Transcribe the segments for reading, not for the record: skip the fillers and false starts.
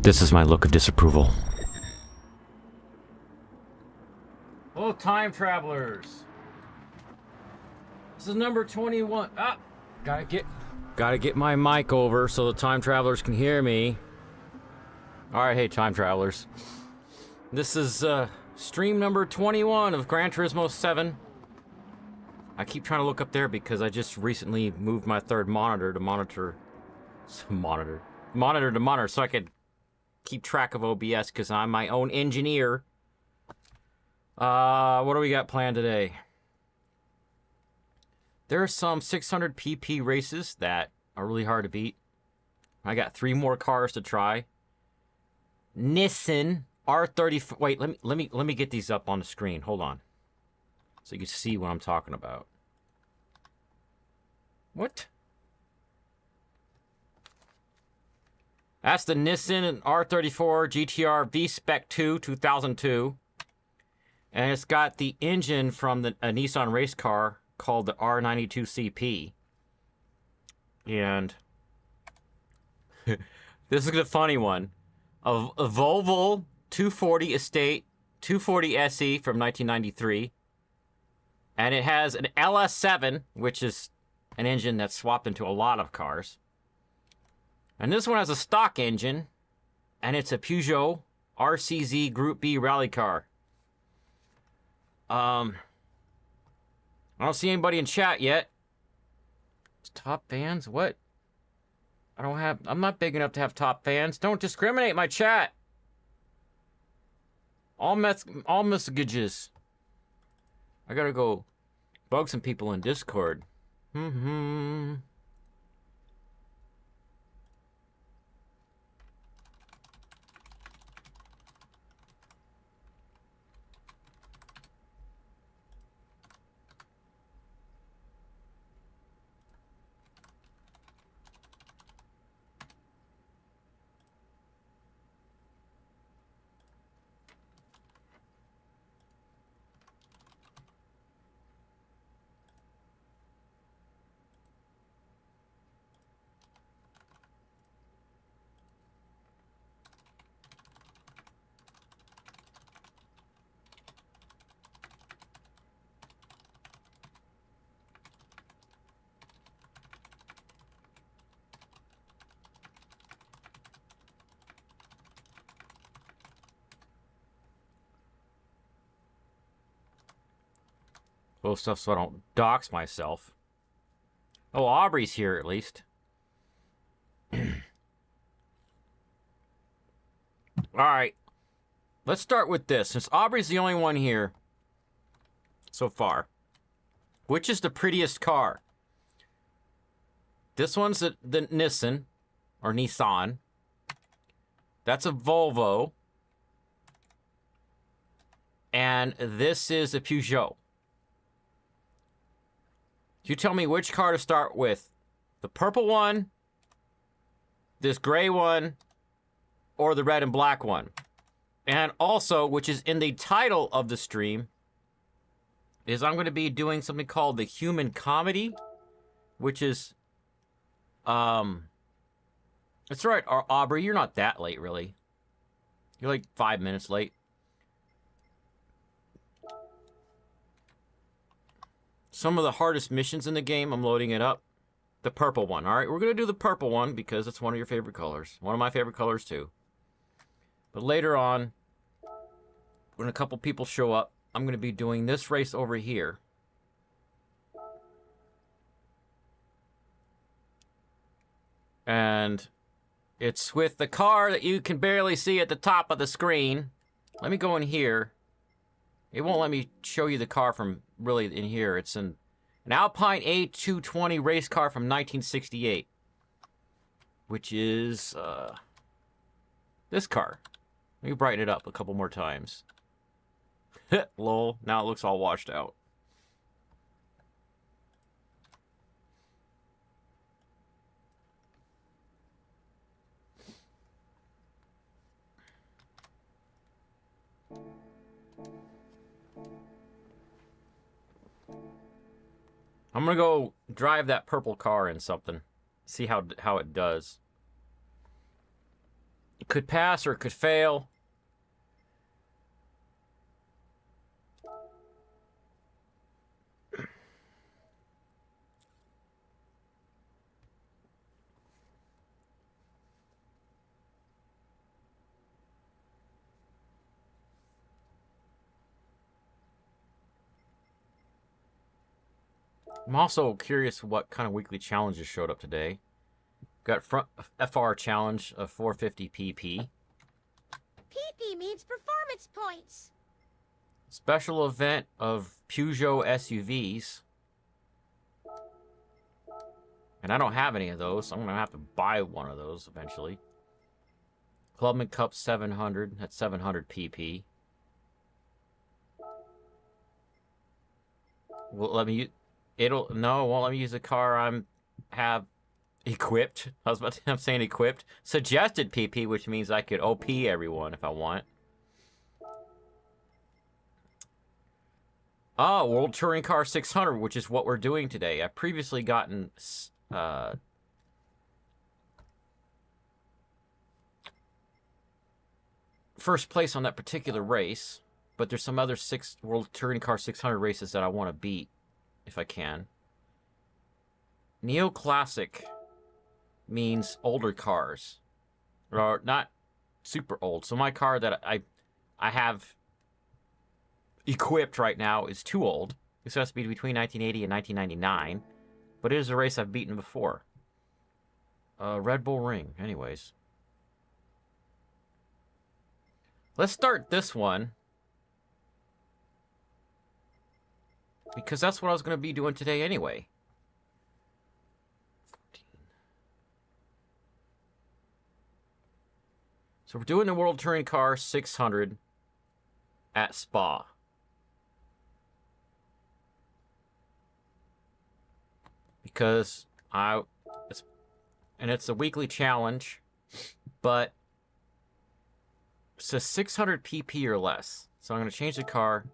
This is my look of disapproval. Hello, time travelers. This is number 21. Ah, gotta get my mic over so the time travelers can hear me. All right, hey, time travelers. This is stream number 21 of Gran Turismo 7. I keep trying to look up there because I just recently moved my third monitor to monitor so I could keep track of OBS because I'm my own engineer. What do we got planned today? There are some 600 pp races that are really hard to beat. I got 3 more cars to try. Nissan R30. Wait, let me get these up on the screen. Hold on, so you can see what I'm talking about. What? That's the Nissan R34 GTR V-Spec 2 2002. And it's got the engine from a Nissan race car called the R92CP. And this is a funny one. A Volvo 240 Estate 240 SE from 1993. And it has an LS7, which is an engine that's swapped into a lot of cars. And this one has a stock engine, and it's a Peugeot RCZ Group B rally car. I don't see anybody in chat yet. Top fans? What? I'm not big enough to have top fans. Don't discriminate my chat. All messages. I gotta go bug some people in Discord. Little stuff so I don't dox myself. Oh, Aubrey's here at least. Alright. Let's start with this. Since Aubrey's the only one here so far. Which is the prettiest car? This one's the Nissan. Or Nissan. That's a Volvo. And this is a Peugeot. You tell me which car to start with. The purple one, this gray one, or the red and black one. And also, which is in the title of the stream, is I'm going to be doing something called the Human Comedy, which is, that's right, Aubrey, you're not that late, really. You're like 5 minutes late. Some of the hardest missions in the game, I'm loading it up. The purple one. All right, we're going to do the purple one because it's one of your favorite colors. One of my favorite colors, too. But later on, when a couple people show up, I'm going to be doing this race over here. And it's with the car that you can barely see at the top of the screen. Let me go in here. It won't let me show you the car from really in here. It's an Alpine A220 race car from 1968. Which is this car. Let me brighten it up a couple more times. Lol, now it looks all washed out. I'm gonna go drive that purple car in something. See how it does. It could pass or it could fail. I'm also curious what kind of weekly challenges showed up today. Got front FR challenge of 450 PP. PP means performance points. Special event of Peugeot SUVs. And I don't have any of those, so I'm going to have to buy one of those eventually. Clubman Cup 700, that's 700 PP. Well, let me... it won't let me use the car have equipped. I'm saying equipped. Suggested PP, which means I could OP everyone if I want. Oh, World Touring Car 600, which is what we're doing today. I've previously gotten first place on that particular race, but there's some other World Touring Car 600 races that I want to beat if I can. Neoclassic means older cars, or not super old. So my car that I have equipped right now is too old. This has to be between 1980 and 1999, but it is a race I've beaten before. Red Bull Ring. Anyways, let's start this one, because that's what I was going to be doing today anyway. 14. So we're doing the World Touring Car 600 at Spa. Because it's a weekly challenge, but it says 600 PP or less. So I'm going to change the car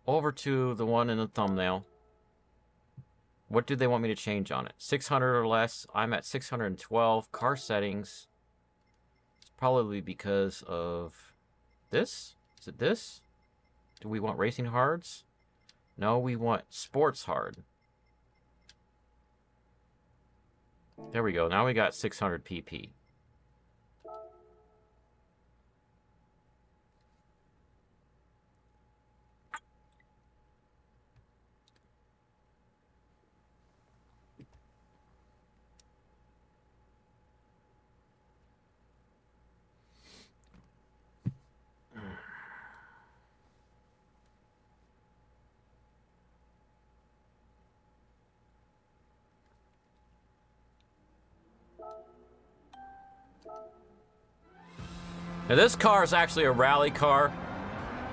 over to the one in the thumbnail. What do they want me to change on it? 600 or less. I'm at 612. Car settings. It's probably because of this. Is it this? Do we want racing hards? No, we want sports hard. There we go. Now we got 600 PP. Now this car is actually a rally car,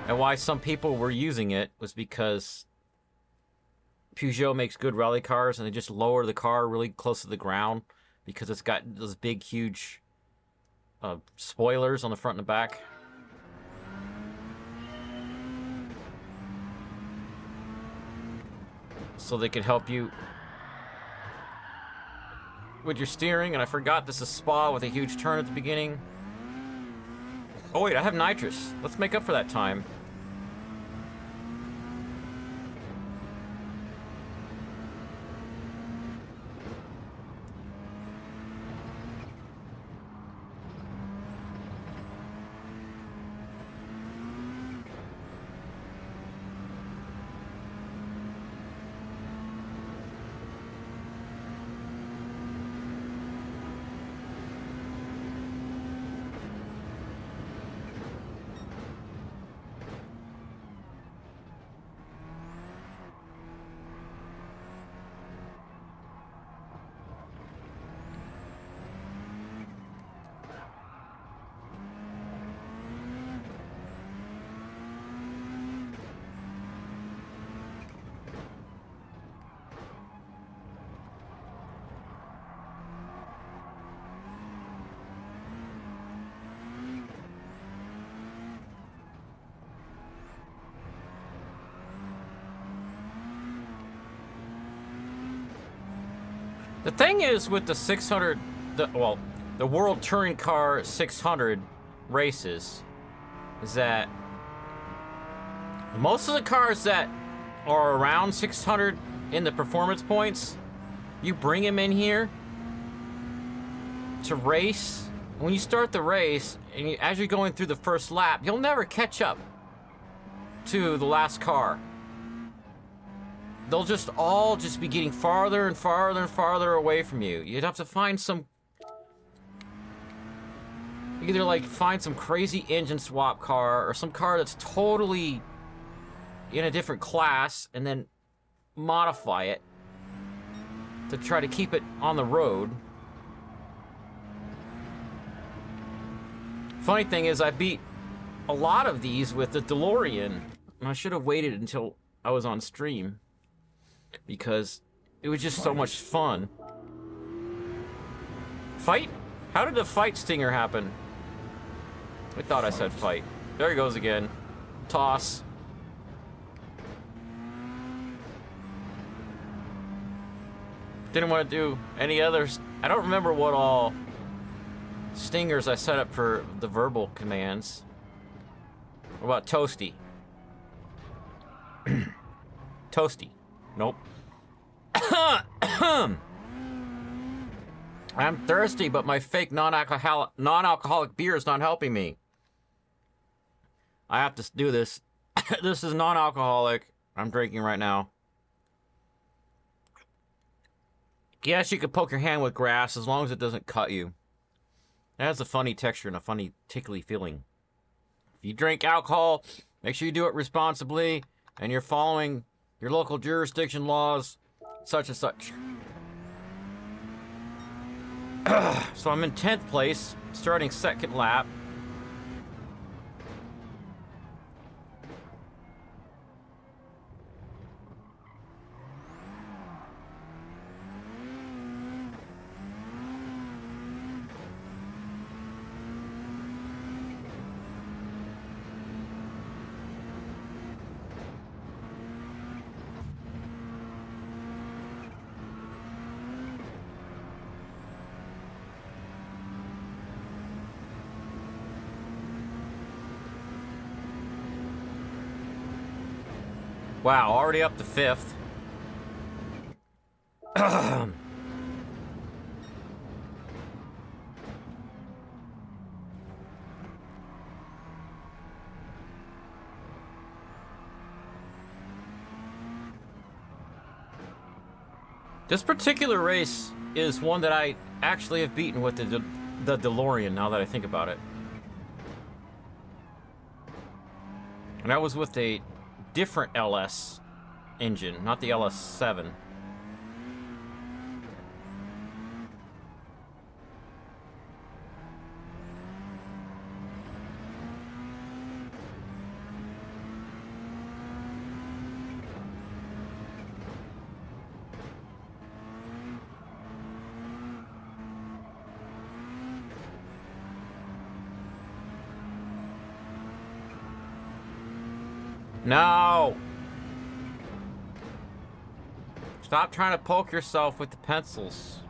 and why some people were using it was because Peugeot makes good rally cars, and they just lower the car really close to the ground because it's got those big, huge spoilers on the front and the back. So they could help you with your steering. And I forgot this is Spa with a huge turn at the beginning. Oh wait, I have nitrous. Let's make up for that time. The thing is with the 600, well, the World Touring Car 600 races is that most of the cars that are around 600 in the performance points, you bring them in here to race. When you start the race, and as you're going through the first lap, you'll never catch up to the last car. They'll just all be getting farther and farther and farther away from you. You'd have to find some, either like find some crazy engine swap car or some car that's totally in a different class and then modify it to try to keep it on the road. Funny thing is, I beat a lot of these with the DeLorean, and I should have waited until I was on stream because it was just so much fun. Fight? How did the fight stinger happen? I thought I said fight. There he goes again. Toss. Didn't want to do any others. I don't remember what all stingers I set up for the verbal commands. What about Toasty? Toasty. Nope. I'm thirsty, but my fake non-alcoholic beer is not helping me. I have to do this. This is non-alcoholic. I'm drinking right now. Yes, you can poke your hand with grass as long as it doesn't cut you. It has a funny texture and a funny tickly feeling. If you drink alcohol, make sure you do it responsibly and you're following your local jurisdiction laws, such and such. So I'm in 10th place, starting second lap. Wow, already up to 5th. This particular race is one that I actually have beaten with the DeLorean, now that I think about it. And that was with a different LS engine, not the LS7. No! Stop trying to poke yourself with the pencils.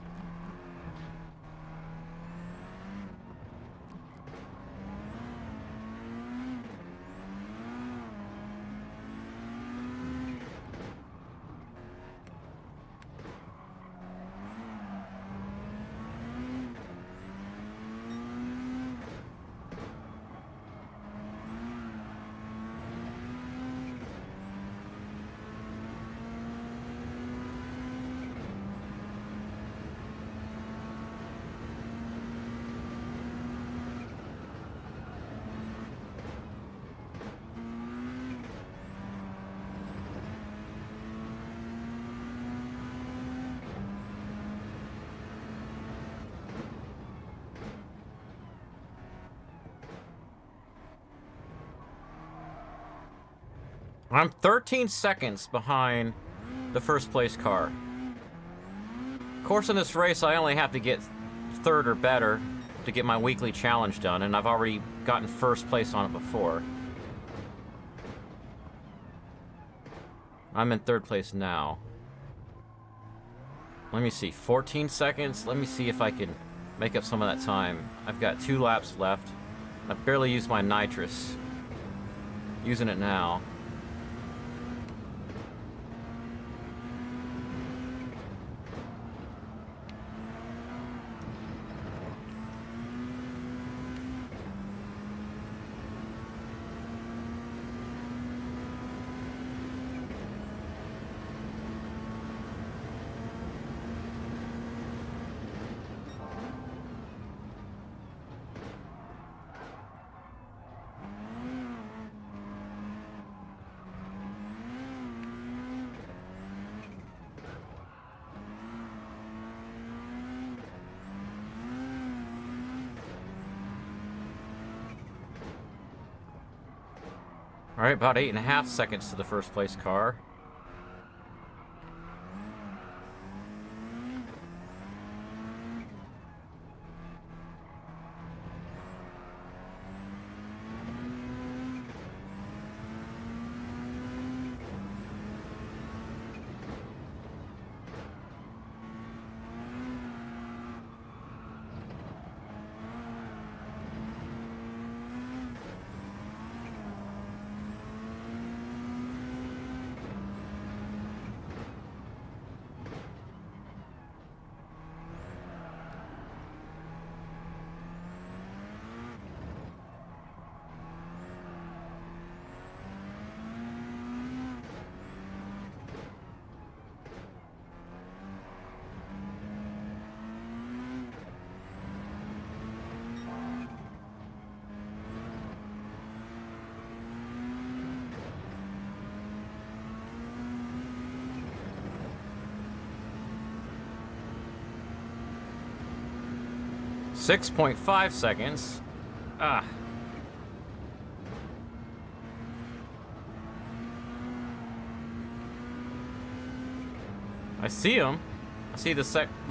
I'm 13 seconds behind the first place car. Of course, in this race, I only have to get 3rd or better to get my weekly challenge done, and I've already gotten 1st place on it before. I'm in 3rd place now. Let me see, 14 seconds? Let me see if I can make up some of that time. I've got 2 laps left. I've barely used my nitrous. Using it now. All right, about 8.5 seconds to the first place car. .5 seconds. Ah. I see them. I see the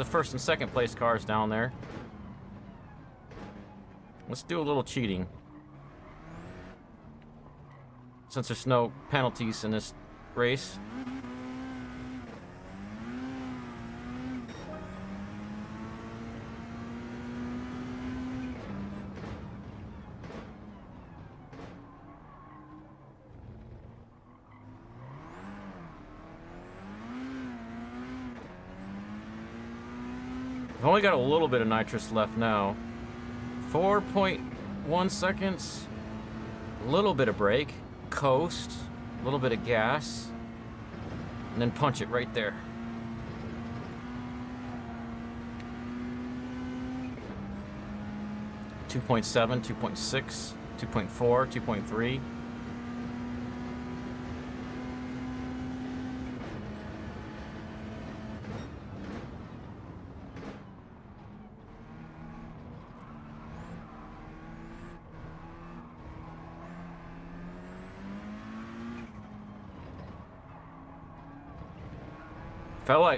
first and second place cars down there. Let's do a little cheating. Since there's no penalties in this race. I've only got a little bit of nitrous left now. 4.1 seconds. A little bit of brake. Coast. A little bit of gas. And then punch it right there. .7, 2.6, 2.4, 2.3.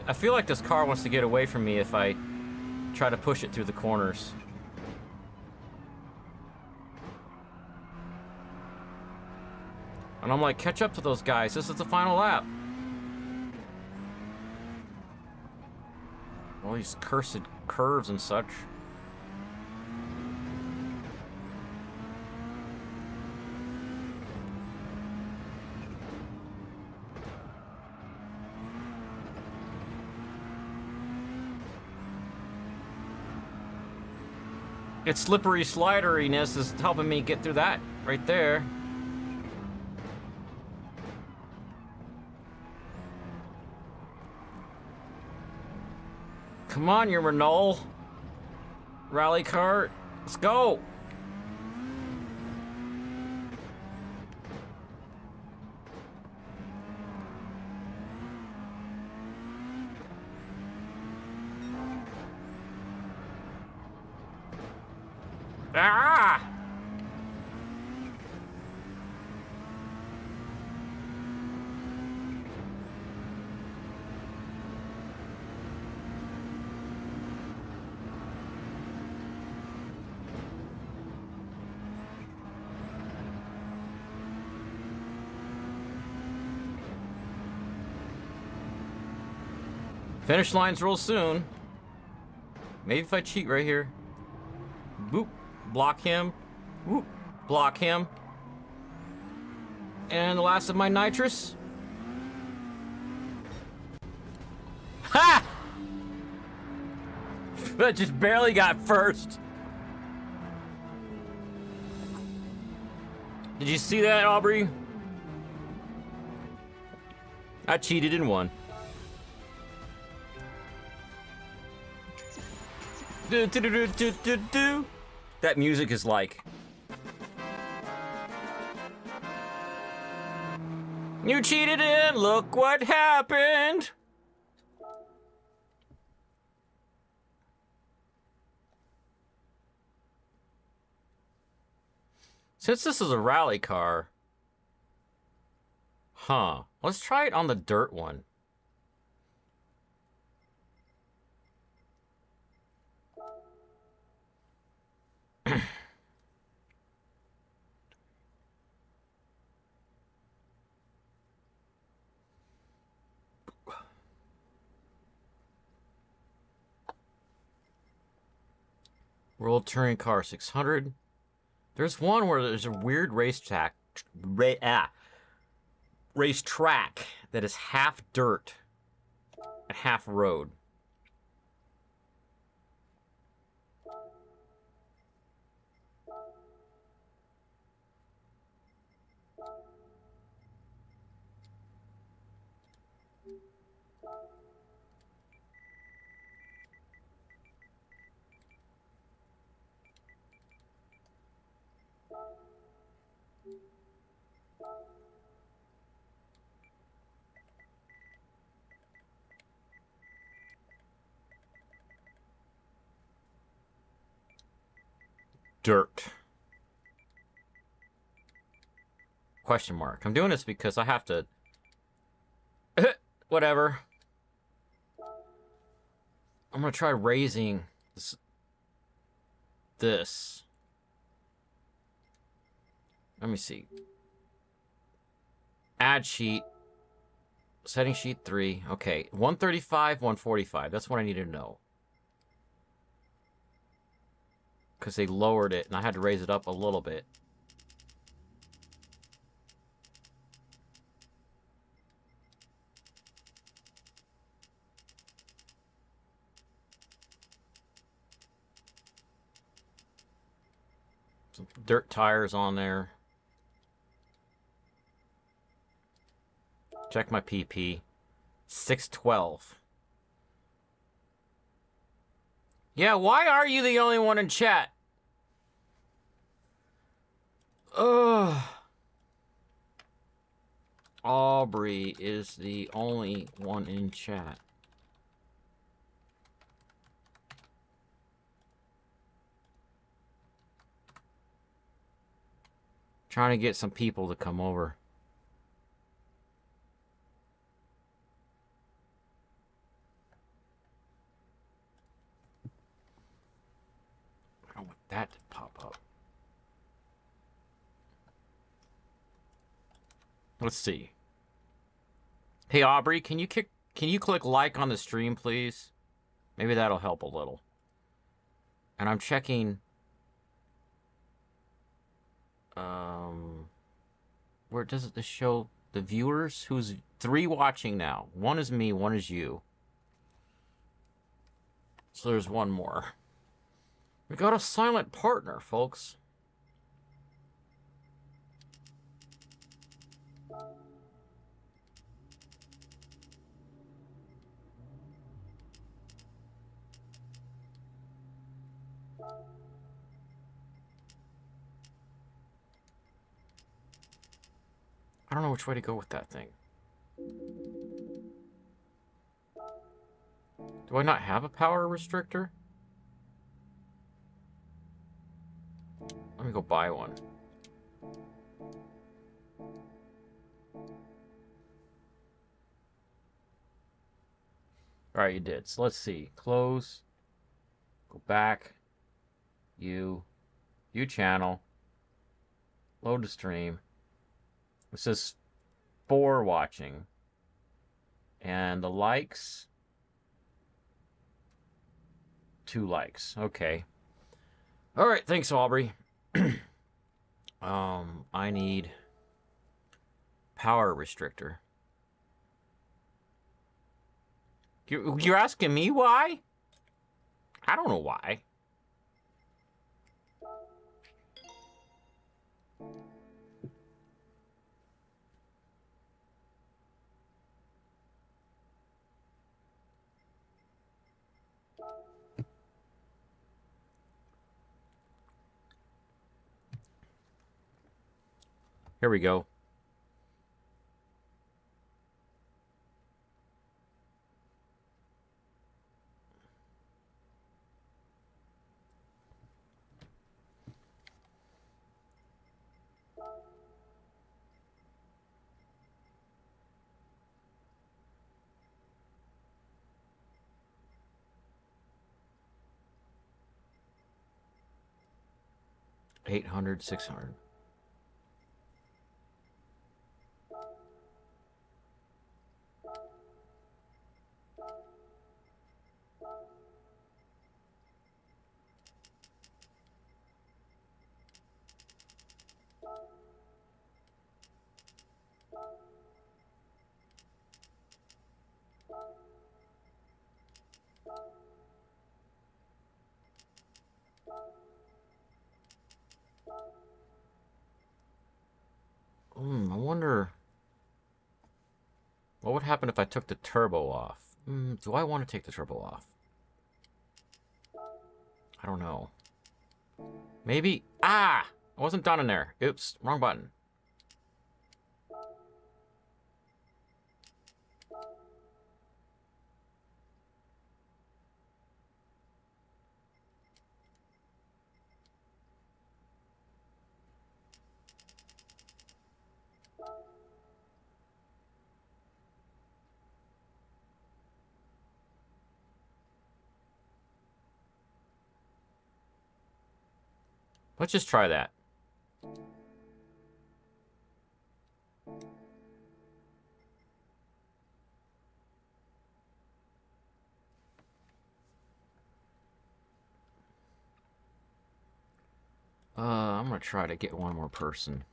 I feel like this car wants to get away from me if I try to push it through the corners. And I'm like, catch up to those guys. This is the final lap. All these cursed curves and such. Its slippery slideriness is helping me get through that right there. Come on, you Renault rally car. Let's go. Ah! Finish line's real soon. Maybe if I cheat right here. Boop. Block him. Whoop. Block him. And the last of my nitrous. Ha! That just barely got first. Did you see that, Aubrey? I cheated and won. Do, do, do, do, do, do. That music is like... You cheated and look what happened! Since this is a rally car... Huh. Let's try it on the dirt one. World Touring Car 600. There's one where there's a weird racetrack that is half dirt and half road. Dirt. Question mark. I'm doing this because I have to... Whatever. I'm gonna try raising this. Let me see. Add sheet. Setting sheet 3. Okay. 135, 145. That's what I need to know. Because they lowered it, and I had to raise it up a little bit. Some dirt tires on there. Check my PP. 612. Yeah, why are you the only one in chat? Ugh. Aubrey is the only one in chat. Trying to get some people to come over. I don't want that to pop up. Let's see. Hey Aubrey, can you click like on the stream, please? Maybe that'll help a little. And I'm checking. Where does it show the viewers? Who's 3 watching now? 1 is me, 1 is you. So there's 1 more. We got a silent partner, folks. I don't know which way to go with that thing. Do I not have a power restrictor? Let me go buy one. Alright, you did. So let's see. Close. Go back. View channel. Load the stream. It says 4 watching. And the likes. 2 likes. Okay. All right, thanks, Aubrey. I need power restrictor. You're asking me why? I don't know why. Here we go. $800, $600. I wonder what would happen if I took the turbo off. Do I want to take the turbo off? I don't know. Maybe. I wasn't done in there. Oops, wrong button. Let's just try that. I'm gonna try to get one more person.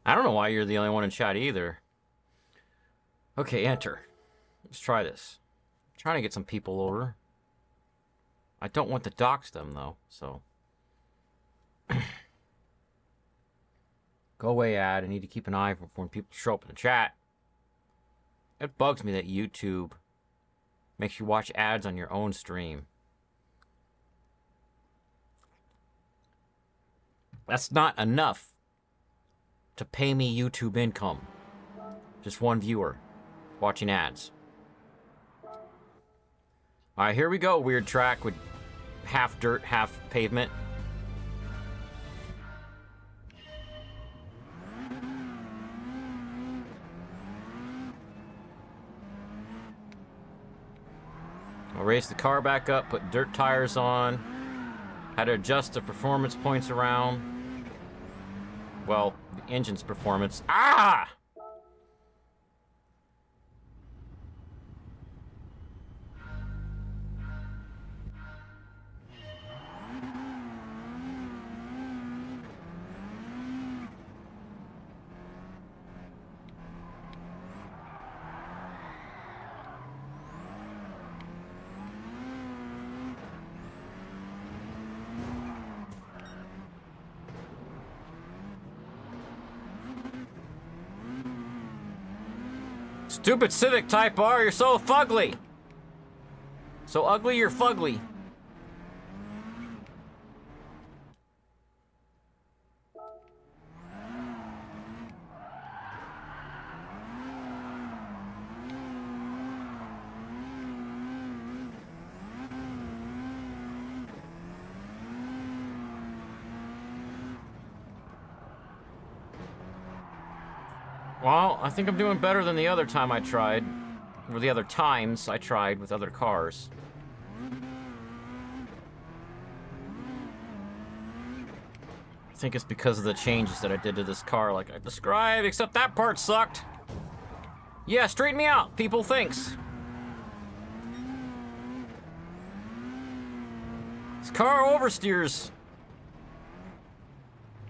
I don't know why you're the only one in chat either. Okay, enter. Let's try this. I'm trying to get some people over. I don't want to dox them, though, so. Go away, ad. I need to keep an eye for when people show up in the chat. It bugs me that YouTube makes you watch ads on your own stream. That's not enough to pay me YouTube income. Just one viewer watching ads. All right, here we go. Weird track with half dirt, half pavement. I'll raise the car back up, put dirt tires on. Had to adjust the performance points around. Well, the engine's performance. Ah! Stupid Civic Type R, you're so fugly. So ugly, you're fugly. Well, I think I'm doing better than the other time I tried. Or the other times I tried with other cars. I think it's because of the changes that I did to this car, like I described, except that part sucked. Yeah, straighten me out, people, thanks. This car oversteers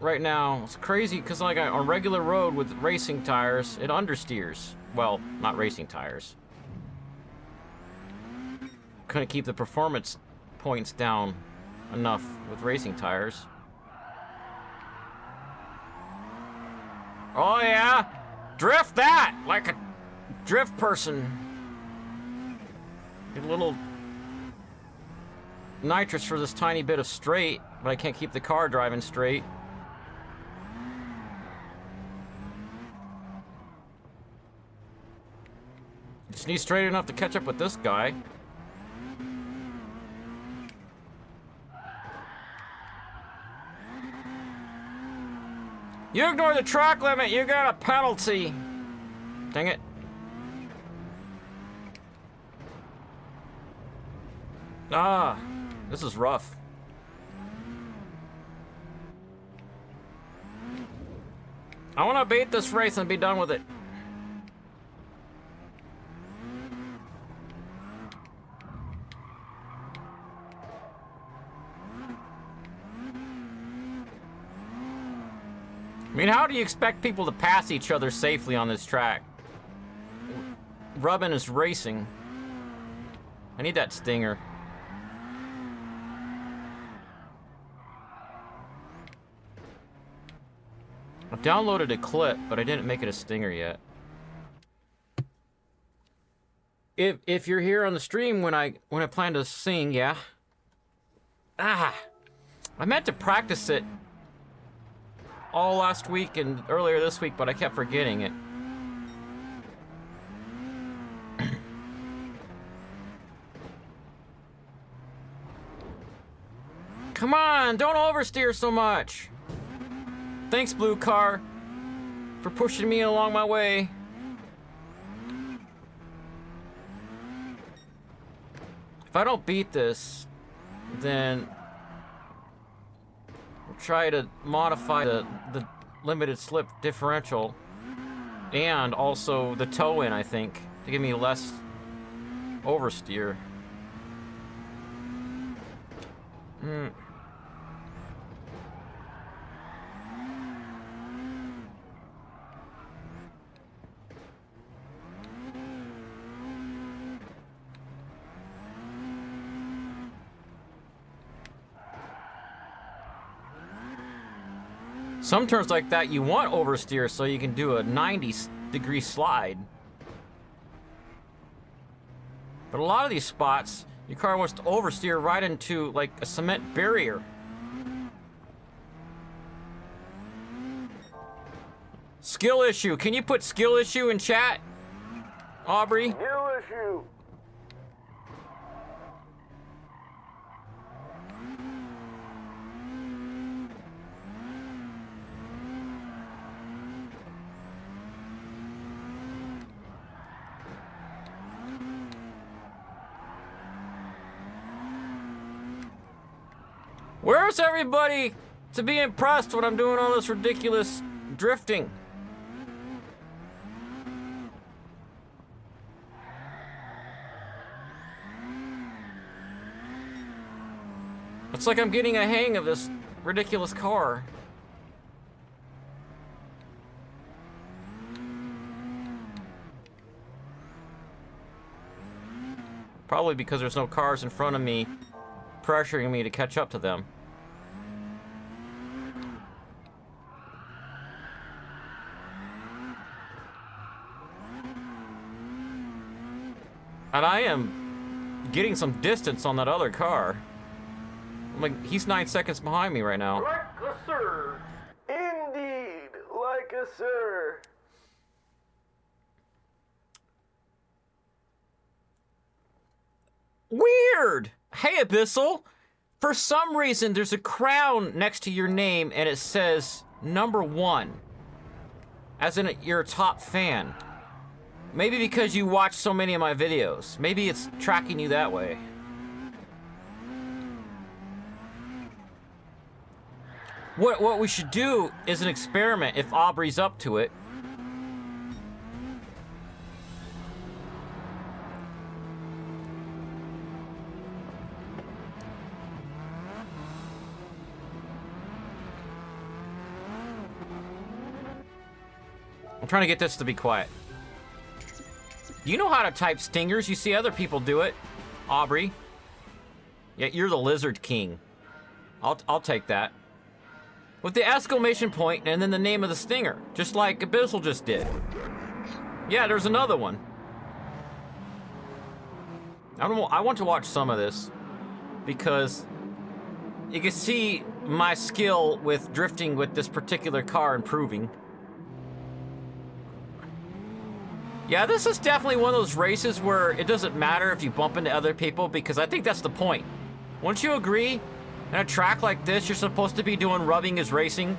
right now. It's crazy because like on a regular road with racing tires, it understeers. Well, not racing tires. Couldn't keep the performance points down enough with racing tires. Oh yeah, drift that like a drift person. Get a little nitrous for this tiny bit of straight, but I can't keep the car driving straight. Just need straight enough to catch up with this guy. You ignore the track limit, you got a penalty. Dang it. Ah, this is rough. I want to beat this race and be done with it. I mean, how do you expect people to pass each other safely on this track? Rubbin is racing. I need that stinger. I downloaded a clip, but I didn't make it a stinger yet. If you're here on the stream when I plan to sing, yeah. I meant to practice it all last week and earlier this week, but I kept forgetting it. Come on, don't oversteer so much. Thanks, Blue Car, for pushing me along my way. If I don't beat this, then I'll try to modify the limited slip differential and also the toe-in, I think, to give me less oversteer. Some turns like that, you want oversteer so you can do a 90-degree slide. But a lot of these spots, your car wants to oversteer right into like a cement barrier. Skill issue. Can you put skill issue in chat, Aubrey? Skill issue. Where's everybody to be impressed when I'm doing all this ridiculous drifting? It's like I'm getting a hang of this ridiculous car. Probably because there's no cars in front of me pressuring me to catch up to them. And I am getting some distance on that other car. I'm like, he's 9 seconds behind me right now. Like a sir. Indeed, like a sir. Weird! Hey, Abyssal! For some reason, there's a crown next to your name and it says #1. As in, you're a top fan. Maybe because you watch so many of my videos. Maybe it's tracking you that way. What we should do is an experiment if Aubrey's up to it. I'm trying to get this to be quiet. You know how to type stingers. You see other people do it, Aubrey. Yeah, you're the lizard king. I'll take that. With the exclamation point and then the name of the stinger, just like Abyssal just did. Yeah, there's another one. I want to watch some of this because you can see my skill with drifting with this particular car improving. Yeah, this is definitely one of those races where it doesn't matter if you bump into other people because I think that's the point. Wouldn't you agree? In a track like this, you're supposed to be doing rubbing as racing.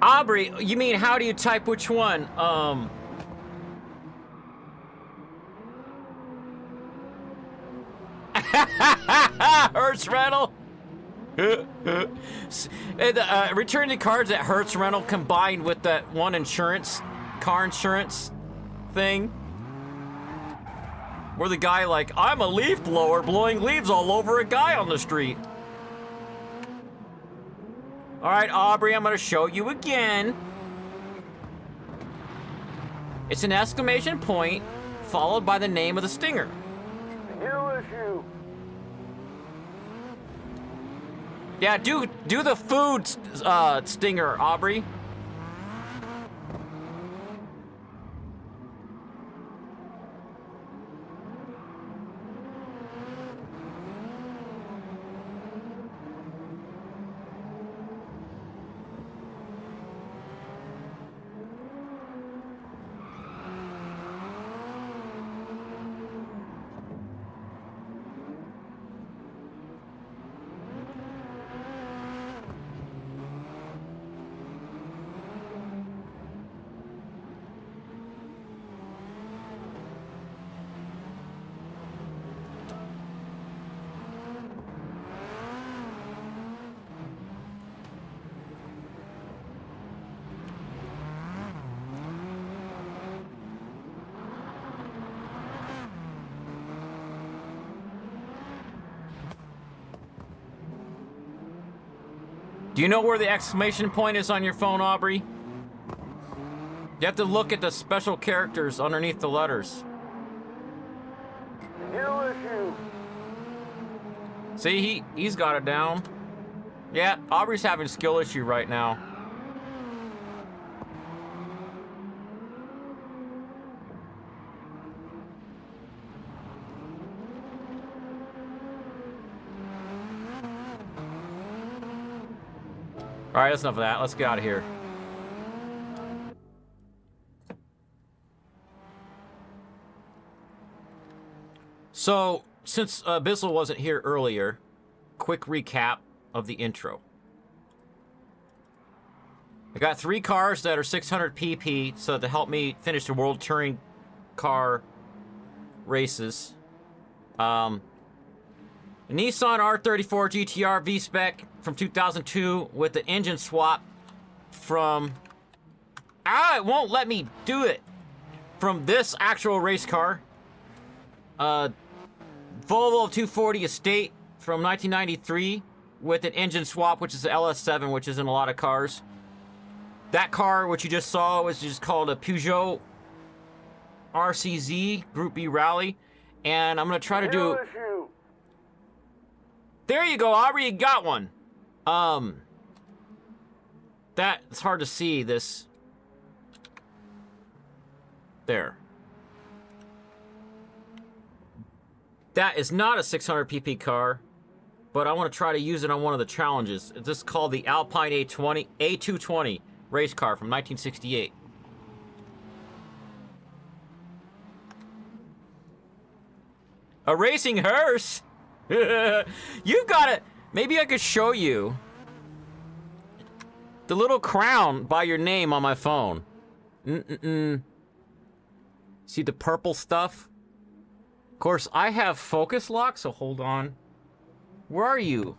Aubrey, you mean how do you type which one? Hertz rental. Return the cards at Hertz rental combined with that one insurance, car insurance thing. Where the guy like, I'm a leaf blower blowing leaves all over a guy on the street. All right, Aubrey, I'm gonna show you again. It's an exclamation point followed by the name of the stinger. issue. Yeah, do the food stinger, Aubrey. Do you know where the exclamation point is on your phone, Aubrey? You have to look at the special characters underneath the letters. issue. See, he's got it down. Yeah, Aubrey's having a skill issue right now. All right, that's enough of that. Let's get out of here. So, since Abyssal wasn't here earlier, quick recap of the intro. I got 3 cars that are 600 pp, so to help me finish the World Touring Car races. A Nissan R34 GTR V-Spec from 2002 with the engine swap from... it won't let me do it! From this actual race car. Volvo 240 Estate from 1993 with an engine swap, which is the LS7, which is in a lot of cars. That car, which you just saw, was just called a Peugeot RCZ Group B Rally. And I'm gonna try to do... LSU. There you go, Aubrey, you got one. It's hard to see this. There. That is not a 600 pp car, but I want to try to use it on one of the challenges. This is called the Alpine A220 race car from 1968. A racing hearse? You've got it. Maybe I could show you the little crown by your name on my phone. See the purple stuff? Of course, I have focus lock, so hold on. Where are you?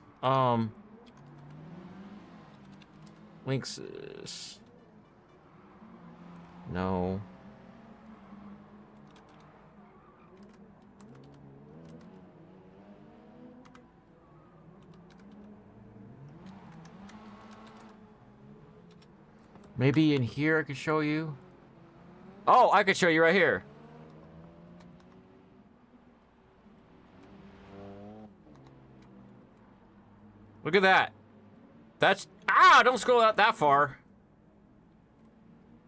Links. No. Maybe in here I could show you. Oh, I could show you right here. Look at that. That's... Ah, don't scroll out that far.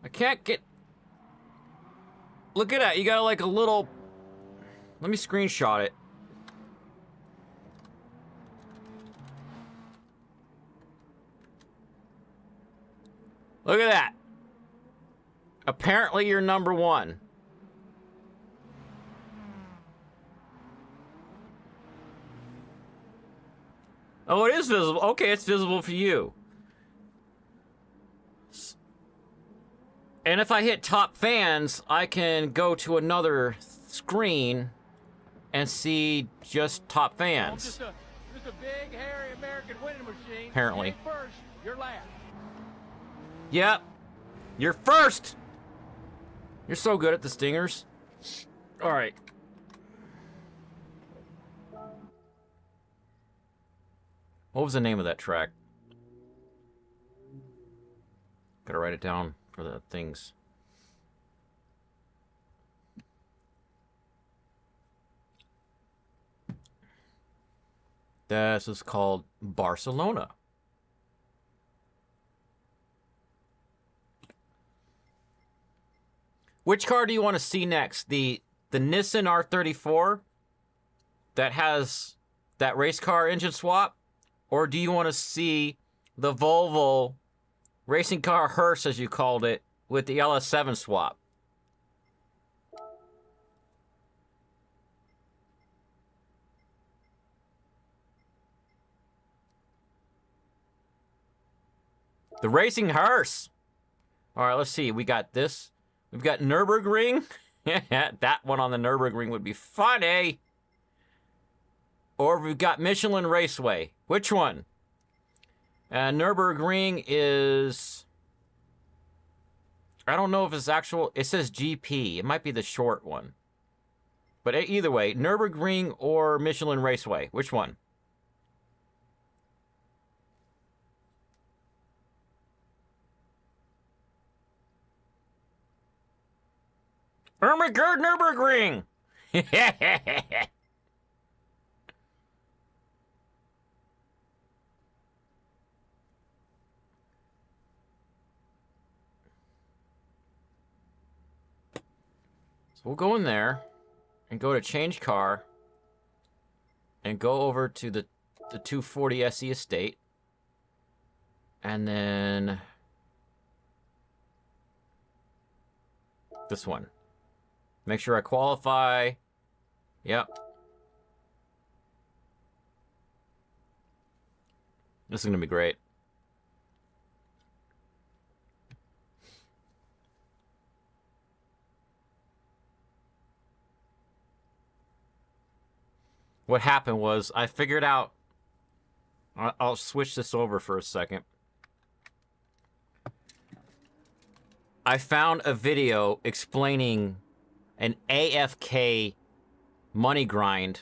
I can't get... Look at that. You got like a little... Let me screenshot it. Look at that. Apparently you're number one. Oh, it is visible. Okay, it's visible for you. And if I hit top fans, I can go to another screen and see just top fans. Just a big, hairy American winning machine. Apparently. You're first, you're last. Yep. You're first. You're so good at the stingers. All right. What was the name of that track? Gotta write it down for the things. This is called Barcelona. Which car do you want to see next? The Nissan R34 that has that race car engine swap? Or do you want to see the Volvo racing car hearse, as you called it, with the LS7 swap? The racing hearse. All right, let's see. We got this. We've got Nurburgring. That one on the Nurburgring would be funny. Or we've got Michelin Raceway. Which one? Nurburgring is... I don't know if it's actual... It says GP. It might be the short one. But either way, Nurburgring or Michelin Raceway. Which one? Ermagerd Nurburgring! So we'll go in there and go to change car and go over to the 240 SE estate. And then this one. Make sure I qualify. Yep. This is going to be great. What happened was I figured out... I'll switch this over for a second. I found a video explaining an AFK money grind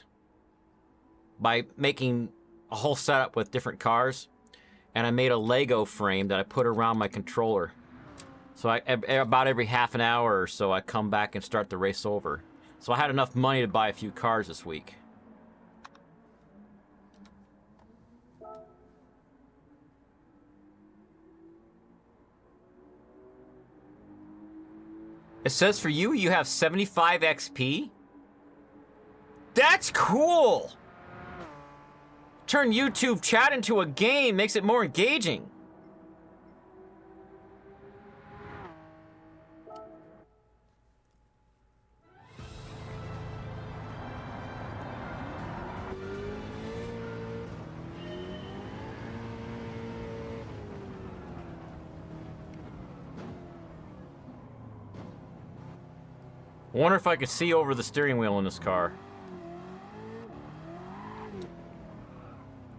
by making a whole setup with different cars, and I made a Lego frame that I put around my controller. So about every half an hour or so, I come back and start the race over. So I had enough money to buy a few cars this week. It says for you, you have 75 XP? That's cool! Turn YouTube chat into a game, makes it more engaging. I wonder if I could see over the steering wheel in this car.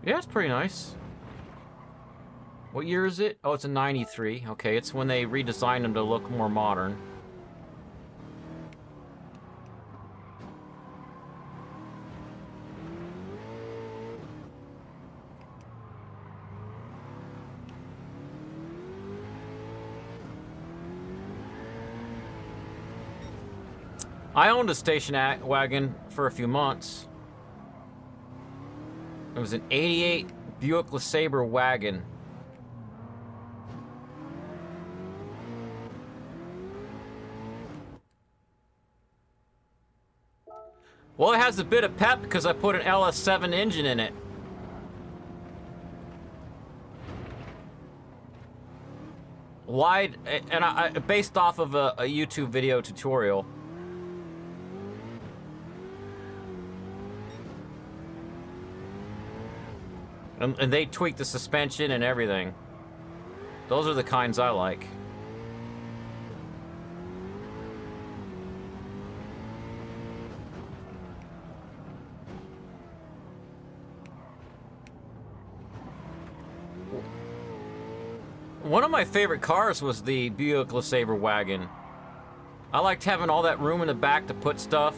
Yeah, it's pretty nice. What year is it? Oh, it's a 93. Okay, it's when they redesigned them to look more modern. I owned a station wagon for a few months. It was an 88 Buick LeSabre wagon. Well, it has a bit of pep because I put an LS7 engine in it. Wide, and I based off of a YouTube video tutorial. And they tweak the suspension and everything. Those are the kinds I like. One of my favorite cars was the Buick LeSabre wagon. I liked having all that room in the back to put stuff.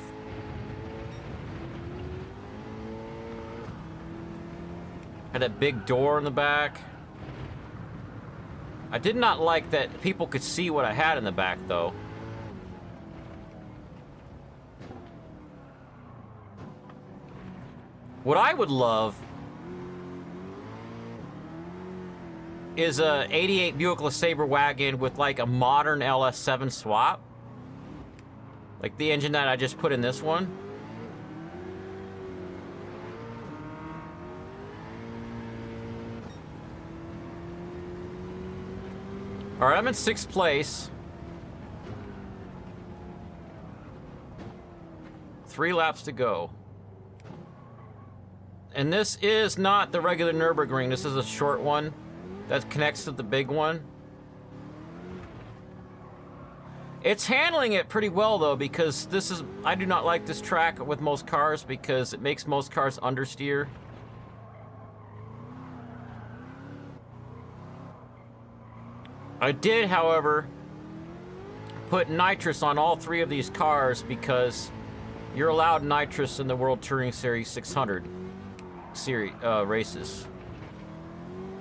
Had that big door in the back. I did not like that people could see what I had in the back, though. What I would love is a 88 Buick LeSabre wagon with like a modern LS7 swap. Like the engine that I just put in this one. All right, I'm in 6th place. 3 laps to go. And this is not the regular Nurburgring. This is a short one that connects to the big one. It's handling it pretty well, though, because this is... I do not like this track with most cars because it makes most cars understeer. I did, however, put nitrous on all 3 of these cars because you're allowed nitrous in the World Touring Series 600 series races.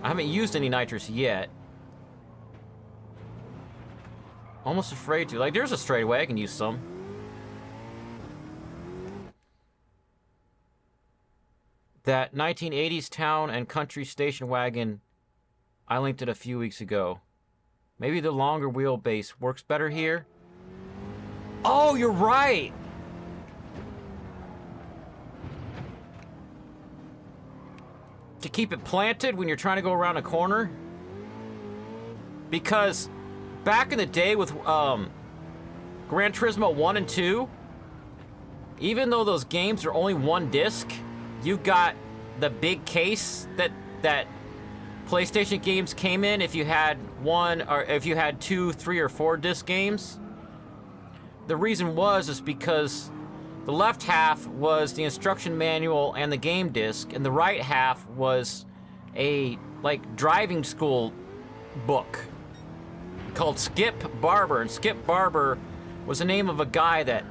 I haven't used any nitrous yet. Almost afraid to. Like, there's a straightaway. I can use some. That 1980s town and country station wagon, I linked it a few weeks ago. Maybe the longer wheelbase works better here. Oh, you're right! To keep it planted when you're trying to go around a corner. Because back in the day with Gran Turismo 1 and 2, even though those games are only 1 disc, you got the big case that PlayStation games came in if you had 1 or if you had 2, 3, or 4 disc games. The reason is because the left half was the instruction manual and the game disc, and the right half was a like driving school book called Skip Barber. And Skip Barber was the name of a guy that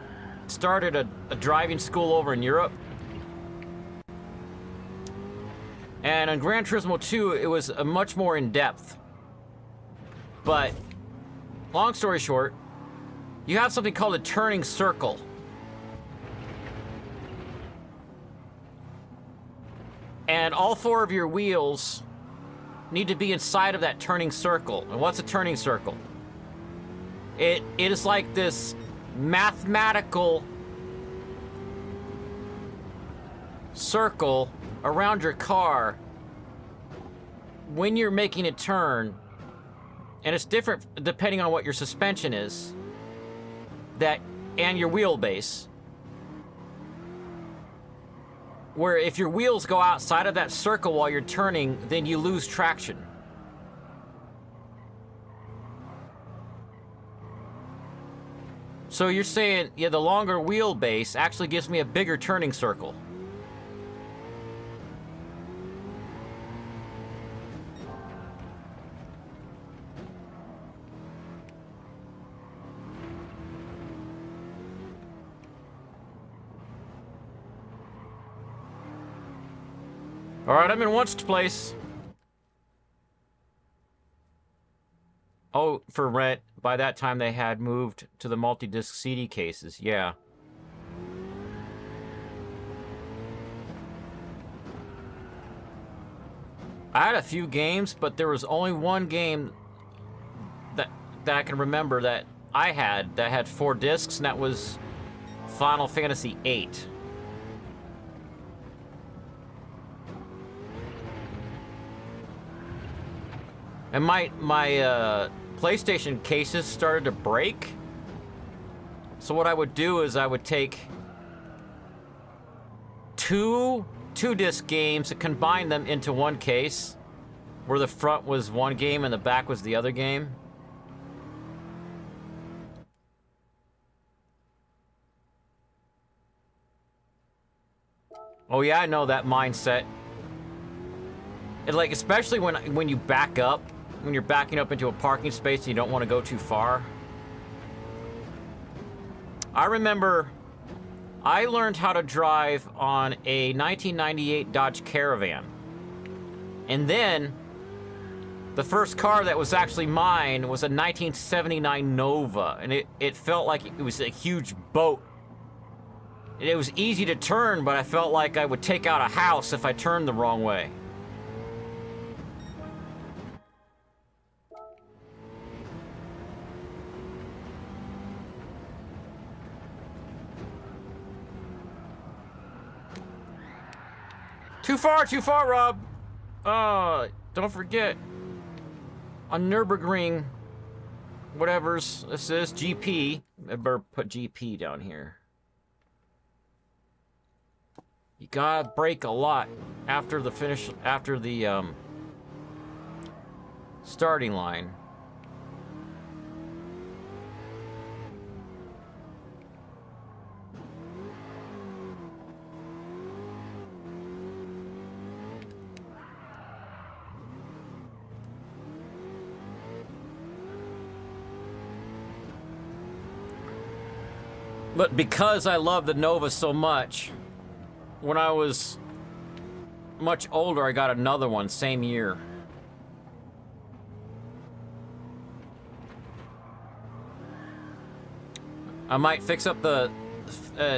started a driving school over in Europe. And on Gran Turismo 2, it was a much more in-depth. But, long story short, you have something called a turning circle. And all 4 of your wheels need to be inside of that turning circle. And what's a turning circle? It is like this mathematical circle around your car when you're making a turn, and it's different depending on what your suspension is, and your wheelbase. Where if your wheels go outside of that circle while you're turning, then you lose traction. So you're saying, yeah, the longer wheelbase actually gives me a bigger turning circle. All right, I'm in Wunst Place. Oh, for rent. By that time, they had moved to the multi-disc CD cases. Yeah. I had a few games, but there was only one game that I can remember that I had that had 4 discs, and that was Final Fantasy VIII. And my PlayStation cases started to break. So what I would do is I would take two disc games and combine them into one case, where the front was one game and the back was the other game. Oh yeah, I know that mindset. It, like, especially when you back up, when you're backing up into a parking space and you don't want to go too far. I remember I learned how to drive on a 1998 Dodge Caravan. And then the first car that was actually mine was a 1979 Nova, and it felt like it was a huge boat. It was easy to turn, but I felt like I would take out a house if I turned the wrong way. Too far, Rob. Don't forget. On Nurburgring, whatever's this is, GP. I better put GP down here. You gotta brake a lot after the finish, after the starting line. But because I love the Nova so much, when I was much older, I got another one, same year. I might fix up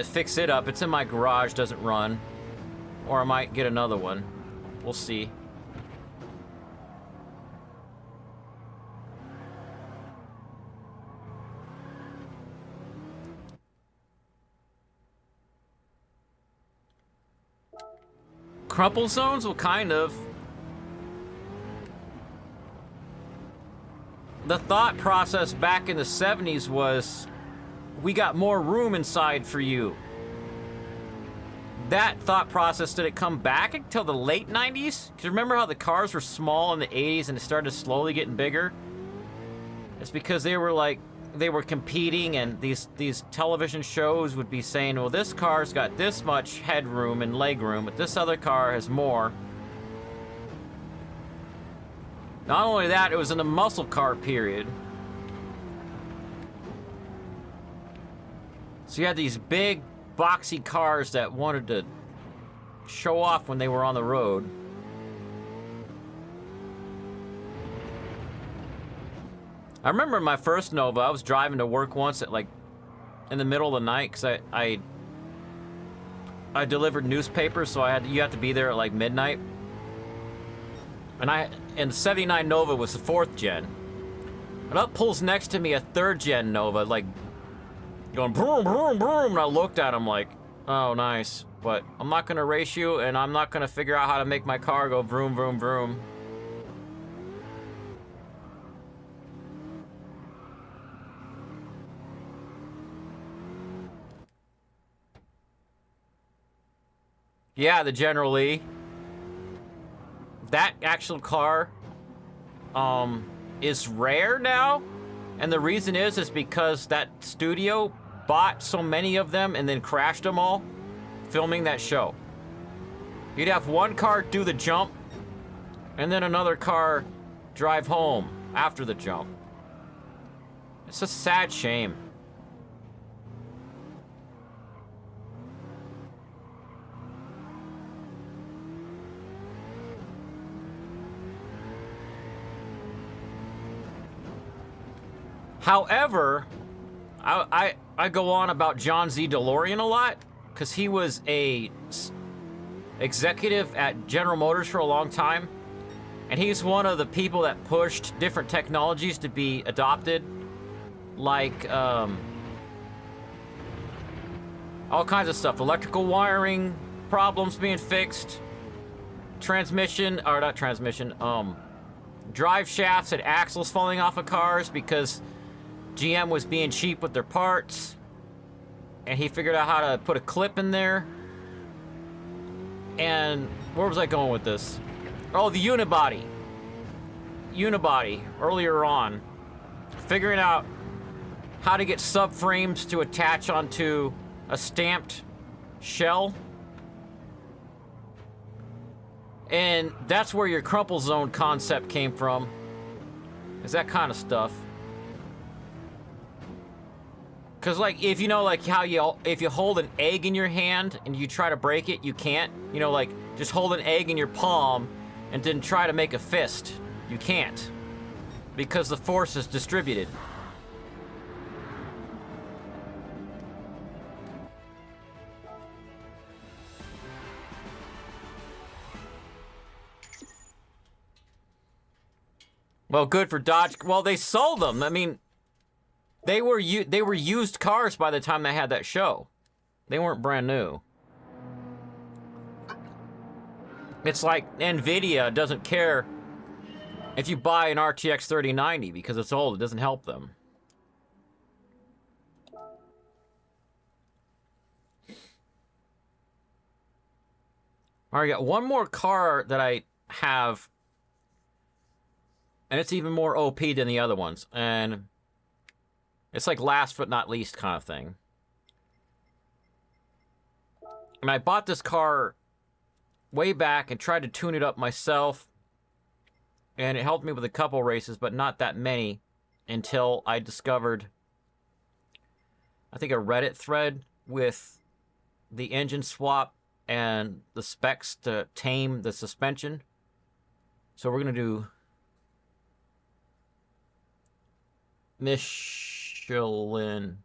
fix it up. It's in my garage, doesn't run. Or I might get another one. We'll see. Crumple zones? Well, kind of. The thought process back in the 70s was, we got more room inside for you. That thought process, did it come back until the late 90s? Because remember how the cars were small in the 80s and it started slowly getting bigger? It's because they were competing, and these television shows would be saying, well, this car's got this much headroom and legroom, but this other car has more. Not only that, it was in the muscle car period. So you had these big, boxy cars that wanted to show off when they were on the road. I remember my first Nova, I was driving to work once at, like, in the middle of the night, because I delivered newspapers, so you had to be there at, like, midnight. And the 79 Nova was the 4th gen. And up pulls next to me a 3rd gen Nova, like going boom, boom, boom. And I looked at him like, oh, nice. But I'm not gonna race you, and I'm not gonna figure out how to make my car go vroom, vroom, vroom. Yeah, the General Lee. That actual car is rare now, and the reason is because that studio bought so many of them and then crashed them all filming that show. You'd have one car do the jump and then another car drive home after the jump. It's a sad shame. However, I go on about John Z. DeLorean a lot because he was a executive at General Motors for a long time, and he's one of the people that pushed different technologies to be adopted, like all kinds of stuff, electrical wiring problems being fixed, drive shafts and axles falling off of cars because GM was being cheap with their parts, and he figured out how to put a clip in there. And where was I going with this? Oh, the unibody. Unibody, earlier on. Figuring out how to get subframes to attach onto a stamped shell. And that's where your crumple zone concept came from. Is that kind of stuff. Cause like, if you know like how if you hold an egg in your hand and you try to break it, you can't. You know, like just hold an egg in your palm and then try to make a fist. You can't. Because the force is distributed. Well, good for Dodge. Well, they sold them. I mean, they were used cars by the time they had that show. They weren't brand new. It's like NVIDIA doesn't care if you buy an RTX 3090 because it's old. It doesn't help them. All right, got one more car that I have, and it's even more OP than the other ones. And it's like last but not least kind of thing. And I bought this car way back and tried to tune it up myself. And it helped me with a couple races, but not that many until I discovered, I think, a Reddit thread with the engine swap and the specs to tame the suspension. So we're going to do Michelin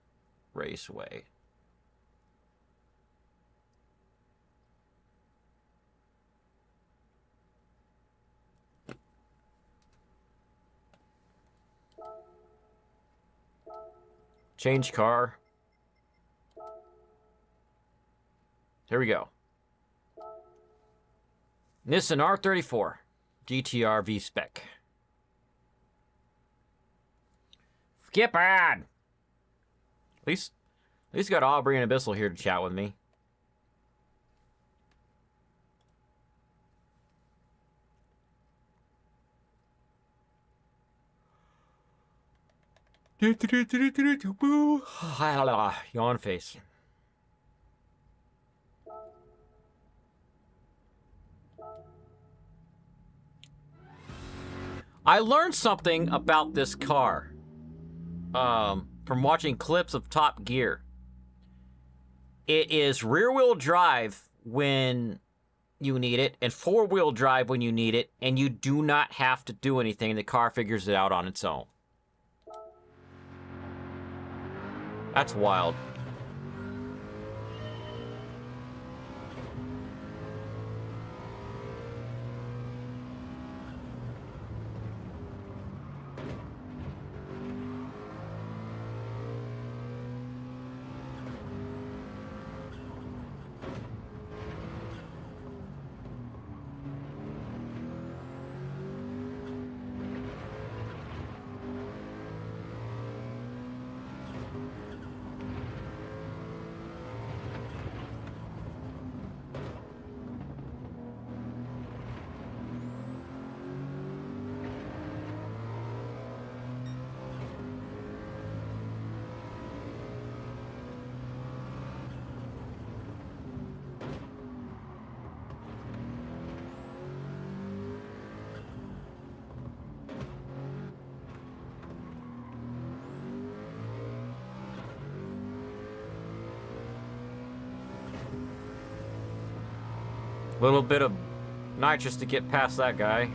Raceway. Change car. Here we go. Nissan R34 GTR V-Spec. Skip ad. At least got Aubrey and Abyssal here to chat with me. Yawn face. I learned something about this car from watching clips of Top Gear. It is rear-wheel drive when you need it and four-wheel drive when you need it, and you do not have to do anything. The car figures it out on its own. That's wild. Little bit of nitrous to get past that guy.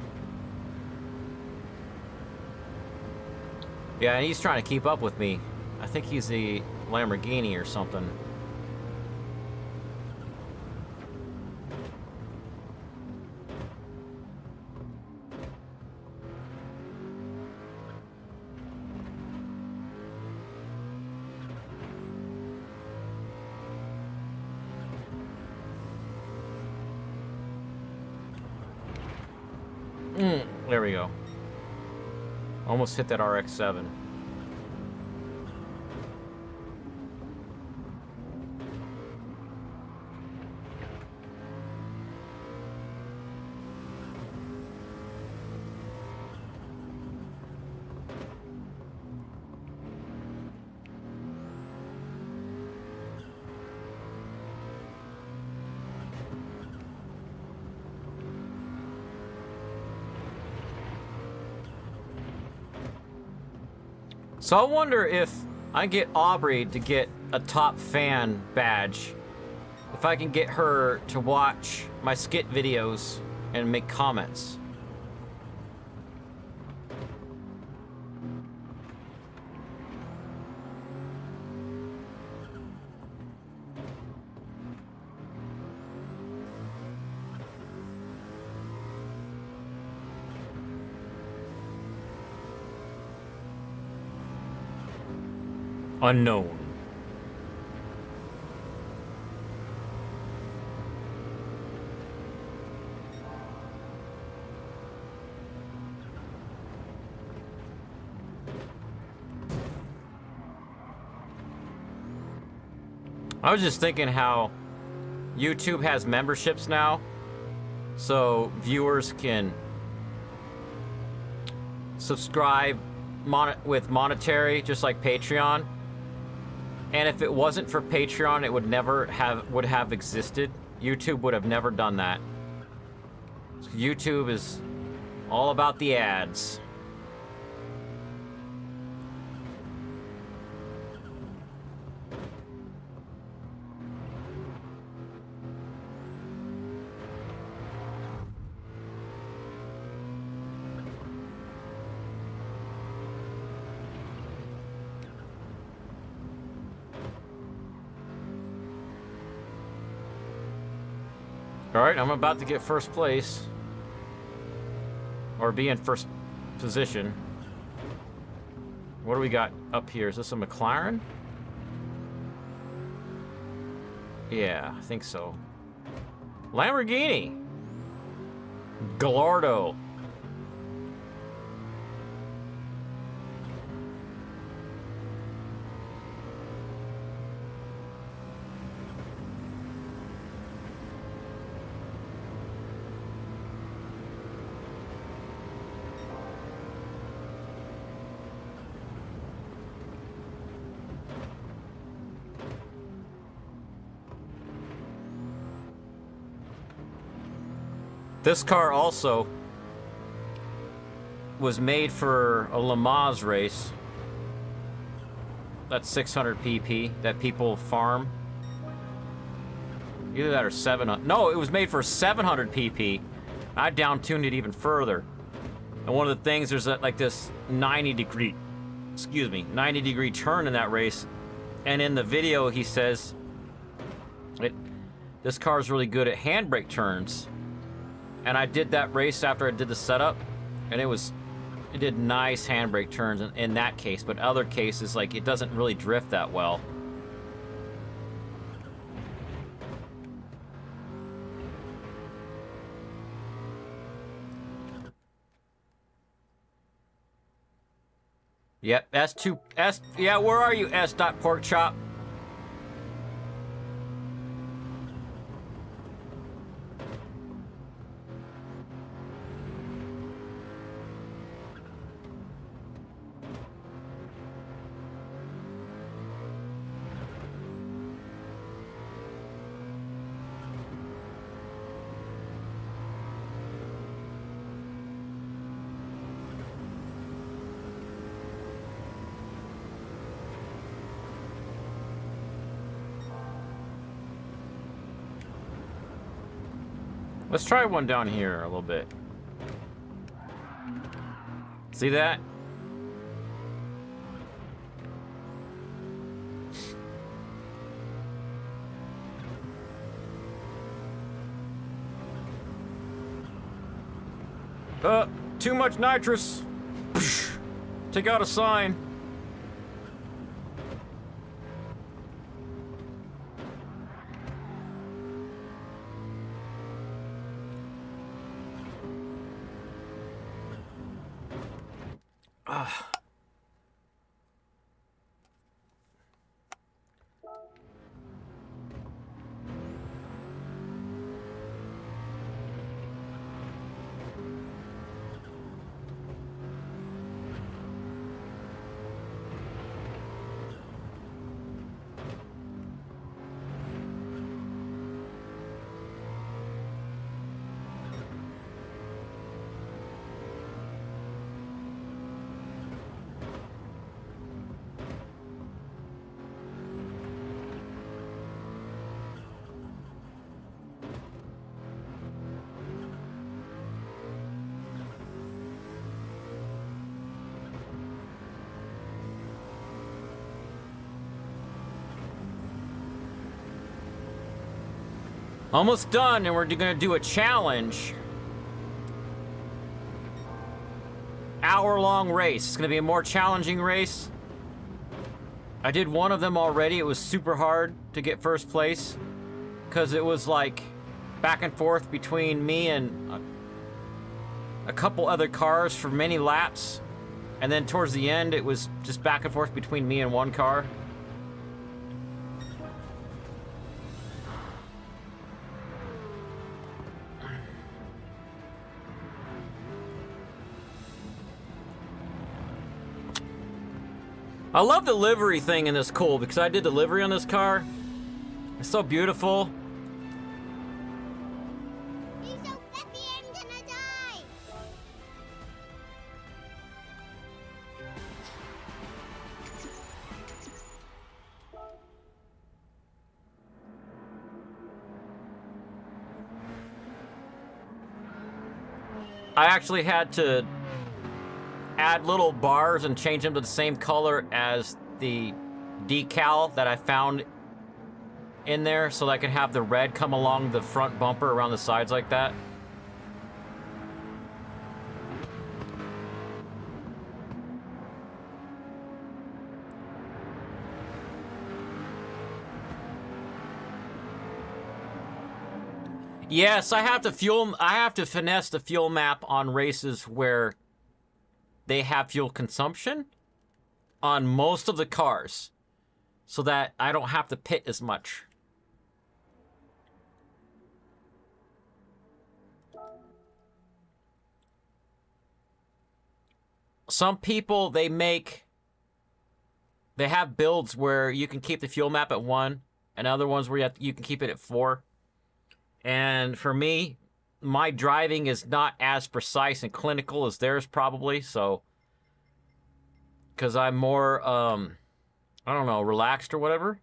Yeah, and he's trying to keep up with me. I think he's the Lamborghini or something. There we go. Almost hit that RX-7. So I wonder if I get Aubrey to get a top fan badge, if I can get her to watch my skit videos and make comments. Unknown. I was just thinking how YouTube has memberships now, so viewers can subscribe with monetary, just like Patreon. And if it wasn't for Patreon, it would never have existed. YouTube would have never done that. YouTube is all about the ads. All right, I'm about to get first place. Or be in first position. What do we got up here? Is this a McLaren? Yeah, I think so. Lamborghini. Gallardo. This car also was made for a Le Mans race. That's 600 pp that people farm. Either that or 700. No, it was made for 700 pp. I down-tuned it even further. And one of the things, there's like this 90 degree turn in that race. And in the video, he says, this car is really good at handbrake turns. And I did that race after I did the setup, and it did nice handbrake turns in that case, but other cases, like, it doesn't really drift that well. Yep, S2, yeah, where are you, S.Porkchop? Let's try one down here a little bit. See that? Too much nitrous. Take out a sign. Almost done, and we're gonna do a challenge. Hour-long race. It's gonna be a more challenging race. I did one of them already. It was super hard to get first place because it was like back and forth between me and a couple other cars for many laps. And then towards the end, it was just back and forth between me and one car. I love the livery thing in this cool because I did the livery on this car. It's so beautiful. Please don't let the end gonna die. I actually had to add little bars and change them to the same color as the decal that I found in there so that I could have the red come along the front bumper around the sides like that. Yes, I have to finesse the fuel map on races where they have fuel consumption on most of the cars so that I don't have to pit as much. Some people, they have builds where you can keep the fuel map at 1 and other ones where you can keep it at 4. And for me, my driving is not as precise and clinical as theirs probably, so because I'm more I don't know, relaxed or whatever.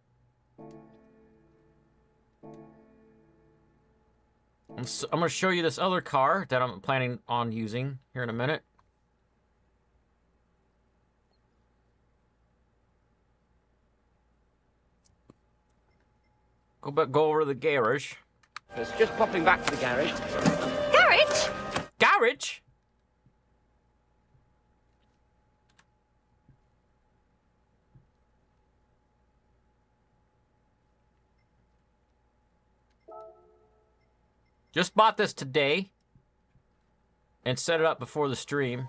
I'm going to show you this other car that I'm planning on using here in a minute. Go over to the garage. It's just popping back to the garage. Garage? Garage? Just bought this today and set it up before the stream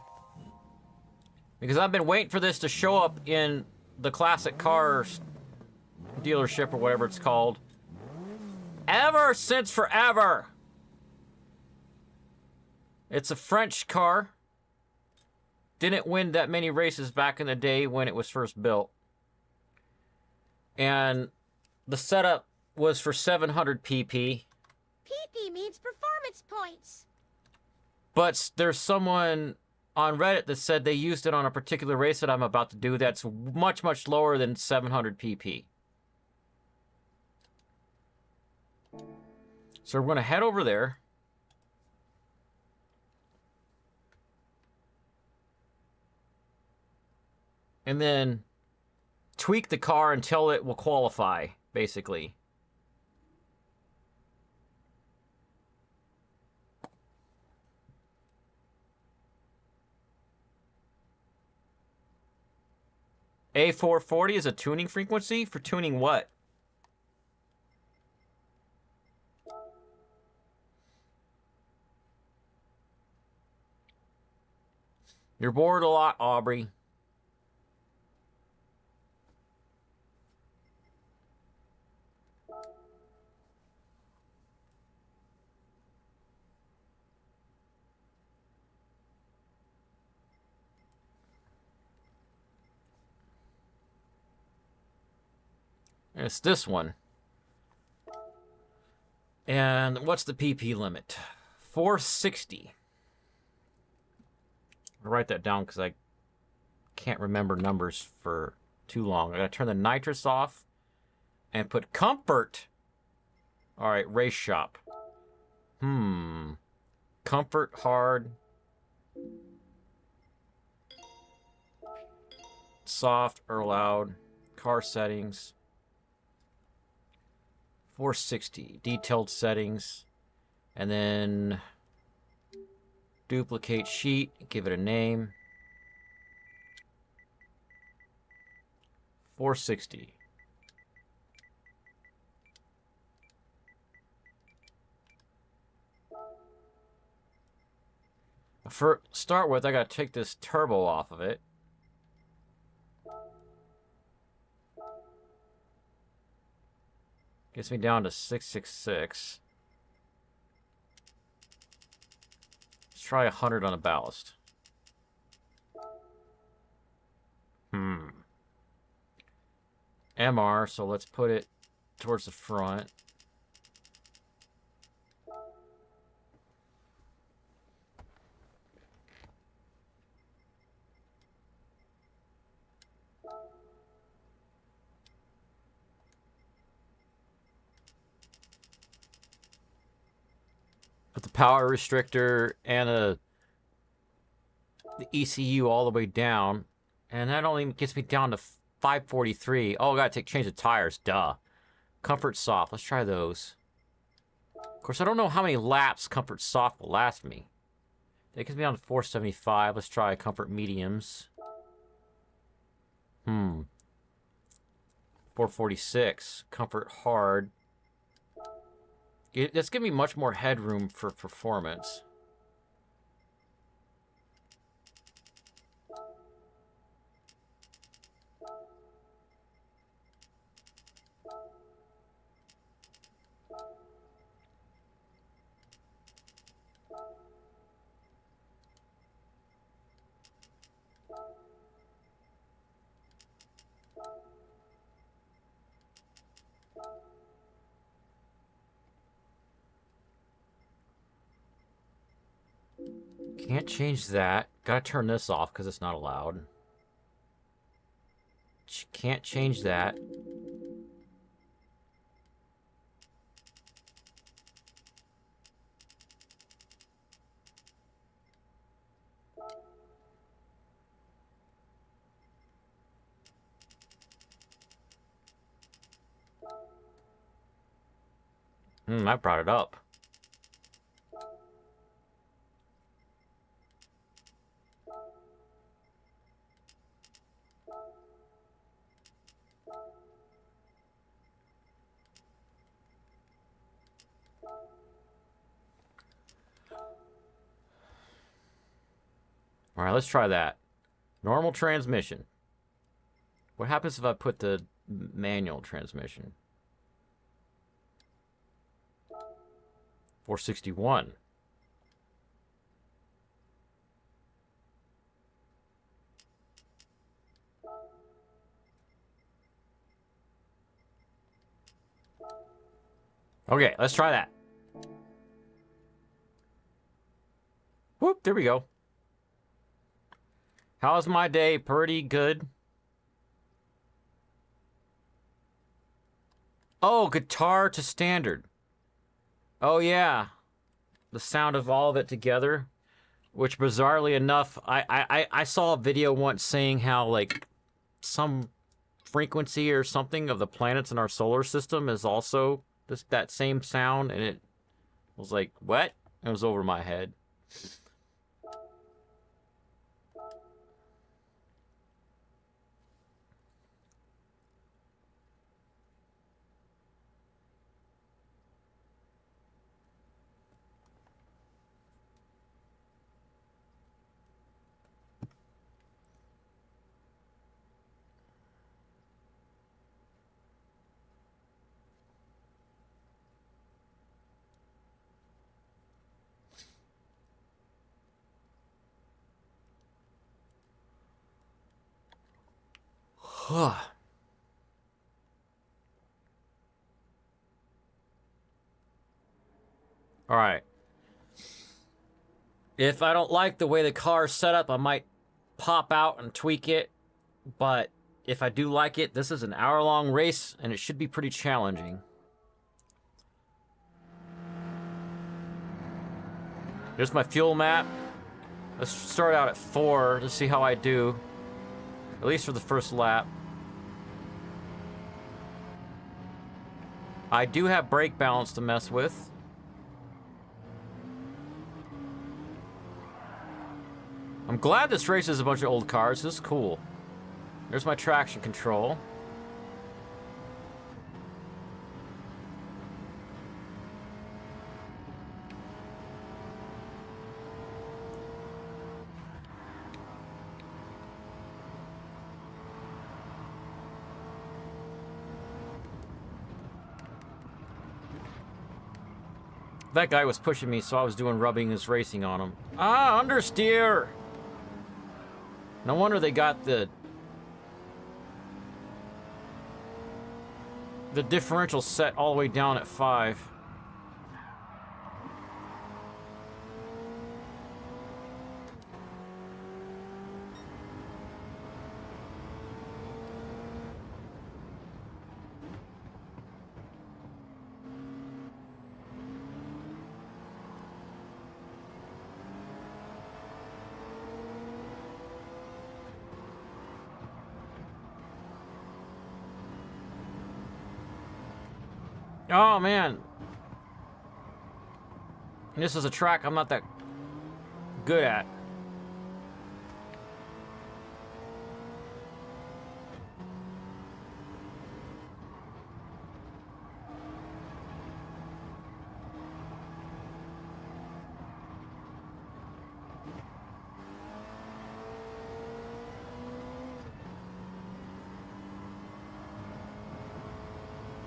because I've been waiting for this to show up in the classic cars dealership or whatever it's called ever since forever. It's a French car. Didn't win that many races back in the day when it was first built. And the setup was for 700 pp. PP means performance points. But there's someone on Reddit that said they used it on a particular race that I'm about to do that's much, much lower than 700 pp. So we're going to head over there. and then tweak the car until it will qualify, basically. A440 is a tuning frequency? For tuning what? You're bored a lot, Aubrey. It's this one. And what's the PP limit? 460. I'll write that down because I can't remember numbers for too long. I gotta turn the nitrous off and put comfort. All right, race shop. Comfort, hard. Soft or loud. Car settings. 460. Detailed settings. And then duplicate sheet. Give it a name. 460. For start with, I gotta take this turbo off of it. Gets me down to 666. Let's try 100 on a ballast. MR, so let's put it towards the front. Put the power restrictor and the ECU all the way down, and that only gets me down to 543. Oh, I gotta change the tires. Duh. Comfort soft. Let's try those. Of course, I don't know how many laps Comfort soft will last me. That gets me down to 475. Let's try comfort mediums. 446. Comfort hard. That's giving me much more headroom for performance. Can't change that. Gotta turn this off because it's not allowed. Can't change that. I brought it up. All right, let's try that. Normal transmission. What happens if I put the manual transmission? 461. Okay, let's try that. Whoop, there we go. How's my day? Pretty good. Oh, guitar to standard. Oh, yeah. The sound of all of it together. Which, bizarrely enough, I saw a video once saying how, like, some frequency or something of the planets in our solar system is also that same sound, and it was like, what? It was over my head. All right. If I don't like the way the car is set up, I might pop out and tweak it. But if I do like it, this is an hour-long race, and it should be pretty challenging. Here's my fuel map. Let's start out at 4 to see how I do, at least for the first lap. I do have brake balance to mess with. I'm glad this race is a bunch of old cars. This is cool. There's my traction control. That guy was pushing me, so I was doing rubbing his racing on him. Ah, understeer! No wonder they got the differential set all the way down at 5. Oh, man. This is a track I'm not that good at.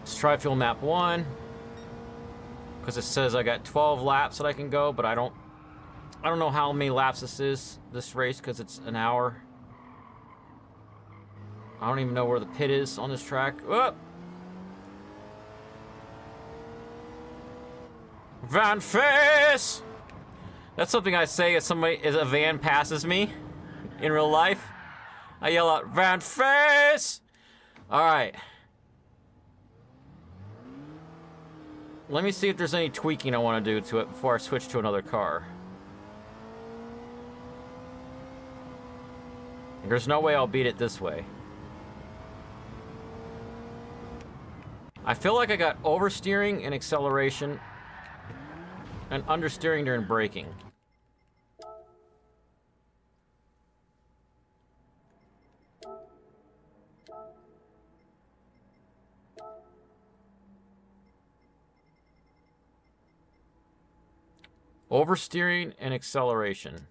Let's try fuel map 1, because it says I got 12 laps that I can go, but I don't know how many laps this race, because it's an hour. I don't even know where the pit is on this track. Oh! Van Face! That's something I say as a van passes me in real life. I yell out, Van Face! All right. Let me see if there's any tweaking I want to do to it before I switch to another car. There's no way I'll beat it this way. I feel like I got oversteering and acceleration and understeering during braking. Oversteering and acceleration.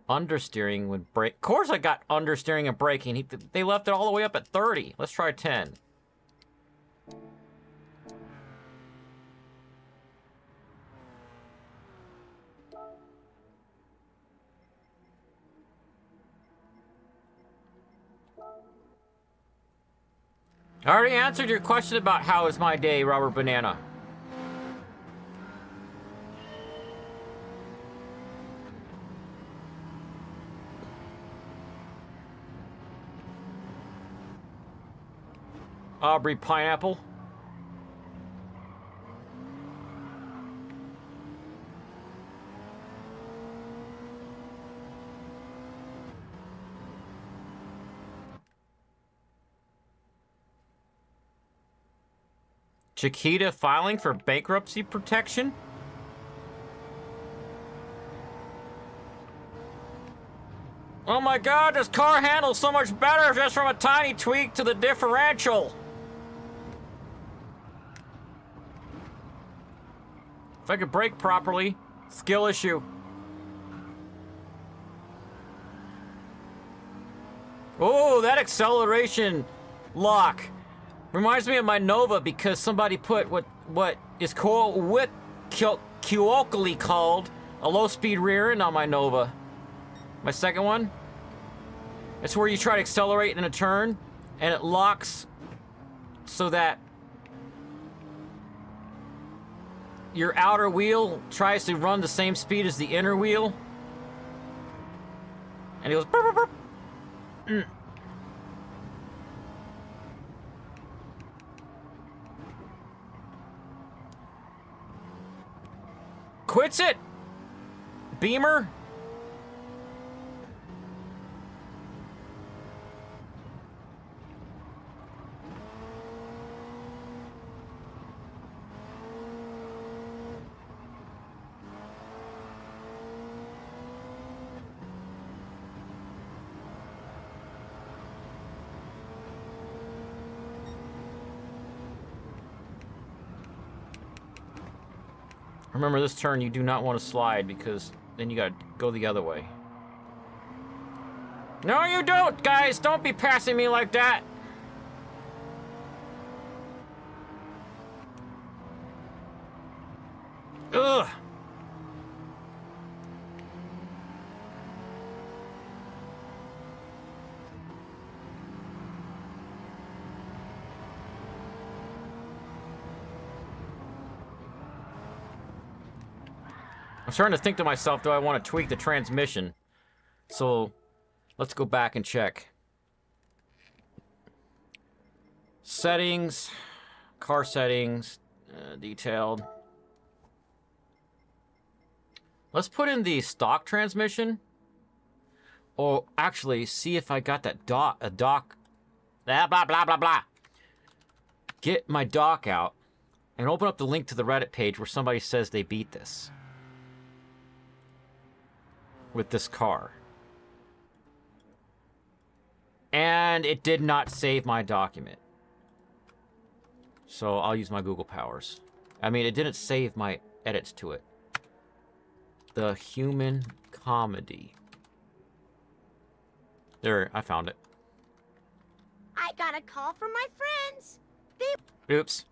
Understeering with brake. Of course I got understeering and braking. They left it all the way up at 30. Let's try 10. I already answered your question about how is my day, Robert Banana. Aubrey Pineapple. Chiquita filing for bankruptcy protection? Oh my god, this car handles so much better just from a tiny tweak to the differential. If I could brake properly, skill issue. Oh, that acceleration lock reminds me of my Nova because somebody put what is colloquially called a low-speed rear end on my Nova. My second one. It's where you try to accelerate in a turn, and it locks so that your outer wheel tries to run the same speed as the inner wheel. And it goes burp, burp, burp. Quits it! Beamer? Remember, this turn you do not want to slide because then you gotta go the other way. No, you don't, guys! Don't be passing me like that! Ugh! I'm starting to think to myself, do I want to tweak the transmission? So, let's go back and check. Settings, car settings, detailed. Let's put in the stock transmission. Or actually, see if I got that blah, blah, blah, blah, blah. Get my dock out and open up the link to the Reddit page where somebody says they beat this. With this car. And it did not save my document. So I'll use my Google Powers. I mean, it didn't save my edits to it. The Human Comedy. There, I found it. I got a call from my friends. Oops.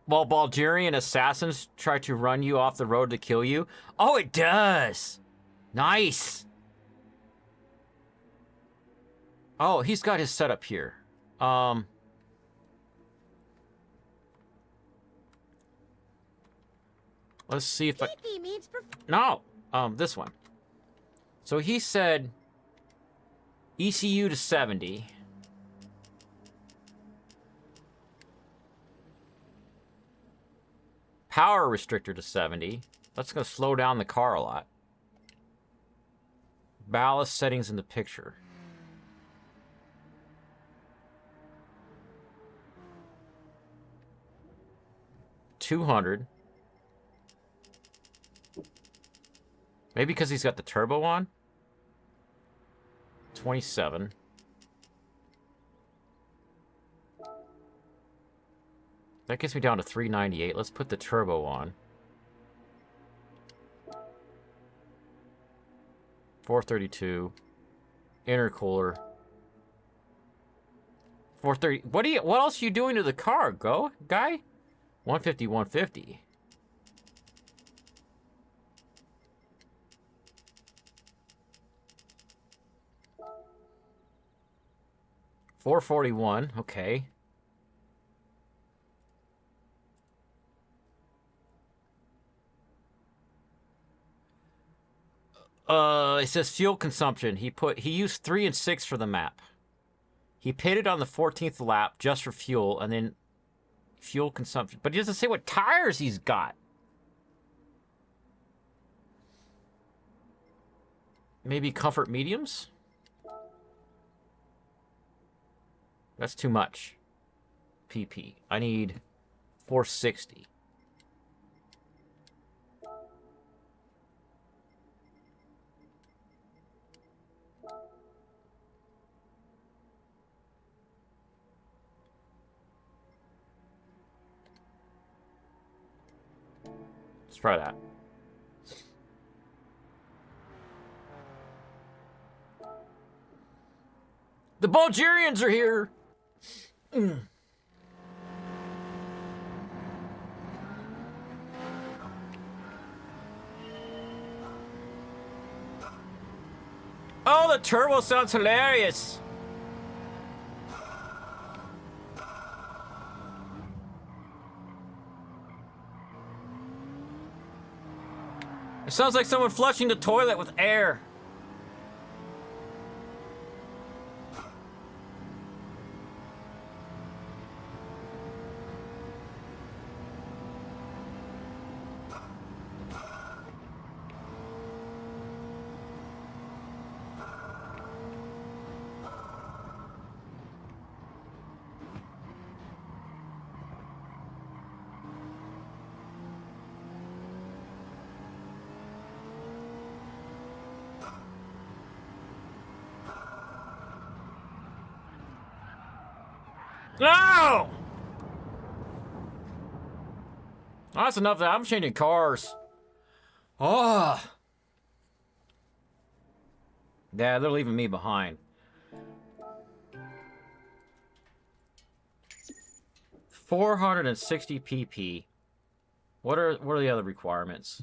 While Bulgarian assassins try to run you off the road to kill you. Oh, it does! Nice! Oh, he's got his setup here. Let's see if PP means No! This one. So he said ECU to 70. Power restrictor to 70. That's going to slow down the car a lot. Ballast settings in the picture. $200. Maybe because he's got the turbo on. 27. That gets me down to 398. Let's put the turbo on. 432. Intercooler. 430. What else are you doing to the car, guy? 150, 150. $441, okay. It says fuel consumption. He used 3 and 6 for the map. He pitted on the 14th lap just for fuel, and then fuel consumption. But he doesn't say what tires he's got. Maybe comfort mediums? That's too much. PP? I need 460. Let's try that. The Bulgarians are here! Oh, the turbo sounds hilarious! It sounds like someone flushing the toilet with air. No! That's enough of that. I'm changing cars. Oh. Yeah, they're leaving me behind. 460 pp. What are the other requirements?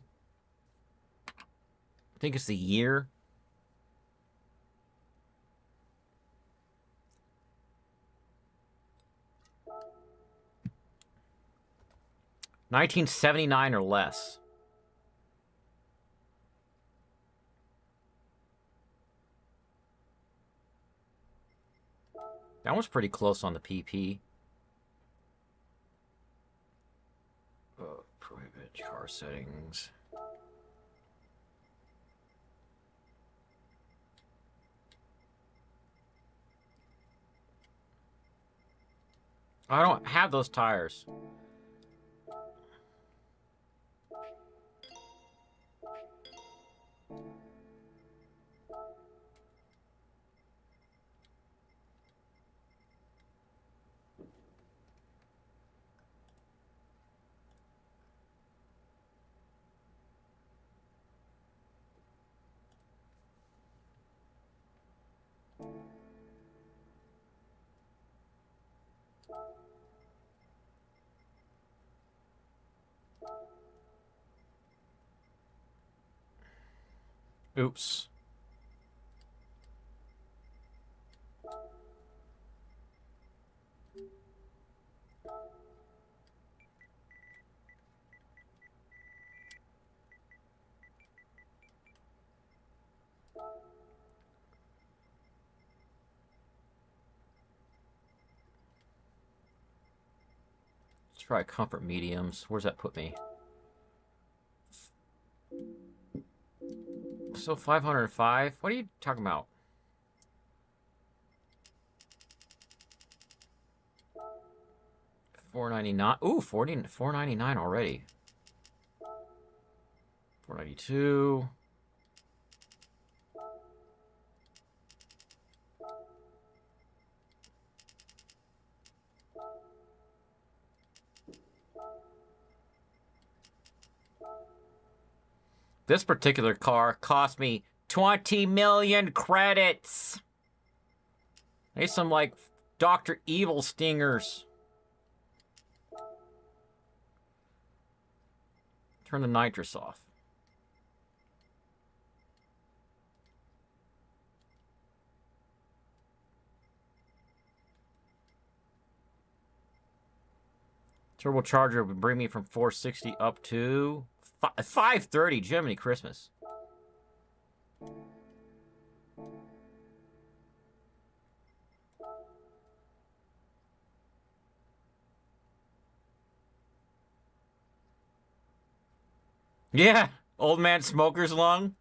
I think it's the year. $1979 or less. That one's pretty close on the PP. Prohibit car settings. I don't have those tires. Oops. Let's try comfort mediums. Where's that put me? So 505? What are you talking about? $499. Ooh, $499 already. $492. This particular car cost me 20 million credits. I need some, like, Dr. Evil stingers. Turn the nitrous off. Turbocharger would bring me from 460 up to 530. Jiminy Christmas. Yeah, old man smoker's lung.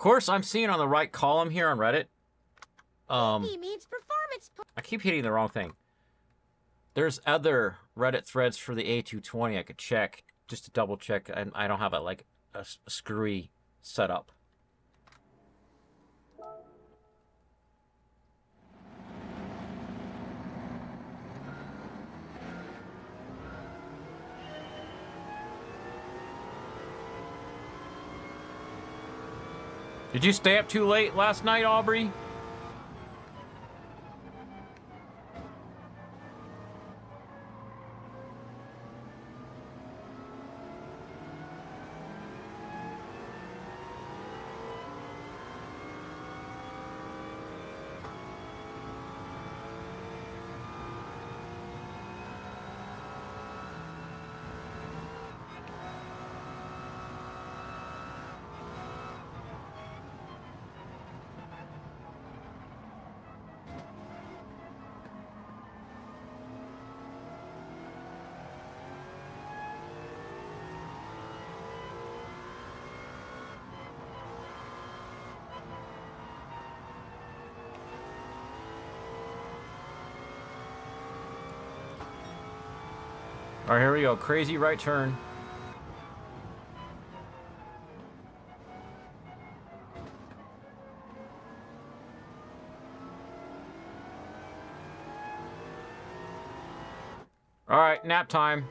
course, I'm seeing on the right column here on Reddit. He means performance. I keep hitting the wrong thing. There's other Reddit threads for the A220 I could check just to double check. I don't have a screwy setup. Did you stay up too late last night, Aubrey? All right, here we go. Crazy right turn. All right, nap time.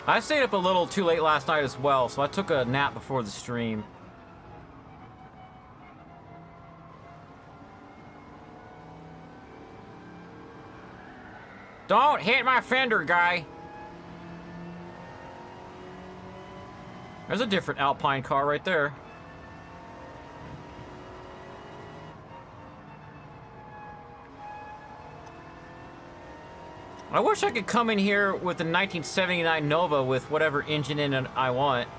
I stayed up a little too late last night as well, so I took a nap before the stream. Don't hit my fender, guy. There's a different Alpine car right there. I wish I could come in here with the 1979 Nova with whatever engine in it I want.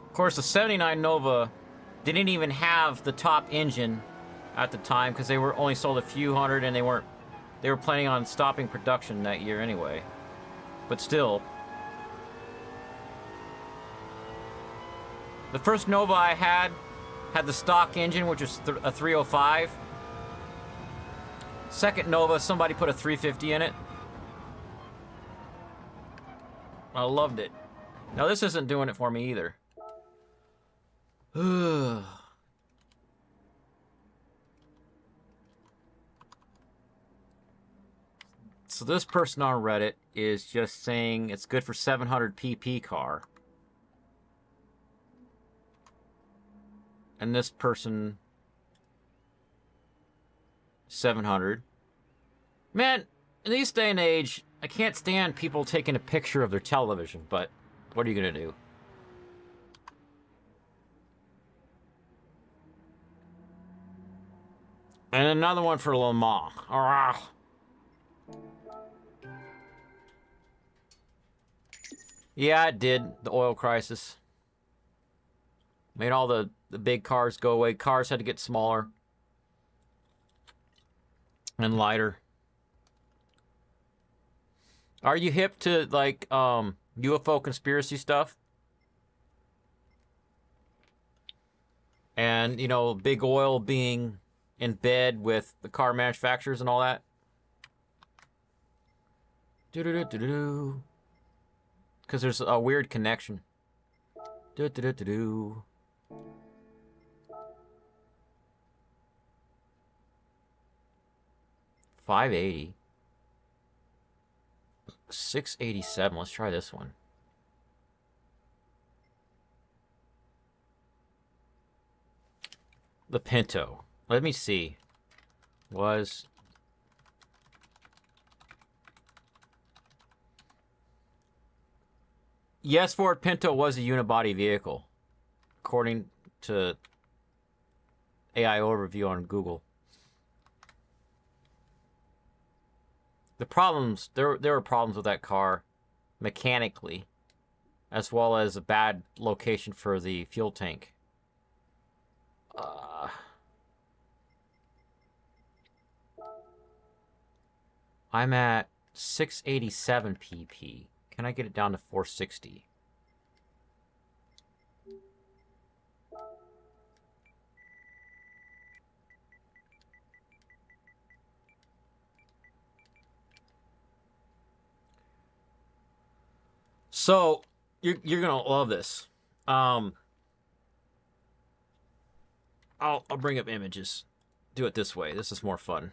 Of course, the 79 Nova didn't even have the top engine at the time because they were only sold a few hundred and they were planning on stopping production that year anyway. But still. The first Nova I had the stock engine, which was a 305. Second Nova, somebody put a 350 in it. I loved it. Now this isn't doing it for me either. So this person on Reddit is just saying it's good for 700 pp car. And this person 700. Man, in this day and age, I can't stand people taking a picture of their television, but what are you gonna do? And another one for Le Mans. Ah. Yeah, it did. The oil crisis. Made all the big cars go away. Cars had to get smaller. And lighter. Are you hip to, like, UFO conspiracy stuff? And, you know, big oil being in bed with the car manufacturers and all that. Do-do-do-do-do. Because there's a weird connection. Do-do-do-do-do. $580. $687. Let's try this one. The Pinto. Let me see. Was... Yes, Ford Pinto was a unibody vehicle, according to AI overview on Google. The problems, there were problems with that car mechanically, as well as a bad location for the fuel tank. I'm at 687 pp. Can I get it down to 460? So, you're gonna love this. I'll bring up images. Do it this way. This is more fun.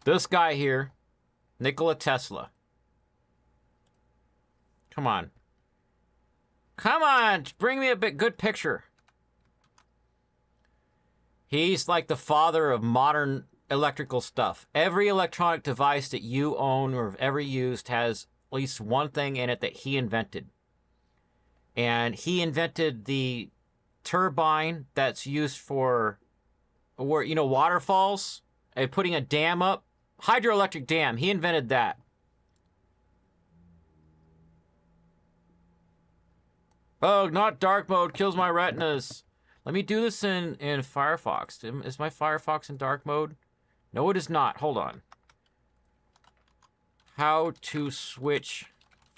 This guy here, Nikola Tesla. Come on. Come on, bring me a good picture. He's like the father of modern electrical stuff. Every electronic device that you own or have ever used has at least one thing in it that he invented. And he invented the turbine that's used for, waterfalls, putting a dam up. Hydroelectric dam, he invented that. Oh, not dark mode, kills my retinas. Let me do this in Firefox. Is my Firefox in dark mode? No, it is not. Hold on. How to switch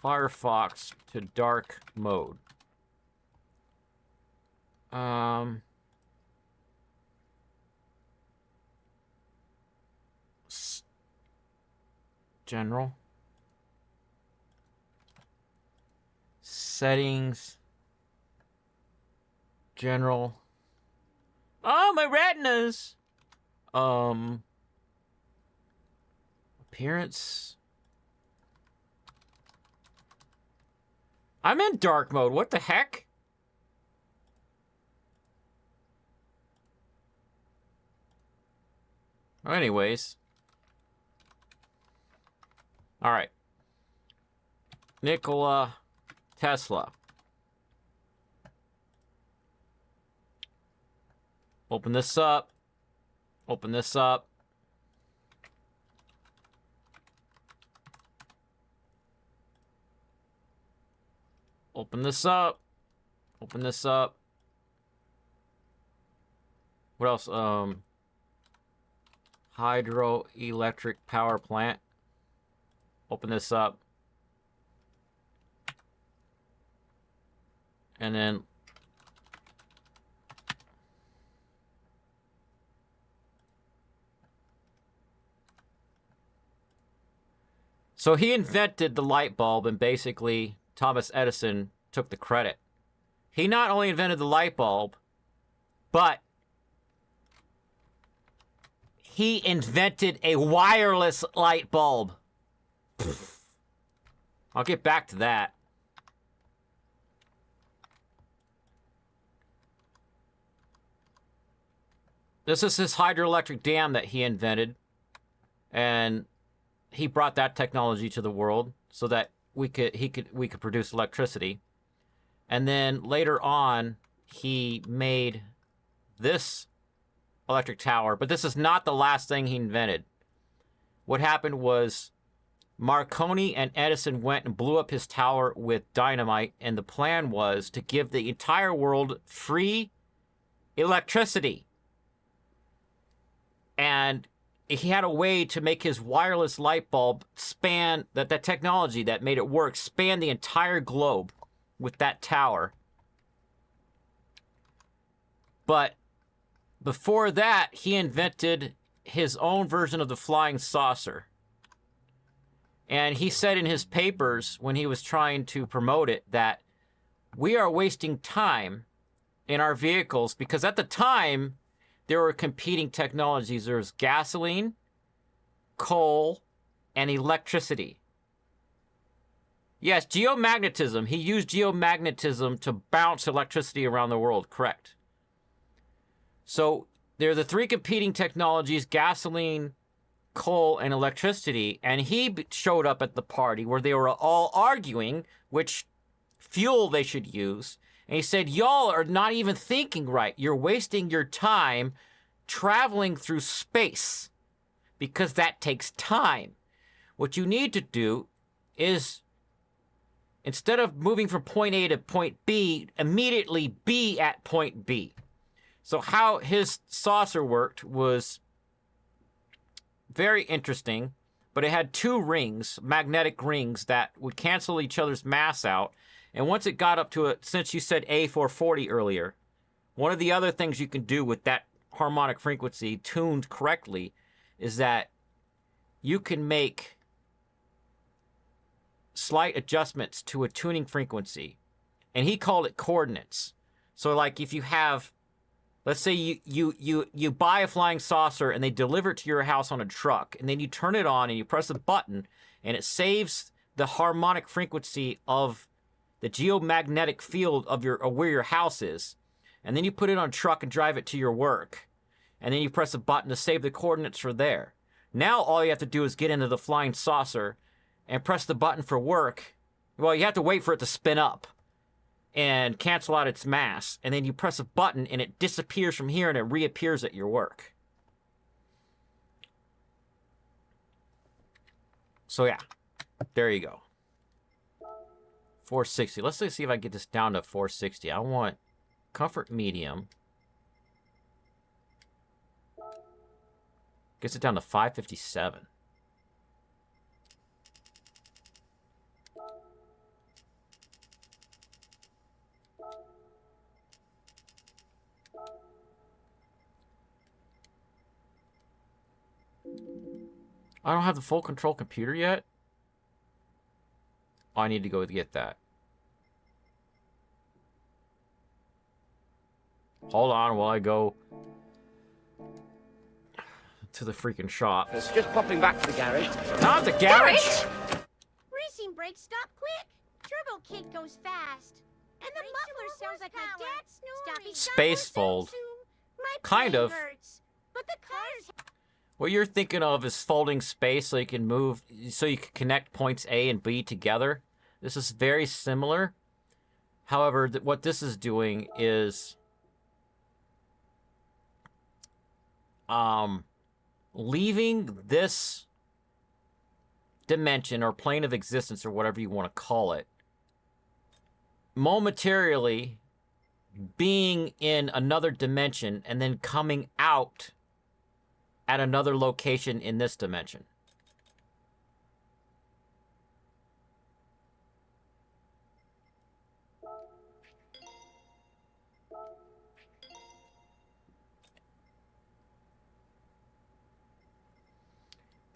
Firefox to dark mode. General. Settings. General. Oh, my retinas! Appearance. I'm in dark mode. What the heck? Well, anyways. All right. Nikola Tesla. Open this up. Open this up. Open this up. Open this up. What else? Hydroelectric power plant. Open this up. And then so he invented the light bulb, and basically Thomas Edison took the credit. He not only invented the light bulb, but he invented a wireless light bulb. I'll get back to that. This is his hydroelectric dam that he invented, and he brought that technology to the world so that we could produce electricity. And then later on, he made this electric tower, but this is not the last thing he invented. What happened was Marconi and Edison went and blew up his tower with dynamite, and the plan was to give the entire world free electricity. And he had a way to make his wireless light bulb span, that technology that made it work, span the entire globe with that tower. But before that, he invented his own version of the flying saucer. And he said in his papers when he was trying to promote it that we are wasting time in our vehicles, because at the time there were competing technologies. There was gasoline, coal, and electricity. Yes, geomagnetism. He used geomagnetism to bounce electricity around the world, correct. So there are the three competing technologies: gasoline, coal, and electricity. And he showed up at the party where they were all arguing which fuel they should use. And he said, y'all are not even thinking right. You're wasting your time traveling through space because that takes time. What you need to do is, instead of moving from point A to point B, immediately be at point B. So how his saucer worked was very interesting, but it had two rings, magnetic rings, that would cancel each other's mass out. And once it got up to since you said A440 earlier, one of the other things you can do with that harmonic frequency tuned correctly is that you can make slight adjustments to a tuning frequency. And he called it coordinates. So like if you have, let's say you buy a flying saucer and they deliver it to your house on a truck, and then you turn it on and you press a button and it saves the harmonic frequency of the geomagnetic field of where your house is. And then you put it on a truck and drive it to your work. And then you press a button to save the coordinates for there. Now all you have to do is get into the flying saucer and press the button for work. Well, you have to wait for it to spin up and cancel out its mass. And then you press a button and it disappears from here and it reappears at your work. So yeah, there you go. 460. Let's see if I can get this down to 460. I want comfort medium. Gets it down to 557. I don't have the full control computer yet. Oh, I need to go get that. Hold on while I go to the freaking shop. It's just popping back to the garage. Not the garage! Racing brakes stop quick. Turbo kit goes fast. And the muffler sounds like my dad snoring. Space fold. My Kind brain of. hurts. But the cars... What you're thinking of is folding space so you can move, so you can connect points A and B together. This is very similar. However, what this is doing is leaving this dimension or plane of existence or whatever you want to call it, momentarily being in another dimension and then coming out at another location in this dimension.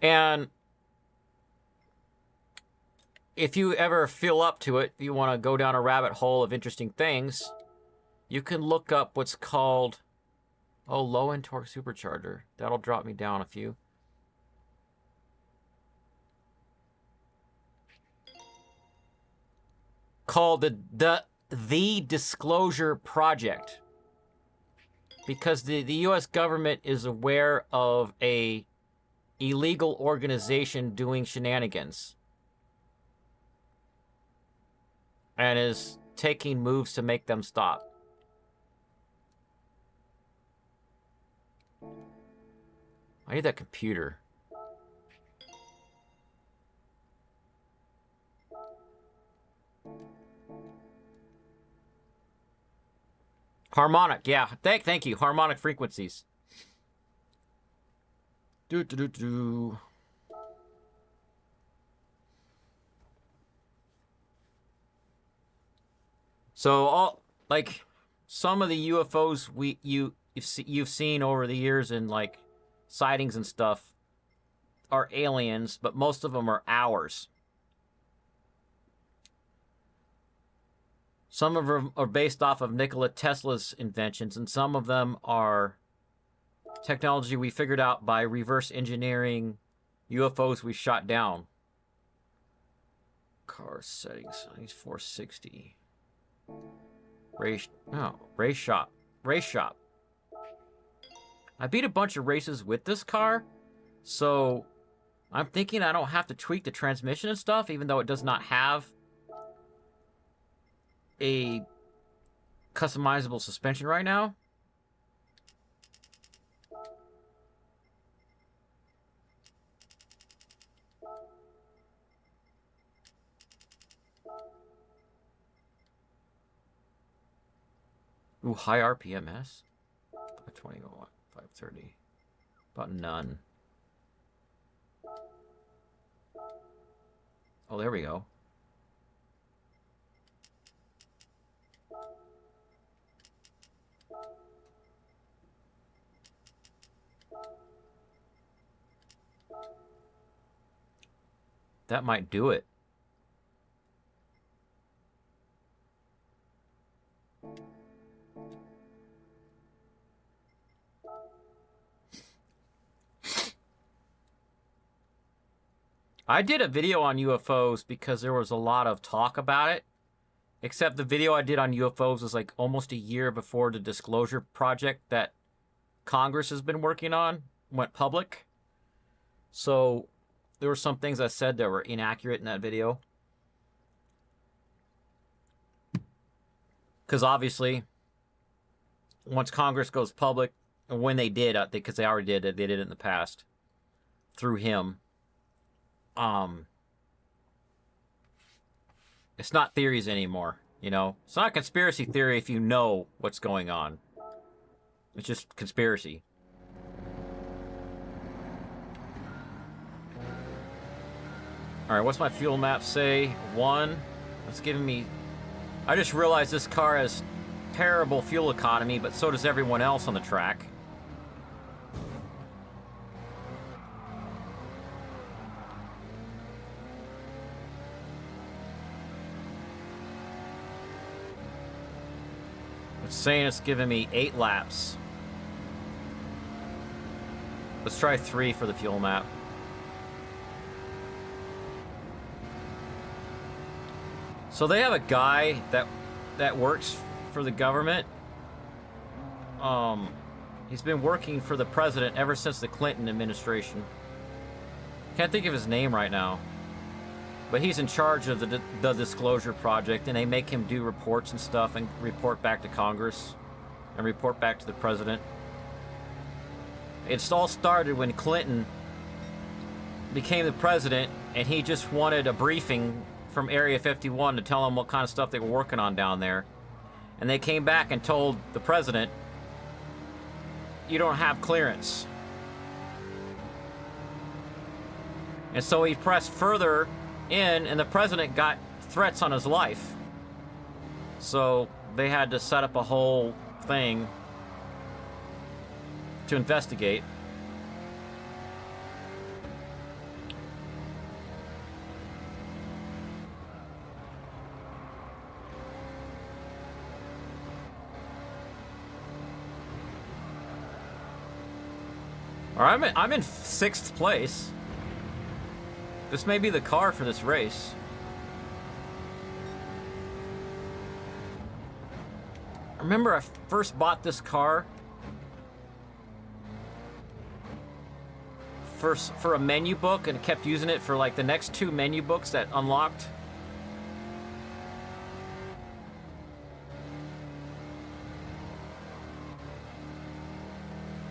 And if you ever feel up to it, if you want to go down a rabbit hole of interesting things, you can look up what's called, low-end torque supercharger. That'll drop me down a few. Called the Disclosure Project. Because the U.S. government is aware of a illegal organization doing shenanigans and is taking moves to make them stop. I need that computer. Harmonic, yeah. Thank you. Harmonic frequencies. So, like, some of the UFOs you've seen over the years in, like, sightings and stuff are aliens, but most of them are ours. Some of them are based off of Nikola Tesla's inventions, and some of them are technology we figured out by reverse engineering UFOs we shot down. Car settings. I need 460. Race shop. Race shop. I beat a bunch of races with this car, so I'm thinking I don't have to tweak the transmission and stuff, even though it does not have a customizable suspension right now. Ooh, high RPMs. 520, what? 530. About none. Oh, there we go. That might do it. I did a video on UFOs because there was a lot of talk about it. Except the video I did on UFOs was like almost a year before the disclosure project that Congress has been working on went public. So there were some things I said that were inaccurate in that video. Because obviously, once Congress goes public, and when they did, because they already did it, they did it in the past, through him, it's not theories anymore, you know? It's not a conspiracy theory if you know what's going on. It's just conspiracy. Alright, what's my fuel map say? 1. It's giving me... I just realized this car has terrible fuel economy, but so does everyone else on the track. It's saying it's giving me 8 laps. Let's try 3 for the fuel map. So they have a guy that works for the government. He's been working for the president ever since the Clinton administration. Can't think of his name right now. But he's in charge of the disclosure project, and they make him do reports and stuff and report back to Congress and report back to the president. It's all started when Clinton became the president, and he just wanted a briefing from Area 51 to tell them what kind of stuff they were working on down there. And they came back and told the president, you don't have clearance. And so he pressed further in, and the president got threats on his life. So they had to set up a whole thing to investigate. All right, I'm in 6th place. This may be the car for this race. Remember, I first bought this car for a menu book and kept using it for like the next 2 menu books that unlocked.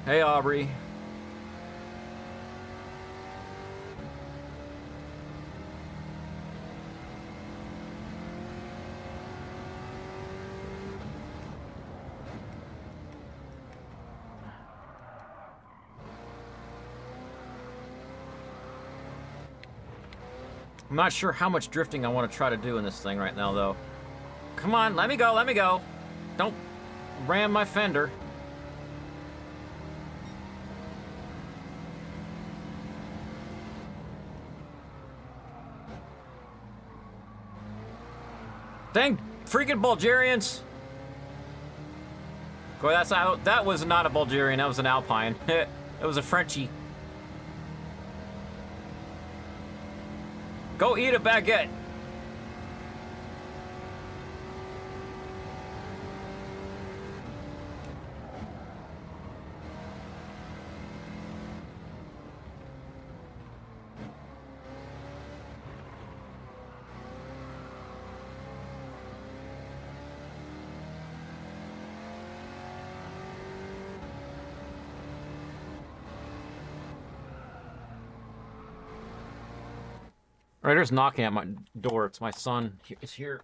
Hey, Aubrey. I'm not sure how much drifting I want to try to do in this thing right now, though. Come on, let me go, let me go. Don't ram my fender. Dang freaking Bulgarians. Boy, that was not a Bulgarian, that was an Alpine. It was a Frenchie. Go eat a baguette. Right, there's knocking at my door. It's my son. It's here.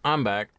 I'm back.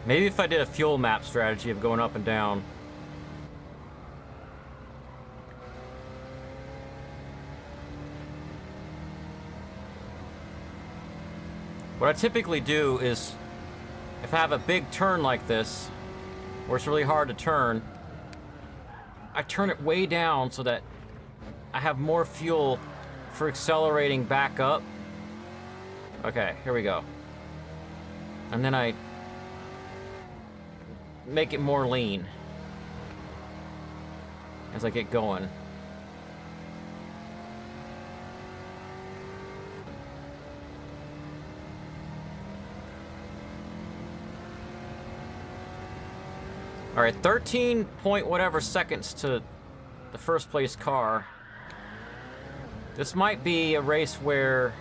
Maybe if I did a fuel map strategy of going up and down. What I typically do is, if I have a big turn like this, where it's really hard to turn, I turn it way down so that I have more fuel for accelerating back up. Okay, here we go. And then I make it more lean as I get going. All right, 13 point whatever seconds to the first place car. This might be a race where...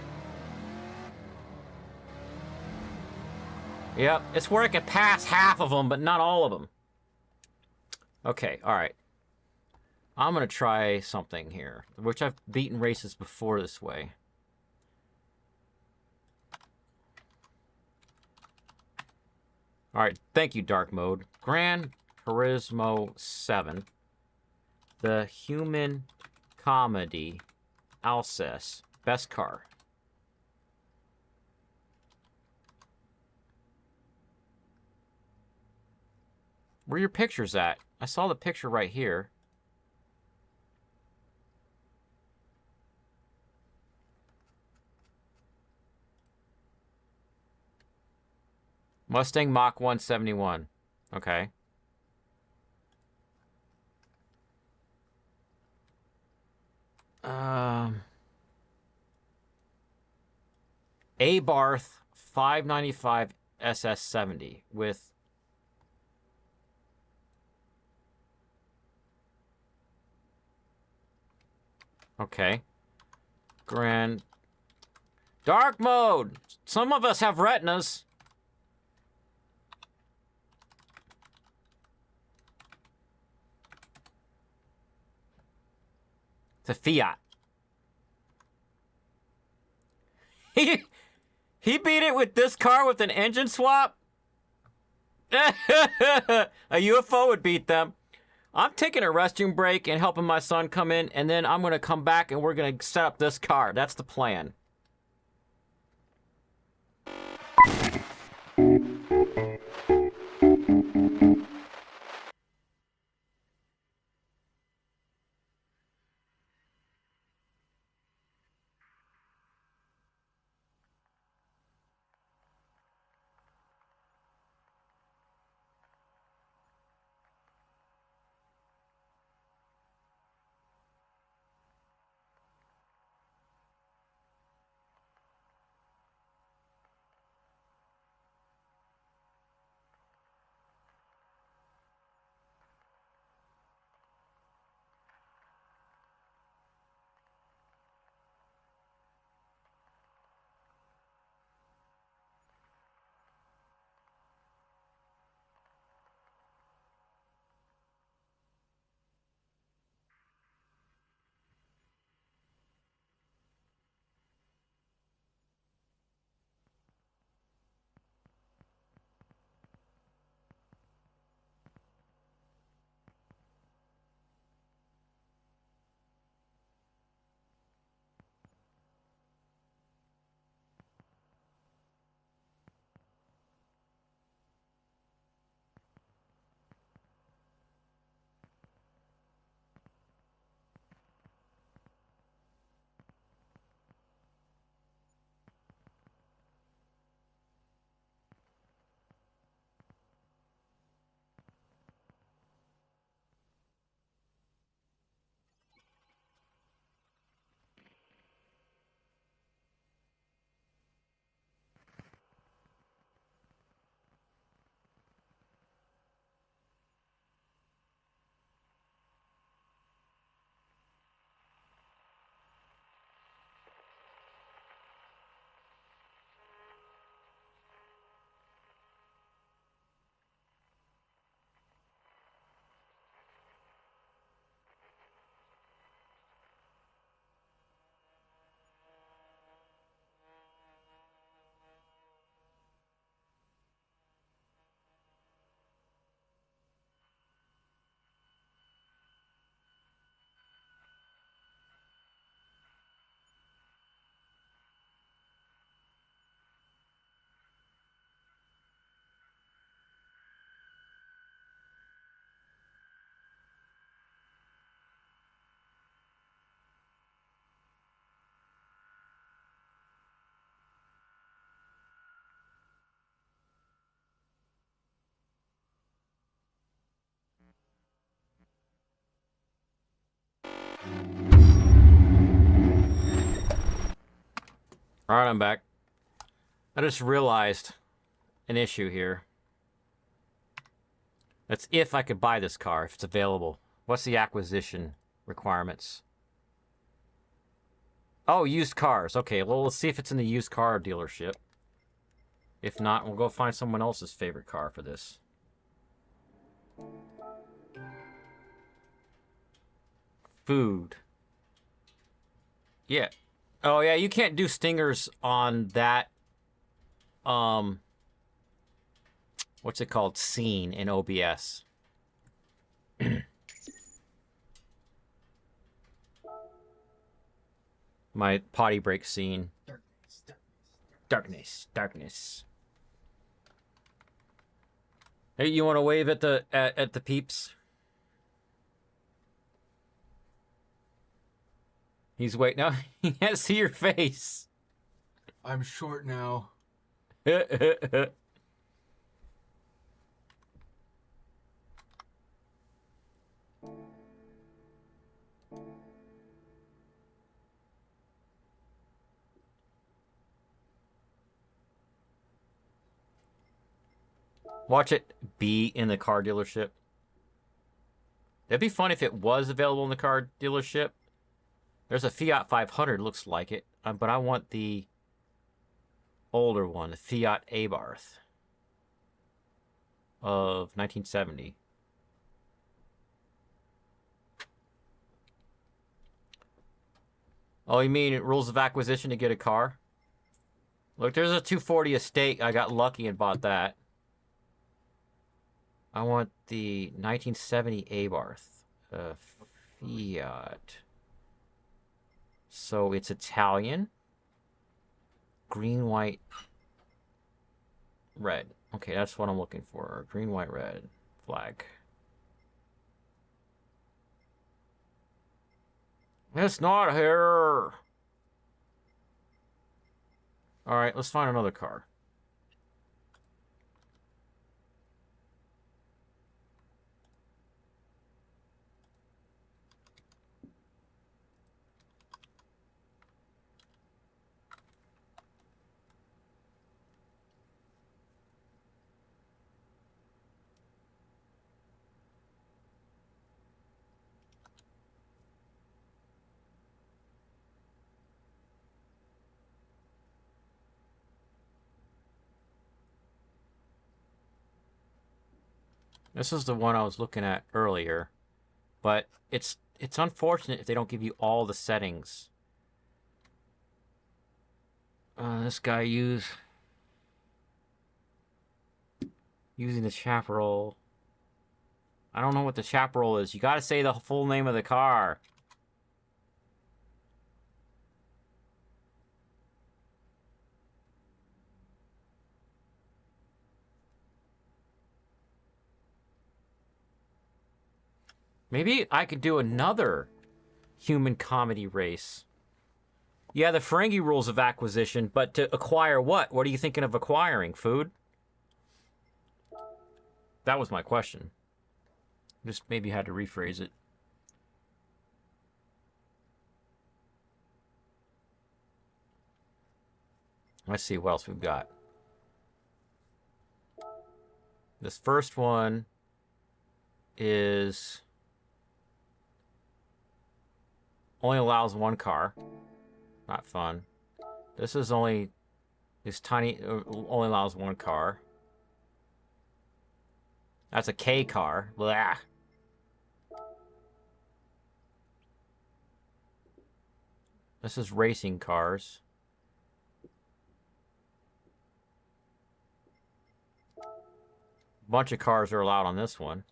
Yep, it's where I can pass half of them, but not all of them. Okay, all right. I'm going to try something here, which I've beaten races before this way. All right, thank you, Dark Mode. Gran Turismo 7. The Human Comedy Alsace. Best car. Where are your pictures at? I saw the picture right here. Mustang Mach 171. Okay. Abarth 595 SS70 with... Okay. Grand... Dark mode! Some of us have retinas. It's a Fiat. He beat it with this car with an engine swap? A UFO would beat them. I'm taking a restroom break and helping my son come in, and then I'm going to come back and we're going to set up this car. That's the plan. All right, I'm back. I just realized an issue here. That's if I could buy this car, if it's available. What's the acquisition requirements? Oh, used cars. Okay, well, let's see if it's in the used car dealership. If not, we'll go find someone else's favorite car for this. Food. Yeah. Oh, yeah, you can't do stingers on that, what's it called? Scene in OBS. My potty break scene. Darkness. Hey, you want to wave at the peeps? He's waiting. No, he can't see your face. I'm short now. Watch it be in the car dealership. That'd be fun if it was available in the car dealership. There's a Fiat 500, looks like it. But I want the older one, the Fiat Abarth of 1970. Oh, you mean rules of acquisition to get a car? Look, there's a 240 Estate. I got lucky and bought that. I want the 1970 Abarth. Fiat. So it's Italian. Green, white, red. Okay, that's what I'm looking for. Green, white, red flag. It's not here. All right, let's find another car. This is the one I was looking at earlier, but it's unfortunate if they don't give you all the settings. This guy using the chaparral. I don't know what the chaparral is. You got to say the full name of the car. Maybe I could do another human comedy race. Yeah, the Ferengi rules of acquisition, but to acquire what? What are you thinking of acquiring? Food? That was my question. Just maybe had to rephrase it. Let's see what else we've got. This first one is... only allows one car. Not fun. This is only... this tiny... only allows one car. That's a K car. Blah. This is racing cars. A bunch of cars are allowed on this one.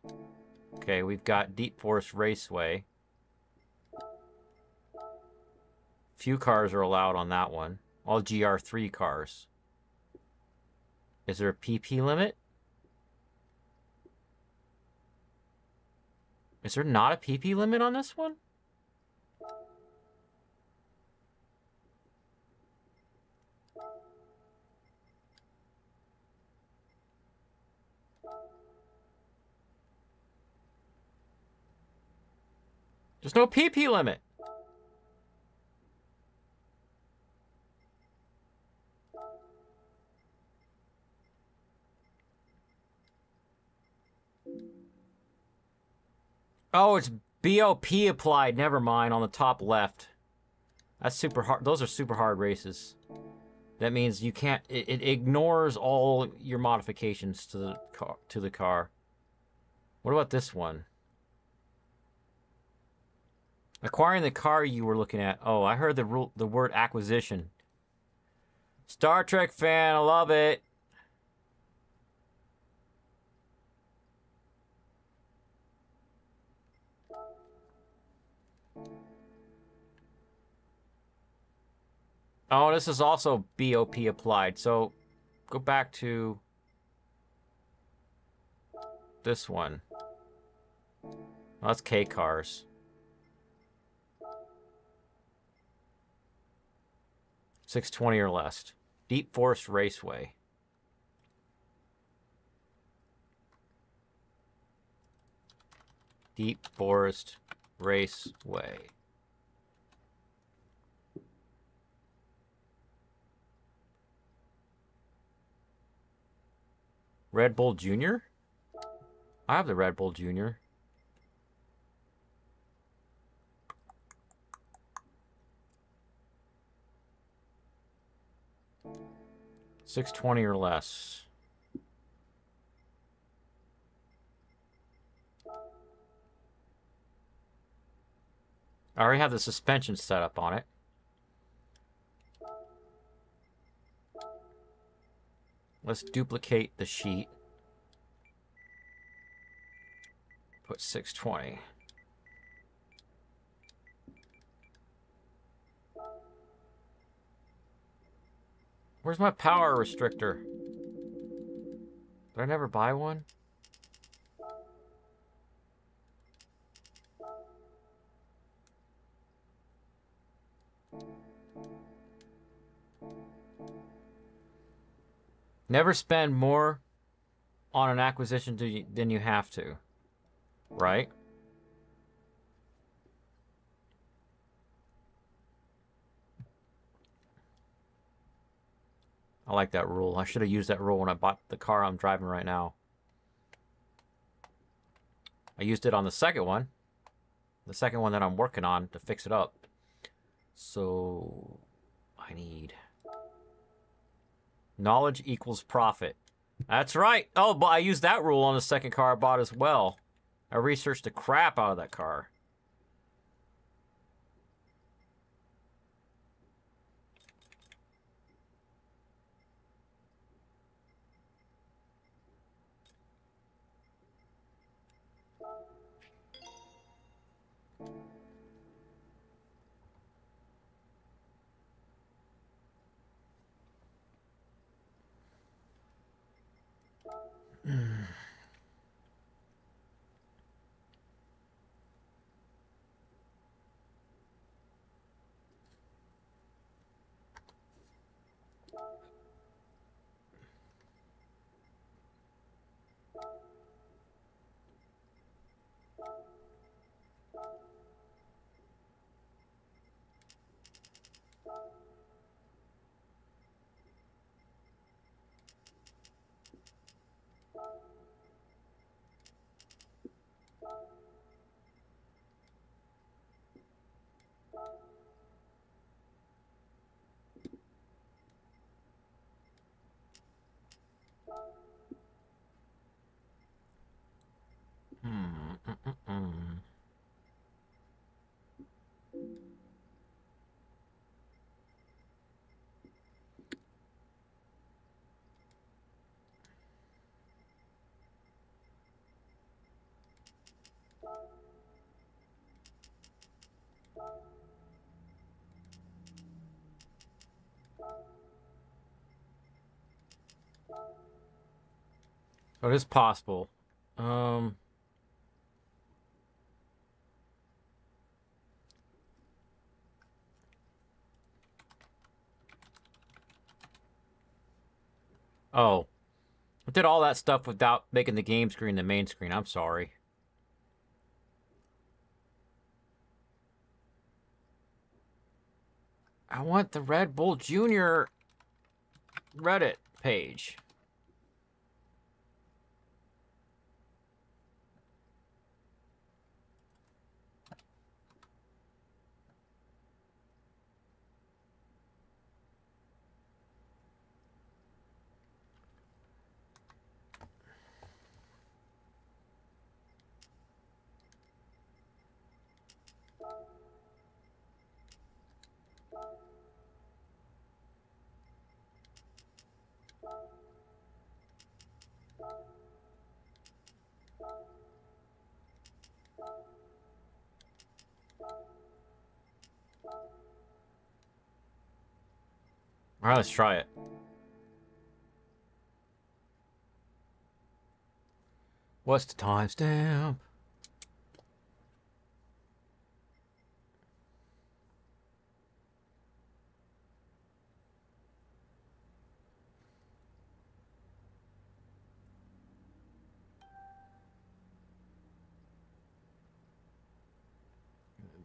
Okay, we've got Deep Forest Raceway. Few cars are allowed on that one. All GR3 cars. Is there a PP limit? Is there not a PP limit on this one? There's no PP limit. Oh, it's BOP applied. Never mind. On the top left. That's super hard. Those are super hard races. That means you can't. It ignores all your modifications to the car. What about this one? Acquiring the car you were looking at. Oh, I heard the word acquisition. Star Trek fan, I love it. Oh, this is also BOP applied. So go back to this one. Oh, that's K cars. 620 or less. Deep Forest Raceway. Deep Forest Raceway. Red Bull Jr.? I have the Red Bull Jr. $620 or less. I already have the suspension set up on it. Let's duplicate the sheet. Put 620. Where's my power restrictor? Did I never buy one? Never spend more on an acquisition than you have to, right? I like that rule. I should have used that rule when I bought the car I'm driving right now. I used it on the second one. The second one that I'm working on to fix it up. So I need... knowledge equals profit. That's right. Oh, but I used that rule on the second car I bought as well. I researched the crap out of that car. It is possible. Oh. I did all that stuff without making the game screen the main screen. I'm sorry. I want the Red Bull Jr. Reddit page. All right, let's try it. What's the timestamp?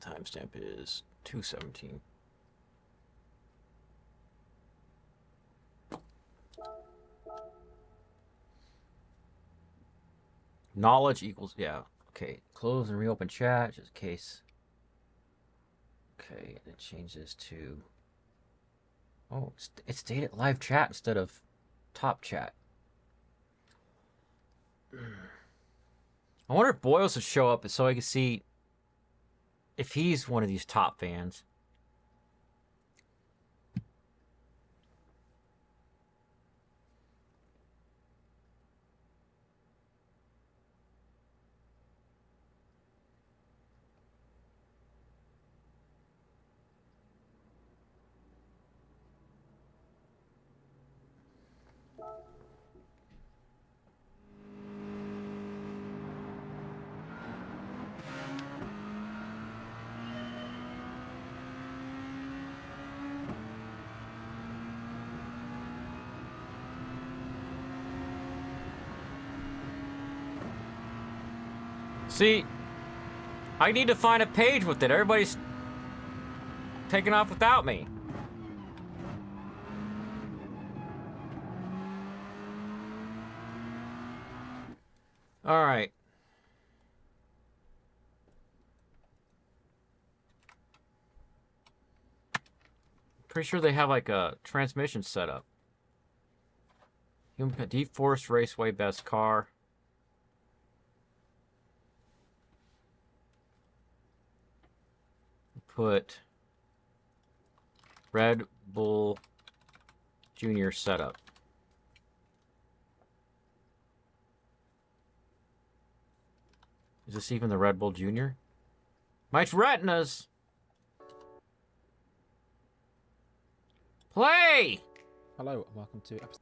Timestamp is 2:17. Knowledge equals, yeah. Okay, close and reopen chat just in case. Okay, and it changes to. Oh, it's stayed at live chat instead of top chat. I wonder if Boyles would show up so I can see if he's one of these top fans. See, I need to find a page with it. Everybody's taking off without me. All right. Pretty sure they have like a transmission setup. Deep Forest Raceway best car. Put Red Bull Junior setup. Is this even the Red Bull Junior? Mike's retinas. Play! Hello and welcome to episode.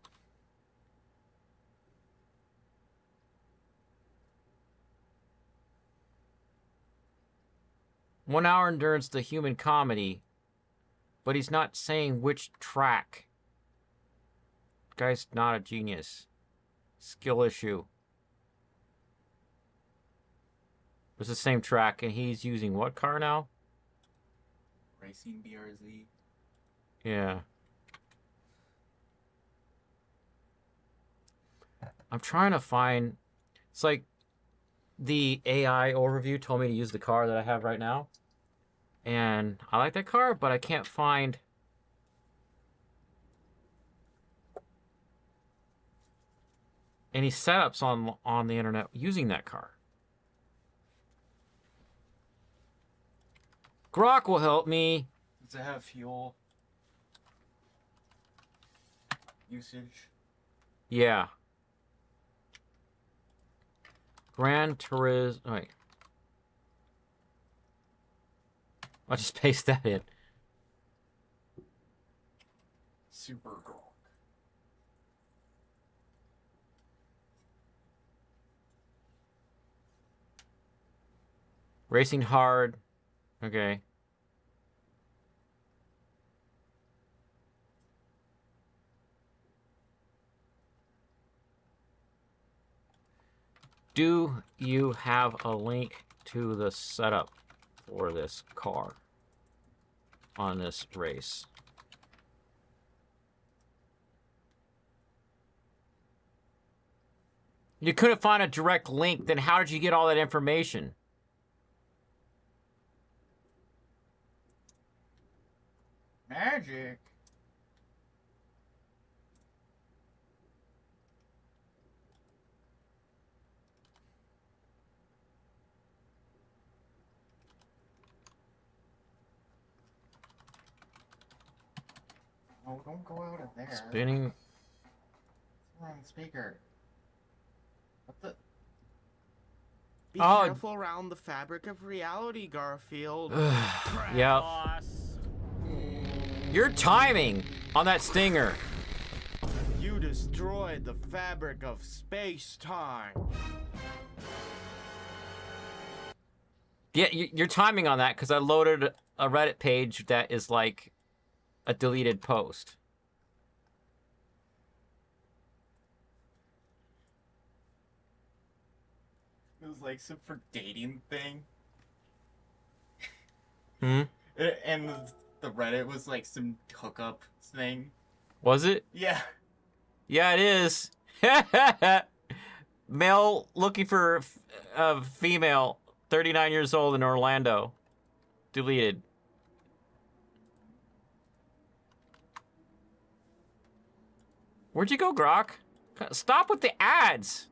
One hour endurance to human comedy, but he's not saying which track. Guy's not a genius. Skill issue. It's the same track, and he's using what car now? Racing BRZ. Yeah. I'm trying to find... It's like the AI overview told me to use the car that I have right now. And I like that car, but I can't find... any setups on the internet using that car. Grok will help me. Does it have fuel usage? Yeah. Gran Turismo. Wait. I'll just paste that in. Super Grok. Racing hard. Okay. Do you have a link to the setup for this car on this race? You couldn't find a direct link, then how did you get all that information? Magic. Oh, don't go out of there. Spinning. Wrong speaker. What the? Be Oh. careful around the fabric of reality, Garfield. Yeah. Boss. Your timing on that stinger. You destroyed the fabric of space-time. Yeah, your timing on that, because I loaded a Reddit page that is like a deleted post. It was like some for dating thing. Hmm? And the Reddit was like some hookup thing. Was it? Yeah. Yeah, it is. Male looking for a female, 39 years old in Orlando. Deleted. Where'd you go, Grok? Stop with the ads.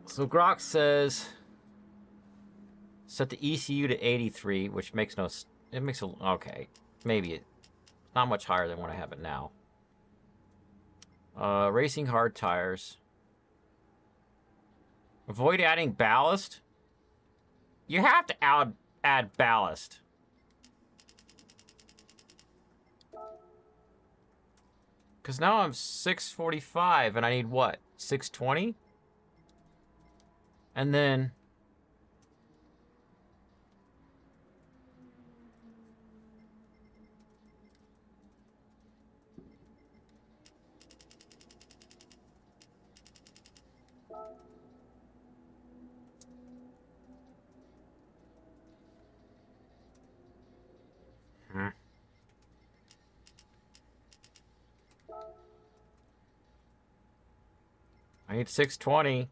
So Grok says set the ECU to 83, which makes no... It makes a... Okay. Maybe it... Not much higher than what I have it now. Racing hard tires. Avoid adding ballast. You have to add ballast. Because now I'm 645 and I need what? 620? And then... I need 620.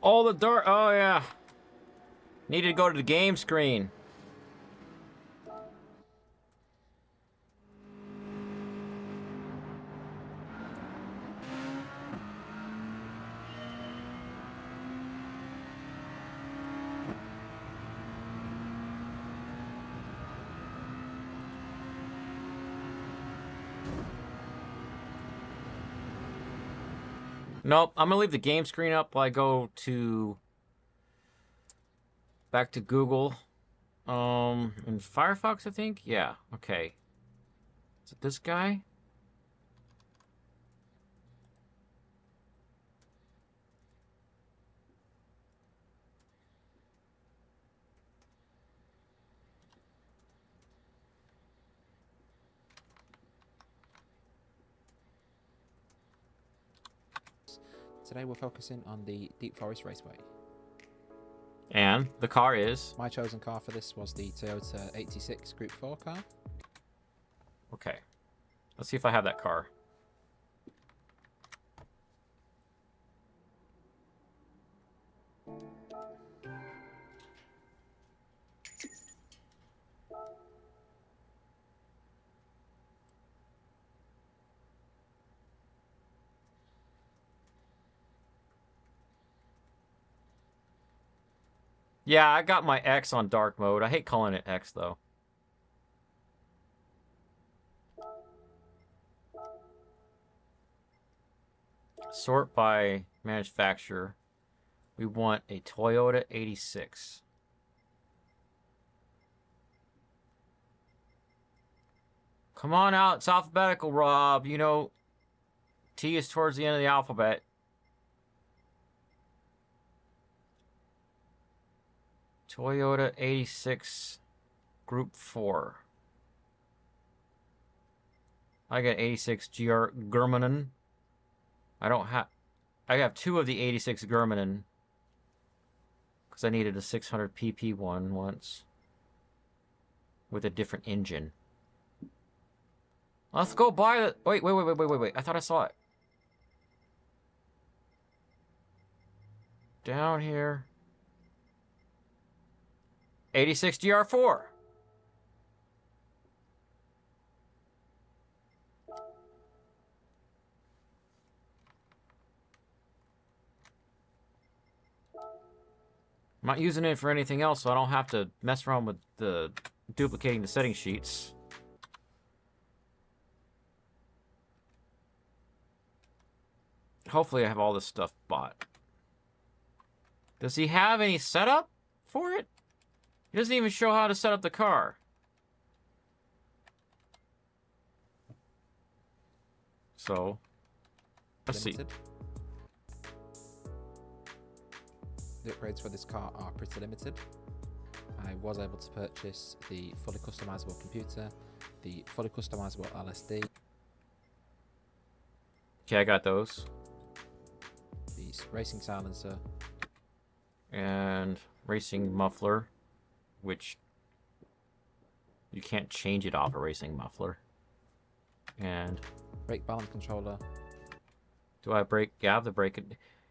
All the dark. Oh, yeah. Needed to go to the game screen. Nope, I'm gonna leave the game screen up while I go to back to Google. In Firefox, I think? Yeah, okay. Is it this guy? Today we're focusing on the Deep Forest Raceway. And the car is? My chosen car for this was the Toyota 86 Group 4 car. Okay. Let's see if I have that car. Yeah, I got my X on dark mode. I hate calling it X, though. Sort by manufacturer. We want a Toyota 86. Come on out. It's alphabetical, Rob. You know, T is towards the end of the alphabet. Toyota 86 Group 4. I got 86 GR Germanen. I have two of the 86 Germanen because I needed a 600 pp one once with a different engine. Let's go buy the... Wait. I thought I saw it. Down here. 86 GR4. I'm not using it for anything else, so I don't have to mess around with the duplicating the setting sheets. Hopefully I have all this stuff bought. Does he have any setup for it? He doesn't even show how to set up the car. So, let's see. The upgrades for this car are pretty limited. I was able to purchase the fully customizable computer, the fully customizable LSD. Okay, I got those. The racing silencer. And racing muffler, which you can't change it off a racing muffler. And brake balance controller. Do I brake? Yeah, I have the brake.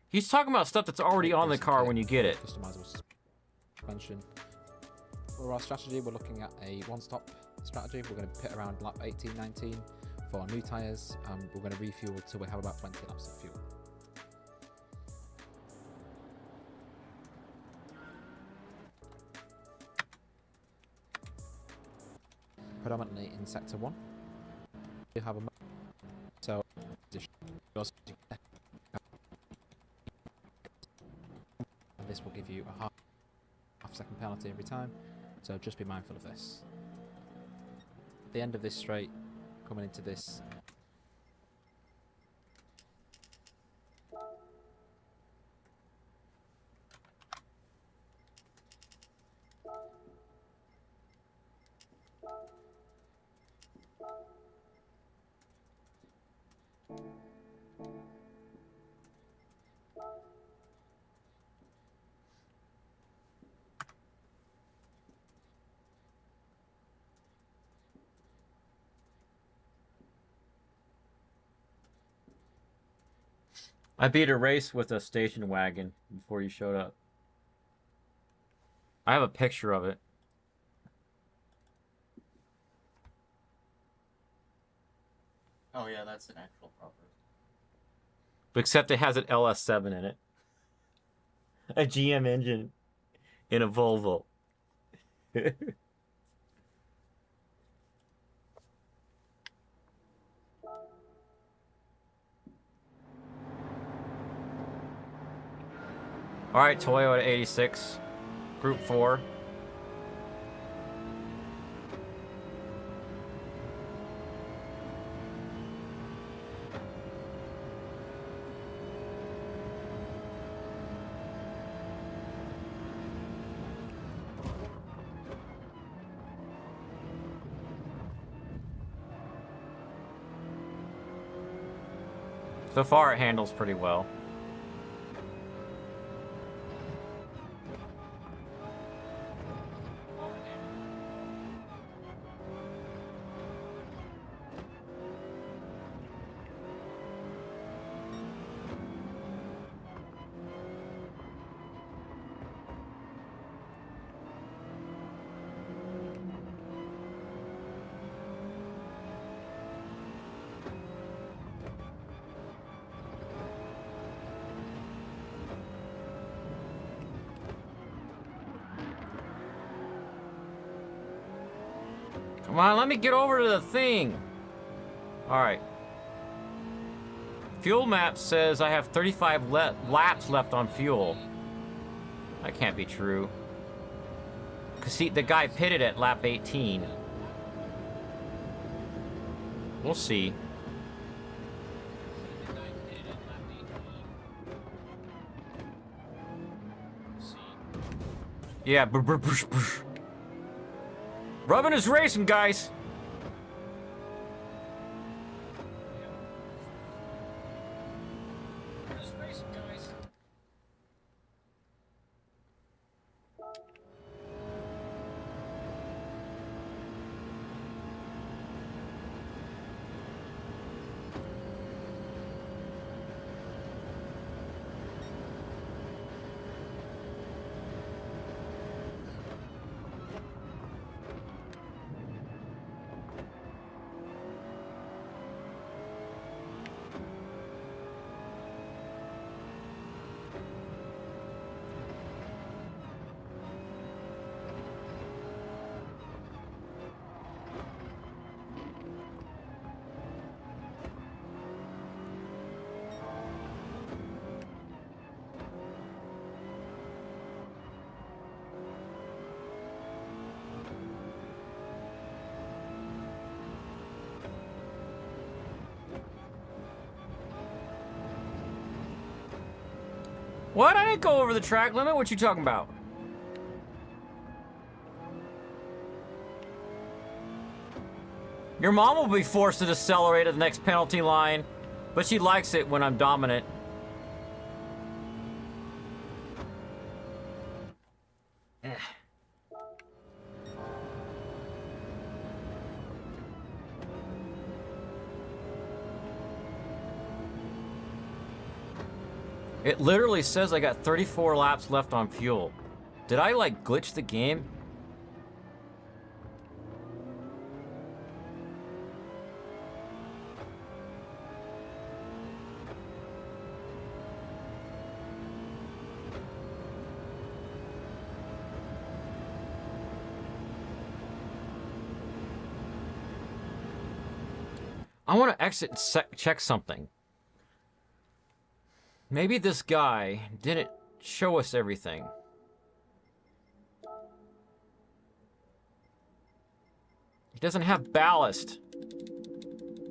He's talking about stuff that's already on the car when you get it. Customizable suspension. For our strategy, we're looking at a one-stop strategy. We're going to pit around lap 18, 19 for new tyres. We're going to refuel till we have about 20 laps of fuel. Predominantly in sector 1. We have a so and this will give you a half second penalty every time, so just be mindful of this. At the end of this straight, coming into this I beat a race with a station wagon before you showed up. I have a picture of it. Oh yeah, that's an actual proper. Except it has an LS7 in it. A GM engine in a Volvo. All right, Toyota 86, Group 4. So far, it handles pretty well. Come on, let me get over to the thing. All right. Fuel map says I have 35 laps left on fuel. That can't be true. Because see, the guy pitted at lap 18. We'll see. Yeah, Rubbin is racing, guys. What? I didn't go over the track limit. What you talking about? Your mom will be forced to decelerate at the next penalty line, but she likes it when I'm dominant. It literally says I got 34 laps left on fuel. Did I, like, glitch the game? I want to exit and check something. Maybe this guy didn't show us everything. He doesn't have ballast.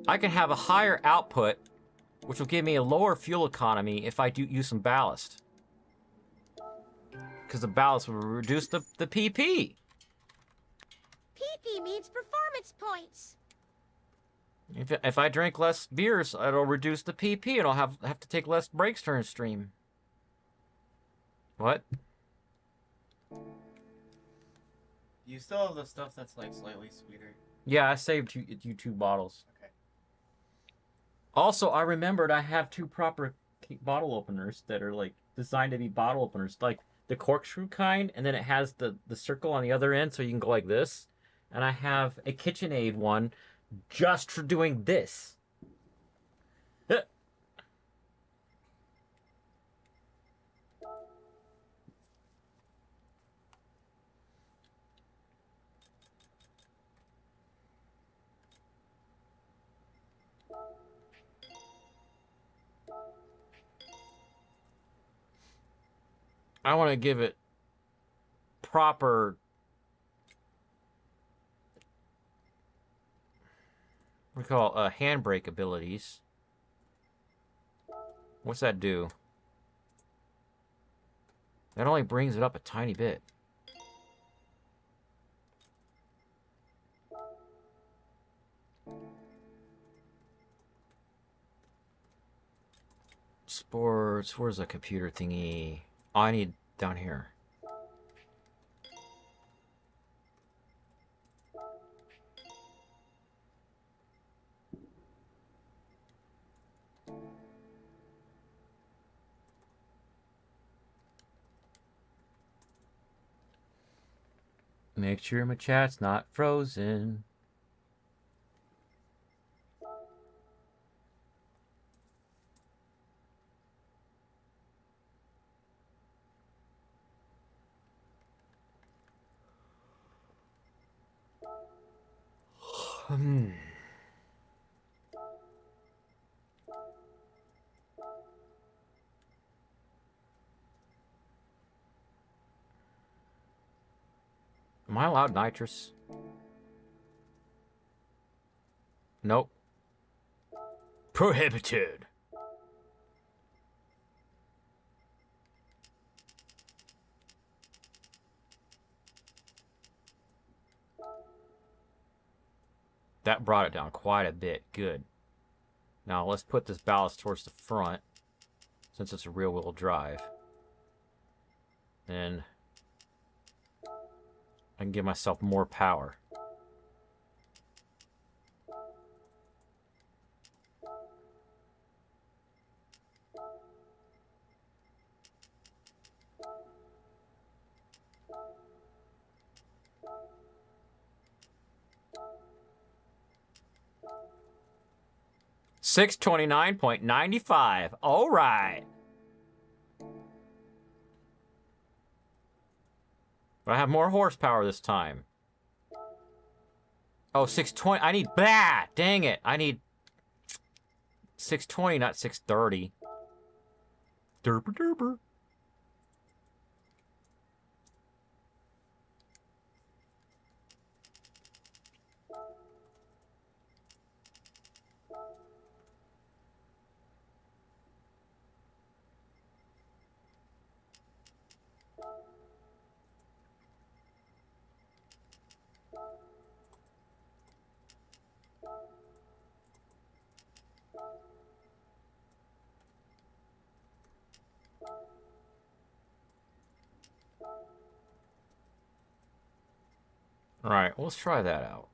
I can have a higher output, which will give me a lower fuel economy if I do use some ballast. Because the ballast will reduce the PP. PP means performance points. If I drink less beers, it'll reduce the PP and I'll have to take less breaks during stream. What? You still have the stuff that's like slightly sweeter. Yeah, I saved you 2 bottles. Okay. Also, I remembered I have 2 proper bottle openers that are like designed to be bottle openers, like the corkscrew kind, and then it has the circle on the other end so you can go like this. And I have a KitchenAid one just for doing this. I want to give it proper... What do you call handbrake abilities. What's that do? That only brings it up a tiny bit. Sports, where's the computer thingy? Oh, I need down here. Make sure my chat's not frozen. Am I allowed nitrous? Nope. Prohibited. That brought it down quite a bit. Good. Now let's put this ballast towards the front, since it's a rear-wheel drive. And I can give myself more power. $629.95. All right. But I have more horsepower this time. Oh, 620. I need... Bah! Dang it. I need 620, not 630. Derper derper. All right, let's try that out.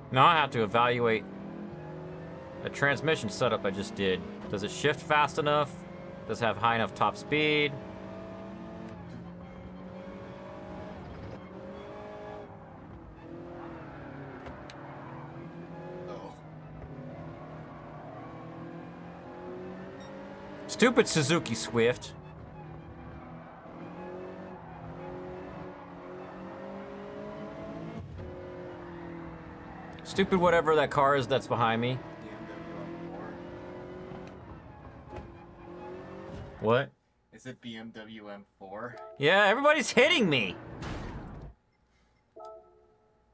Now I have to evaluate a transmission setup I just did. Does it shift fast enough? Does it have high enough top speed? Stupid Suzuki Swift. Stupid whatever that car is that's behind me. What? Is it BMW M4? Yeah, everybody's hitting me.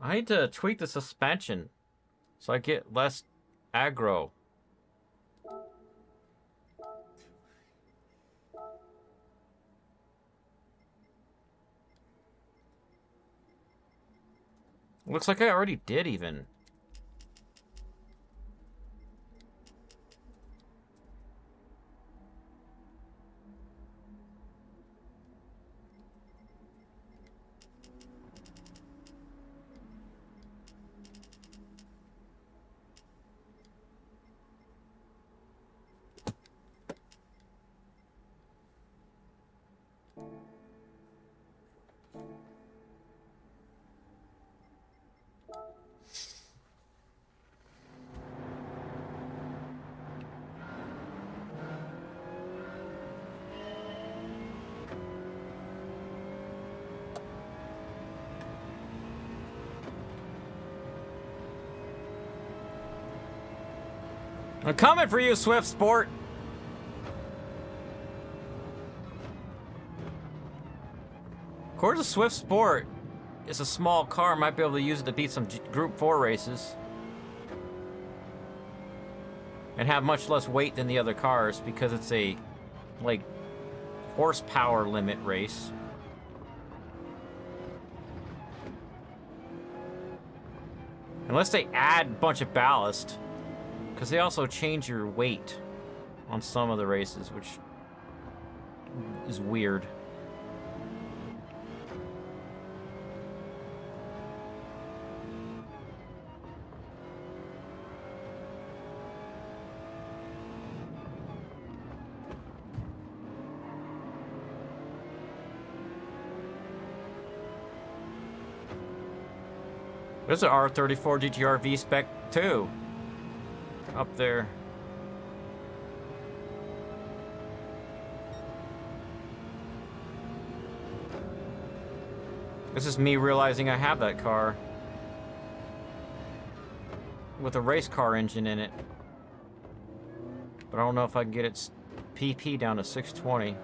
I need to tweak the suspension so I get less aggro. Looks like I already did even. I'm coming for you, Swift Sport. According to Swift Sport, it's a small car. Might be able to use it to beat some Group 4 races. And have much less weight than the other cars because it's a, like, horsepower limit race. Unless they add a bunch of ballast. Because they also change your weight on some of the races, which is weird. There's an R34 GTR V-Spec too. Up there. This is me realizing I have that car. With a race car engine in it. But I don't know if I can get its PP down to 620.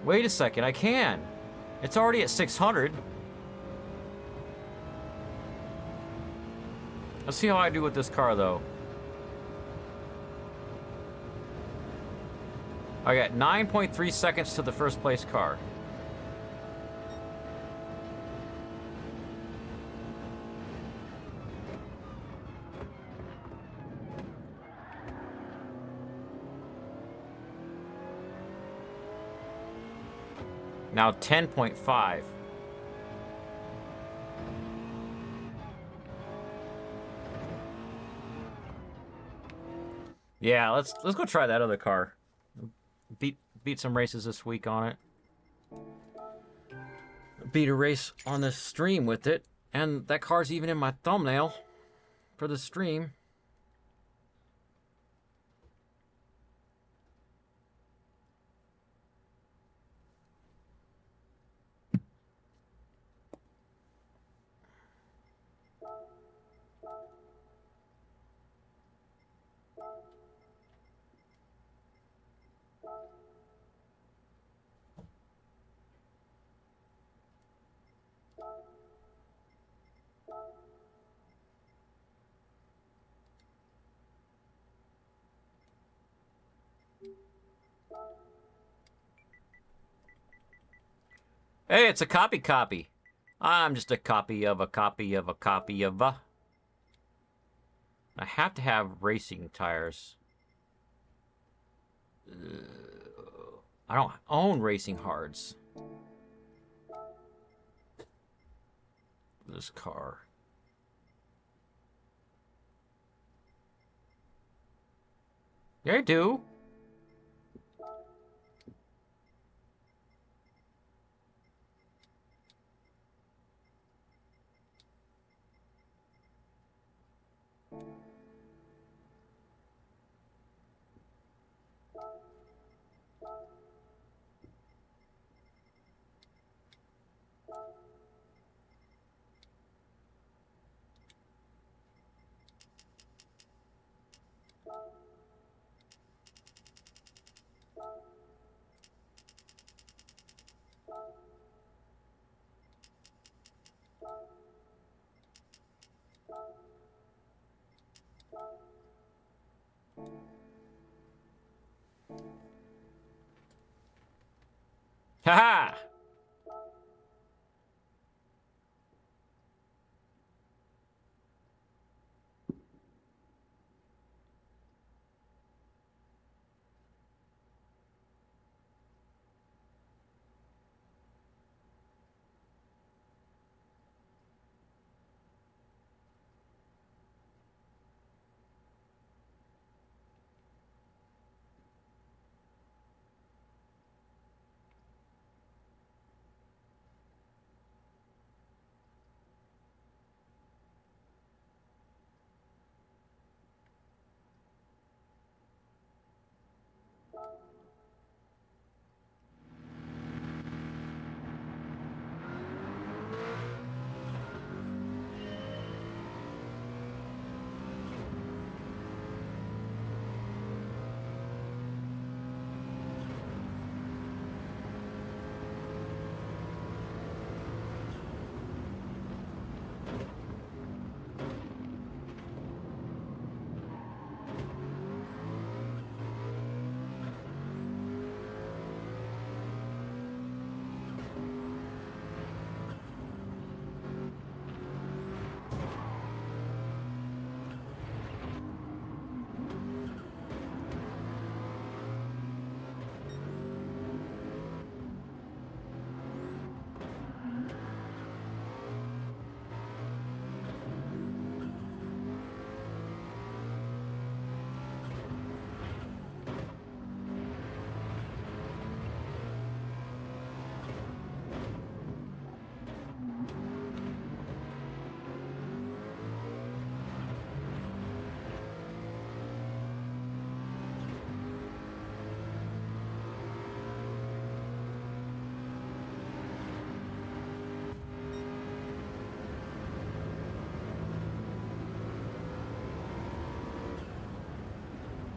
Wait a second, I can. It's already at 600. Let's see how I do with this car, though. I got 9.3 seconds to the first place car. Now 10.5. Yeah, let's go try that other car. Beat some races this week on it. Beat a race on the stream with it, and that car's even in my thumbnail for the stream. Hey, it's a copy. I'm just a copy of a copy of a copy of a. I have to have racing tires. I don't own racing hards. This car. Yeah, I do. Ha-ha!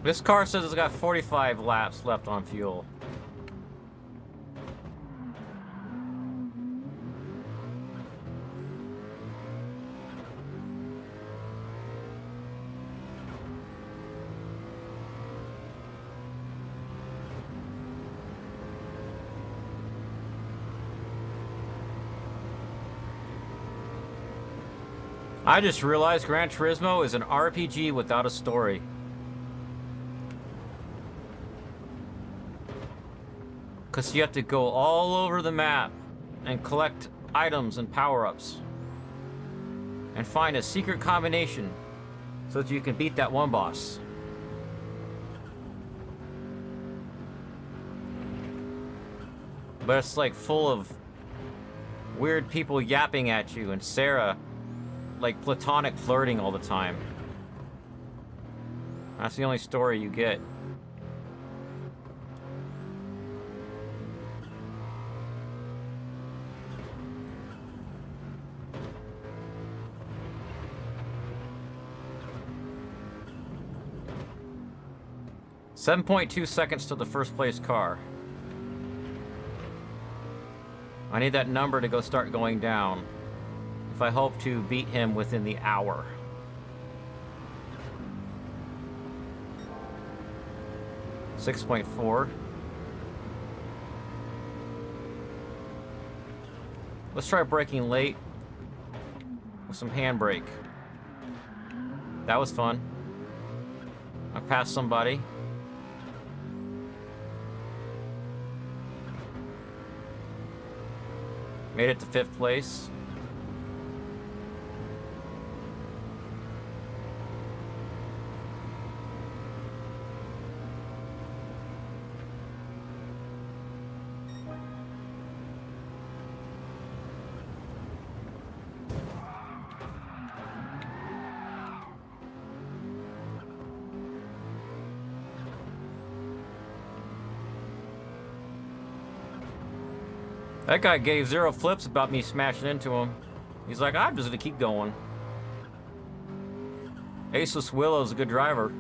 This car says it's got 45 laps left on fuel. I just realized Gran Turismo is an RPG without a story. Because you have to go all over the map and collect items and power-ups. And find a secret combination so that you can beat that one boss. but it's like full of weird people yapping at you and Sarah like platonic flirting all the time. That's the only story you get. .2 seconds to the first place car. I need that number to go start going down if I hope to beat him within the hour. .4. Let's try braking late with some handbrake. That was fun. I passed somebody. Made it to 5th place. That guy gave 0 flips about me smashing into him. He's like, I'm just gonna keep going. Aceless Willow's a good driver.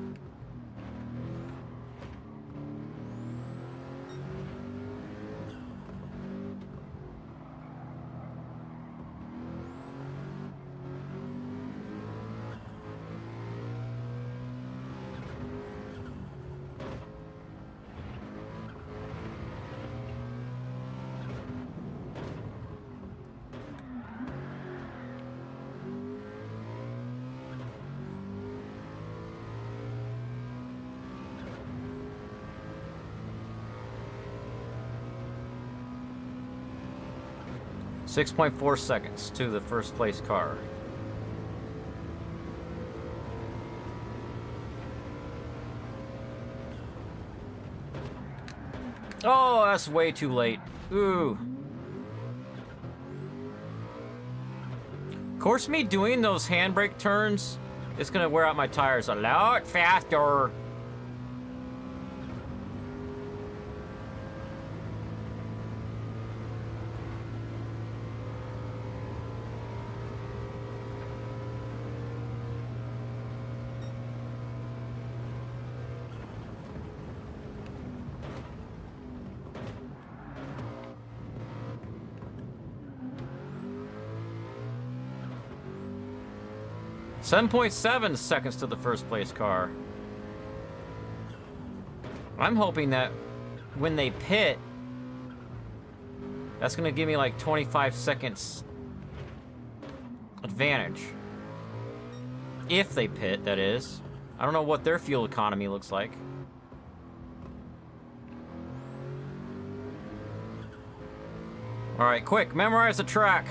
.4 seconds to the first place car. Oh, that's way too late. Ooh. Of course, me doing those handbrake turns is gonna wear out my tires a lot faster. .7 seconds to the first place car. I'm hoping that when they pit, that's gonna give me like 25 seconds advantage. If they pit, that is. I don't know what their fuel economy looks like. All right, quick, memorize the track.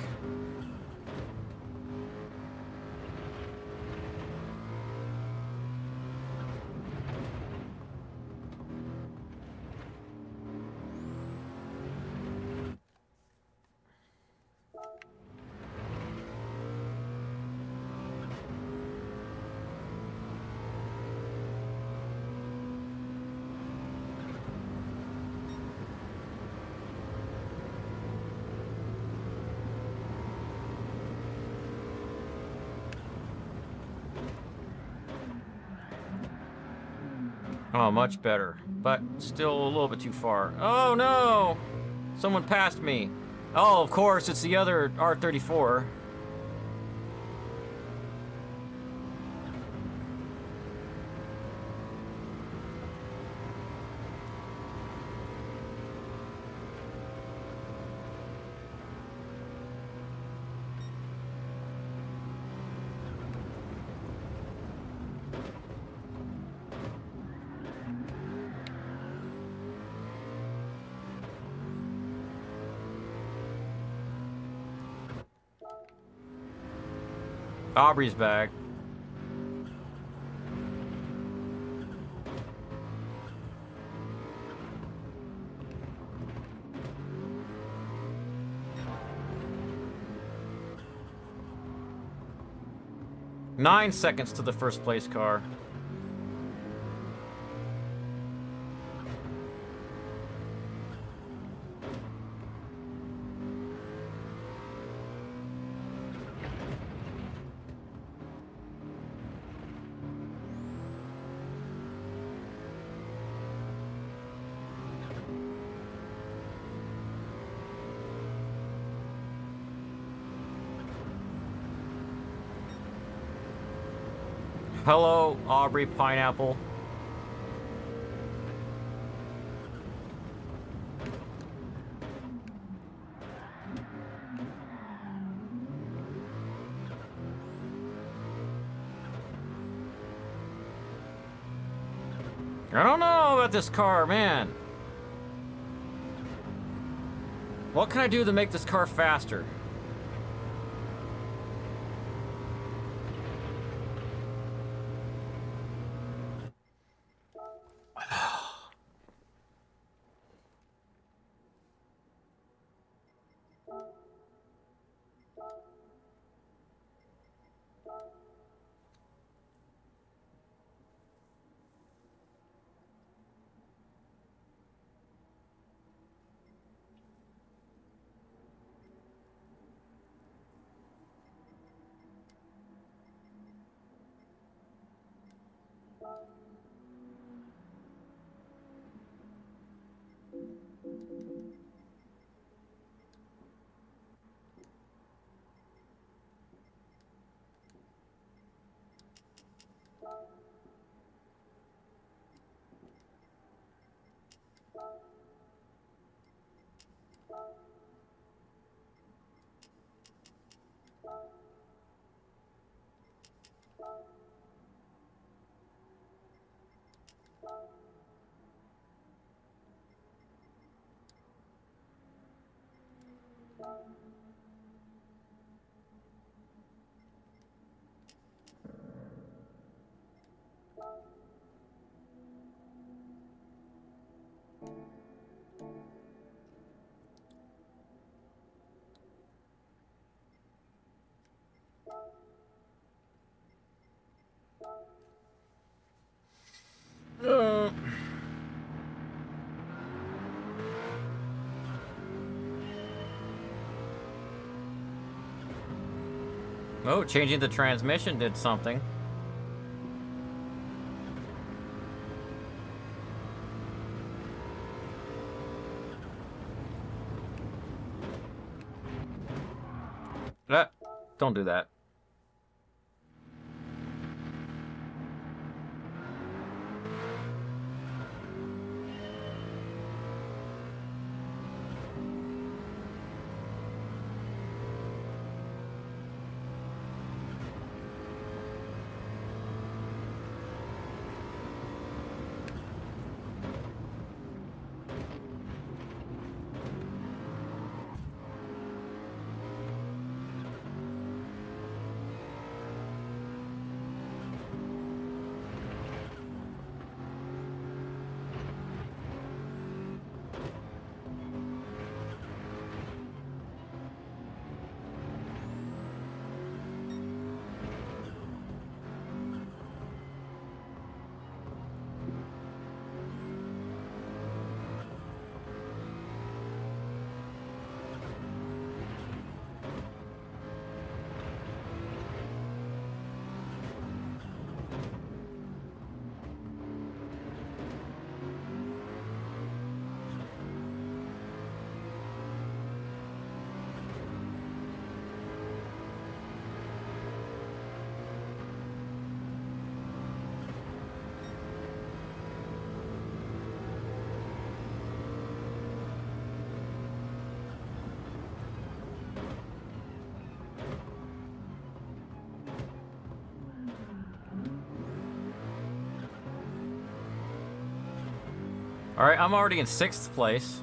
Oh, much better, but still a little bit too far. Oh no! Someone passed me. Oh, of course, it's the other R34. Aubrey's back. 9 seconds to the first place car. Hello, Aubrey Pineapple. I don't know about this car, man. What can I do to make this car faster? Oh, changing the transmission did something. Don't do that. All right, I'm already in 6th place.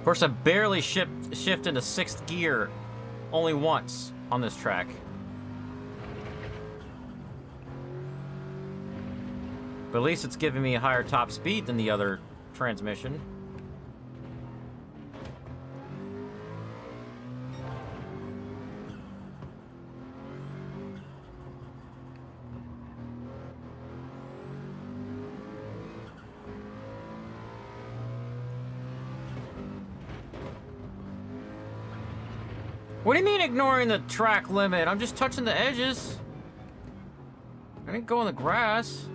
course, I barely shift into 6th gear only once on this track. But at least it's giving me a higher top speed than the other transmission. What do you mean ignoring the track limit? I'm just touching the edges. I didn't go in the grass.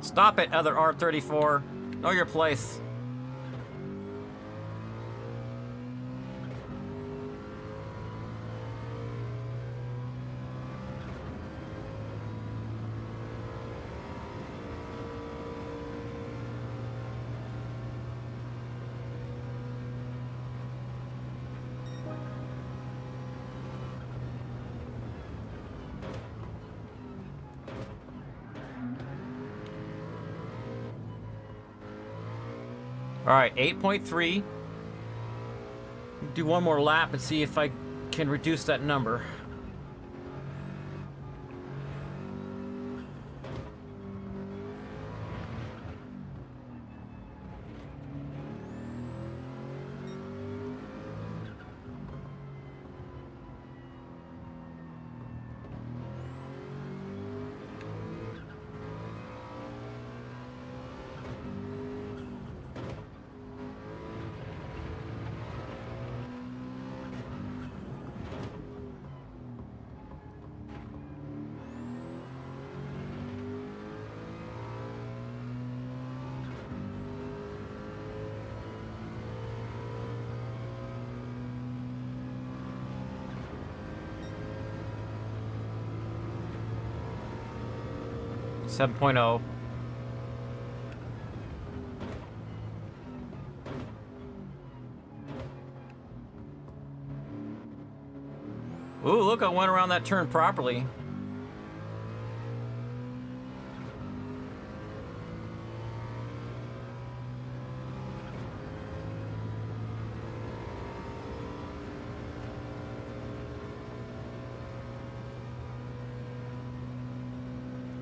Stop it, other R34. Know your place. All right, 8.3. Do one more lap and see if I can reduce that number. Seven point oh. Ooh, look, I went around that turn properly.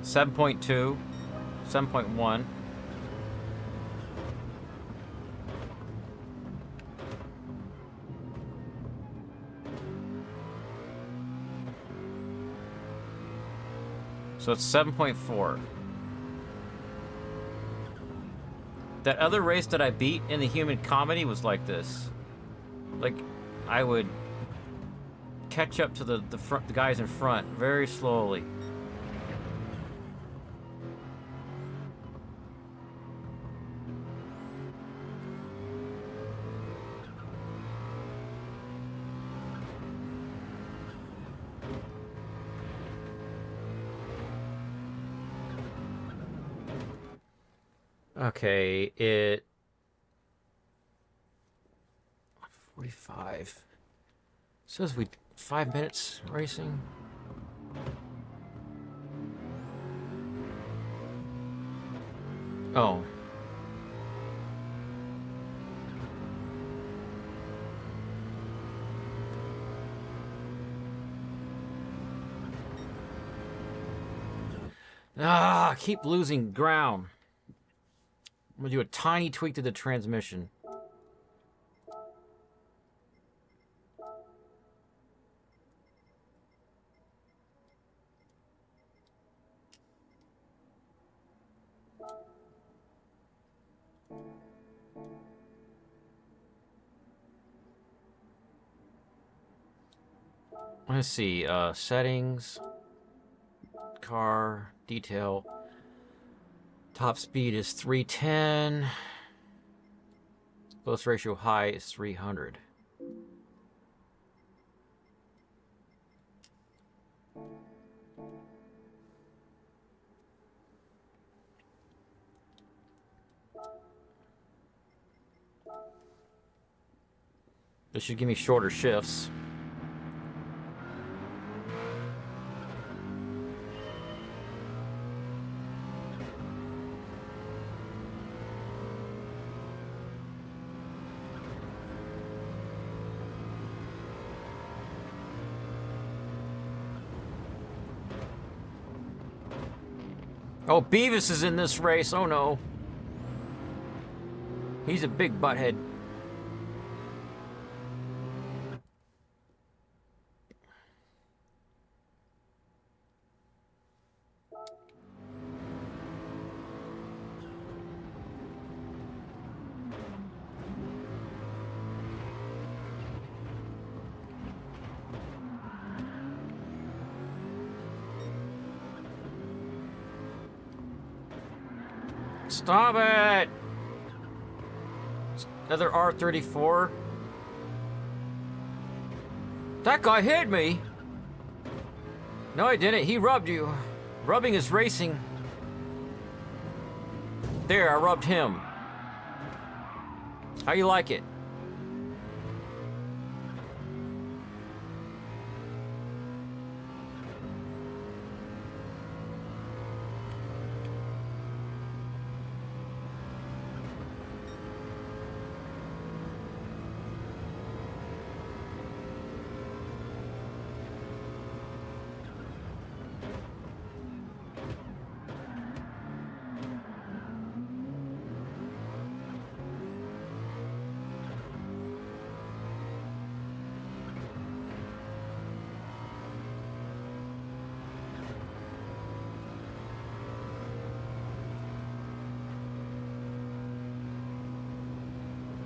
Seven point 7.1. So it's 7.4. That other race that I beat in the Human Comedy was like this. Like, I would catch up to the guys in front very slowly. Okay, it 45. Says we 5 minutes racing. Oh. Ah, I keep losing ground. I'm gonna do a tiny tweak to the transmission. Let's see, settings, car, detail. Top speed is 310. Close ratio high is 300. This should give me shorter shifts. Oh, Beavis is in this race. Oh no. He's a big butthead. Stop it! Another R34. That guy hit me! No, I didn't. He rubbed you. Rubbing is racing. There, I rubbed him. How you like it?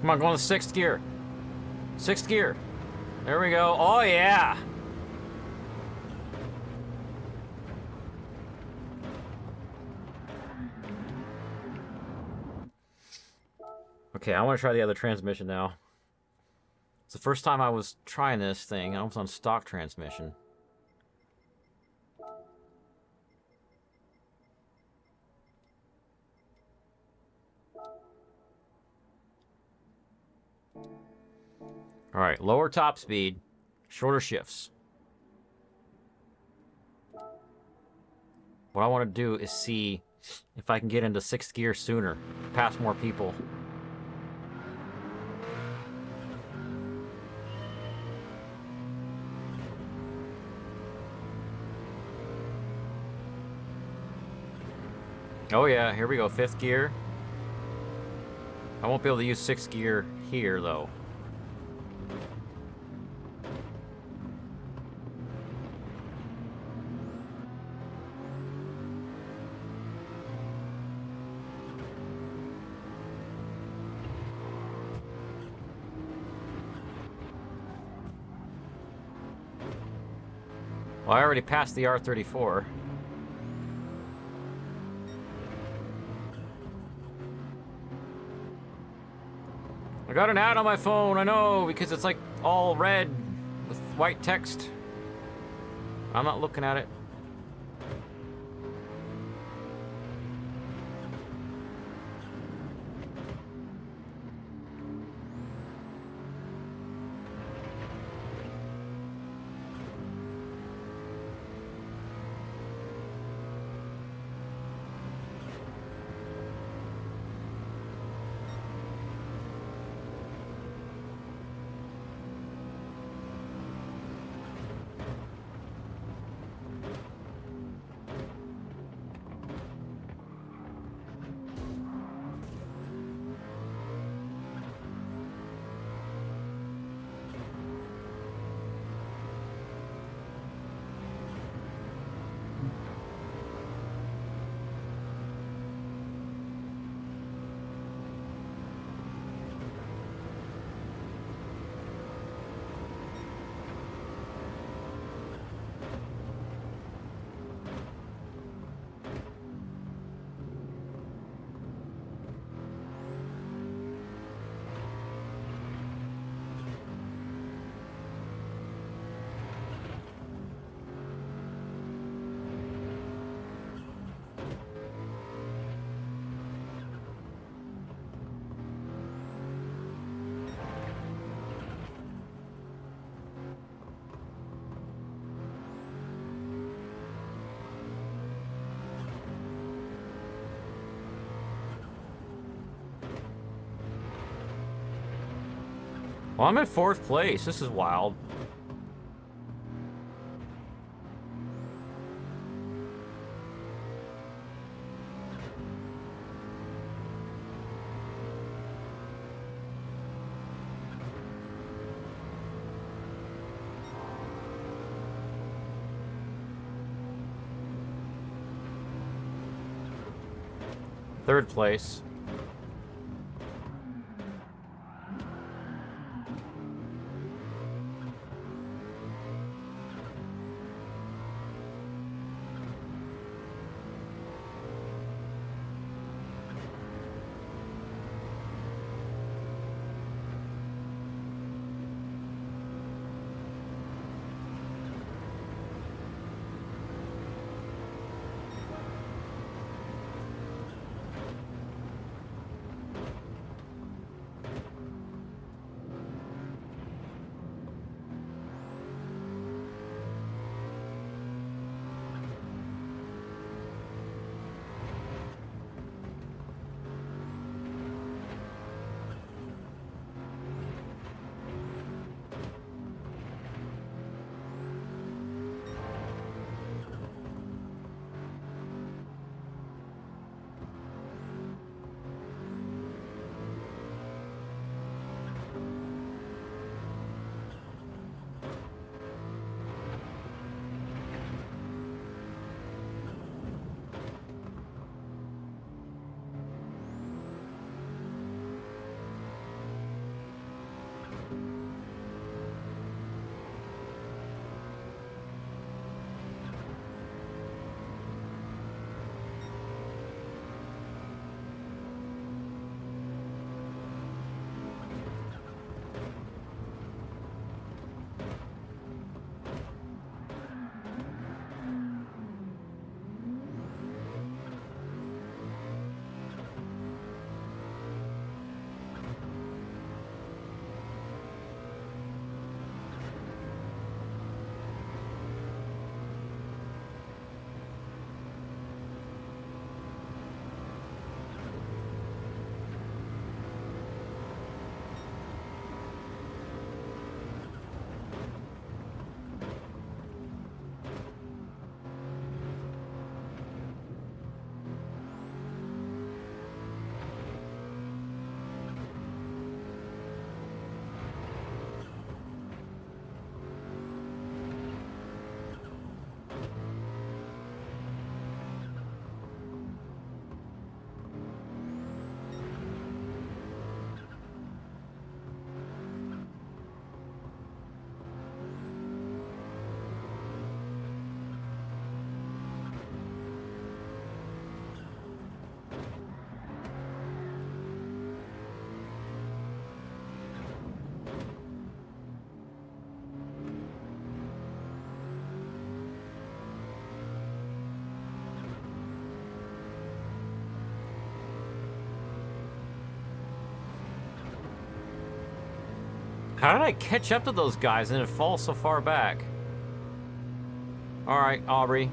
Come on, go on the 6th gear. 6th gear. There we go. Oh, yeah. Okay, I want to try the other transmission now. It's the first time I was trying this thing. I was on stock transmission. All right, lower top speed, shorter shifts. What I want to do is see if I can get into 6th gear sooner, pass more people. Oh yeah, here we go, 5th gear. I won't be able to use 6th gear here though. Well, I already passed the R34. I got an ad on my phone, I know, because it's like all red with white text. I'm not looking at it. Well, I'm in 4th place. This is wild. Third place. How did I catch up to those guys and it fall so far back? All right, Aubrey.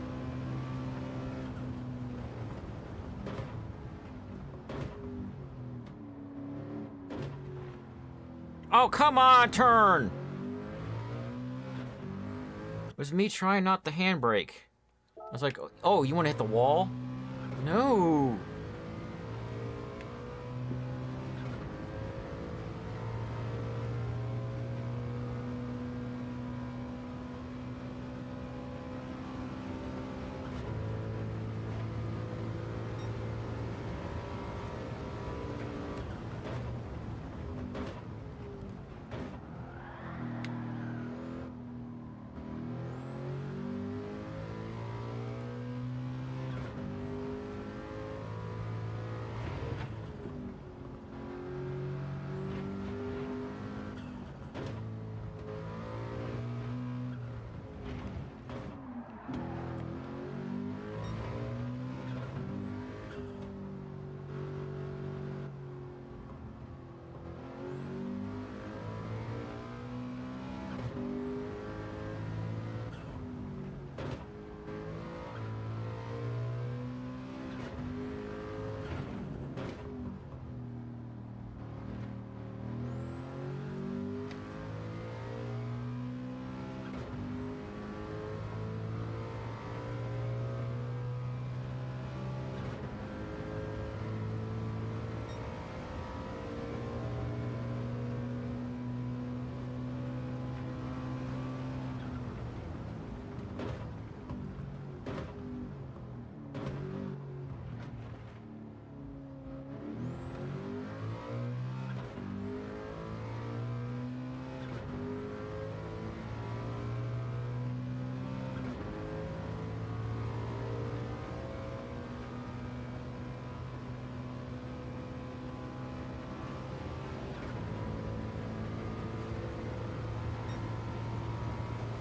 Oh, come on, turn! It was me trying not the handbrake. I was like, oh, you want to hit the wall? No.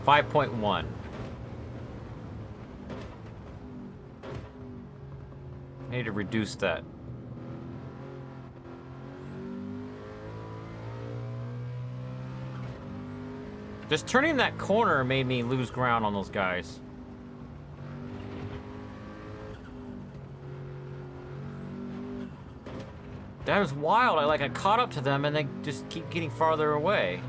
5.1. I need to reduce that. Just turning that corner made me lose ground on those guys. That was wild. I caught up to them and they just keep getting farther away.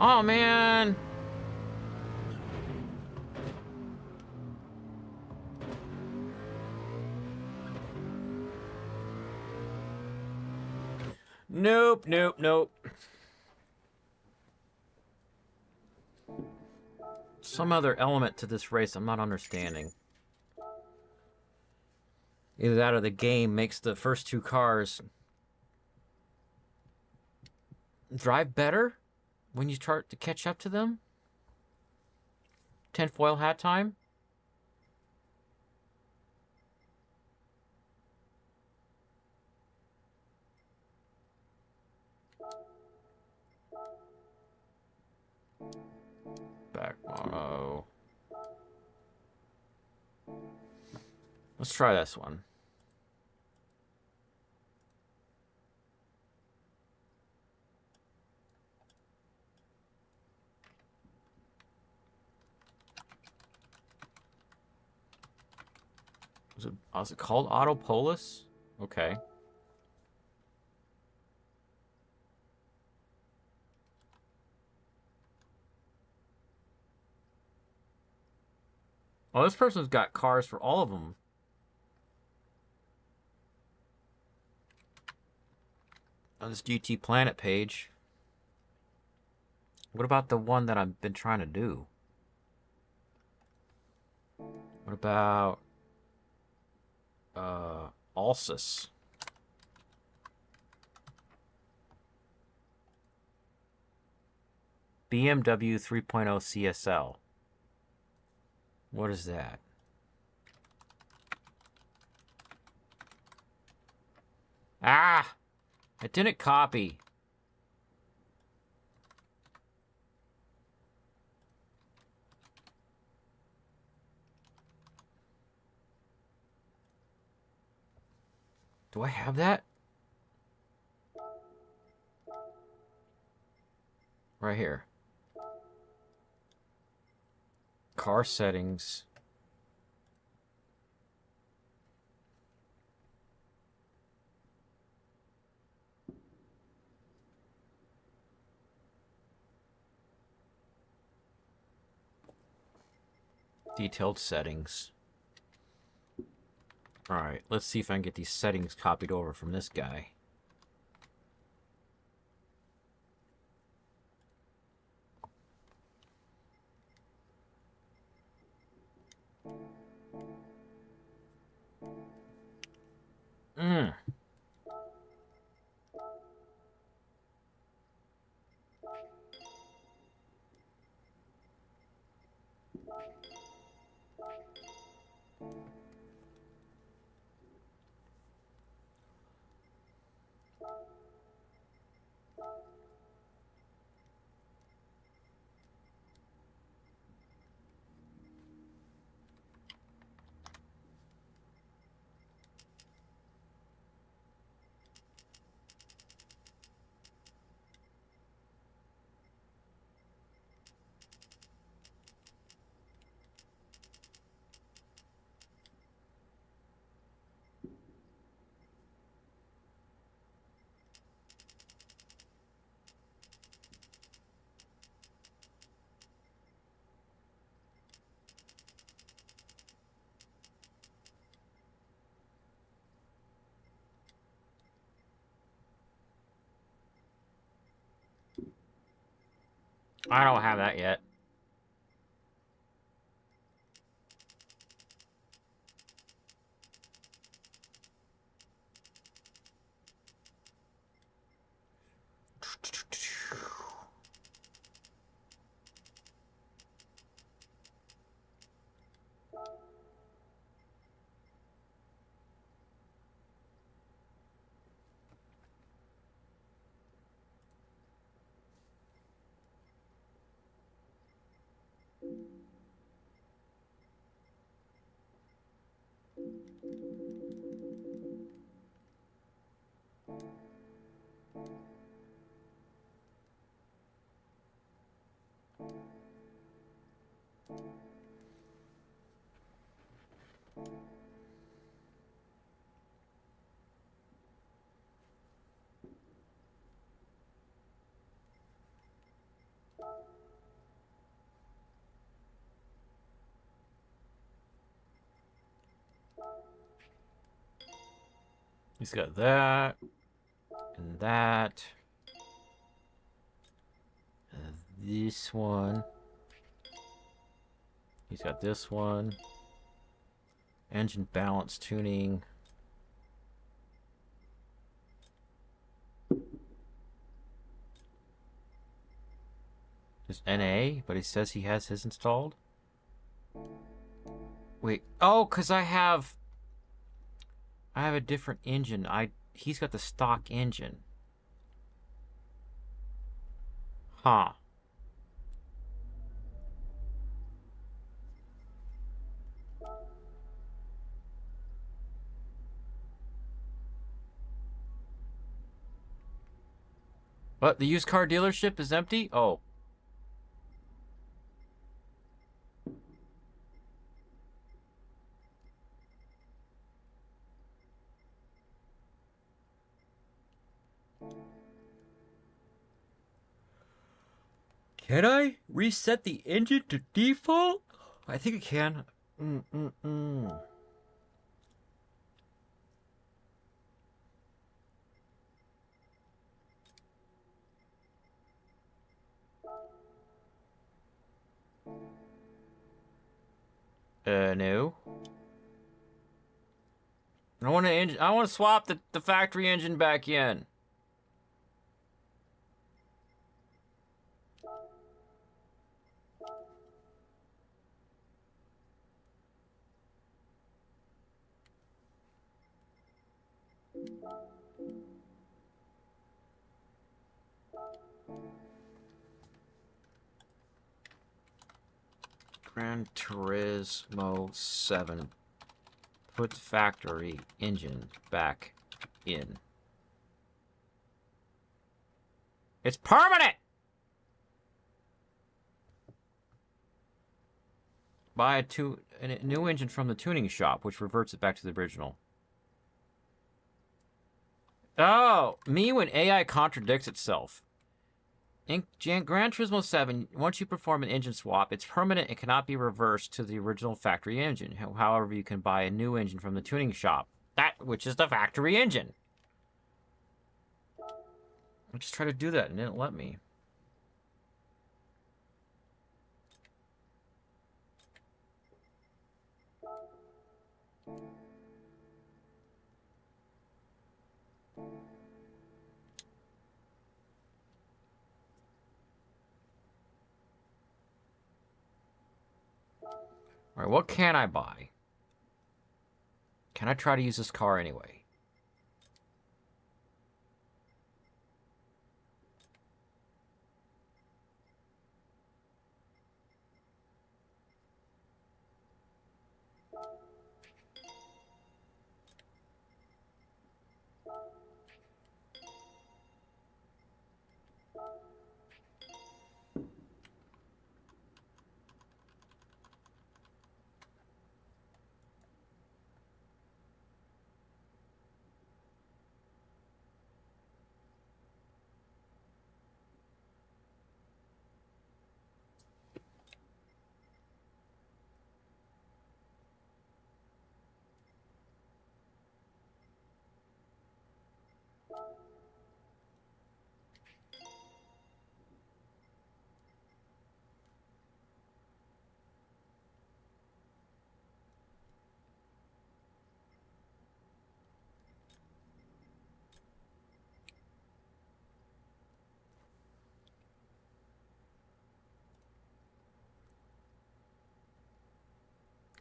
Oh, man. Nope, nope, nope. Some other element to this race I'm not understanding. Either that or the game makes the first two cars drive better when you start to catch up to them. Tinfoil hat time. Back mono. Let's try this one. Was it called Autopolis? Okay. Oh, this person's got cars for all of them. On this GT Planet page. What about the one that I've been trying to do? What about Alsace? BMW 3.0 CSL. What is that? Ah! I didn't copy. Do I have that? Right here. Car settings. Detailed settings. Alright, let's see if I can get these settings copied over from this guy. Mm. I don't have that yet. He's got that and that. This one. He's got this one. Engine balance tuning. Just NA, but he says he has his installed. Wait, oh, cause I have a different engine. He's got the stock engine. Huh. What? The used car dealership is empty? Oh. Can I reset the engine to default? I think it can. No. I want to swap the factory engine back in. Gran Turismo 7. Put factory engine back in. It's permanent! Buy a new engine from the tuning shop, which reverts it back to the original. Oh, me when AI contradicts itself. In Gran Turismo 7, once you perform an engine swap, it's permanent and cannot be reversed to the original factory engine. However, you can buy a new engine from the tuning shop, which is the factory engine. I just tried to do that and it didn't let me. All right, what can I buy? Can I try to use this car anyway?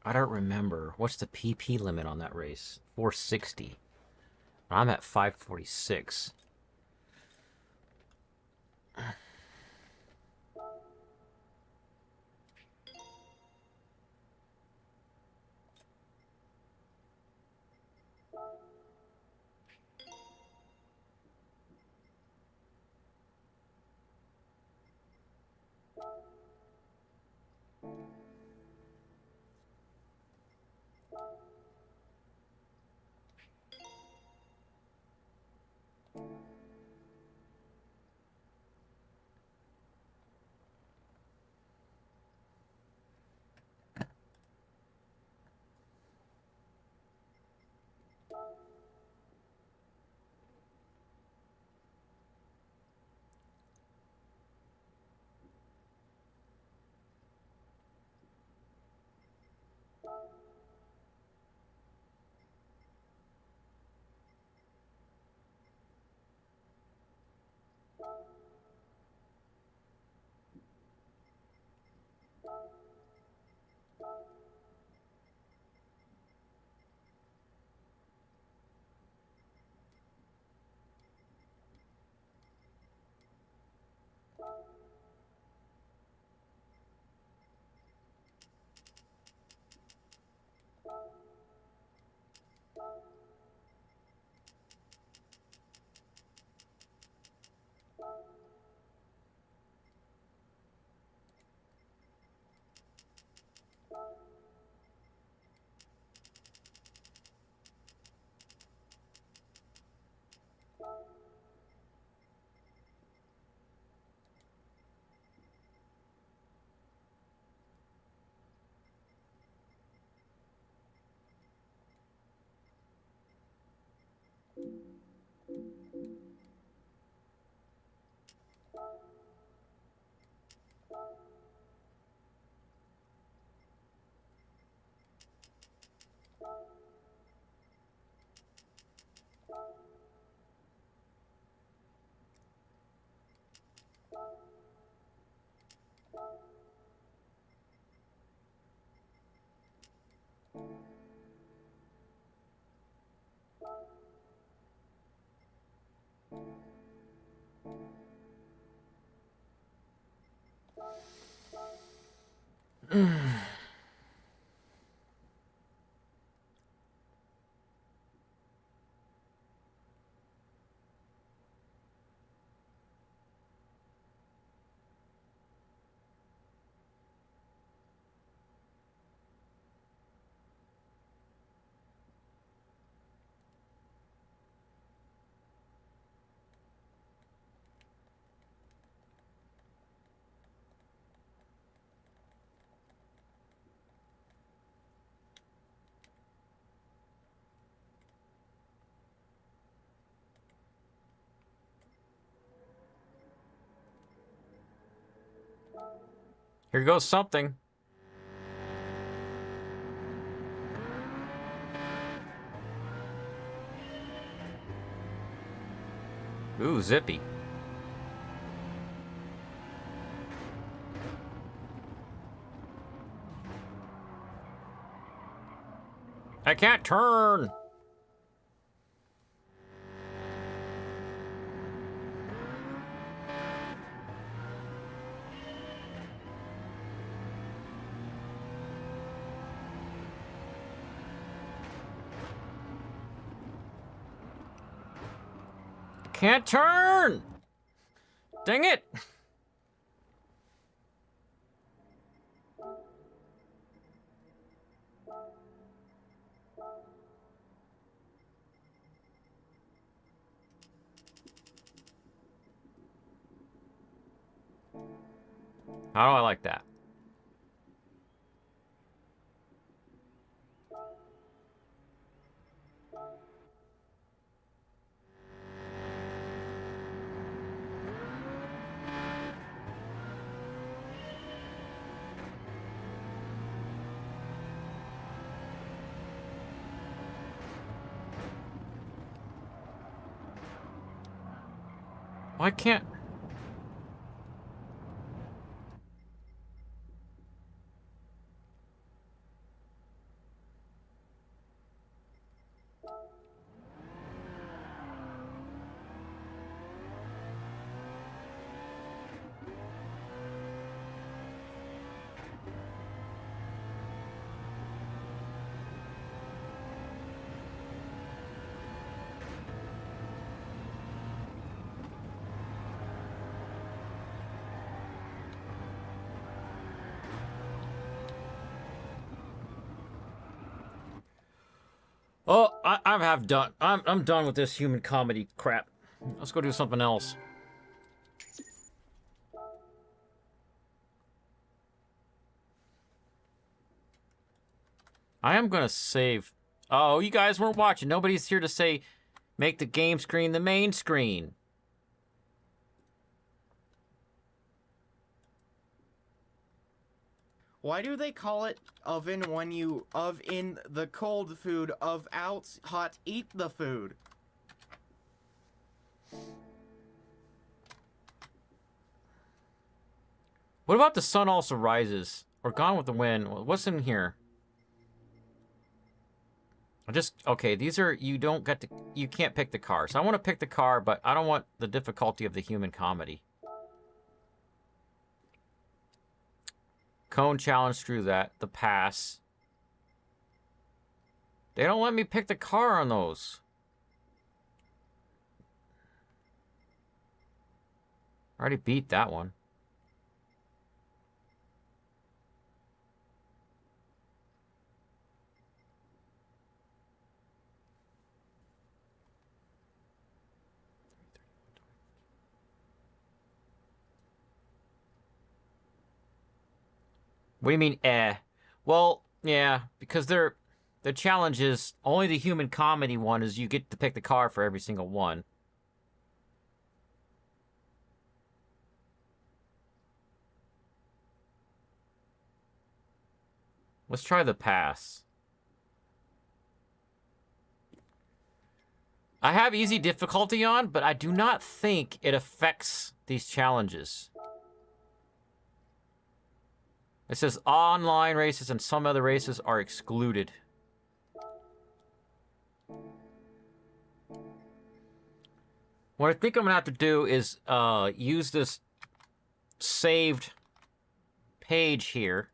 I don't remember. What's the PP limit on that race? 460. I'm at 546. Here goes something. Ooh, zippy. I can't turn. Can't turn! Dang it! How do I like that? Why can't... Oh, I'm done with this human comedy crap. Let's go do something else. I am gonna save. Oh, you guys weren't watching. Nobody's here to say, make the game screen the main screen. Why do they call it oven when you in the cold food, out hot eat the food? What about the sun also rises? Or Gone with the Wind? What's in here? Okay, these are, you can't pick the car. So I want to pick the car, but I don't want the difficulty of the human comedy. Cone challenge through that. The pass. They don't let me pick the car on those. I already beat that one. What do you mean, eh? Well, yeah, because the challenge is only the human comedy one is you get to pick the car for every single one. Let's try the pass. I have easy difficulty on, but I do not think it affects these challenges. It says online races and some other races are excluded. What I think I'm going to have to do is use this saved page here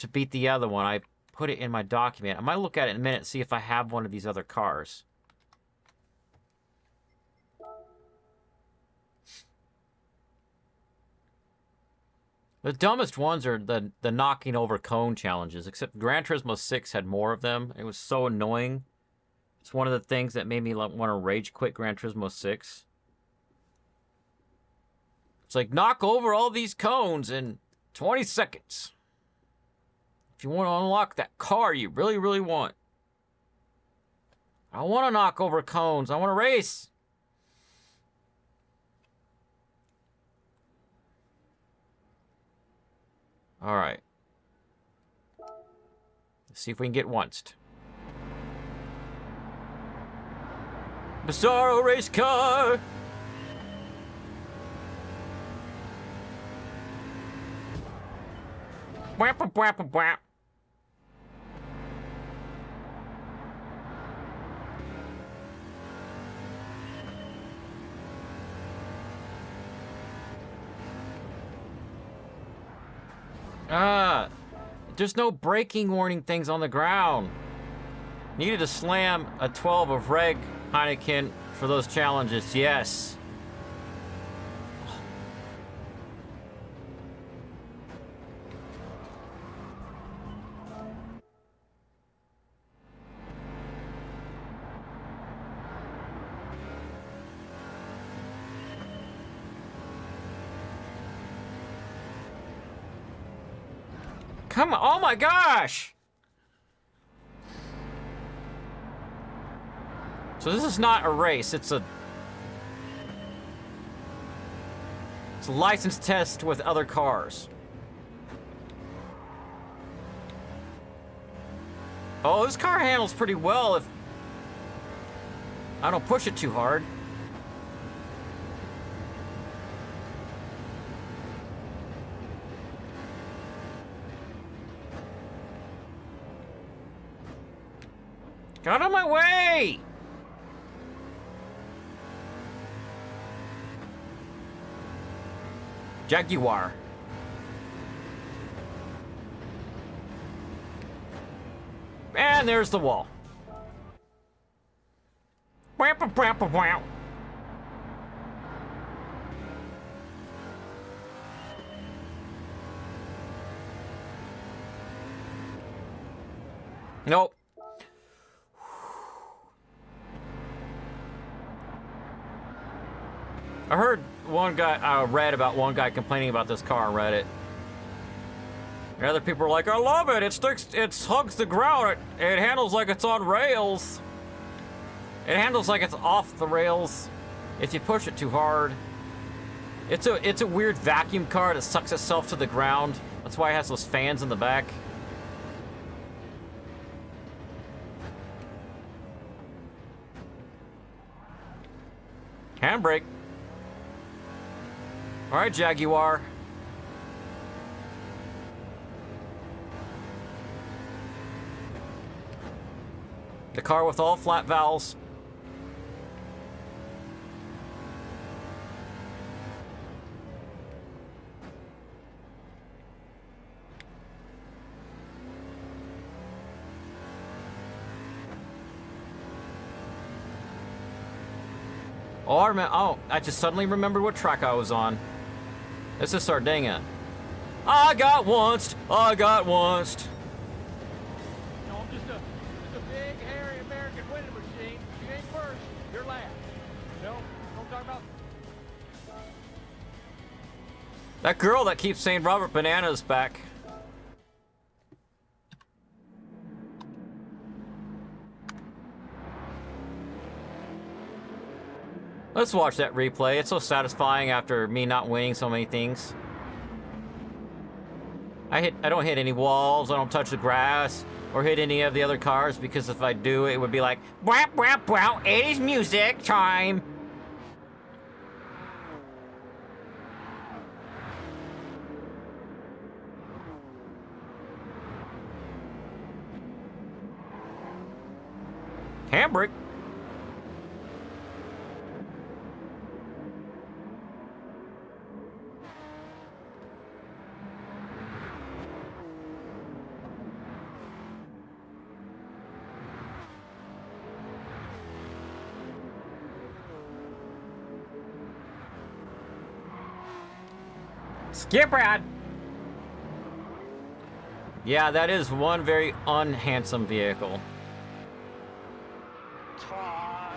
to beat the other one. I put it in my document. I might look at it in a minute and see if I have one of these other cars. The dumbest ones are the knocking over cone challenges, except Gran Turismo 6 had more of them. It was so annoying. It's one of the things that made me want to rage quit Gran Turismo 6. It's like, knock over all these cones in 20 seconds. If you want to unlock that car you really, really want. I don't want to knock over cones. I want to race. All right. Let's see if we can get onced. Bizarro race car. Whap, whap, whap, whap. There's no braking warning things on the ground. Needed to slam a 12 of Reg Heineken for those challenges, yes. Come on, oh my gosh! So this is not a race, it's a license test with other cars. Oh, this car handles pretty well if I don't push it too hard. Get out of my way! Jaguar. And there's the wall. Wham, wham, wham, wham. Nope. I heard one guy, I read about one guy complaining about this car on Reddit. And other people were like, I love it, it hugs the ground, it handles like it's on rails. It handles like it's off the rails if you push it too hard. It's a weird vacuum car that sucks itself to the ground. That's why it has those fans in the back. Handbrake. All right, Jaguar. The car with all flat valves. Oh, I just suddenly remembered what track I was on. This is Sardinia. I got onced. I got onced. No, I'm just a big, hairy American winning machine. You ain't first, you're last. No, don't talk about. That girl that keeps saying Robert Banana's back. Let's watch that replay. It's so satisfying after me not winning so many things. I don't hit any walls, I don't touch the grass, or hit any of the other cars, because if I do, it would be like, whap, whap, whap, 80s music time. Handbrake. Skip Brad. Yeah, that is one very unhandsome vehicle. Toss.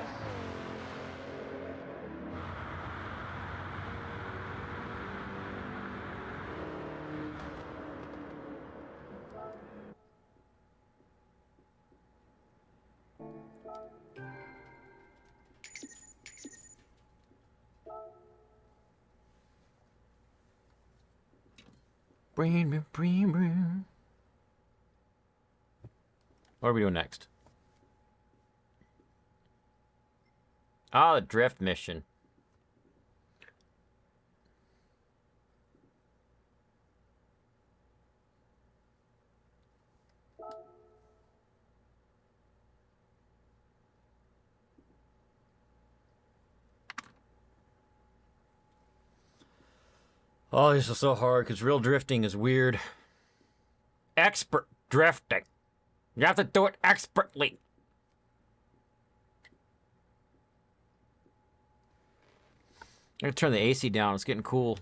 What are we doing next? Ah, the drift mission. Oh, this is so hard because real drifting is weird. Expert drifting. You have to do it expertly. I'm gonna turn the AC down. It's getting cool.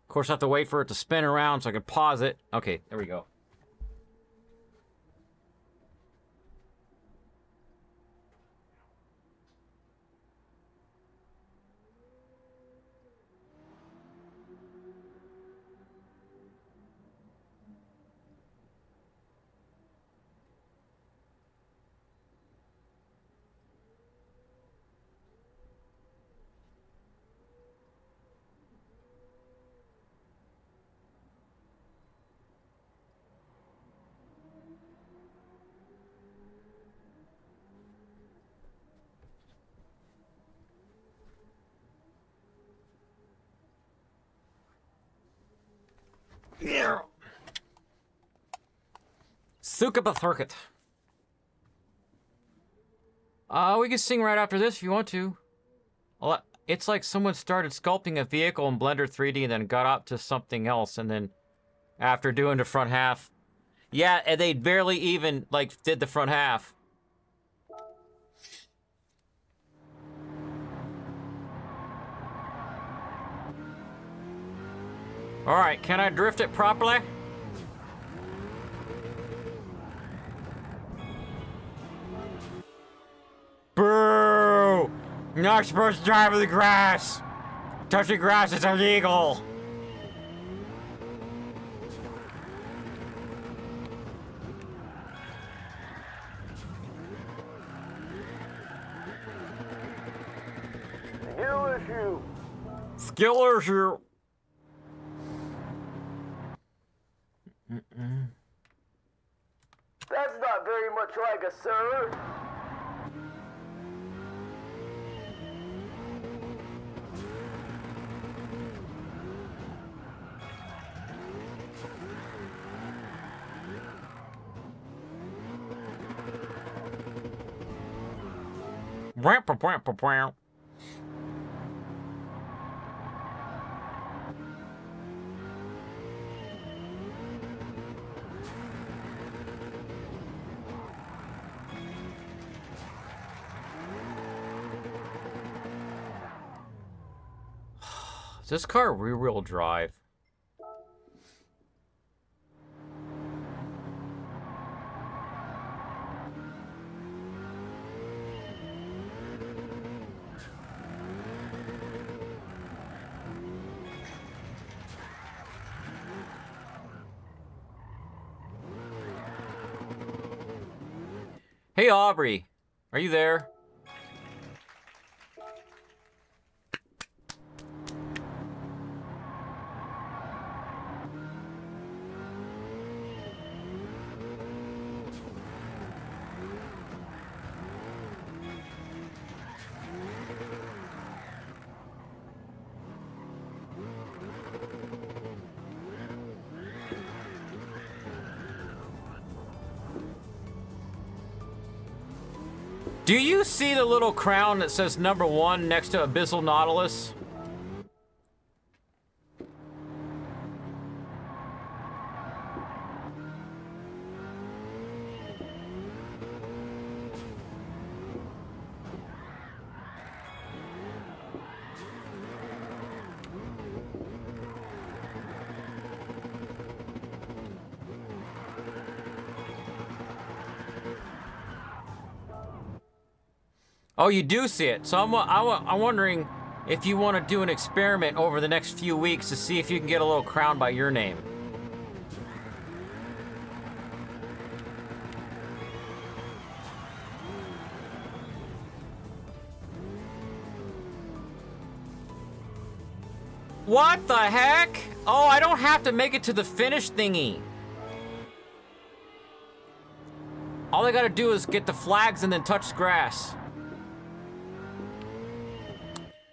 Of course, I have to wait for it to spin around so I can pause it. Okay, there we go. Suka Circuit. We can sing right after this if you want to. Well, it's like someone started sculpting a vehicle in Blender 3D and then got up to something else, and then after doing the front half. Yeah, and they barely even, like, did the front half. Alright, can I drift it properly? Boo! You're not supposed to drive in the grass! Touching grass is illegal! Skill issue. Skill issue! That's not very much like a sir. Is this car rear-wheel drive? Hey, Aubrey. Are you there? Do you see the little crown that says #1 next to Abyssal Nautilus? Oh, you do see it. So I'm wondering if you want to do an experiment over the next few weeks to see if you can get a little crown by your name. What the heck? Oh, I don't have to make it to the finish thingy. All I gotta do is get the flags and then touch grass.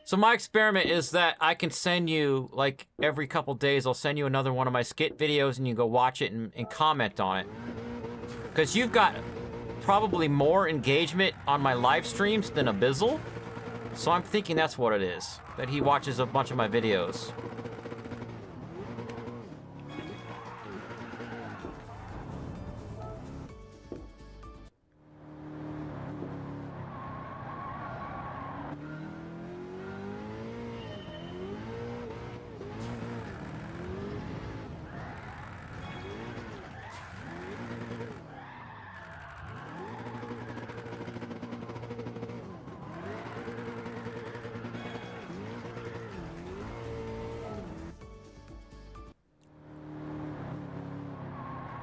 So my experiment is that I can send you, like, every couple days, I'll send you another one of my skit videos and you go watch it and comment on it. Because you've got probably more engagement on my live streams than Abyssal. So I'm thinking that's what it is, that he watches a bunch of my videos.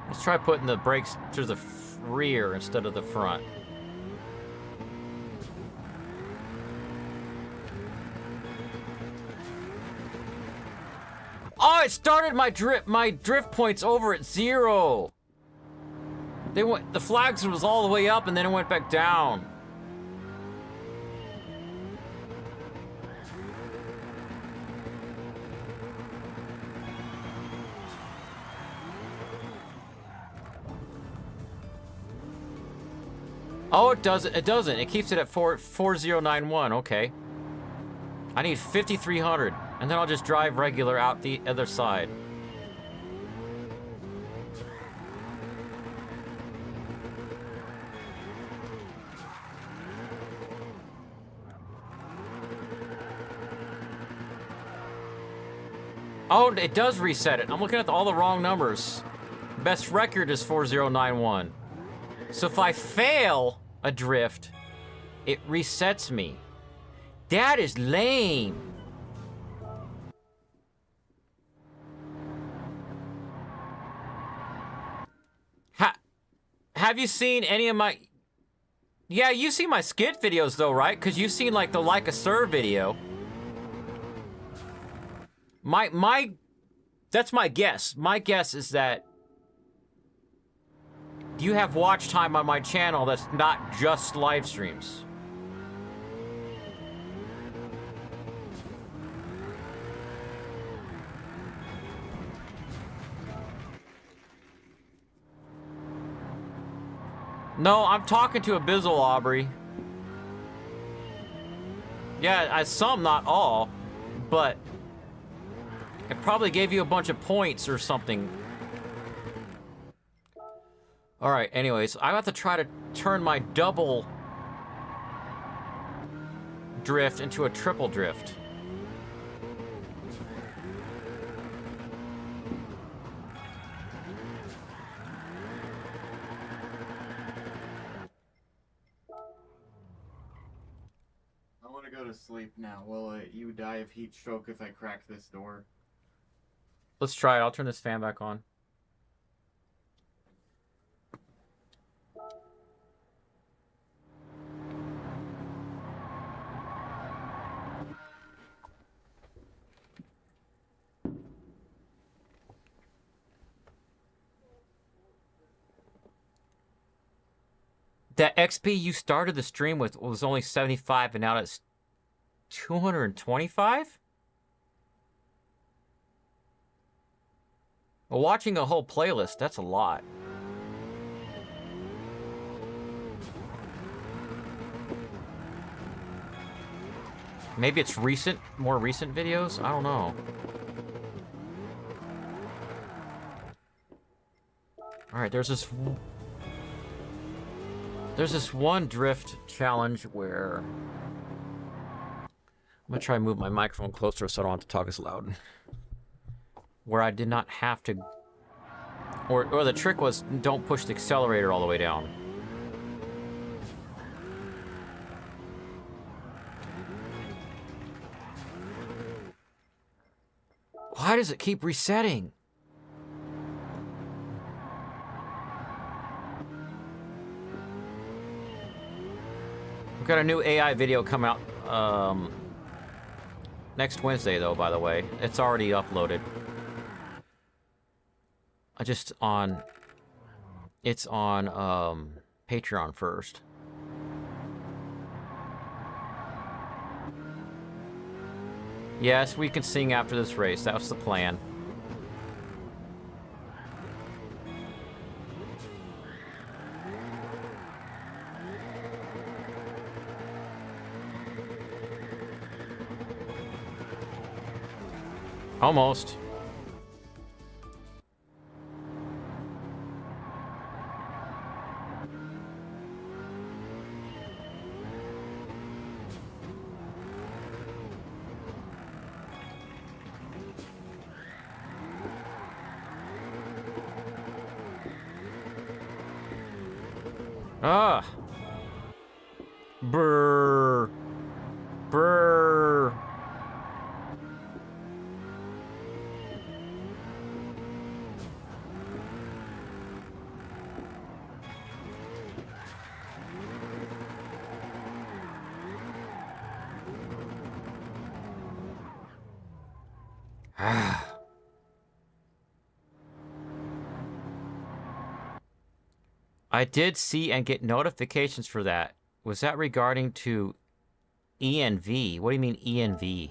Let's try putting the brakes to the rear instead of the front. Oh, it started my drift points over at 0. The flags was all the way up and then it went back down. Oh, it doesn't. It doesn't. It keeps it at 4091. Okay. I need 5300, and then I'll just drive regular out the other side. Oh, it does reset it. I'm looking at all the wrong numbers. Best record is 4091. So if I fail a drift, it resets me. That is lame. Have you seen any of my... Yeah, you see my skit videos though, right? Because you've seen like the Like a Sir video. That's my guess. My guess is that you have watch time on my channel that's not just live streams. No, I'm talking to Abyssal, Aubrey. Yeah, some, not all, but it probably gave you a bunch of points or something. All right, anyways, I have to try to turn my double drift into a triple drift. I want to go to sleep now. Will you die of heat stroke if I crack this door? Let's try it. I'll turn this fan back on. That XP you started the stream with was only 75 and now it's 225? Well, watching a whole playlist, that's a lot. Maybe it's more recent videos? I don't know. Alright, there's this one drift challenge where... I'm gonna try and move my microphone closer so I don't have to talk as loud. Where I did not have to... Or the trick was, don't push the accelerator all the way down. Why does it keep resetting? We've got a new AI video coming out next Wednesday, though, by the way. It's already uploaded. It's on Patreon first. Yes, we can sing after this race. That was the plan. Almost. Ah. Brr. Brr. Ah. I did see and get notifications for that. Was that regarding to ENV? What do you mean ENV?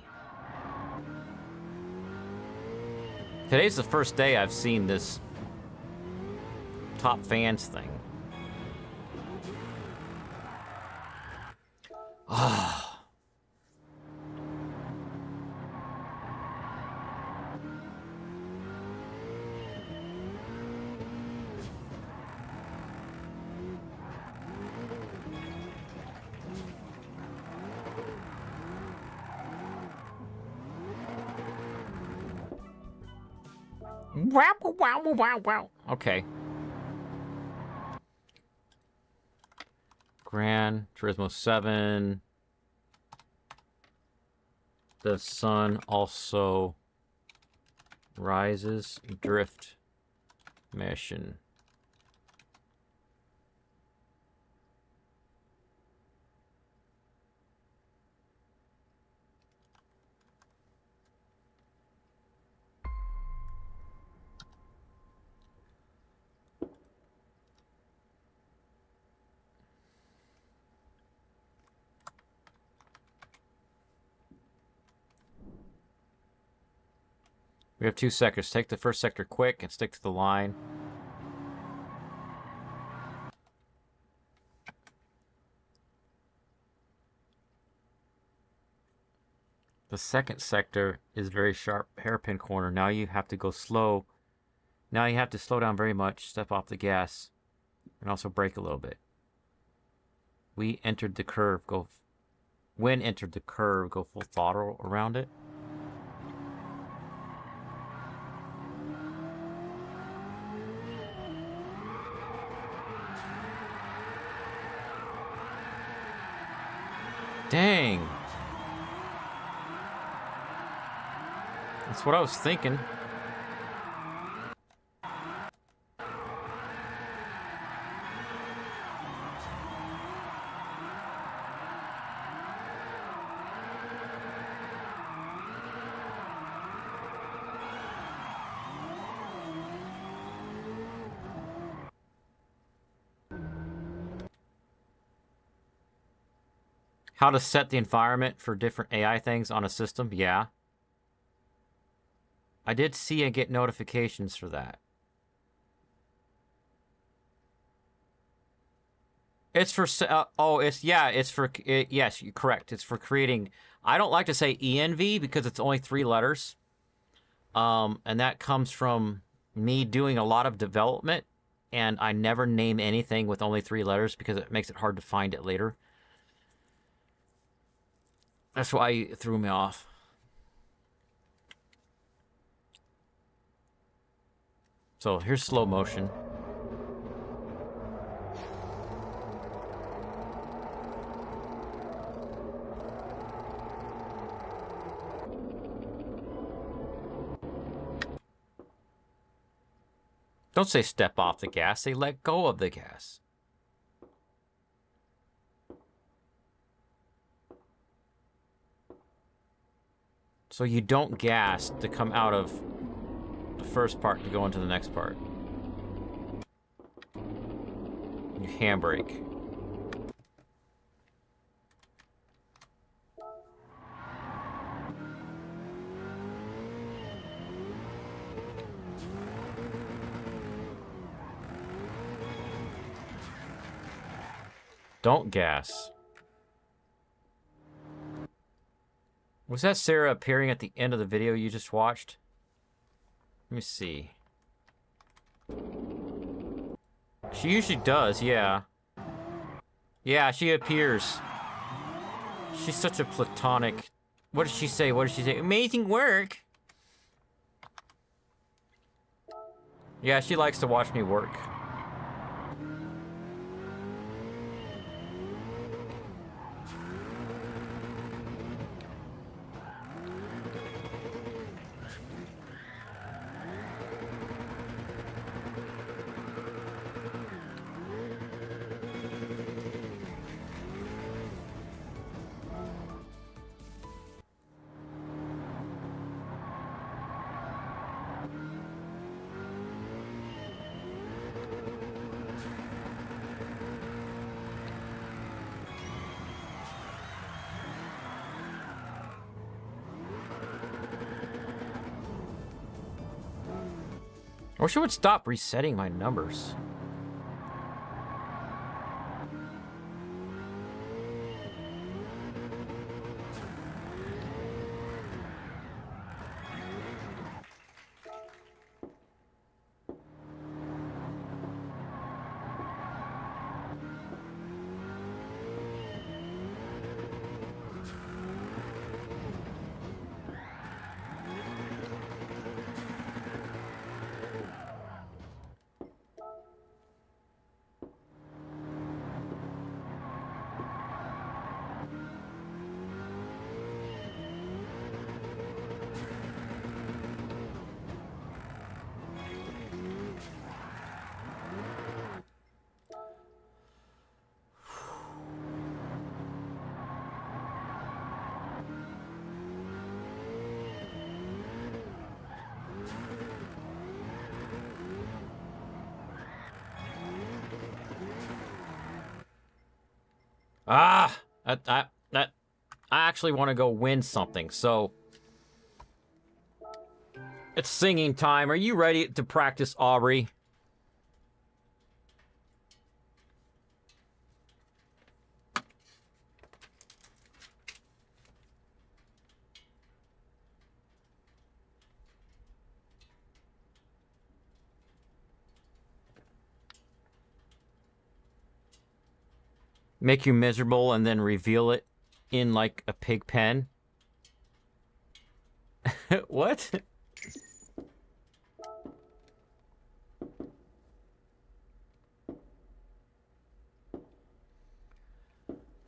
Today's the first day I've seen this top fans thing. Ah. Wow, wow, wow, wow. Okay. Gran Turismo 7. The sun also rises. Drift mission. We have 2 sectors. Take the first sector quick and stick to the line. The second sector is very sharp hairpin corner. Now you have to go slow. Now you have to slow down very much, step off the gas, and also brake a little bit. When entered the curve, go full throttle around it. Dang. That's what I was thinking. How to set the environment for different AI things on a system? Yeah. I did see and get notifications for that. It's for, yes, you're correct. It's for creating, I don't like to say ENV because it's only 3 letters. And that comes from me doing a lot of development, and I never name anything with only 3 letters because it makes it hard to find it later. That's why it threw me off. So here's slow motion. Don't say step off the gas, say let go of the gas. So you don't gas to come out of the first part to go into the next part. You handbrake. Don't gas. Was that Sarah appearing at the end of the video you just watched? Let me see. She usually does, yeah. Yeah, she appears. She's such a platonic... What does she say? What does she say? Amazing work! Yeah, she likes to watch me work. I wish it would stop resetting my numbers. Ah, I actually want to go win something, so it's singing time. Are you ready to practice, Aubrey? Make you miserable and then reveal it in like a pig pen? What?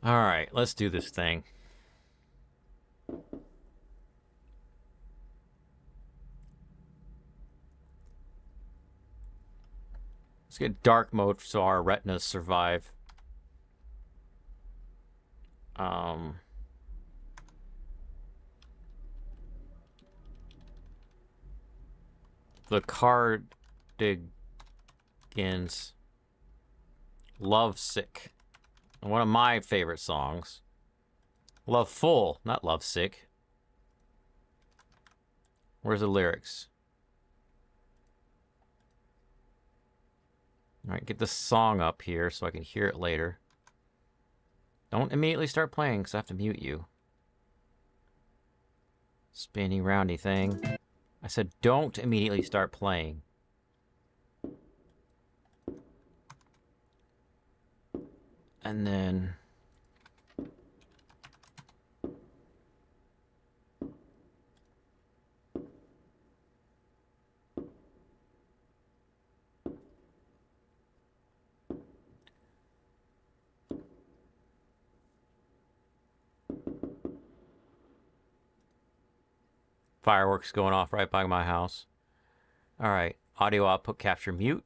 All right, let's do this thing. Let's get dark mode so our retinas survive. The Cardigans, Love Sick. One of my favorite songs. Love Full, not Love Sick. Where's the lyrics? All right, get the song up here so I can hear it later. Don't immediately start playing because I have to mute you. Spinny roundy thing. I said don't immediately start playing. And then... Fireworks going off right by my house. All right. Audio output capture mute.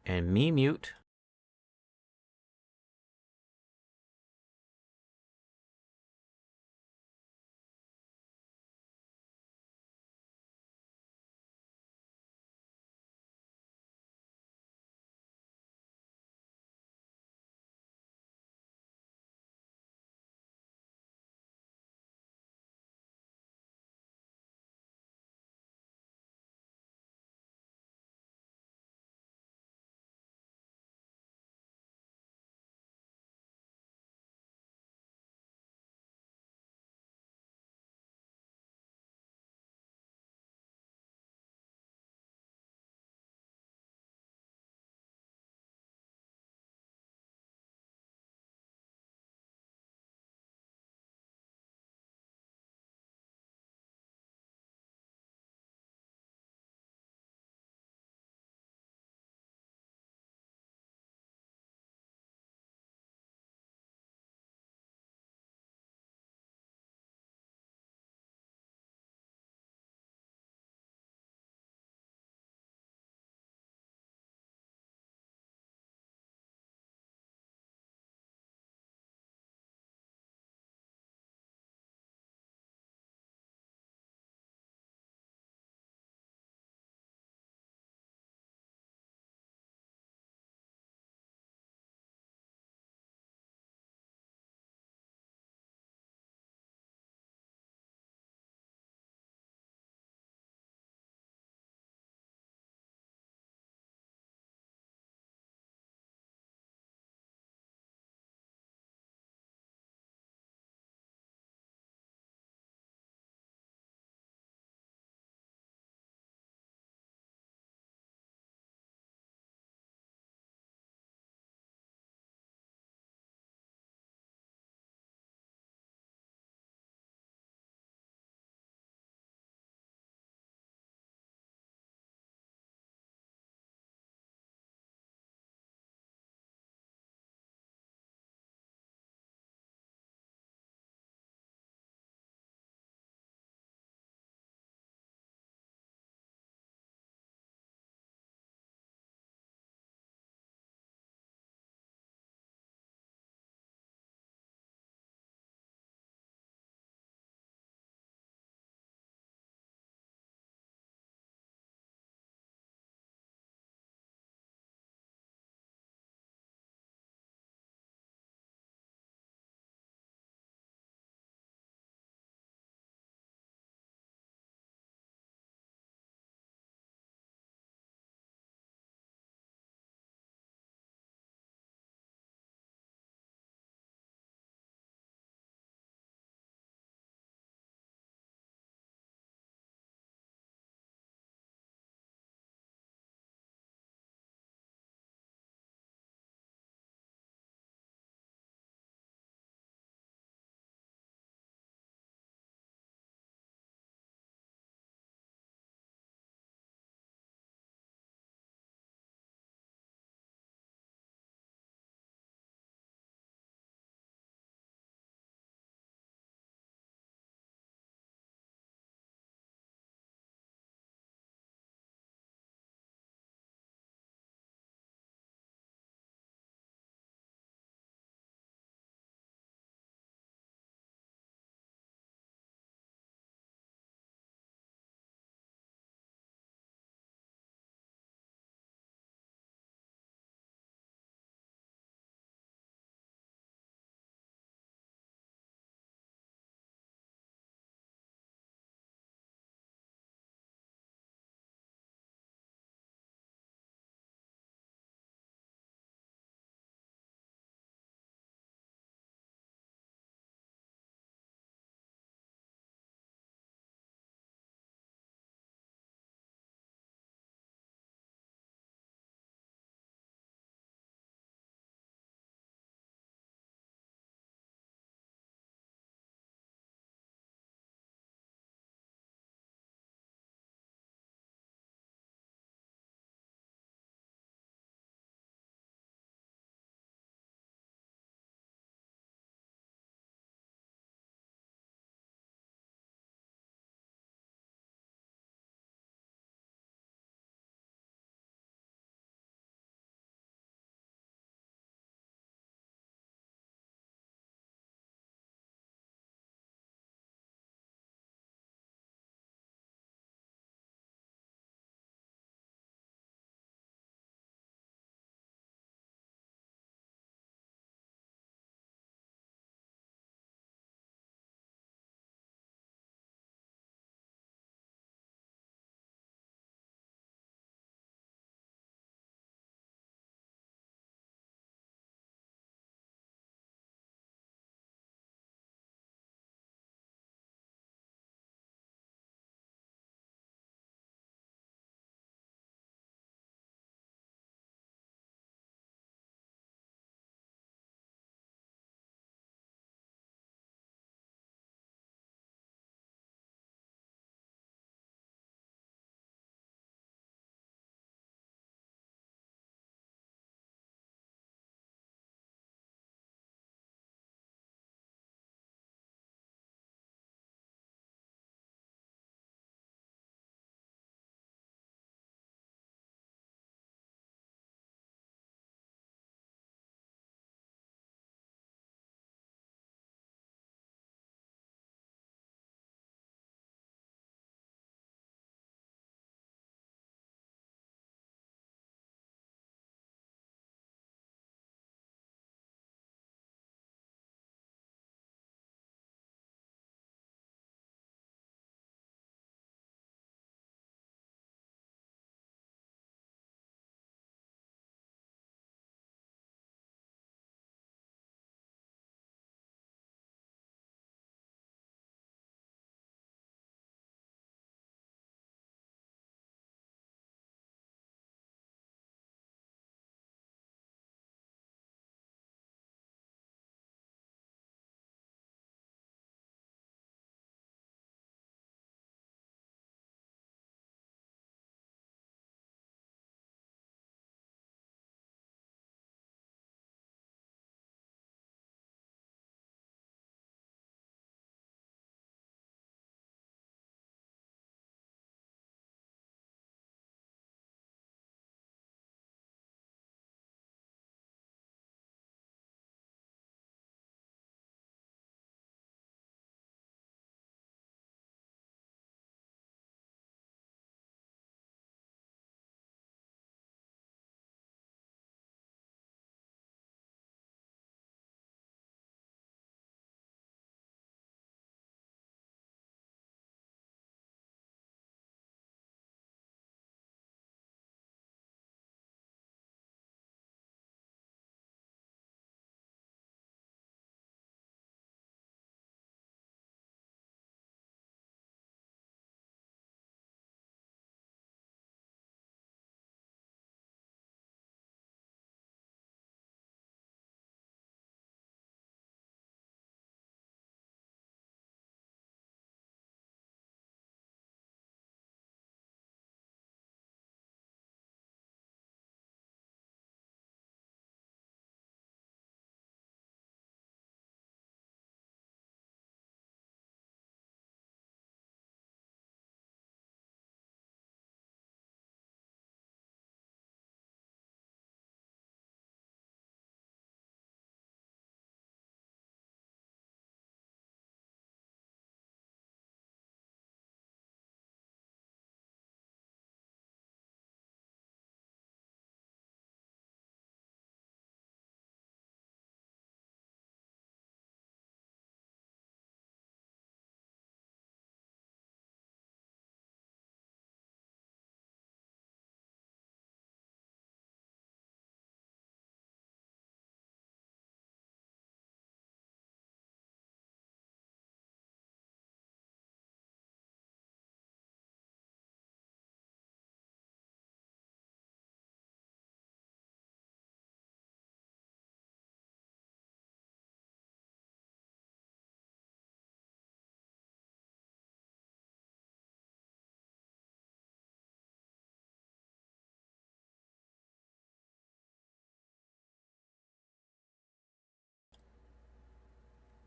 And me mute.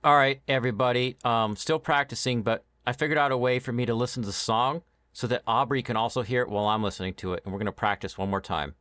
All right, everybody. Still practicing, but I figured out a way for me to listen to the song so that Aubrey can also hear it while I'm listening to it, and we're going to practice one more time.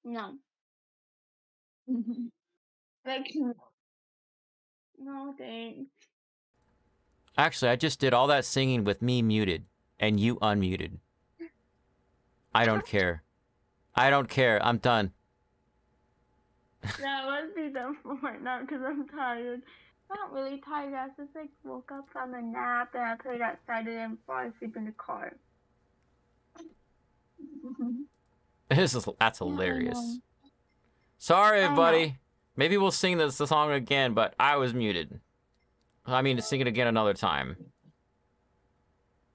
No. Like, no thanks. Actually, I just did all that singing with me muted and you unmuted. I don't care. I don't care. I'm done. That must be the point, not because I'm tired. I'm not really tired. I just like woke up from a nap and I played outside and then fall asleep in the car. That's hilarious. Sorry, everybody. Maybe we'll sing the song again, but I was muted. I mean, to sing it again another time.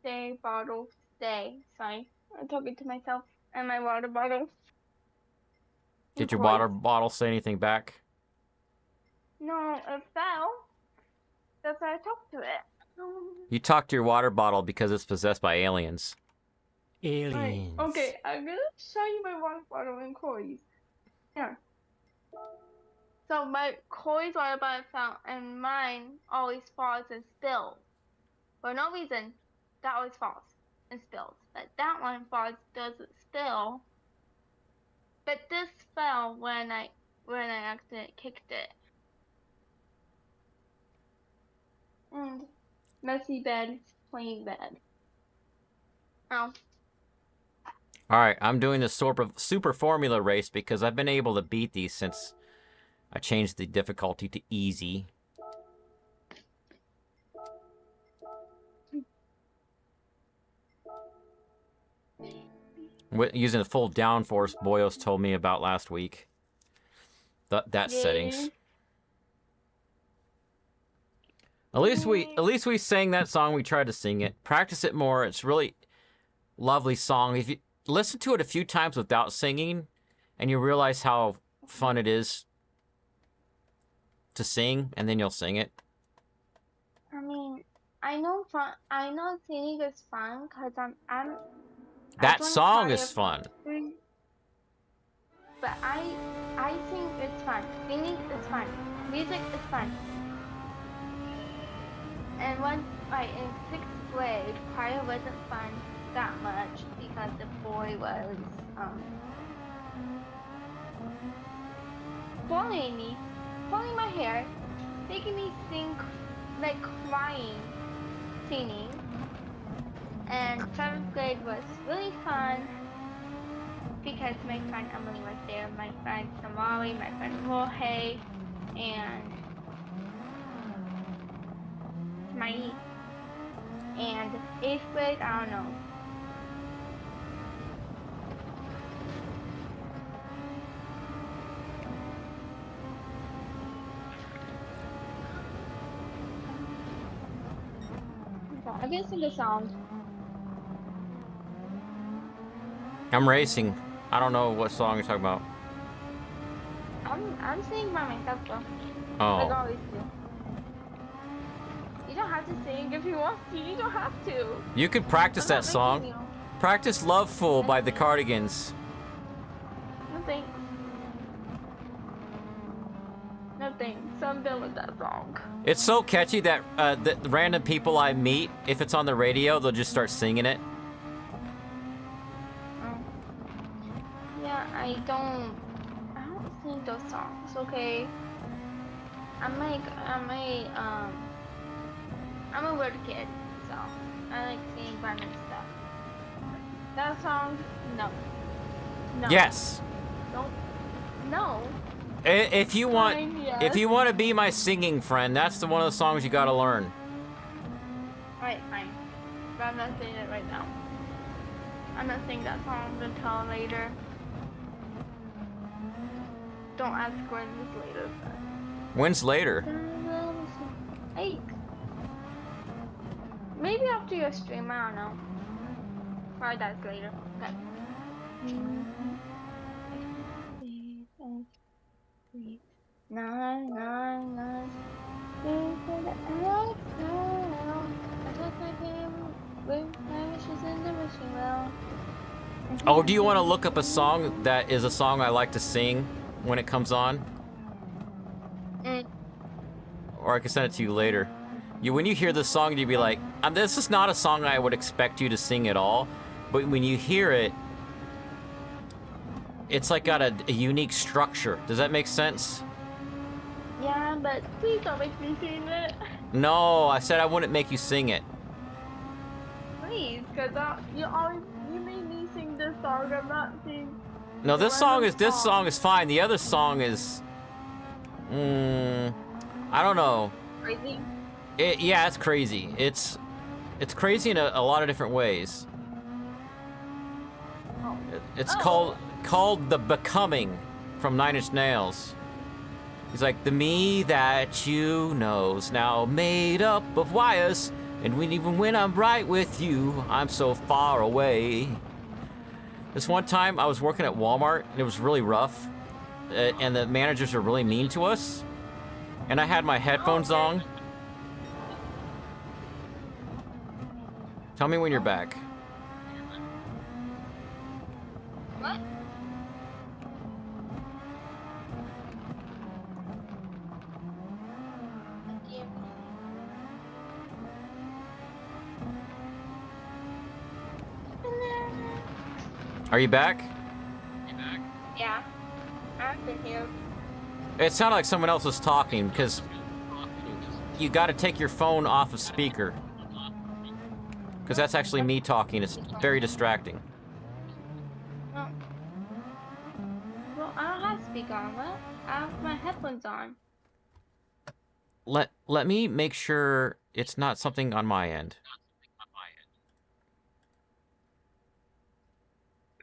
Stay, bottle, stay. Sorry, I'm talking to myself and my water bottle. Did your water bottle say anything back? No, it fell. That's why I talked to it. You talked to your water bottle because it's possessed by aliens. Aliens. Right. Okay, I'm gonna show you my water bottle and Corey's. Here. So my Corey's water bottle fell, and mine always falls and spills. For no reason, that always falls and spills. But that one falls, doesn't spill. But this fell when I accidentally kicked it. And messy bed, plain bed. Oh. Alright, I'm doing the super formula race because I've been able to beat these since I changed the difficulty to easy. Using the full downforce Boyos told me about last week. That settings. At least we sang that song. We tried to sing it. Practice it more. It's really lovely song. If you listen to it a few times without singing, and you realize how fun it is to sing, and then you'll sing it. I mean, I know singing is fun because I'm. That song is fun. But I think it's fun. Singing is fun. Music is fun. And once, like in 6th grade, choir wasn't fun that much because the boy was bullying me, pulling my hair, making me sing, like crying, singing. And 7th grade was really fun because my friend Emily was there, my friend Somali, my friend Jorge, and Smiley. And 8th grade, I don't know. I can sing a song. I'm racing. I don't know what song you're talking about. I'm I'm singing by myself though. Like I Oh. always do. You don't have to sing if you want to. You don't have to. You could practice I'm not that song. making you. Practice Love Fool by the Cardigans. No thanks. No thanks. I'm done with that song. It's so catchy that the random people I meet, if it's on the radio, they'll just start singing it. Oh. Yeah, I don't sing those songs, okay? I'm a weird kid, so I like singing random stuff. That song, no. No. Yes. Don't. No. If you want, Fine, yes. if you want to be my singing friend, that's the one of the songs you got to learn. Alright, fine. But I'm not singing it right now. I'm not singing that song until later. Don't ask when it's later. When's later? 8. Maybe after your stream, I don't know. Probably that's later. Okay. Oh, do you want to look up a song that is a song I like to sing when it comes on? Or I can send it to you later. When you hear this song, you'd be like, this is not a song I would expect you to sing at all. But when you hear it, it's like got a unique structure. Does that make sense? Yeah, but please don't make me sing it. No, I said I wouldn't make you sing it. Please, because you made me sing this song. I'm not singing. No, this song is fine. The other song is, I don't know. Crazy. Yeah, it's crazy. It's crazy in a lot of different ways. Oh. It's called The Becoming from Nine Inch Nails. He's like, the me that you know's now made up of wires, and even when I'm right with you, I'm so far away. This one time I was working at Walmart and it was really rough, and the managers were really mean to us, and I had my headphones on. Tell me when you're back. What? Are you back? Yeah. I've been here. It sounded like someone else was talking because you got to take your phone off of speaker. Because that's actually me talking. It's very distracting. No. Well, I don't have speaker on. What? I have my headphones on. Let me make sure it's not something on my end.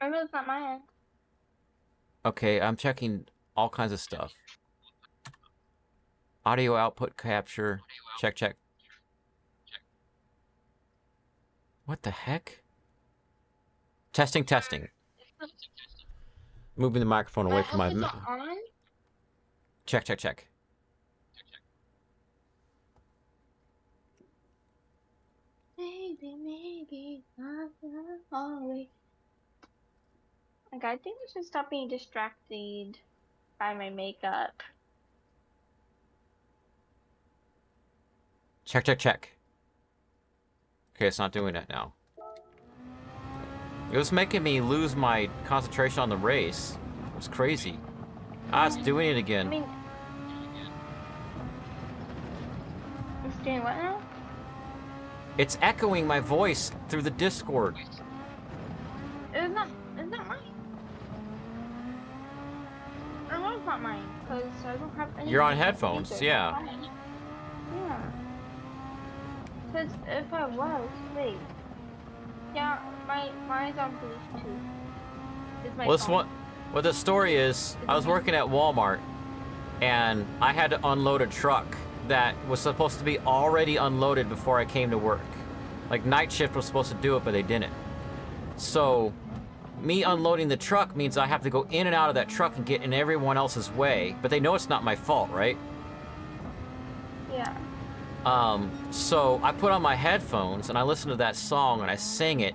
I know it's not my end. Okay, I'm checking all kinds of stuff. Audio output capture. Check. What the heck? Testing. Moving the microphone away from my mouth. Check. Maybe not always. Like, I think I should stop being distracted by my makeup. Check. Okay, it's not doing it now. It was making me lose my concentration on the race. It was crazy. It's doing it again. I mean, it's doing what now? It's echoing my voice through the Discord. It's not mine. I know it's not mine, because I don't have any. You're on headphones, yeah. Yeah. Because if I was, wait. Yeah, mine's on Bluetooth. It's my phone. What the story is, I was working at Walmart, and I had to unload a truck that was supposed to be already unloaded before I came to work. Like, night shift was supposed to do it, but they didn't. So, me unloading the truck means I have to go in and out of that truck and get in everyone else's way, but they know it's not my fault, right? Yeah. So I put on my headphones and I listen to that song and I sing it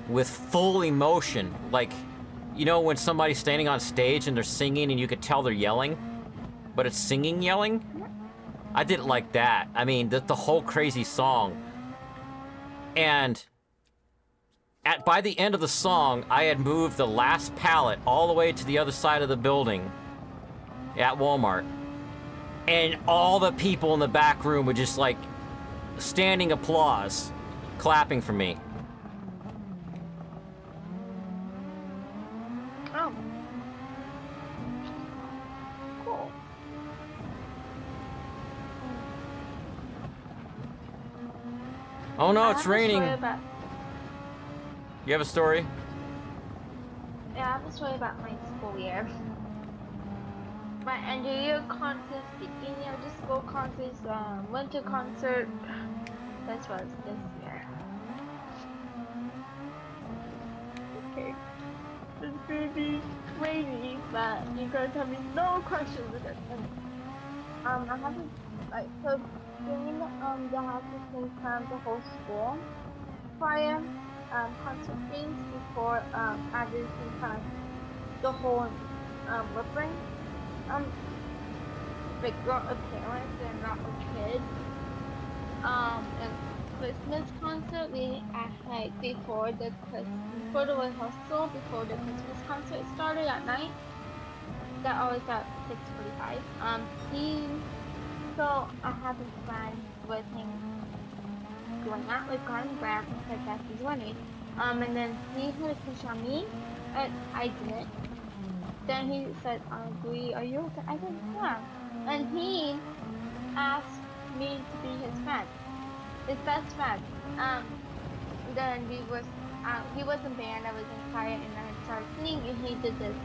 with full emotion. Like, you know when somebody's standing on stage and they're singing and you could tell they're yelling, but it's singing yelling? I did it like that. I mean, the whole crazy song. And by the end of the song, I had moved the last pallet all the way to the other side of the building at Walmart. And all the people in the back room were just like standing applause, clapping for me. Oh. Cool. Oh no, I it's have a story raining. about- You have a story? Yeah, I have a story about my school year. My end of year concert, beginning of the school concerts, winter concert. This was this year. Okay. It's gonna be crazy, but you guys have no questions with it. I haven't, like, so during the have to spend time the whole school prior concert things before I did some time the whole lip ring. Like not a parent, they're not a kid. And Christmas concert we like before the rehearsal, before the Christmas concert started at night. That always at 6:45. So I have a friend with him going out with Garden Grant because that's his running. And then he had a push on me, and I didn't. Then he said, are you okay? I said, yeah. And he asked me to be his friend, his best friend. Then he was in band, I was in choir, and I started singing, and he did this.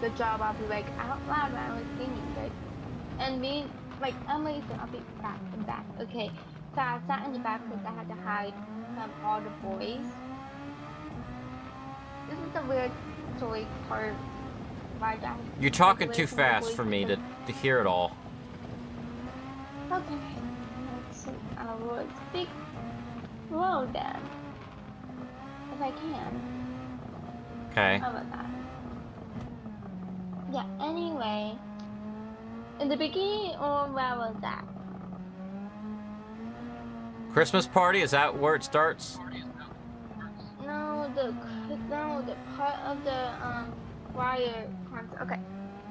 The job, I'll be like out loud when I was singing, right? And me, like Emily said, I'll be back and back. Okay, so I sat in the back because I had to hide from all the boys. This is the weird story part. You're talking too fast for me to hear it all. Okay, I will speak slow then, if I can. Okay. How about that? Yeah, anyway, in the beginning, or where was that? Christmas party, is that where it starts? No, the part of the choir concert. Okay,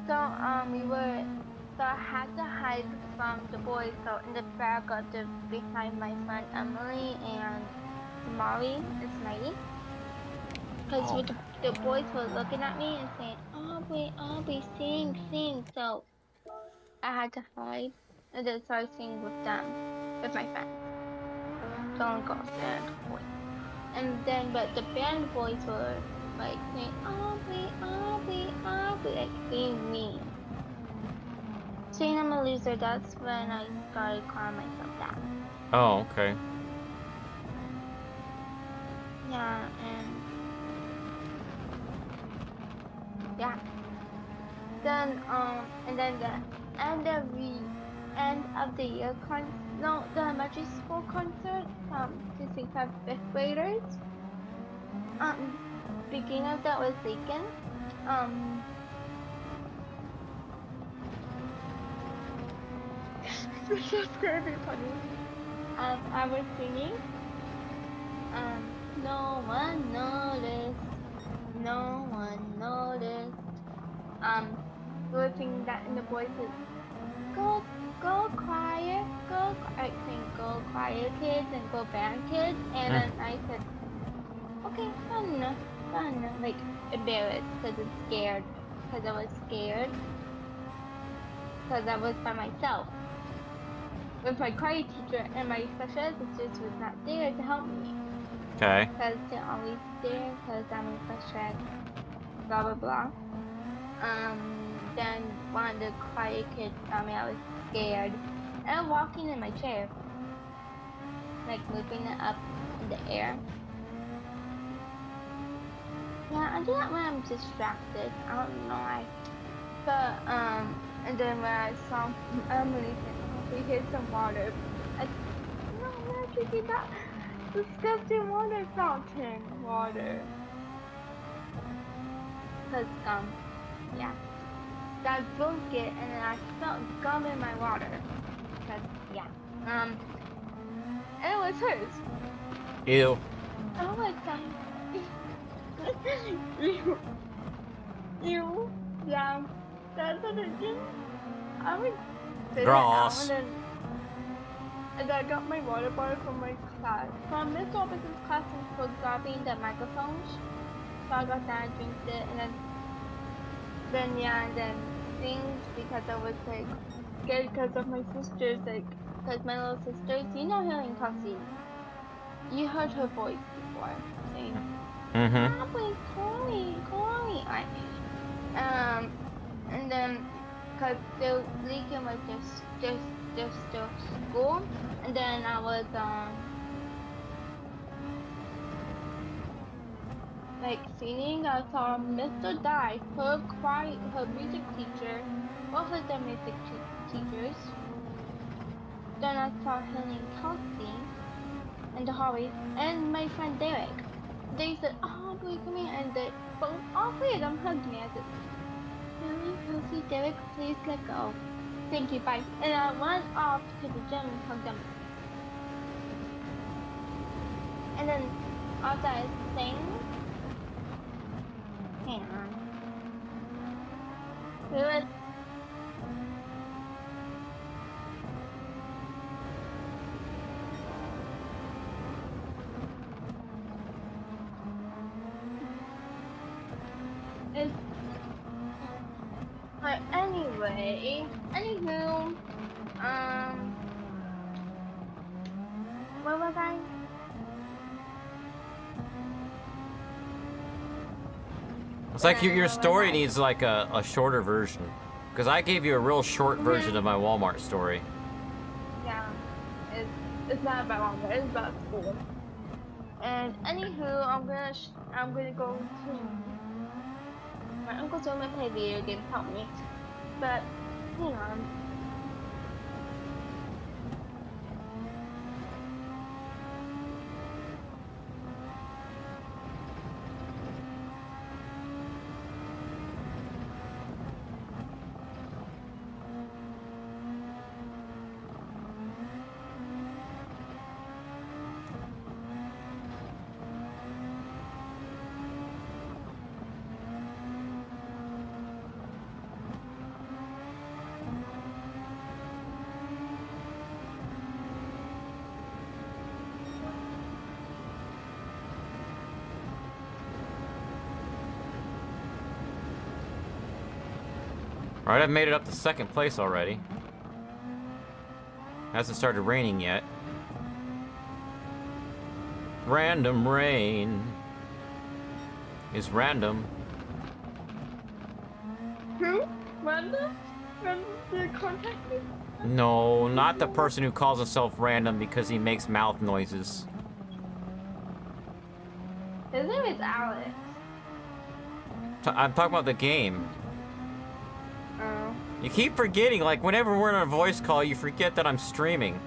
so I had to hide from the boys. So in the back, behind my friend Emily and Tamari and Smiley, because the boys were looking at me and saying, Aubrey, sing. So I had to hide and then start singing with them, with my friends. Don't go stand boys. And then, but the band boys were like saying, Aubrey, like being mean. Saying I'm a loser, that's when I started calling myself that. Oh, okay. Yeah, then and then the end of the year the elementary school concert to sing for 5th graders. Beginning of that was Lincoln. This is gonna be funny. I was singing. No one noticed. No one noticed. We were singing that, and the boys said, "Go choir, I think go choir kids and go band kids." And then I said, "Okay, fun, like embarrassed because I was scared, because I was by myself. With my choir teacher and my special ed teachers was not there to help me. Okay. Because they're always there because I'm in special ed, blah blah blah. Then one of the choir kids told me I was scared. And I'm walking in my chair, like moving it up in the air. Yeah, I do that when I'm distracted. I don't know why. But, and then when I saw Emily we hit some water, I no, I'm not drinking that disgusting water fountain water. Cause, yeah. I drunk it and then I felt gum in my water. Cause, yeah. And it was hers. Ew. Oh my god. You, yeah, that's what it did. I would sit Gross. down and I got my water bottle from my class. From Miss Robinson's class for grabbing the microphones. So I got that, drank it, and then yeah, and then things because I was like scared because of my sisters, like, because my little sisters, you know Helen Kelsey. You heard her voice before saying, Mm-hmm. Chloe. And then, cause the weekend was just school, and then I was like singing. I saw Mr. Dye, her music teacher, both of them music teachers. Then I saw Helen Kelsey in the hallway, and my friend Derek. They said, "Oh, boy, come here," and they both, all three of them hugged me. I said, "Really, Kelsey, Derek, please let go. Thank you, bye." And I went off to the gym and hugged them. And then after I sang, hang on. We went. But anyway, anywho, where was I? It's like your story needs like a shorter version. Because I gave you a real short version of my Walmart story. Yeah, it's not about Walmart, it's about school. And anywho, I'm gonna go to my uncle's room and play video games, help me. But hang on. Alright, I've made it up to second place already. Hasn't started raining yet. Random rain is random. Who? Random? Random to contact me? No, not the person who calls himself random because he makes mouth noises. His name is Alex. I'm talking about the game. Oh. You keep forgetting, like whenever we're on a voice call, you forget that I'm streaming.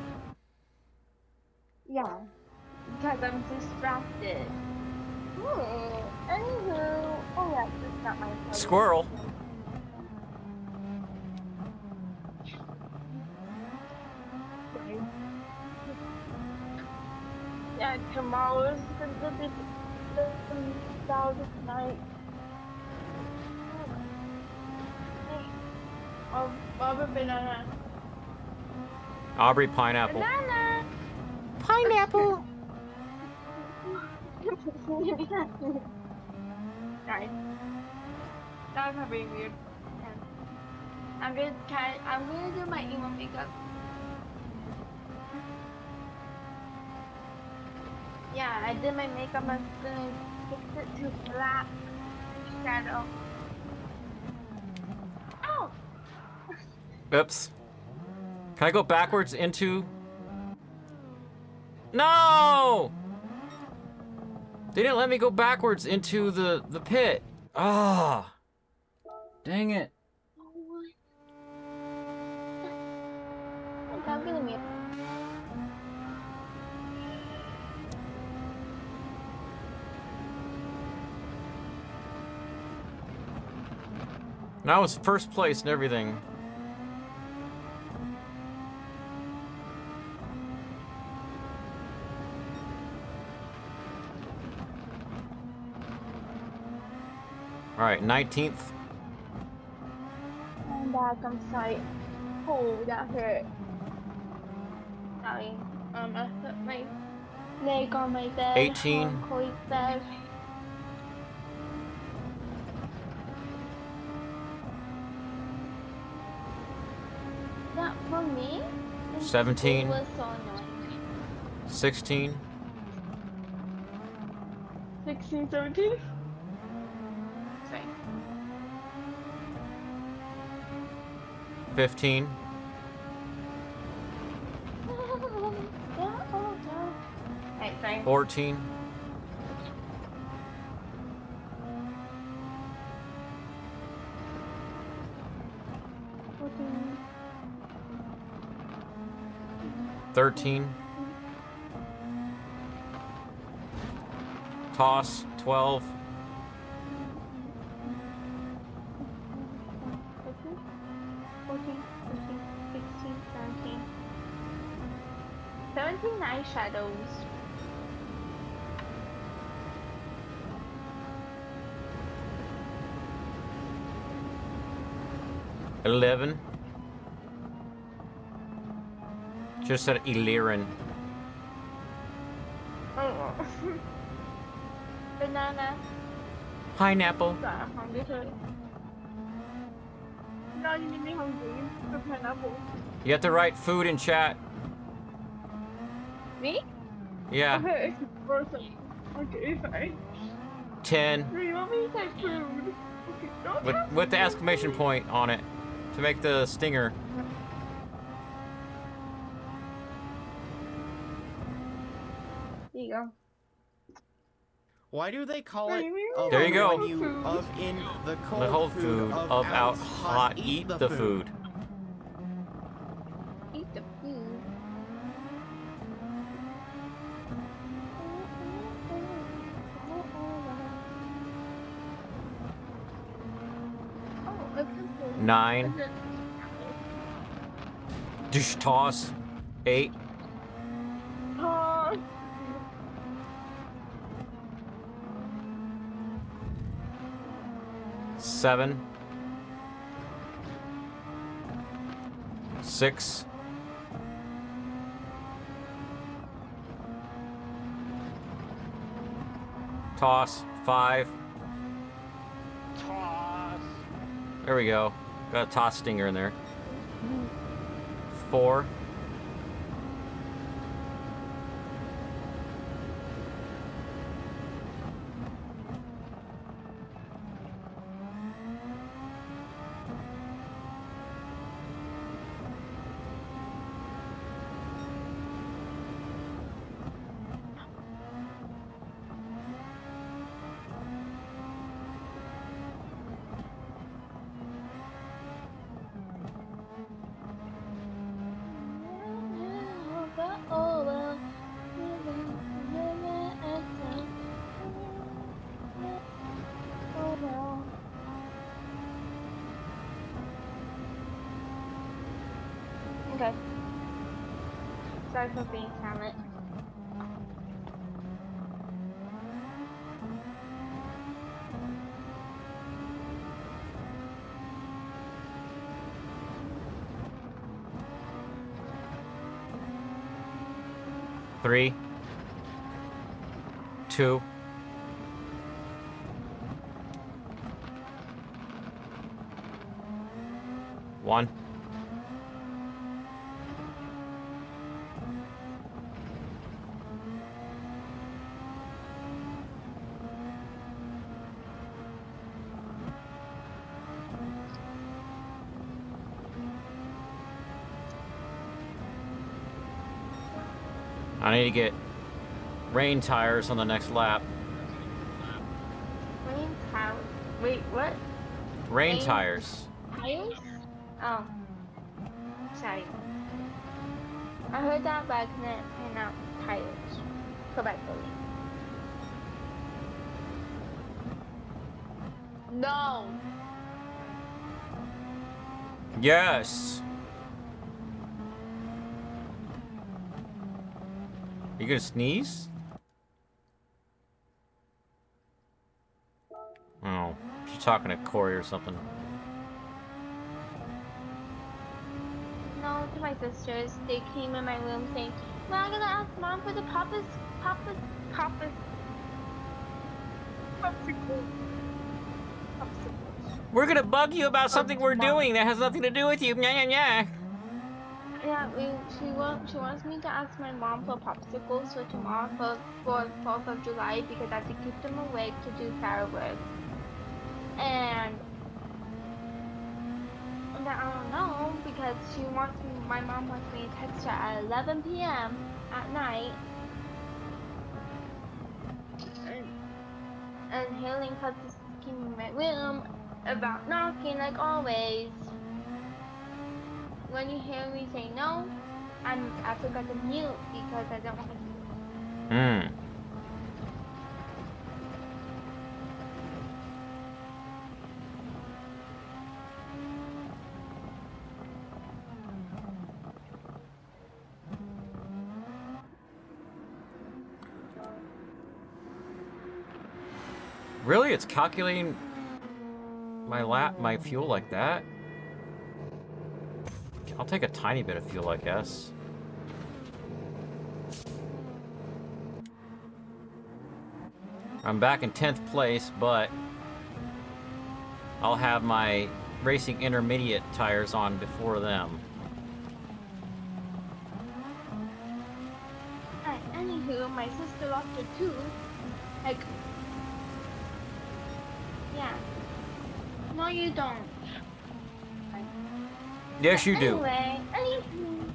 Yeah. Because I'm distracted. Anywho. Oh yeah, that's not my fault. Squirrel. Yeah, tomorrow's gonna be the thousandth night. Barbara banana. Aubrey Pineapple. Banana! Pineapple! Sorry. That was probably weird. I'm gonna do my emo makeup. Yeah, I did my makeup. I'm gonna fix it to black shadow. Oh! Oops. Can I go backwards into... No! They didn't let me go backwards into the pit. Ah. Dang it. I'm gonna mute. And I was first place and everything. All right, 19th. I'm back. I'm sorry. Oh, that hurt. Sorry. I put my leg on my bed. 18. On Chloe's bed. That for me. 17. It was so annoying. 16. 16, 17. Sorry. 15. Right, sorry. 14. 14. 13. Toss. 12. 14, 15, 16, 17. 17 nice shadows. $11. Just said Illyrin. Oh. Banana. Pineapple. Sorry, I'm hungry too. No, you made me hungry. The pineapple. You have to write food in chat. Me? Yeah. Okay, okay, sorry. 10. Do you want me to say food? Okay, don't With the exclamation point on it to make the stinger. There you go. Why do they call it There you go. when you of in the cold, The whole food of out hot, eat the food. Eat the food. Oh, okay. 9. Dish toss. 8. Oh. 7. 6. 5. Toss. There we go. Got a toss stinger in there. 4. Okay. Sorry for being silent.3. 2. 1. I need to get rain tires on the next lap. Wait, what? Rain Rain- tires. Tires? Oh. Sorry. I heard that, but I couldn't pronounce tires correctly. No. Yes. You gonna sneeze? Oh, she's talking to Corey or something. No, to my sisters. They came in my room saying, "Well, I'm gonna ask Mom for the popsicles. We're gonna bug you about something we're doing that has nothing to do with you. Nya, nya, nya. Yeah, she wants me to ask my mom for popsicles for tomorrow for 4th of July because I have to keep them awake to do fireworks. And I don't know because my mom wants me to text her at 11 p.m. at night. And Hailing Club just came in my room about knocking like always. When you hear me say no, I forgot to mute because I don't want to. Really? It's calculating my fuel like that? I'll take a tiny bit of fuel, I guess. I'm back in 10th place, but I'll have my racing intermediate tires on before them. Alright, anywho, my sister lost her tooth. Like, yeah. No, you don't. Yes, you do. Anyway, anywho,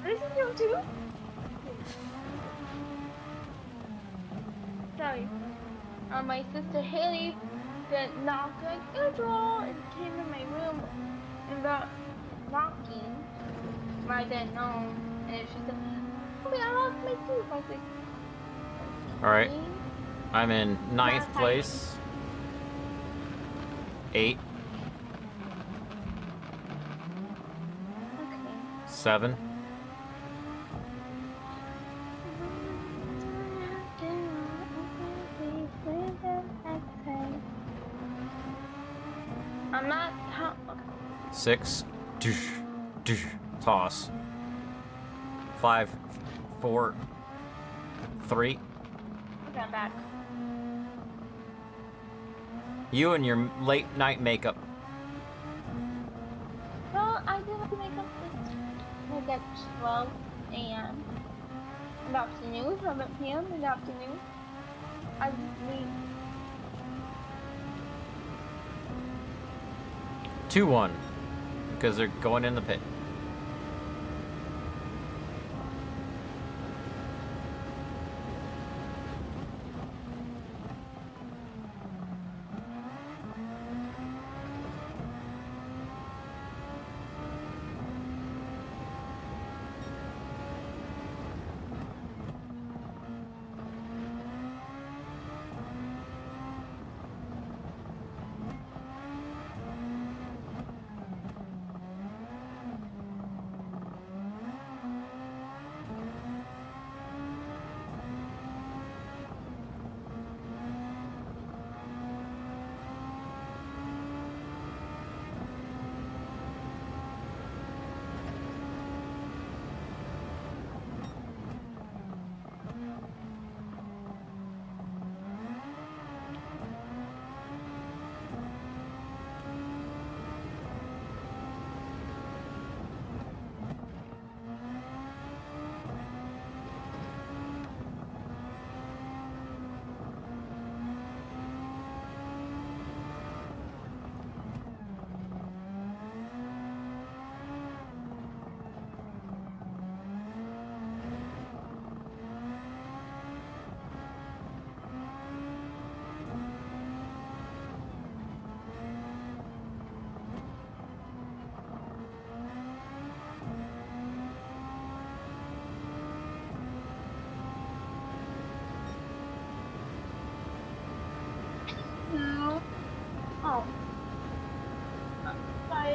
this is your tooth? Sorry. My sister Haley got knocked like usual and came in my room and got knocking. I didn't know. And she said, "Oh, I lost my tooth." I was like, Alright. "Okay." I'm in 9th Not place. 8. Okay. 7. I'm not. Okay. 6. Toss. 5. 4. 3. Okay, I'm back. You and your late night makeup. Well, I did have to make up this like at 12 a.m. in the afternoon, 11 p.m. in the afternoon. I leave. 2-1. Because they're going in the pit.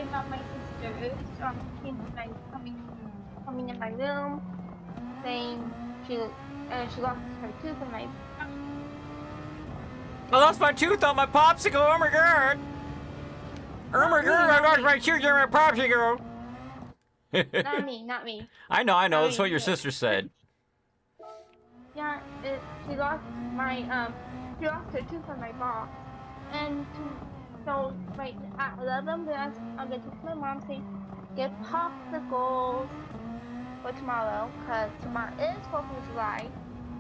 about my sisters coming in my room, saying she lost her tooth in my. I lost my tooth on my popsicle. Oh my god! Oh my god! I lost my tooth on my popsicle. Not me, not me. I know. Not That's me. what your sister said. Yeah, she lost her tooth on my box, and so right at 11, I'm gonna text my mom saying, get popsicles for tomorrow, cause tomorrow is 4th of July,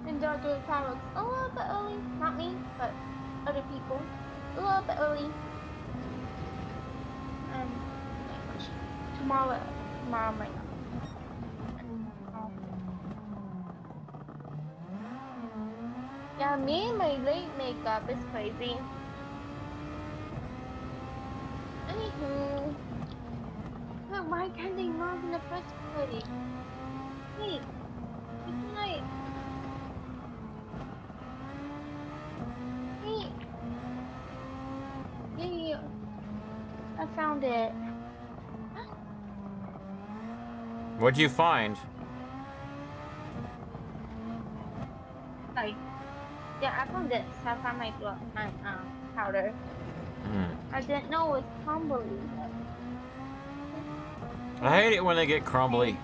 and they're doing fireworks a little bit early. Not me, but other people, a little bit early. And oh my gosh, tomorrow might not. Yeah, me and my late makeup is crazy. Anywho, but why can't they knock in the first place? Hey, good night. Hey, yeah, I found it. What'd you find? Sorry. Yeah, I found this. I found my powder. I didn't know it was crumbly. I hate it when they get crumbly.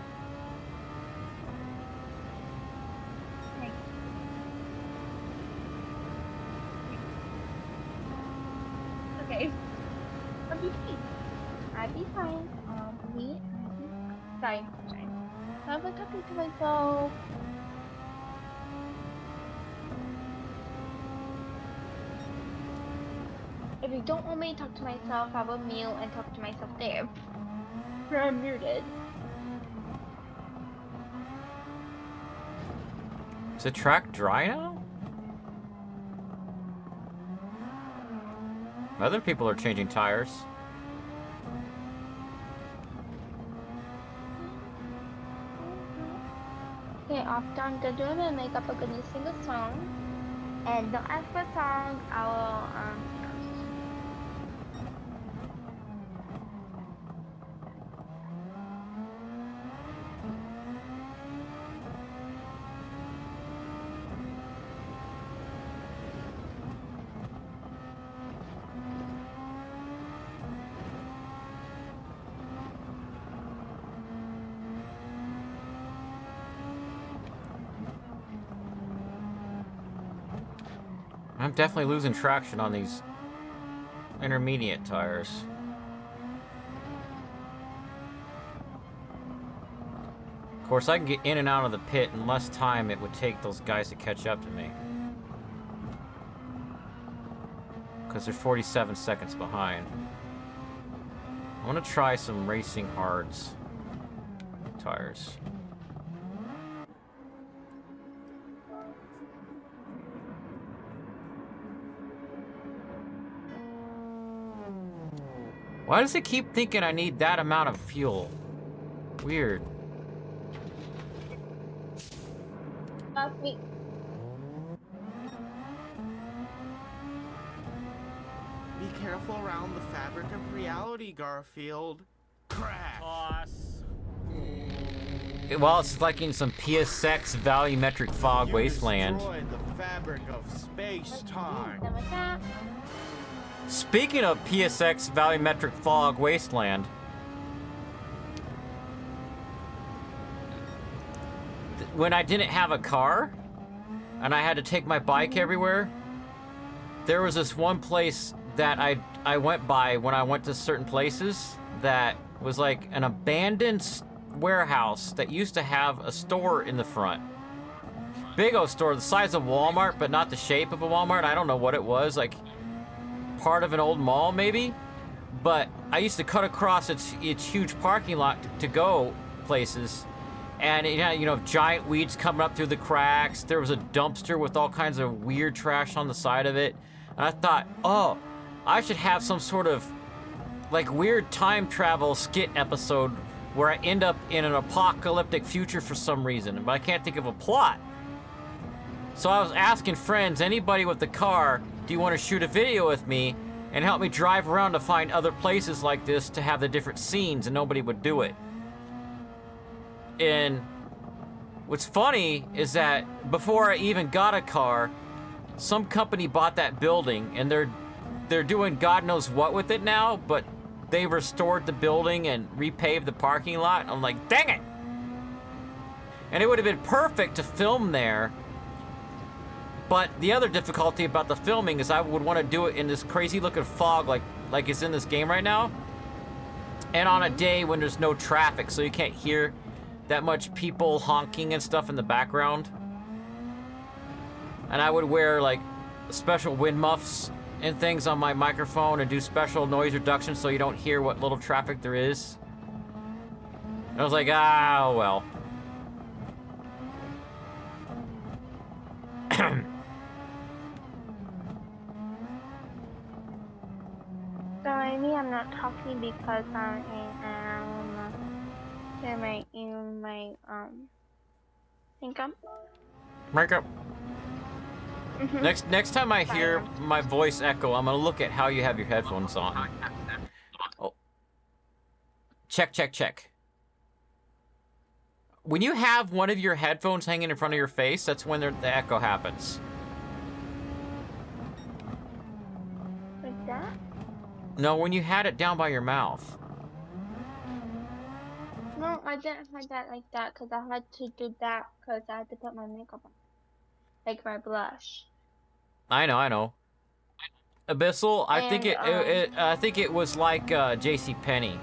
Okay. I'll be fine. I'll be fine. Sorry. I was talking to myself. If you don't want me to talk to myself, I will mute and talk to myself there. I'm muted. Is the track dry now? Other people are changing tires. Okay, after I'm done doing my makeup, I'm gonna sing a song. And don't ask for a song, I will I'm definitely losing traction on these intermediate tires. Of course, I can get in and out of the pit in less time it would take those guys to catch up to me. Because they're 47 seconds behind. I want to try some Racing Hards tires. Why does it keep thinking I need that amount of fuel? Weird. That's me. Be careful around the fabric of reality, Garfield. Crash! Well, it's like in some PSX volumetric fog wasteland. Destroyed the fabric of space-time. Speaking of PSX volumetric fog wasteland, when I didn't have a car and I had to take my bike everywhere, there was this one place that I went by when I went to certain places that was like an abandoned warehouse that used to have a store in the front. Big old store, the size of Walmart, but not the shape of a Walmart. I don't know what it was, like part of an old mall maybe, but I used to cut across its huge parking lot to go places, and it had, you know, giant weeds coming up through the cracks. There was a dumpster with all kinds of weird trash on the side of it, and I thought, oh, I should have some sort of like weird time travel skit episode where I end up in an apocalyptic future for some reason, but I can't think of a plot. So I was asking friends, anybody with a car, do you want to shoot a video with me and help me drive around to find other places like this to have the different scenes, and nobody would do it. And what's funny is that before I even got a car, some company bought that building, and they're doing God knows what with it now, but they restored the building and repaved the parking lot. And I'm like, dang it! And it would have been perfect to film there. But the other difficulty about the filming is I would want to do it in this crazy looking fog like it's in this game right now. And on a day when there's no traffic, so you can't hear that much people honking and stuff in the background. And I would wear like special wind muffs and things on my microphone and do special noise reduction so you don't hear what little traffic there is. And I was like, ah, well. Sorry, I'm not talking because I'm in my Makeup. Next time I hear my voice echo, I'm gonna look at how you have your headphones on. Oh. Check. When you have one of your headphones hanging in front of your face, that's when the echo happens. Like that? No, when you had it down by your mouth. No, I didn't have that like that because I had to do that because I had to put my makeup on. Like my blush. I know. Abyssal, I think it was like J.C. Penney.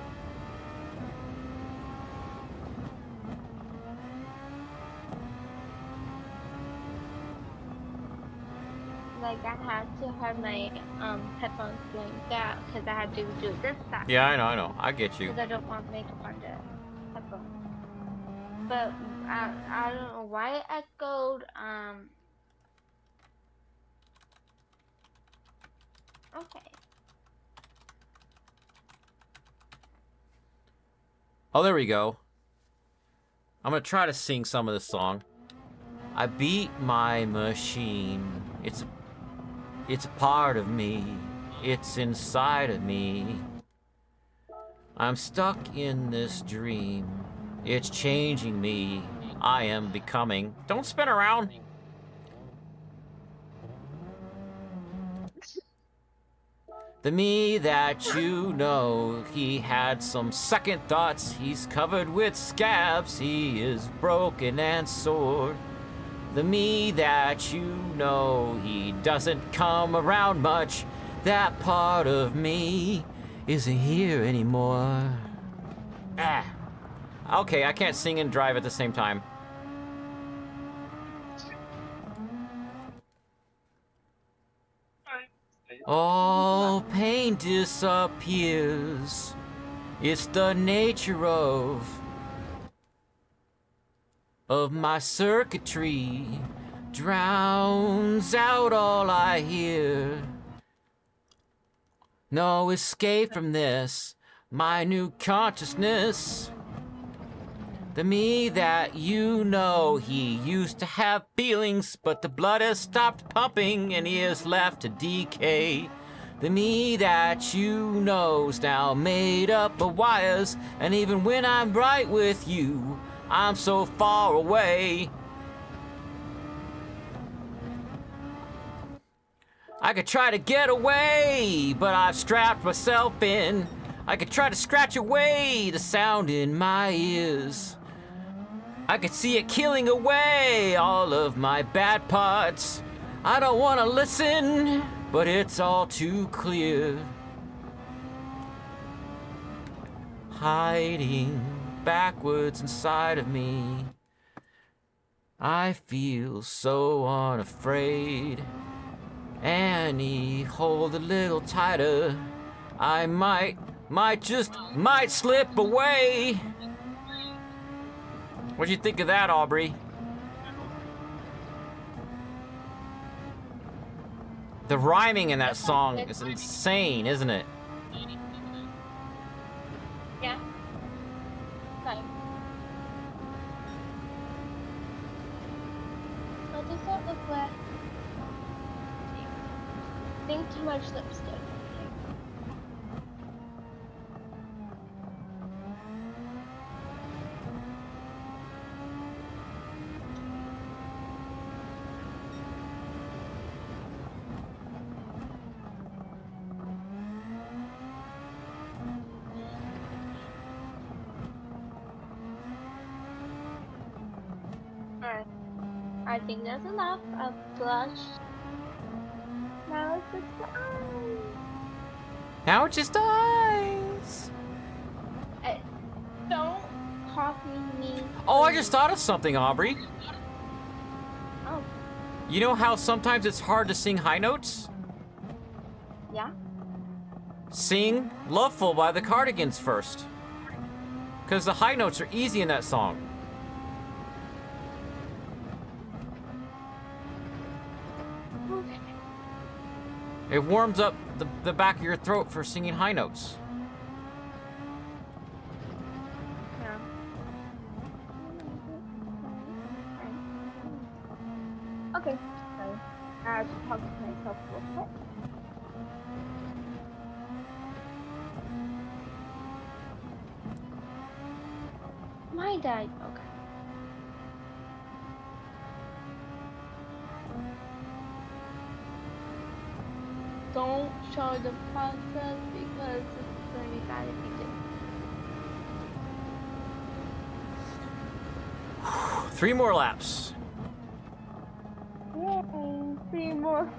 Like I had to have my headphones like that because I had to do this stuff. Yeah, I know. I get you. Because I don't want makeup on the headphones. But I don't know why it echoed. Okay. Oh, there we go. I'm gonna try to sing some of this song. I beat my machine. It's a part of me. It's inside of me. I'm stuck in this dream. It's changing me. I am becoming. Don't spin around. The me that you know, he had some second thoughts. He's covered with scabs. He is broken and sore. The me that you know, he doesn't come around much. That part of me isn't here anymore. Ah. Okay, I can't sing and drive at the same time. All pain disappears. It's the nature of my circuitry. Drowns out all I hear. No escape from this, my new consciousness. The me that you know, he used to have feelings, but the blood has stopped pumping and he is left to decay. The me that you know's now made up of wires, and even when I'm right with you, I'm so far away. I could try to get away, but I've strapped myself in. I could try to scratch away the sound in my ears. I could see it killing away all of my bad parts. I don't want to listen, but it's all too clear. Hiding backwards inside of me, I feel so unafraid. Annie, hold a little tighter. I might slip away. What'd you think of that, Aubrey? The rhyming in that song is insane, isn't it? Yeah. Okay. What does that look like? I think too much lipstick. I think that's enough. I've flushed. Now it's just the eyes. Now it's just eyes. Don't copy me. Oh, I just thought of something, Aubrey. Oh, You know how sometimes it's hard to sing high notes? yeah? Sing Loveful by the Cardigans first. Because the high notes are easy in that song. Okay. It warms up the back of your throat for singing high notes. Yeah. Okay, so I have to talk to myself real quick. My dad, okay. Don't show the process because it's gonna be bad if you do. 3 more laps. Yay, 3 more.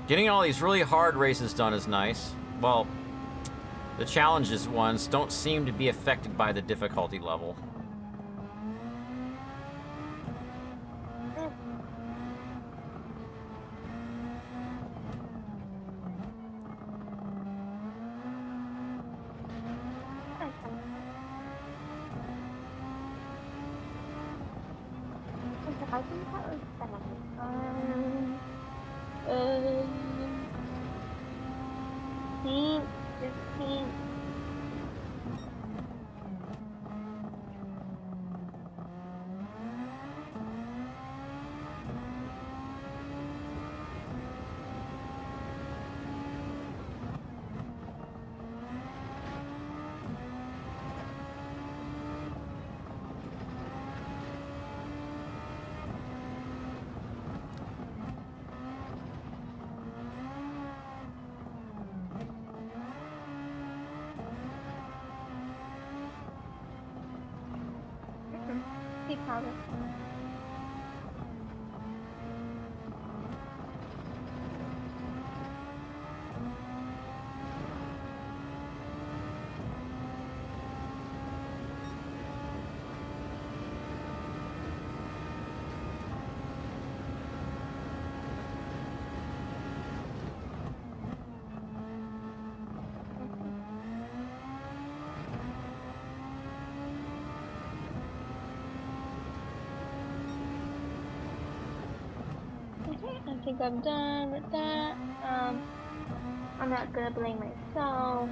Getting all these really hard races done is nice. Well, the challenges ones don't seem to be affected by the difficulty level. I think that was 15, 15. Be proud of. I think I'm done with that. I'm not gonna blame myself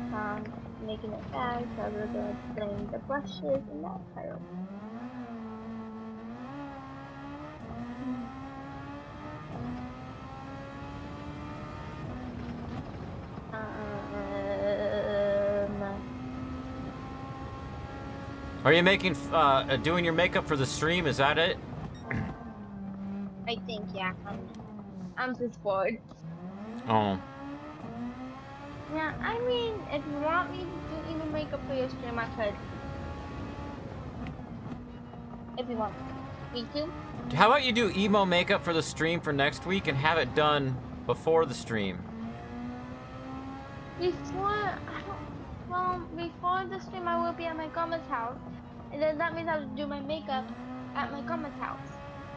making it bad, so I'm gonna blame the brushes and that part. Are you making, doing your makeup for the stream? Is that it? I think, yeah. I'm just bored. Oh. Yeah, I mean, if you want me to do even makeup for your stream, I could. If you want me to. How about you do emo makeup for the stream for next week and have it done before the stream? Before the stream, I will be at my grandma's house, and then that means I will do my makeup at my grandma's house.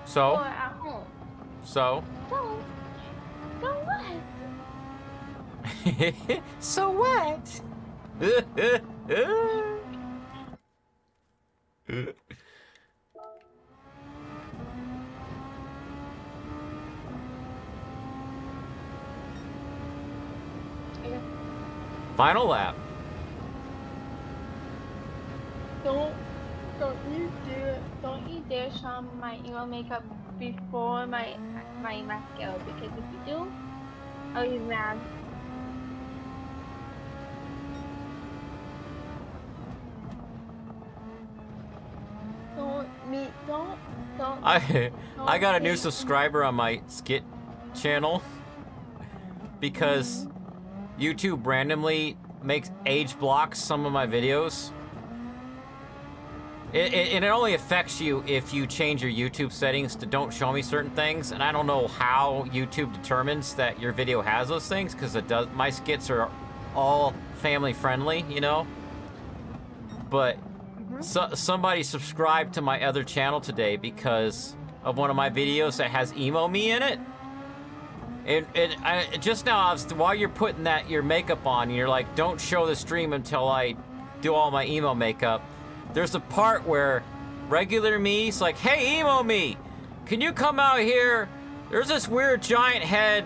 So? Or at home. So? So what? So what? Final lap. Don't you dare show my emo makeup before my mascara, because if you do, I'll be mad. I got a new subscriber on my skit channel because YouTube randomly makes age blocks some of my videos. And it only affects you if you change your YouTube settings to don't show me certain things. And I don't know how YouTube determines that your video has those things, because it does. My skits are all family friendly, you know. But somebody subscribed to my other channel today because of one of my videos that has emo me in it. And just now, while you're putting your makeup on, you're like, don't show the stream until I do all my emo makeup. There's a part where regular me's like, hey, emo me, can you come out here? There's this weird giant head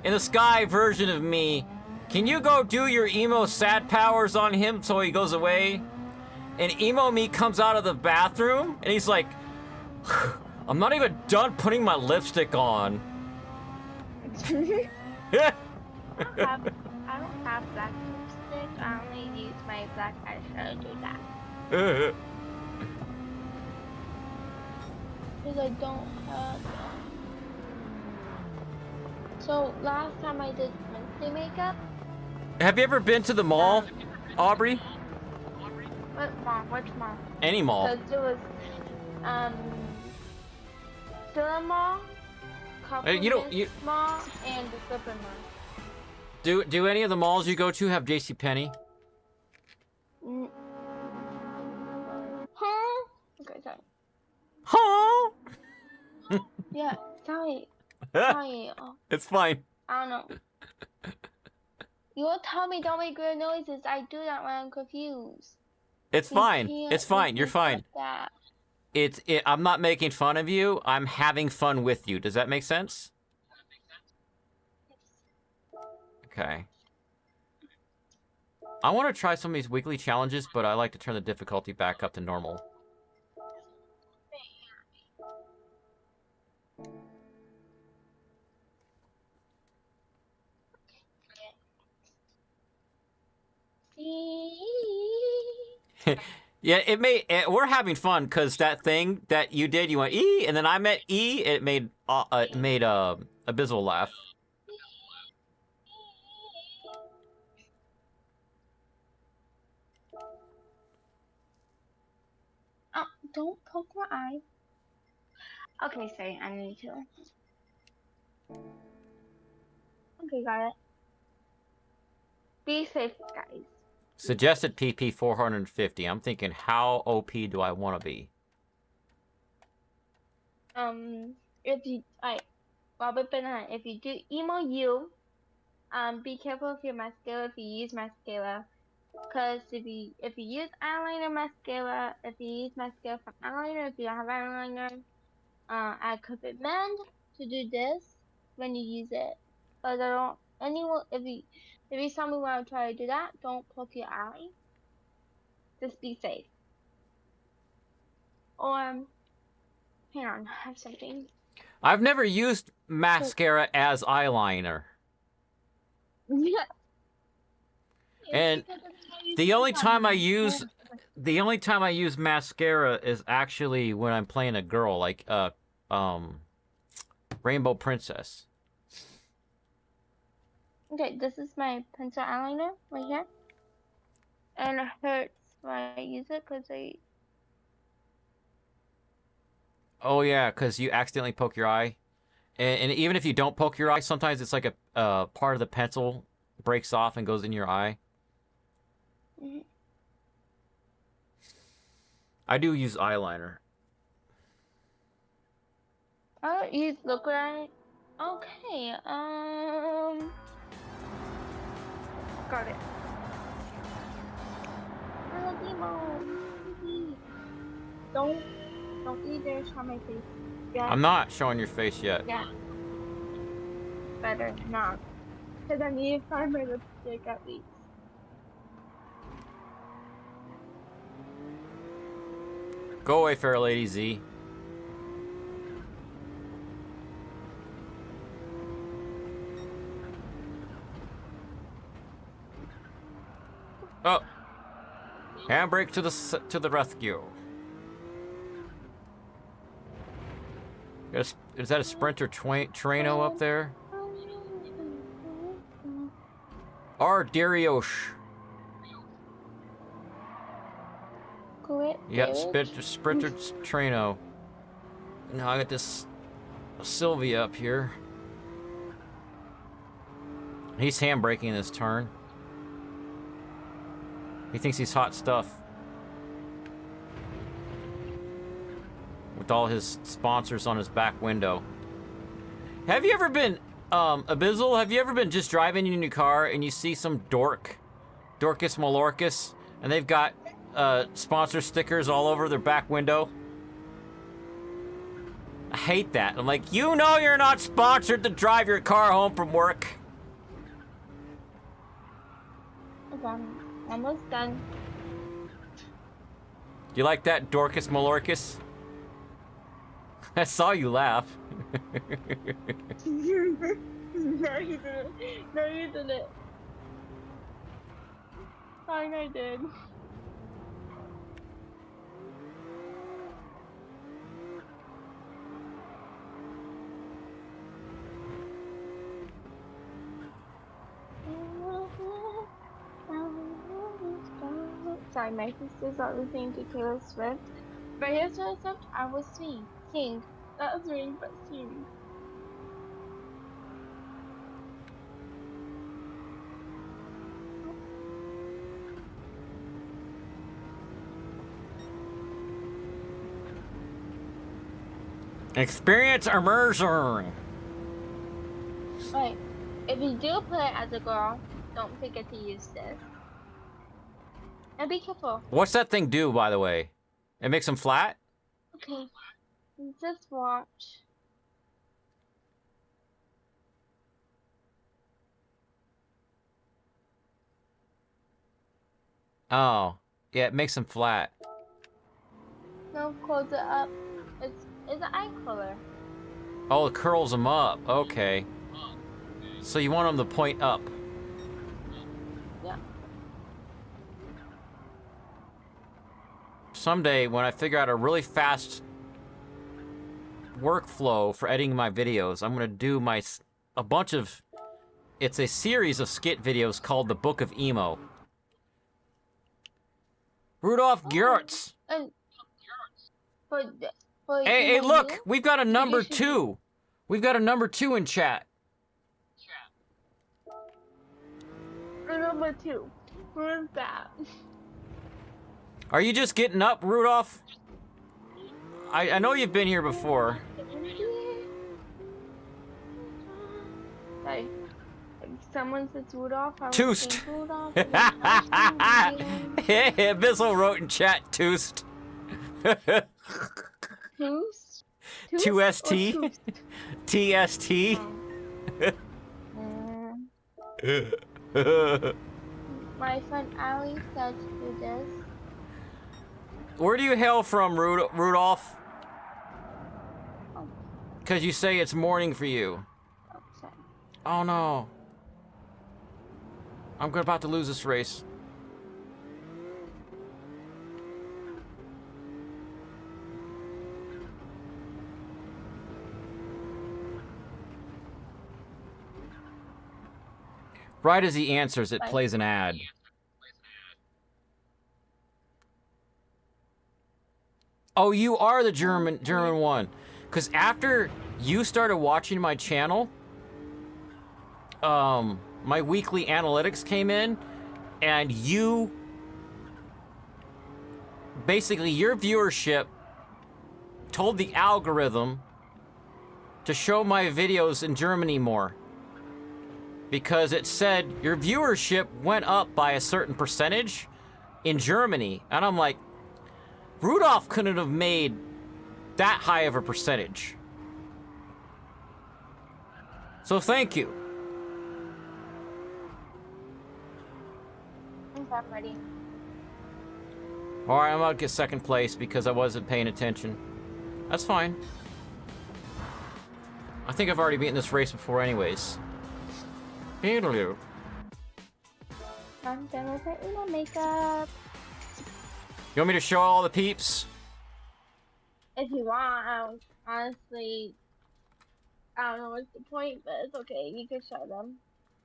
in the sky version of me. Can you go do your emo sad powers on him so he goes away? And emo me comes out of the bathroom and he's like, I'm not even done putting my lipstick on. I don't have black lipstick. I only use my black eyeshadow to do that. Because I don't have. So last time I did Wednesday makeup. Have you ever been to the mall, Aubrey? What mall? Which mall? Any mall. Because it was Stilla Mall, Mall, and the Slipper Mall. Do any of the malls you go to have JCPenney? Huh? Okay, sorry. Huh? Yeah, sorry. Sorry. It's fine. I don't know. You will tell me don't make weird noises. I do that when I'm confused. It's fine. It's fine. You're fine. I'm not making fun of you. I'm having fun with you. Does that make sense? Okay. I want to try some of these weekly challenges, but I like to turn the difficulty back up to normal. Yeah, we're having fun because that thing that you did, you went E, and then I met E. It made Abyssal laugh. Oh, don't poke my eye. Okay, sorry, I need to. Okay, got it. Be safe, guys. Suggested PP 450. I'm thinking, how OP do I want to be? If you Robert Banana, if you do emo you, be careful with your mascara if you use mascara, cause if you use eyeliner mascara, if you use mascara for eyeliner, if you don't have eyeliner, I could recommend to do this when you use it. But I don't. Anyone, if you saw me want to try to do that, don't poke your eye. Just be safe. Or, hang on, I have something. I've never used mascara as eyeliner. Yeah. And the only time I use mascara is actually when I'm playing a girl, like Rainbow Princess. Okay, this is my pencil eyeliner right here. And it hurts when I use it because Oh yeah, because you accidentally poke your eye. And even if you don't poke your eye, sometimes it's like a part of the pencil breaks off and goes in your eye. Mm-hmm. I do use eyeliner. I don't use liquid eye. Okay, got it. Don't either show my face. Yeah. I'm not showing your face yet. Yeah. Better not. Because I need to find my lipstick at least. Go away, Fair Lady Z. Oh, handbrake to the rescue. Is that a Sprinter Terreno up there? Or Darius? Quit. Yeah, Sprinter Trano. Now I got this Sylvia up here. He's handbraking this turn. He thinks he's hot stuff. With all his sponsors on his back window. Have you ever been, Abyssal, have you ever been just driving in your car and you see some Dorcas Malorcas, and they've got sponsor stickers all over their back window? I hate that. I'm like, you know you're not sponsored to drive your car home from work. Okay, almost done. You like that, Dorcas Malorcas? I saw you laugh. No, you didn't. No, you didn't. Fine, I did. Sorry, my sister's not listening to Taylor Swift. But here's Taylor Swift, I will sing. That was really but sing. Experience immersion. Wait, if you do play it as a girl, don't forget to use this. And be careful. What's that thing do, by the way? It makes them flat? Okay, just watch. Oh, yeah, it makes them flat. No, close it up. It's an eye color. Oh, it curls them up. Okay. So you want them to point up. Yeah. Someday, when I figure out a really fast workflow for editing my videos, I'm gonna do a bunch of. It's a series of skit videos called The Book of Emo. Rudolph Gertz. Hey, look! We've got a number 2. We've got a number 2 in chat. Number 2. Who is that? Are you just getting up, Rudolph? I know you've been here before. Hey, if someone says Rudolph, I would Toost. think Rudolph. Abyssal wrote in chat, Toost. Toost? 2ST? TST? My friend Ali said to do this. Where do you hail from, Rudolph? Because you say it's morning for you. Sorry. Oh no. I'm about to lose this race. Right as he answers, it plays an ad. Oh, you are the German one. Because after you started watching my channel, my weekly analytics came in, and basically your viewership told the algorithm to show my videos in Germany more. Because it said your viewership went up by a certain percentage in Germany. And I'm like, Rudolph couldn't have made that high of a percentage. So thank you. Okay, I'm ready. All right, I'm gonna get second place because I wasn't paying attention. That's fine. I think I've already beaten this race before anyways. Hello. I'm done with my makeup. You want me to show all the peeps? If you want, honestly, I don't know what's the point, but it's okay. You can show them.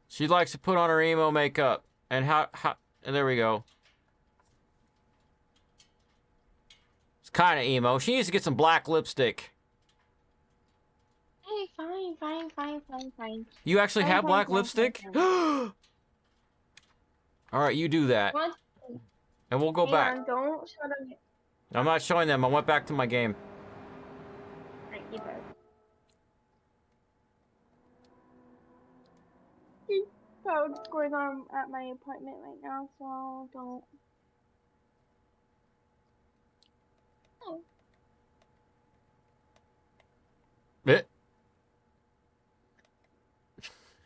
She likes to put on her emo makeup. And and there we go. Kind of emo. She needs to get some black lipstick. Hey, fine. You actually Fine, have fine, black fine, lipstick? fine, All right, you do that. What? And we'll go Hang back. on, don't show them. I'm not showing them. I went back to my game. Alright, you better. So what's going on at my apartment right now, so don't. Oh. Bit.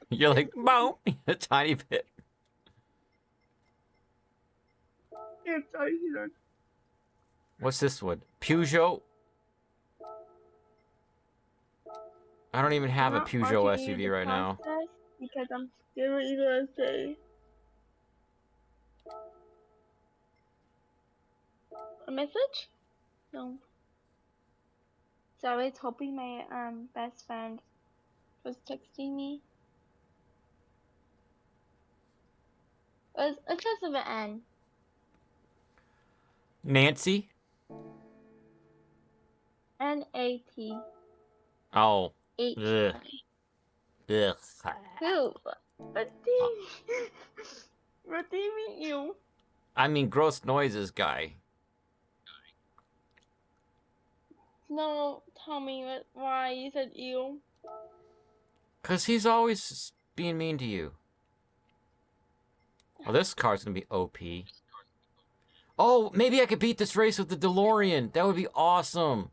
You're like, boom, a tiny bit. It's Eiger. What's this one? Peugeot? I don't even have a Not Peugeot watching SUV the right now. process Because I'm still gonna say a message? No. So I was hoping my best friend was texting me. It starts with an N. Nancy? N-A-T. Oh. H. Ugh. Ugh. Who? What do you mean you? I mean, gross noises guy. No, tell me why you said you. Because he's always being mean to you. Oh, this car's going to be OP. Oh, maybe I could beat this race with the DeLorean. That would be awesome.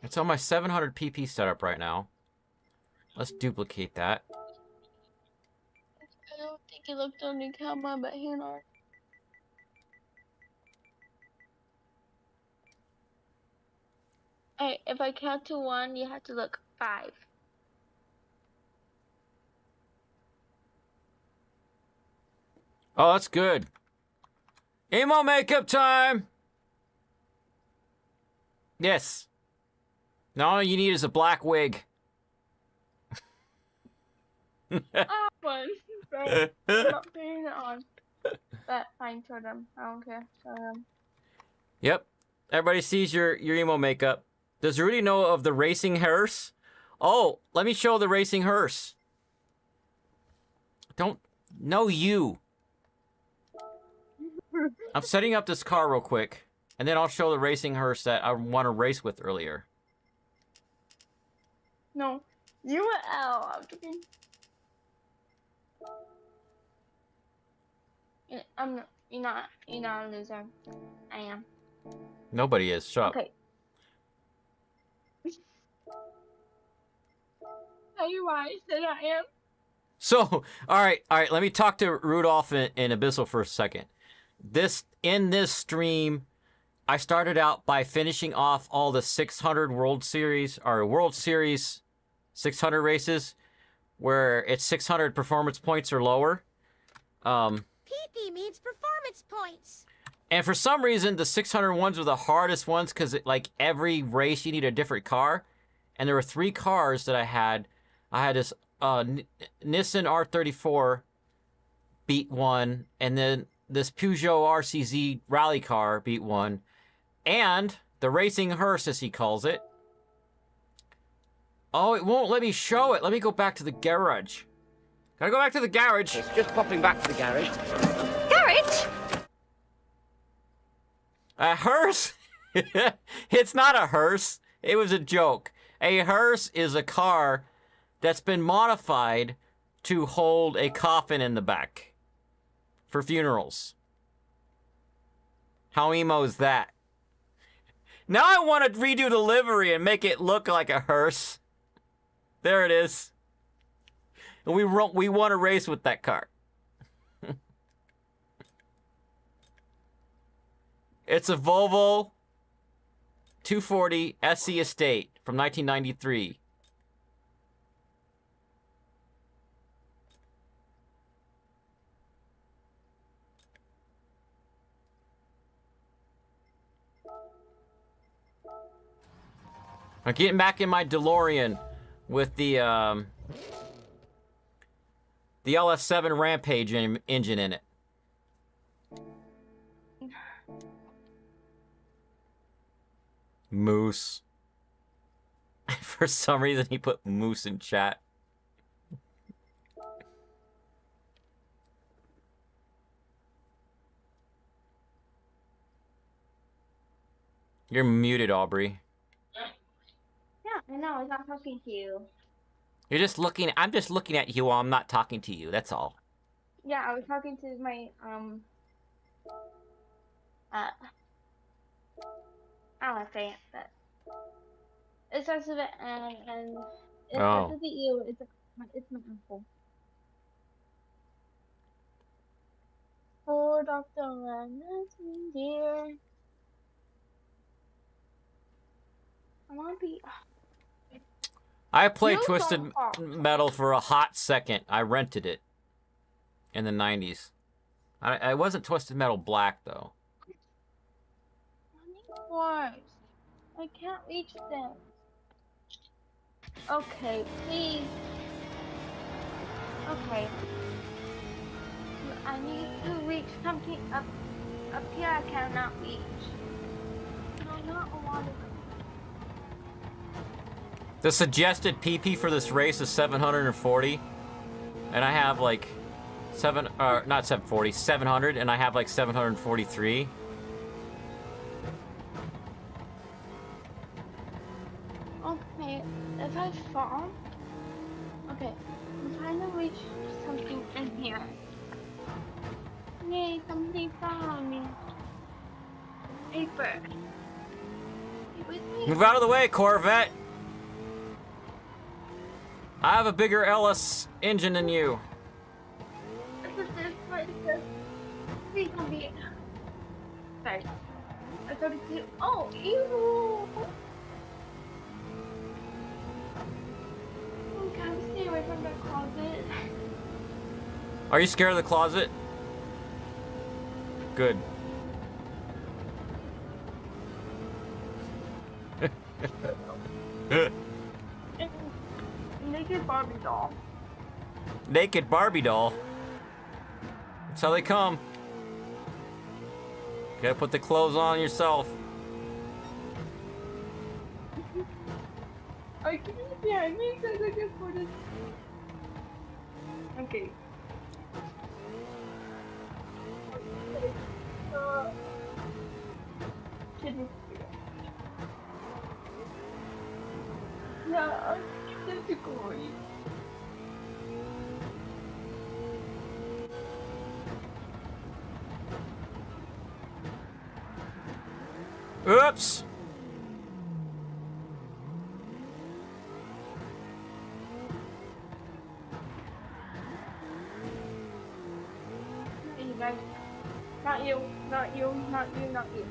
It's on my 700 pp setup right now. Let's duplicate that. I don't think it looked on the camera, but hang on. Alright, if I count to 1, you have to look 5. Oh, that's good. Emo makeup time! Yes. Now all you need is a black wig. One. So, I'm not putting it on. But fine, show them. I don't care. Show them. Yep. Everybody sees your emo makeup. Does Rudy know of the racing hearse? Oh, let me show the racing hearse. Don't know you. I'm setting up this car real quick, and then I'll show the racing hearse that I want to race with earlier. No. You were L. I'm joking. You're not a loser. I am. Nobody is. Shut up. Okay. Tell you why I said I am. So, all right. Let me talk to Rudolph and Abyssal for a second. In this stream, I started out by finishing off all the 600 World Series 600 races, where it's 600 performance points or lower. PP means performance points. And for some reason, the 600 ones were the hardest ones because, like, every race you need a different car. And there were 3 cars that I had. I had this Nissan R34 beat one, and then this Peugeot RCZ rally car beat one, and the racing hearse, as he calls it. Oh, it won't let me show it. Let me go back to the garage. Gotta go back to the garage. It's just popping back to the garage. Garage? A hearse? It's not a hearse. It was a joke. A hearse is a car that's been modified to hold a coffin in the back for funerals. How emo is that? Now I want to redo the livery and make it look like a hearse. There it is. And we want to race with that car. It's a Volvo 240 SC Estate from 1993. I'm getting back in my DeLorean with the LS7 Rampage engine in it. Moose. For some reason, he put moose in chat. You're muted, Aubrey. Yeah, I know. I'm not talking to you. You're just looking. I'm just looking at you while I'm not talking to you. That's all. Yeah, I was talking to my I don't want to say it, but it starts with an N and it starts with the U. It's my uncle. Oh, Dr. Anderson, dear. I want to be. I played You Twisted don't talk. Metal for a hot second. I rented it in the 90s. I wasn't Twisted Metal Black, though. Why? I can't reach them. Okay, please. Okay. I need to reach something up here I cannot reach. No, not a lot of them. The suggested PP for this race is 740. And I have like not 740, 700, and I have like 743. Okay, if I fall, okay, I'm trying to reach something in here. Yay, somebody found me. Paper. It was me. Move out of the way, Corvette. I have a bigger LS engine than you. This is what it says. Please don't be. Sorry. I thought it's you. Oh, ew. Oh, can I stay away from the closet? Are you scared of the closet? Good. Naked Barbie doll. Naked Barbie doll. That's how they come. Gotta put the clothes on yourself. I can be behind me because I can put it. Okay. Kidney. Yeah, that's a glory. Oops. Hey, you guys. Not you, not you, not you, not you.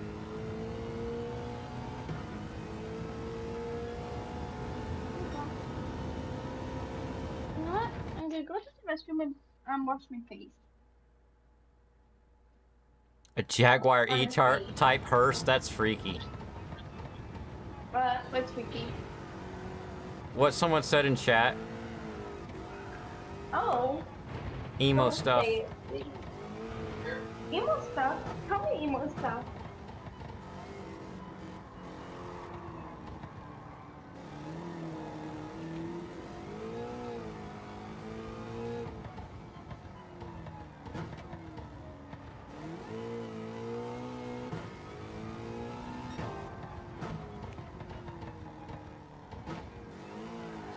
You know what? I'm gonna go to the restroom and wash my face. A Jaguar E-Type hearse? That's freaky. What's freaky? What someone said in chat. Oh. Emo Don't stuff. say it. Emo stuff? Tell me emo stuff.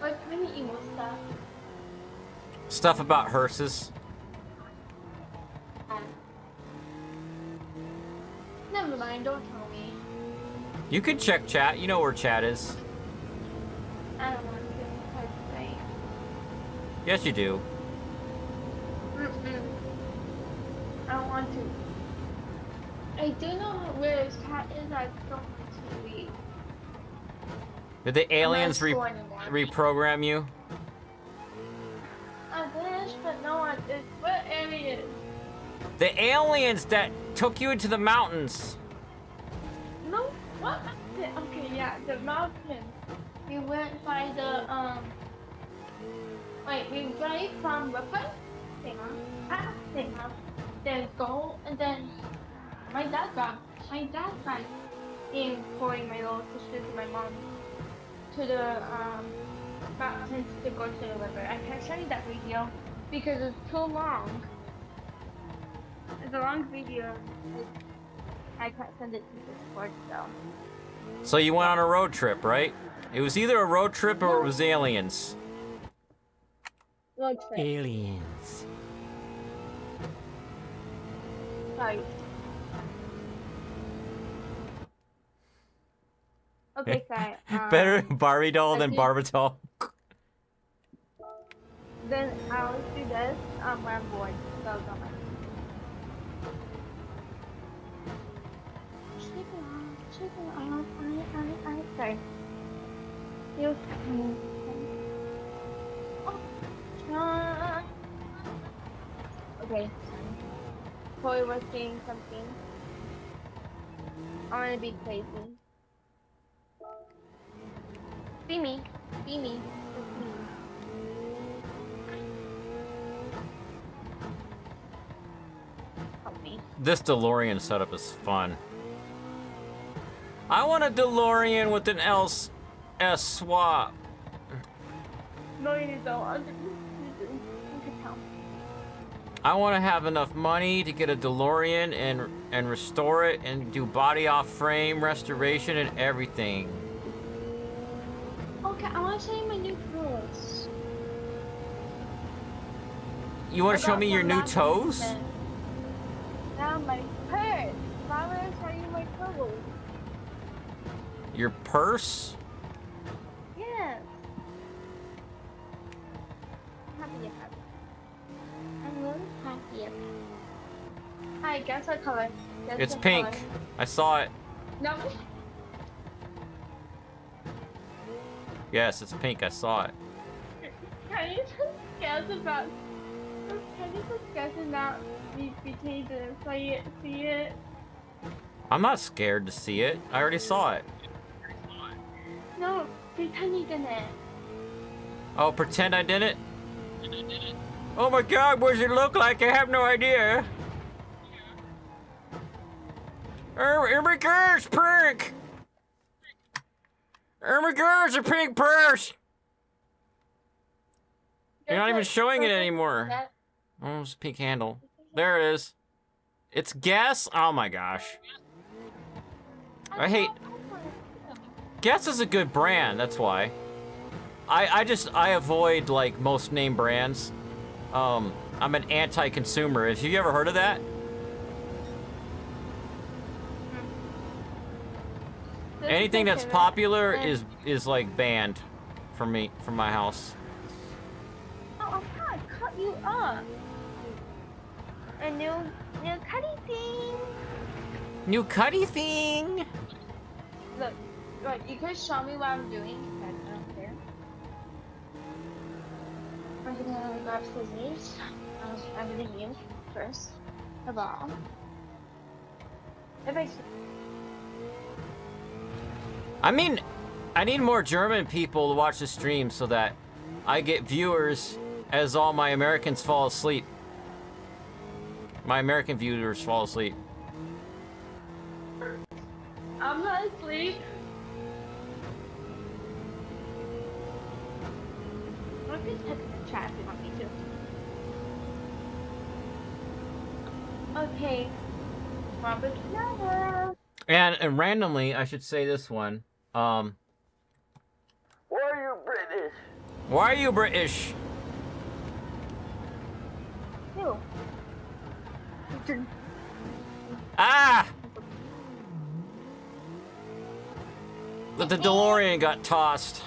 What kind of emo stuff? Stuff about hearses. Never mind, don't tell me. You can check chat. You know where chat is. I don't want to. Hard to say. Yes, you do. I don't want to. I do know where his cat is. I don't want to read. Did the aliens I'm not sure anymore. reprogram you? I wish, but no one did. What area is? The aliens that took you into the mountains. No, what mountain? Okay, yeah, the mountain. We went by the, wait, we drive from River, past Singer, then go, and then my dad drive. in pouring my little sister to my mom to the mountains to go to the river. I can't show you that video because it's too long. It's a long video. I can't send it to Discord, so. So you went on a road trip, right? It was either a road trip or it was aliens. Road trip. Aliens. Sorry. Okay, sorry. Better Barbie doll than I Barbital. Then I always do this when I'm bored. So don't mind. Shake it off. Sorry. You. Okay. Chloe was saying something. I want to be crazy. Be me. Be me. Just me. Help me. This DeLorean setup is fun. I want a DeLorean with an S swap. No, you don't. You can tell. I want to have enough money to get a DeLorean and restore it and do body off frame restoration and everything. Okay, I want to show you my new toes. You want to show me your new toes? Now my purse. Now I'm going to show you my toes. Your purse? Yes. I'm happy about it. I'm really happy about it. Hi, guess what color? Guess It's what pink. color? I saw it. No. Yes, it's pink. I saw it. Can you just guess about? Can you just guess about between the see it? I'm not scared to see it. I already saw it. No, pretend you didn't. Oh, pretend I didn't? Oh my god, what does it look like? I have no idea. Oh my god, it's pink! Oh my god, it's a pink purse! You're not even showing it anymore. Oh, it's a pink handle. There it is. It's Guess? Oh my gosh. I hate... Guess is a good brand, that's why. I avoid, like, most name brands. I'm an anti-consumer. Have you ever heard of that? Anything that's popular is like banned from me, from my house. Oh, I'm trying to cut you up. A new cutty thing. New cutty thing. Look, you could show me what I'm doing. I don't care. I'm gonna grab scissors. I'm gonna you first of all. If I mean, I need more German people to watch the stream so that I get viewers as all my Americans fall asleep. My American viewers fall asleep. I'm not asleep. I can check the chat if you want me to. Okay. Robert Clara. And randomly, I should say this one. Why are you British? Why are you British? Who? Ah! But the DeLorean got tossed.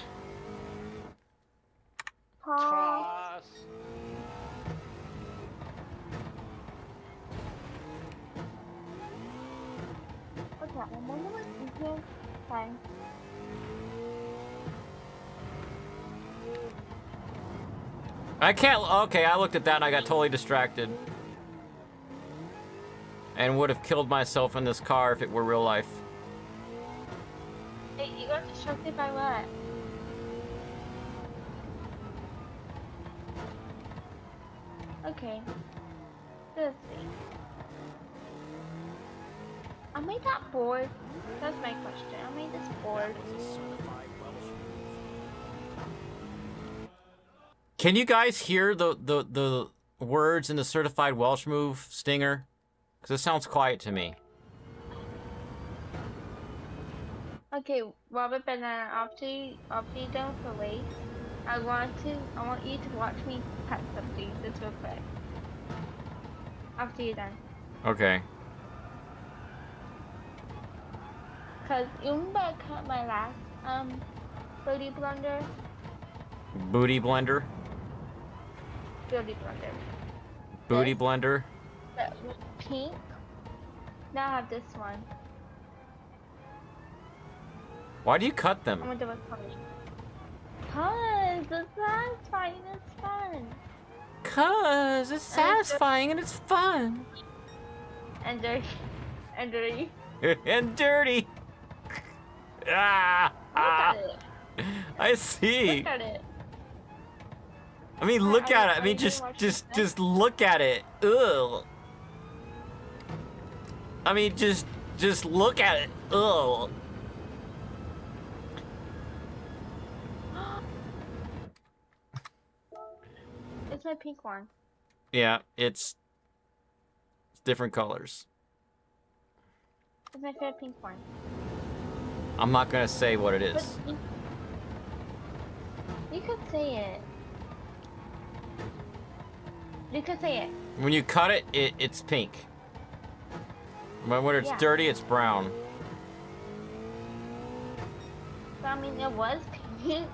Toss. Okay, I'm on the way. Fine. I can't. Okay, I looked at that and I got totally distracted. And would have killed myself in this car if it were real life. Hey, you got distracted by what? Okay. Let's see. Am I that bored? That's my question. Am I this bored? Can you guys hear the words in the certified Welsh move stinger? Because it sounds quiet to me. Okay, Robert Banana, after you done for race, I want you to watch me cut something just real quick. After you're done. Okay. Cause you remember I cut my last booty blender? Booty blender. Booty blender. Booty blender. That was pink. Now I have this one. Why do you cut I'm them? gonna do it for you. Cause it's satisfying, it's fun. Cause it's satisfying and it's fun. And dirty. And dirty. And dirty. Ah, Look ah. at it. I see. Look at it. I mean, look at it. I mean, just look at it. Ugh. I mean, just look at it. Ugh. It's my pink one. Yeah, it's different colors. It's my favorite pink one. I'm not gonna say what it But is. you could say it. You could say it. When you cut it, it's pink. When it's Yeah. dirty, it's brown. But I mean, it was pink.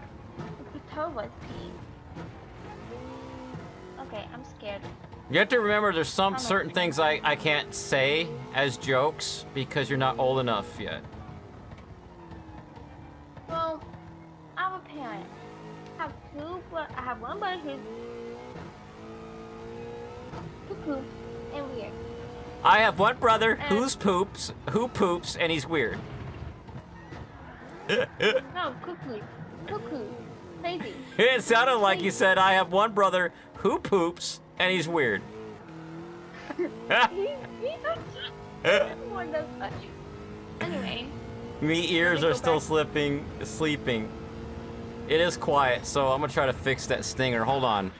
The toe was pink. Okay, I'm scared. You have to remember there's some I'm certain afraid. things I can't say as jokes because you're not old enough yet. Well, I'm a parent. I have one brother who's cuckoo and weird. I have one brother And- who poops, and he's weird. No, cuckoo. Cuckoo. Crazy. It sounded like you said, I have one brother who poops, and he's weird. Everyone does such. Anyway, Me ears Let me are go still back. sleeping. It is quiet, so I'm gonna try to fix that stinger. Hold on.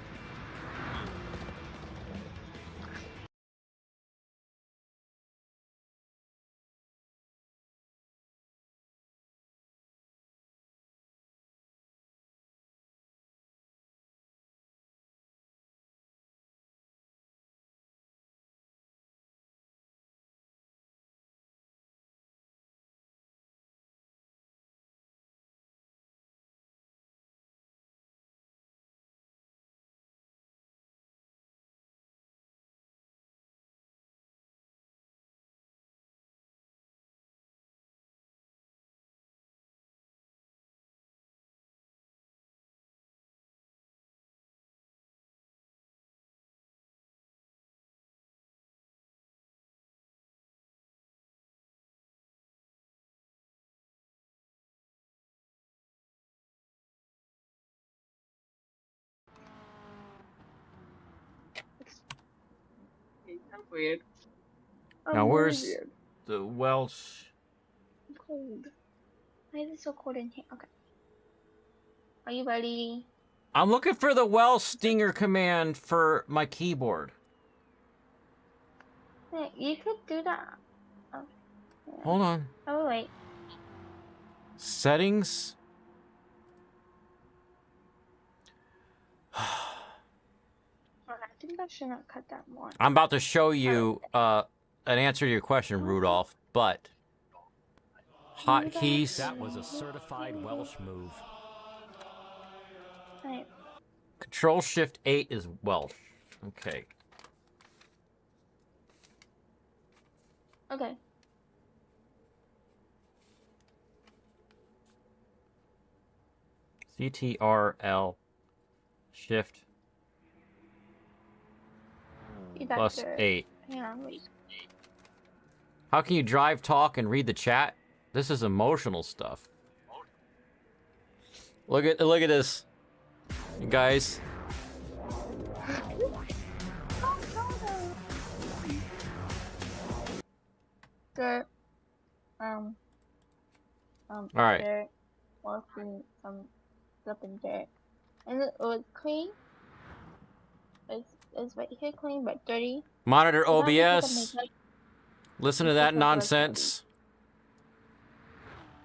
that's weird. Now, Oh, where's weird. the Welsh? I'm cold. Why is it so cold in here? Okay. Are you ready? I'm looking for the Welsh stinger command for my keyboard. Hey, you could do that. Oh, yeah. Hold on. Oh, wait. Settings. I think I should not cut that more. I'm about to show you an answer to your question, Rudolph, but hotkeys. That was a certified Welsh move. Right. Control Shift 8 is Welsh. Okay. Okay. CTRL Shift You got plus the- 8. Hang on, wait. How can you drive, talk, and read the chat? This is emotional stuff. Look at this, you guys. Good. right. dirt, mostly some flipping dirt, and it was clean. It's right here clean but dirty. Monitor Let me take a OBS. makeup. Listen to It's that just like nonsense.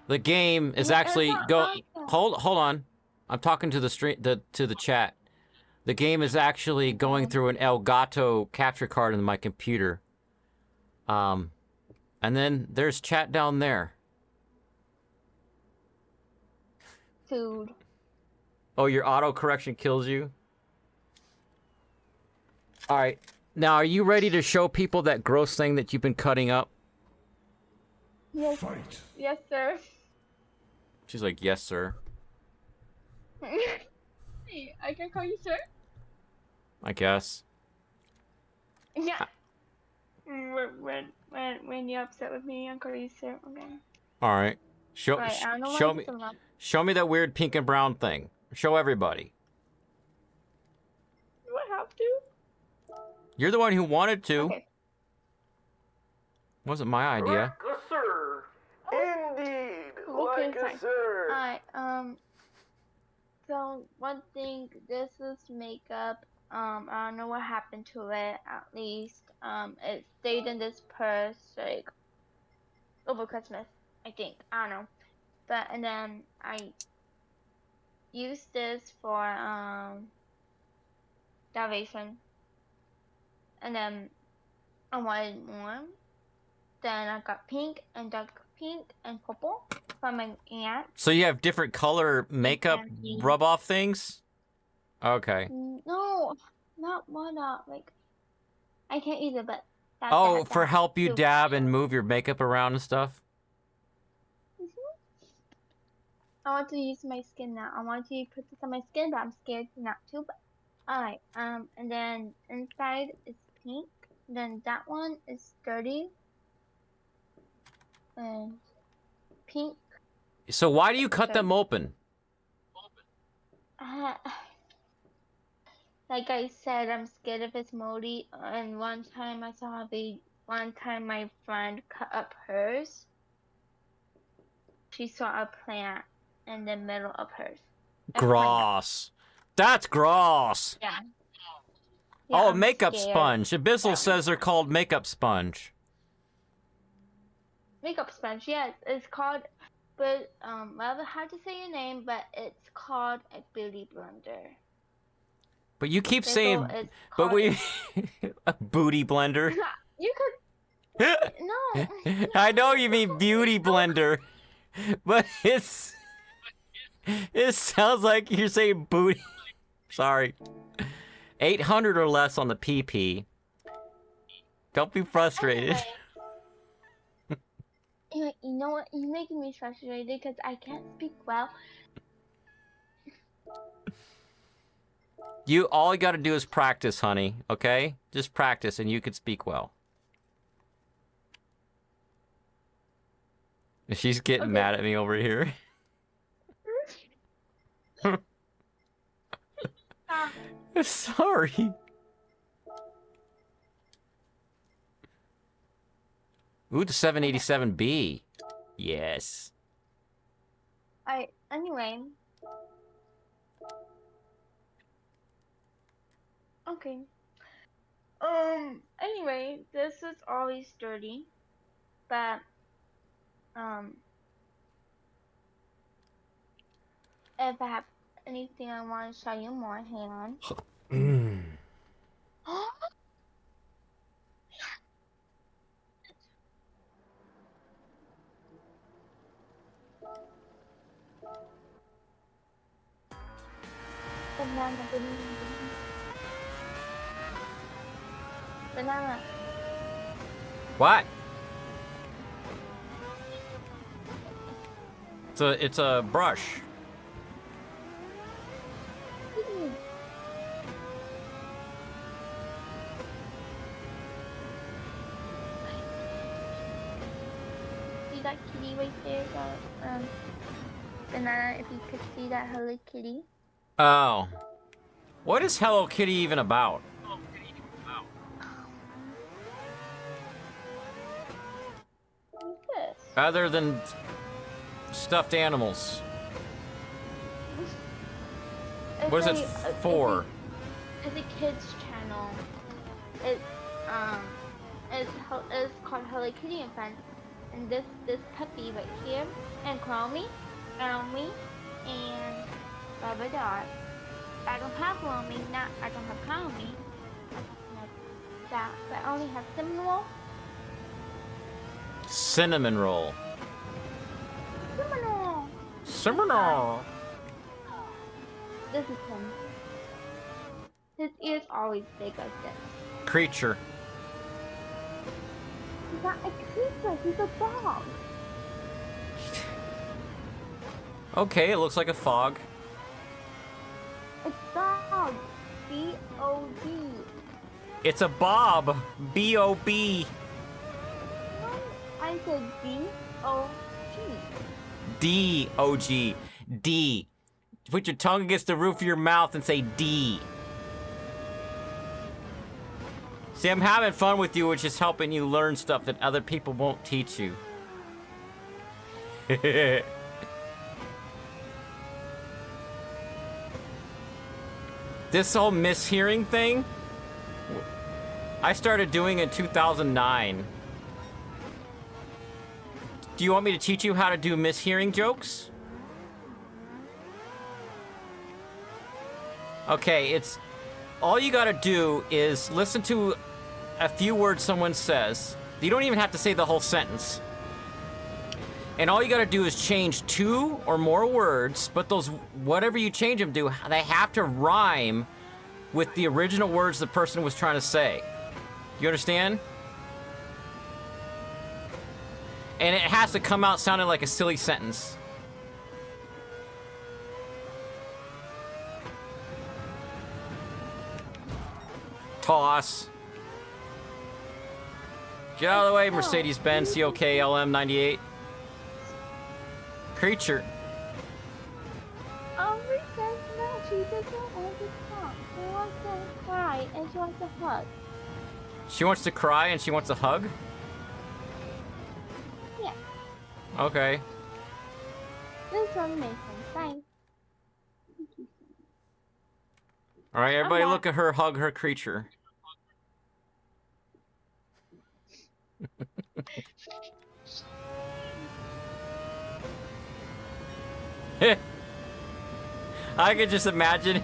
The game is Yeah, actually it's not hold on. I'm talking to the to the chat. The game is actually going through an Elgato capture card in my computer. And then there's chat down there. Dude. Oh, your auto correction kills you? All right. Now, are you ready to show people that gross thing that you've been cutting up? Yes. Yes, sir. She's like, yes, sir. Hey, I can call you sir? I guess. Yeah. When you're upset with me, I'll call you sir. Okay. All right. Show Right, I don't know show why me it's so loud. show me that weird pink and brown thing. Show everybody. Do I have to? You're the one who wanted to. Okay. Wasn't my idea. Like a sir. Indeed, like a fine. sir. Alright, so one thing, this is makeup. I don't know what happened to it, at least. It stayed in this purse, like, over Christmas, I think. I don't know. But, and then I used this for, salvation. And then I wanted more. Then I got pink and dark pink and purple from my aunt. So you have different color makeup Candy. rub off things? Okay. No, not one up. Like, I can't use it, but that. Oh, for help you too. dab and move your makeup around and stuff? I want to use my skin now. I want to put this on my skin, but I'm scared not to. But alright, and then inside is pink. Then that one is dirty. And pink. So why do you cut them open? Like I said, I'm scared of it's moldy. And one time my friend cut up hers. She saw a plant in the middle of hers. Gross. That's gross. Yeah. Oh, I'm makeup scared. sponge. Abyssal says they're called makeup sponge. Makeup sponge, yes. It's called, but rather hard to say your name, but it's called a beauty blender. But you keep Abyssal saying, is but called- we, a booty blender. You could, no. I know you mean beauty blender, but it sounds like you're saying booty. Sorry. 800 or less on the PP. Don't be frustrated. Anyway, you know what? You're making me frustrated because I can't speak well. All you gotta do is practice, honey, okay? Just practice and you can speak well. She's getting mad at me over here. Sorry. Ooh, the 787B. Yes. Alright, anyway. Okay. Anyway, this is always dirty. But, if I have anything I want to show you more, hang on. Banana. What? It's a brush. See that kitty right there? That, banana, if you could see that Hello Kitty. Oh. What is Hello Kitty even about? What is this? Other than stuffed animals. What is it for? It's a kids channel. It's called Hello Kitty and Friends. And this puppy right here, and Chromie, Elmy, and Bubba Dot. I don't have Chromie, I don't have Chromie. That, but I only have Cinnamon Roll. Cinnamon roll. Cinnamon Roll. Cinnamon roll. This is him. His ears always big like this. Creature. He's not a creature, he's a dog. Okay, it looks like a fog. A dog. B-O-D. It's a bob. B-O-B. No, I said D-O-G. D-O-G. D. Put your tongue against the roof of your mouth and say D. See, I'm having fun with you, which is helping you learn stuff that other people won't teach you. This whole mishearing thing, I started doing in 2009. Do you want me to teach you how to do mishearing jokes? Okay, it's... All you gotta do is listen to a few words someone says. You don't even have to say the whole sentence. And all you gotta do is change 2 or more words, but those, whatever you change them to, they have to rhyme with the original words the person was trying to say. You understand? And it has to come out sounding like a silly sentence. Toss. Get out of the way, Mercedes-Benz COK LM98. Creature. Aubrey says no, she doesn't want to talk. She wants to cry and she wants a hug. She wants to cry and she wants a hug? Yeah. Okay. This one makes sense. Bye. Alright, everybody look at her hug her creature. I could just imagine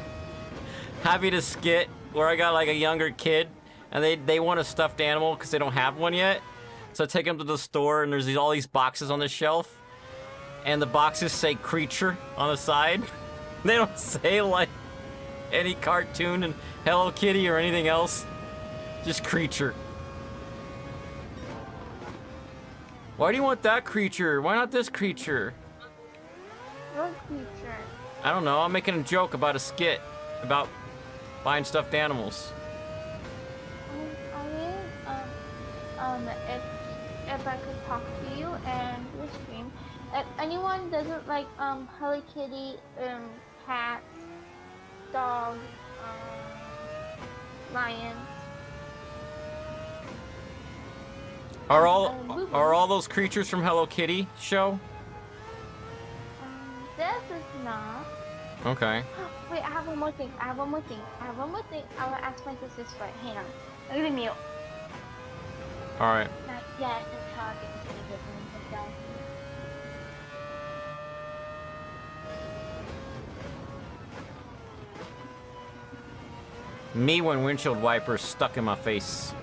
having a skit where I got like a younger kid and they want a stuffed animal because they don't have one yet. So I take them to the store and there's all these boxes on the shelf and the boxes say creature on the side. They don't say like any cartoon and Hello Kitty or anything else. Just creature. Why do you want that creature? Why not this creature? What creature? I don't know. I'm making a joke about a skit about buying stuffed animals. If I could talk to you and do a stream, if anyone doesn't like Hello Kitty, cats, dogs, lions. Are all those creatures from Hello Kitty show? This is not. Okay. Wait, I have one more thing. I will ask my sisters for it. Hang on. I'm gonna mute. Alright. Not yet. That's how I get into the business with them. Me when windshield wipers stuck in my face.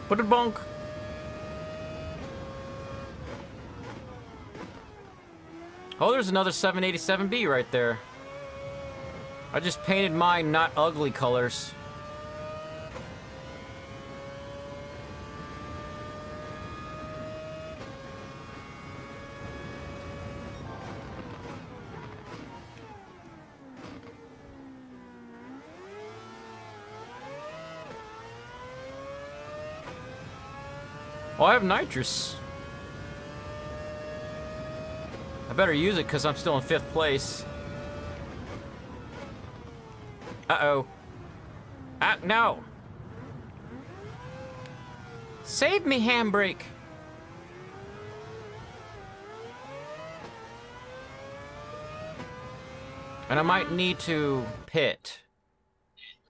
Put a bonk. Oh, there's another 787B right there. I just painted mine not ugly colors. Oh, I have nitrous. I better use it because I'm still in 5th place. Uh-oh. Ah, no. Save me, handbrake. And I might need to pit.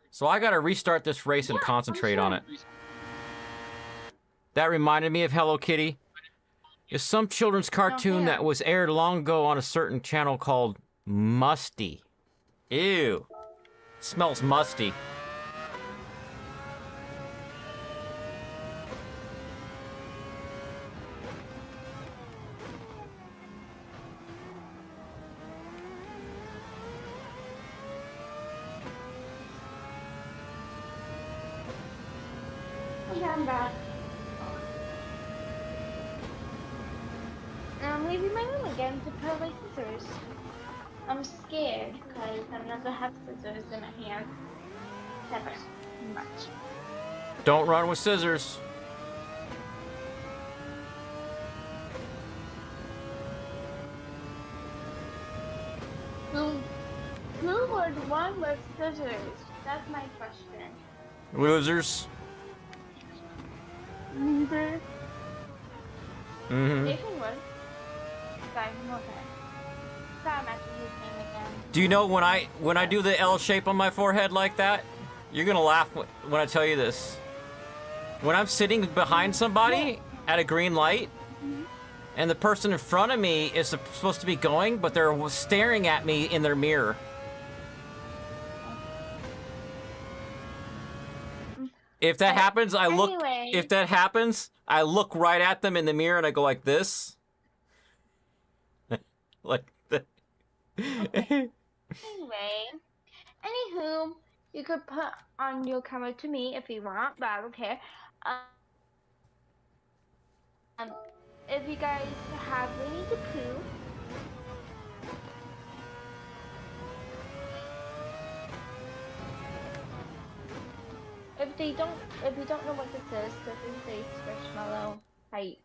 So I gotta restart this race and concentrate on it. That reminded me of Hello Kitty. It's some children's cartoon that was aired long ago on a certain channel called Musty. Ew. Smells musty. Yeah, I'm back. I'm leaving my room again to put away scissors. I'm scared because I never have scissors in my hand. Never. Much. Don't run with scissors. Who would run with scissors? That's my question. Losers. Loser. Mm-hmm. They can run. Sorry, okay. Sorry, I'm actually his name again. Do you know when I do the L shape on my forehead like that? You're gonna laugh when I tell you this. When I'm sitting behind somebody at a green light, and the person in front of me is supposed to be going, but they're staring at me in their mirror. If that happens, I look. Anyway. If that happens, I look right at them in the mirror and I go like this, like that. Anyway, anywho, you could put on your camera to me if you want, but I don't care. If you guys have Winnie the Pooh, if you don't know what this is a squishmallow height.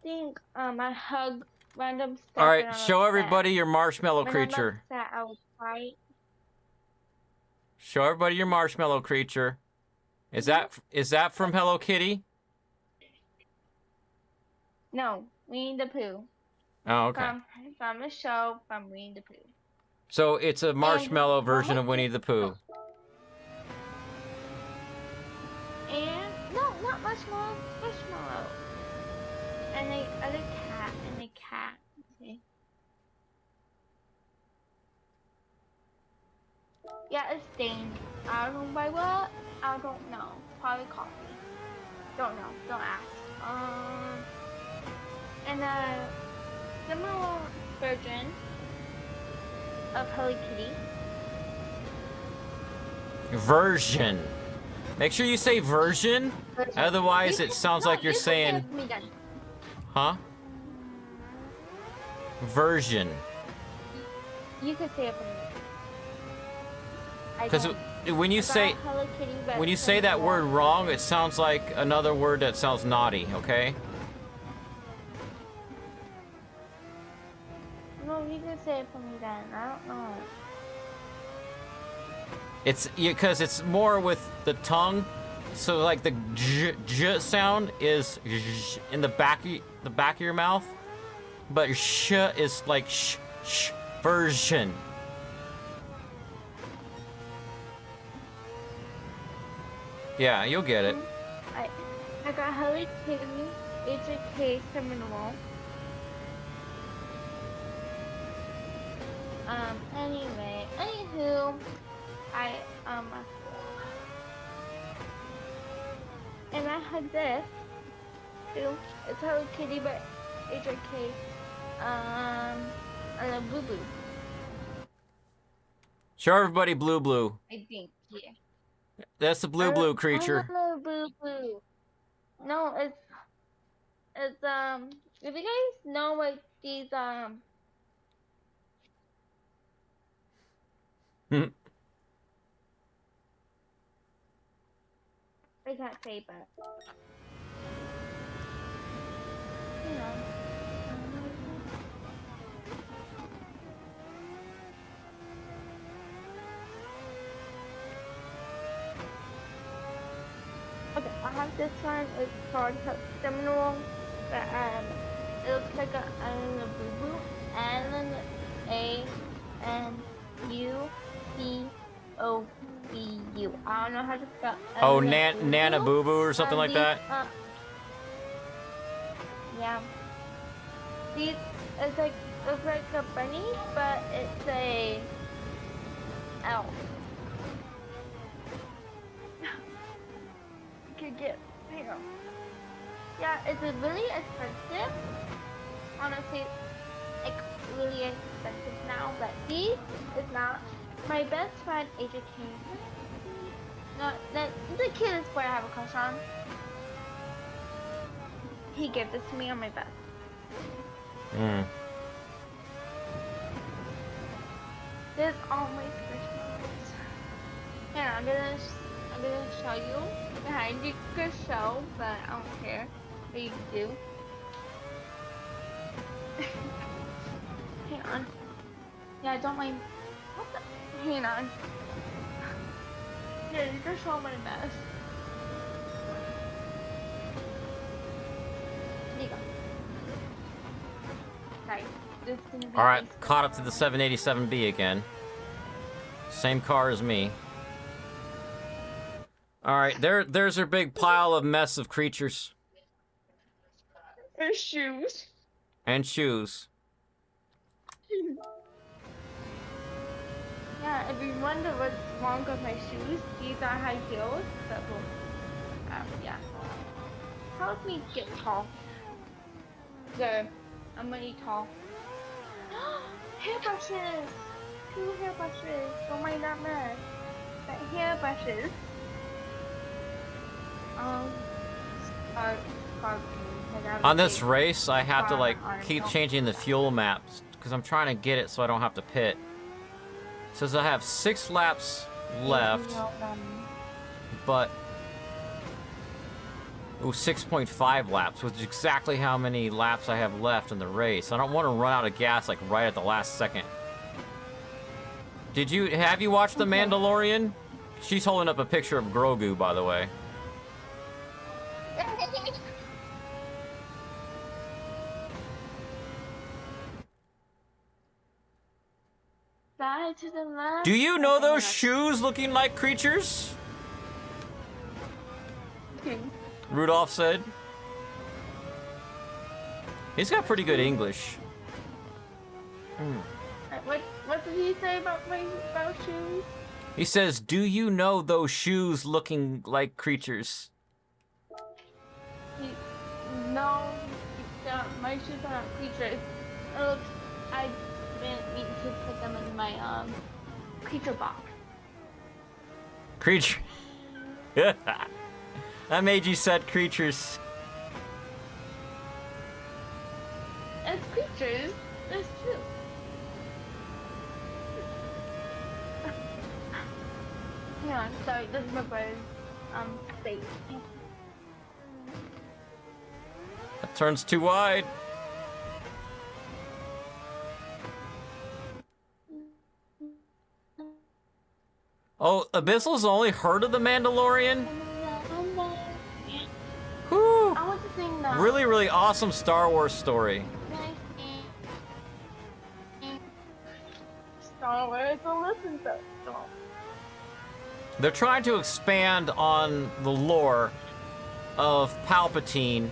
Think I hug random stuff. All right, show everybody your marshmallow creature. When I'm upset, I will fight. Show everybody your marshmallow creature. Is that from Hello Kitty? No, Winnie the Pooh. Oh, okay. From the show from Winnie the Pooh. So it's a marshmallow version of Winnie the Pooh. And no, not marshmallow, squishmallow. And the other cat, Okay. Yeah, it's stained. I don't know by what. I don't know. Probably coffee. Don't know. Don't ask. And a similar version of Hello Kitty. Version. Make sure you say version. Otherwise, it sounds like you're saying. Huh? Version. You could say it for me. Because when you say that word wrong, it sounds like another word that sounds naughty. Okay. No, you can say it for me then. I don't know. It's because it's more with the tongue, so like the j sound is in the back of your mouth, but sh is like sh version. Yeah, you'll get it. I got Hello Kitty. It's a case terminal. Anyway, anywho, and I had this too. It's Hello Kitty, but it's a case. A Blue Blue. Show everybody Blue Blue. I think, yeah. That's the Blue creature. Blue. No, it's if you guys know what these I can't say, but you know. this one is called Seminole. But it looks like an island of boo boo. Island ANUPOBU. I don't know how to spell. Oh, Island of Boo Nana Boo. Boo Boo or something like that? Yeah. These it's like looks like a bunny, but it's a elf. You could get here. Yeah, it's really expensive. Honestly, like really expensive now. But these is not. My best friend Eiger came. No, the cutest boy I have a crush on. He gave this to me on my bed. There's all my squishmallows. Here, I'm gonna show you behind. You could show, but I don't care. But you do. Hang on. Yeah, I don't mind. What the? Hang on. Here, you can show my mess. There you go. Sorry. This is gonna be All right, nice. caught up to the 787B again. Same car as me. All right, there's her big pile of mess of creatures Her shoes. and shoes. Yeah, if you wonder what's wrong with my shoes, these are high heels. That will, yeah. Help me get tall. There, I'm really tall. Hairbrushes! 2 hairbrushes. Don't mind that mess. But hairbrushes. On this race, I have to like keep changing the fuel maps because I'm trying to get it so I don't have to pit. It says I have 6 laps left, but 6.5 laps, which is exactly how many laps I have left in the race. I don't want to run out of gas like right at the last second. Have you watched The Mandalorian? She's holding up a picture of Grogu, by the way. Slide to the left. Do you know those shoes looking like creatures? Rudolph said. He's got pretty good English. What did he say about shoes? He says, do you know those shoes looking like creatures? No, my shoes are not creatures. I didn't mean to put them in my creature box. Creature. I made you set creatures. As creatures, that's true. Hang on, sorry, this is my brother's space. That turns too wide. Oh, Abyssal's only heard of The Mandalorian? Whew. I want to sing that. Really, really awesome Star Wars story. Star Wars, don't listen to it. They're trying to expand on the lore of Palpatine,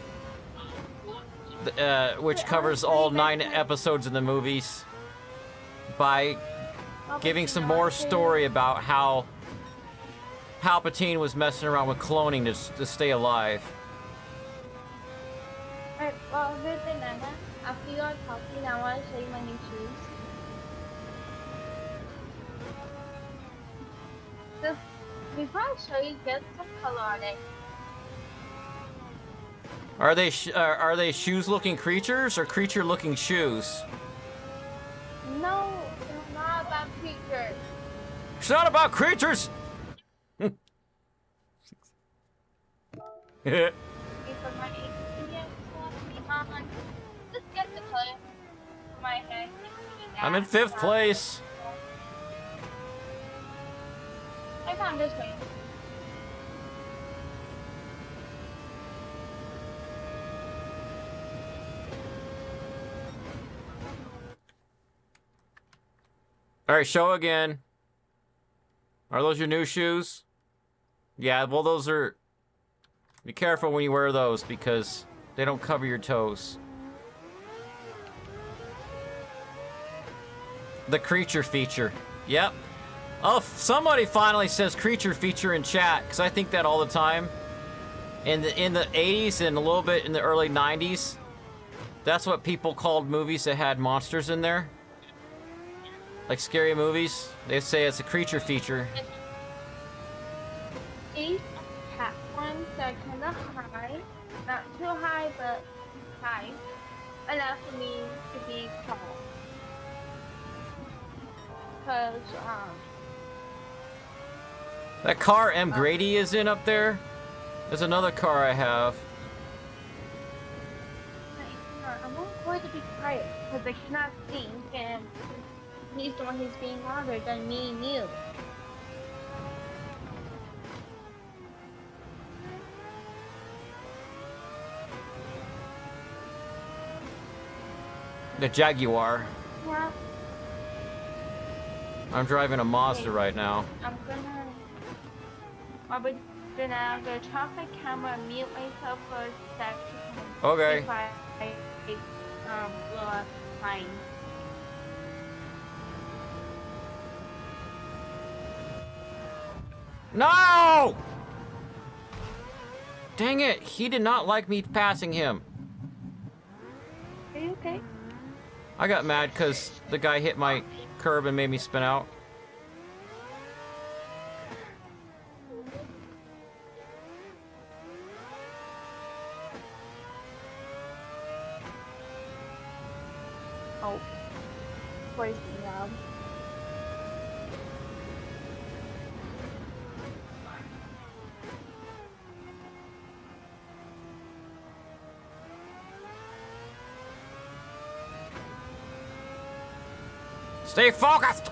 which covers all 9 episodes in the movies, by giving some more story about how Palpatine was messing around with cloning to stay alive. Alright, well, here's the Nana. After you are talking, I want to show you my new shoes. Just before I show you, get some color on it. Are they shoes-looking creatures or creature-looking shoes? No, it's not about creatures. It's not about creatures. Just get the color for my hair. I'm in 5th place. I found this one. All right, show again. Are those your new shoes? Yeah, well, those are... Be careful when you wear those because they don't cover your toes. The creature feature. Yep. Oh, somebody finally says creature feature in chat, because I think that all the time. In the 80s and a little bit in the early 90s, that's what people called movies that had monsters in there. Like scary movies. They say it's a creature feature. These platforms are kind of high. Not too high, but high. Enough for me to be tall. Because, That car M. Grady is in up there. There's another car I have. I'm not going to be quiet because I cannot think and he's the one who's being louder than me and you. The Jaguar. Yeah. I'm driving a Mazda right now. I'm gonna go turn off my camera and mute myself for a sec. Okay. If I blow up fine. No! Dang it, he did not like me passing him. Are you okay? I got mad because the guy hit my curb and made me spin out. Oh. Poison lab. Stay focused!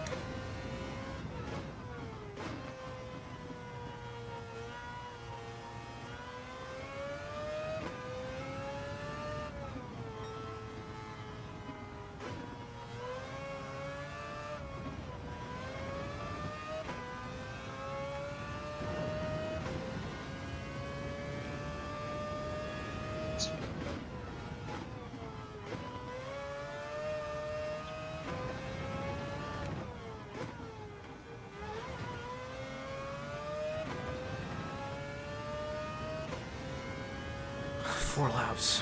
Four laps.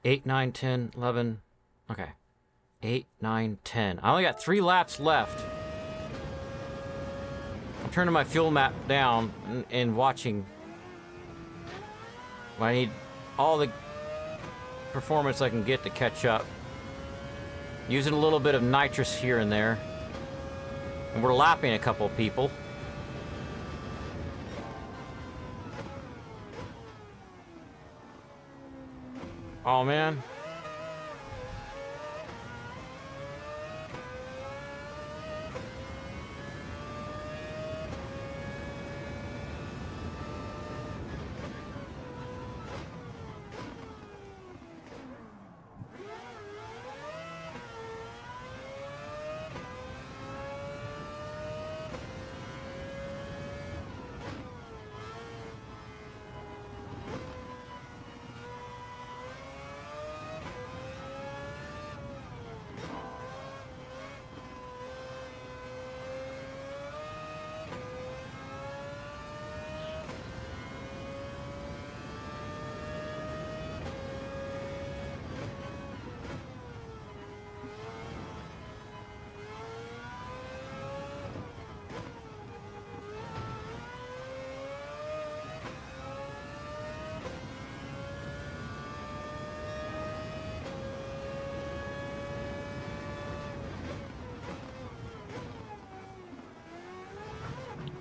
8, 9, 10, 11. Okay. 8, 9, 10. I only got 3 laps left. I'm turning my fuel map down and watching. I need all the performance I can get to catch up. Using a little bit of nitrous here and there. And we're lapping a couple people. Oh, man.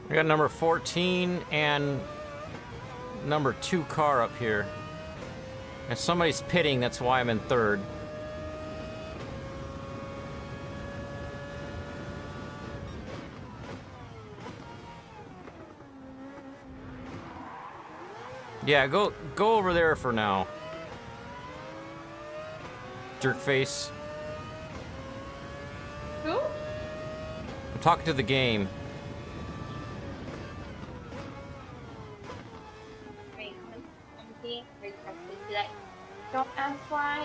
We got number 14 and number 2 car up here. And somebody's pitting, that's why I'm in 3rd. Yeah, go over there for now. Jerk face. Who? talking to the game. Don't ask why.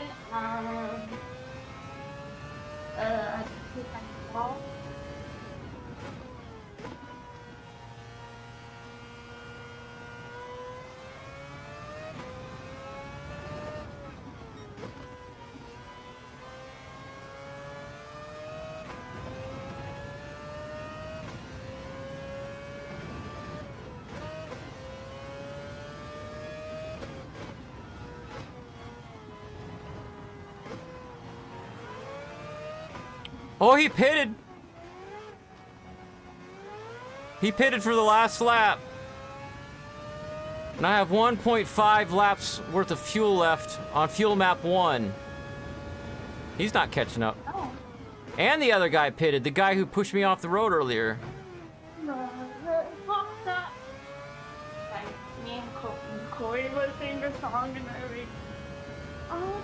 Oh, he pitted. He pitted for the last lap. And I have 1.5 laps worth of fuel left on fuel map 1. He's not catching up. Oh. And the other guy pitted, the guy who pushed me off the road earlier. No, fuck that. Like, me and Corey was singing the song and everything. Oh,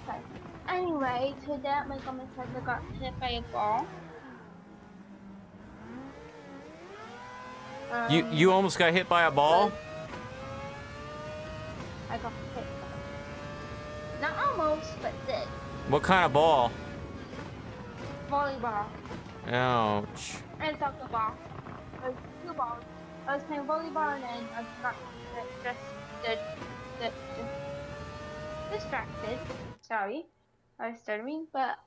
that. Anyway, today my comment says I got hit by a ball. You almost got hit by a ball? I got hit. Not almost, but did. What kind of ball? Volleyball Ouch. and soccer ball. There's two balls. I was playing volleyball and then I got distracted. Sorry, I was stuttering, but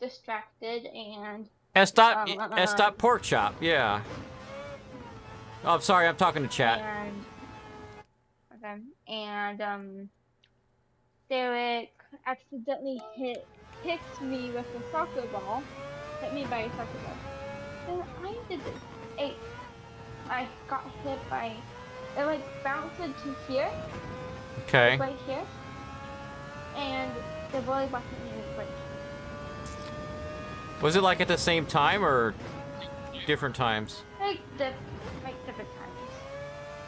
distracted and. Stop pork chop. Yeah. Oh, I'm sorry. I'm talking to chat. And Derek accidentally kicked me with a soccer ball. Hit me by a soccer ball. Then I did this. I got hit by. It like bounced into here. Okay. Right here. And the volleyball hit me right. Was it like at the same time or different times? Like different times.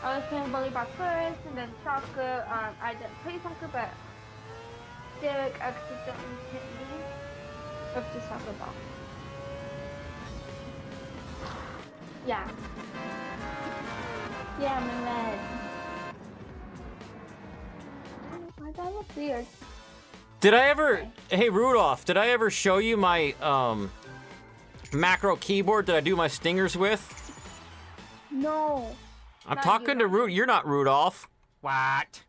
I was playing volleyball first, and then soccer. I didn't play soccer, but Derek accidentally hit me with the soccer ball. Yeah. Yeah, my leg. Oh, that looks weird. Did I ever... Hey, Rudolph, did I ever show you my macro keyboard that I do my stingers with? No. I'm talking to You're not Rudolph. What?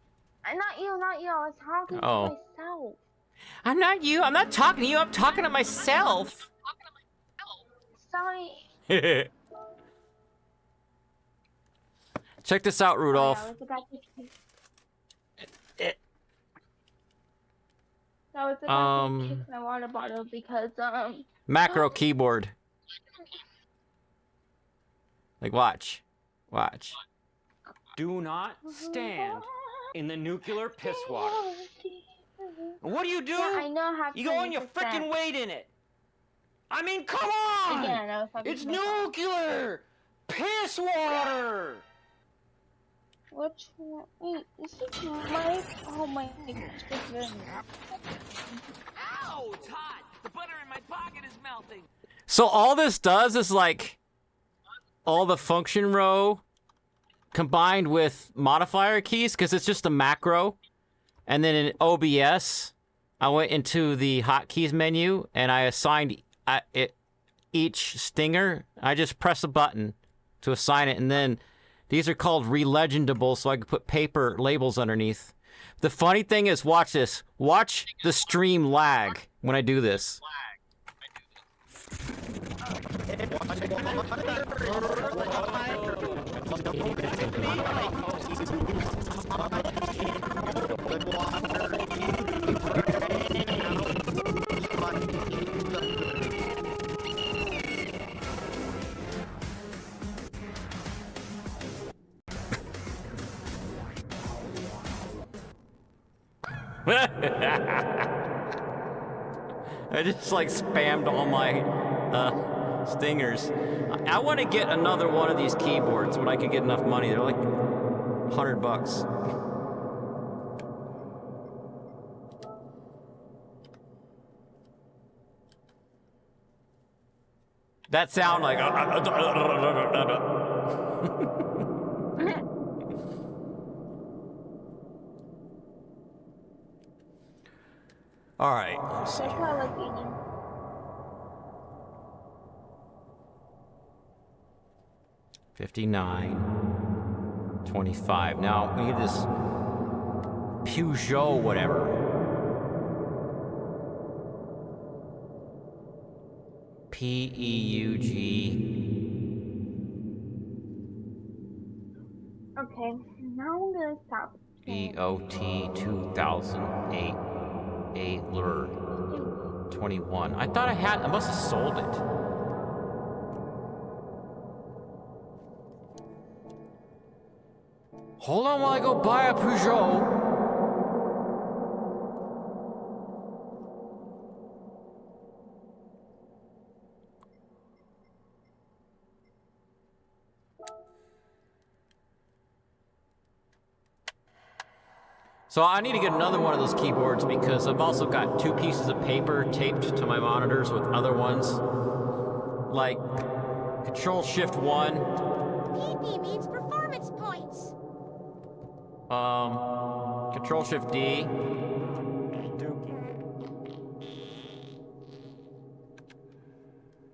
Not you. I was talking to myself. I'm not you. I'm not talking to you. I'm talking to myself. Sorry. Check this out, Rudolph. I was about to kick my water bottle because macro keyboard. Like watch. Do not stand in the nuclear piss water. What do? Yeah, I know how to You go on your freaking weight in it. I mean, come on! Again, It's nuclear piss water. Which one? Wait, is this my? Oh my gosh! Ow! It's hot. The butter in my pocket is melting. So all this does is like all the function row combined with modifier keys because it's just a macro. And then in OBS, I went into the hotkeys menu and I assigned each stinger. I just press a button to assign it, and then these are called relegendable, so I can put paper labels underneath. The funny thing is, watch this. Watch the stream lag when I do this. I just like spammed all my stingers. I want to get another one of these keyboards when I can get enough money. They're like $100. That sound like. All right. Let's see. That's what I like eating. $59, $25. Now we need this Peugeot whatever. PEUG. Okay, now I'm gonna stop. EOT 2008 Allure 21. I thought I must have sold it. Hold on while I go buy a Peugeot. So I need to get another one of those keyboards because I've also got 2 pieces of paper taped to my monitors with other ones. Like Control-Shift-1. PP means performance points. Control-Shift-D.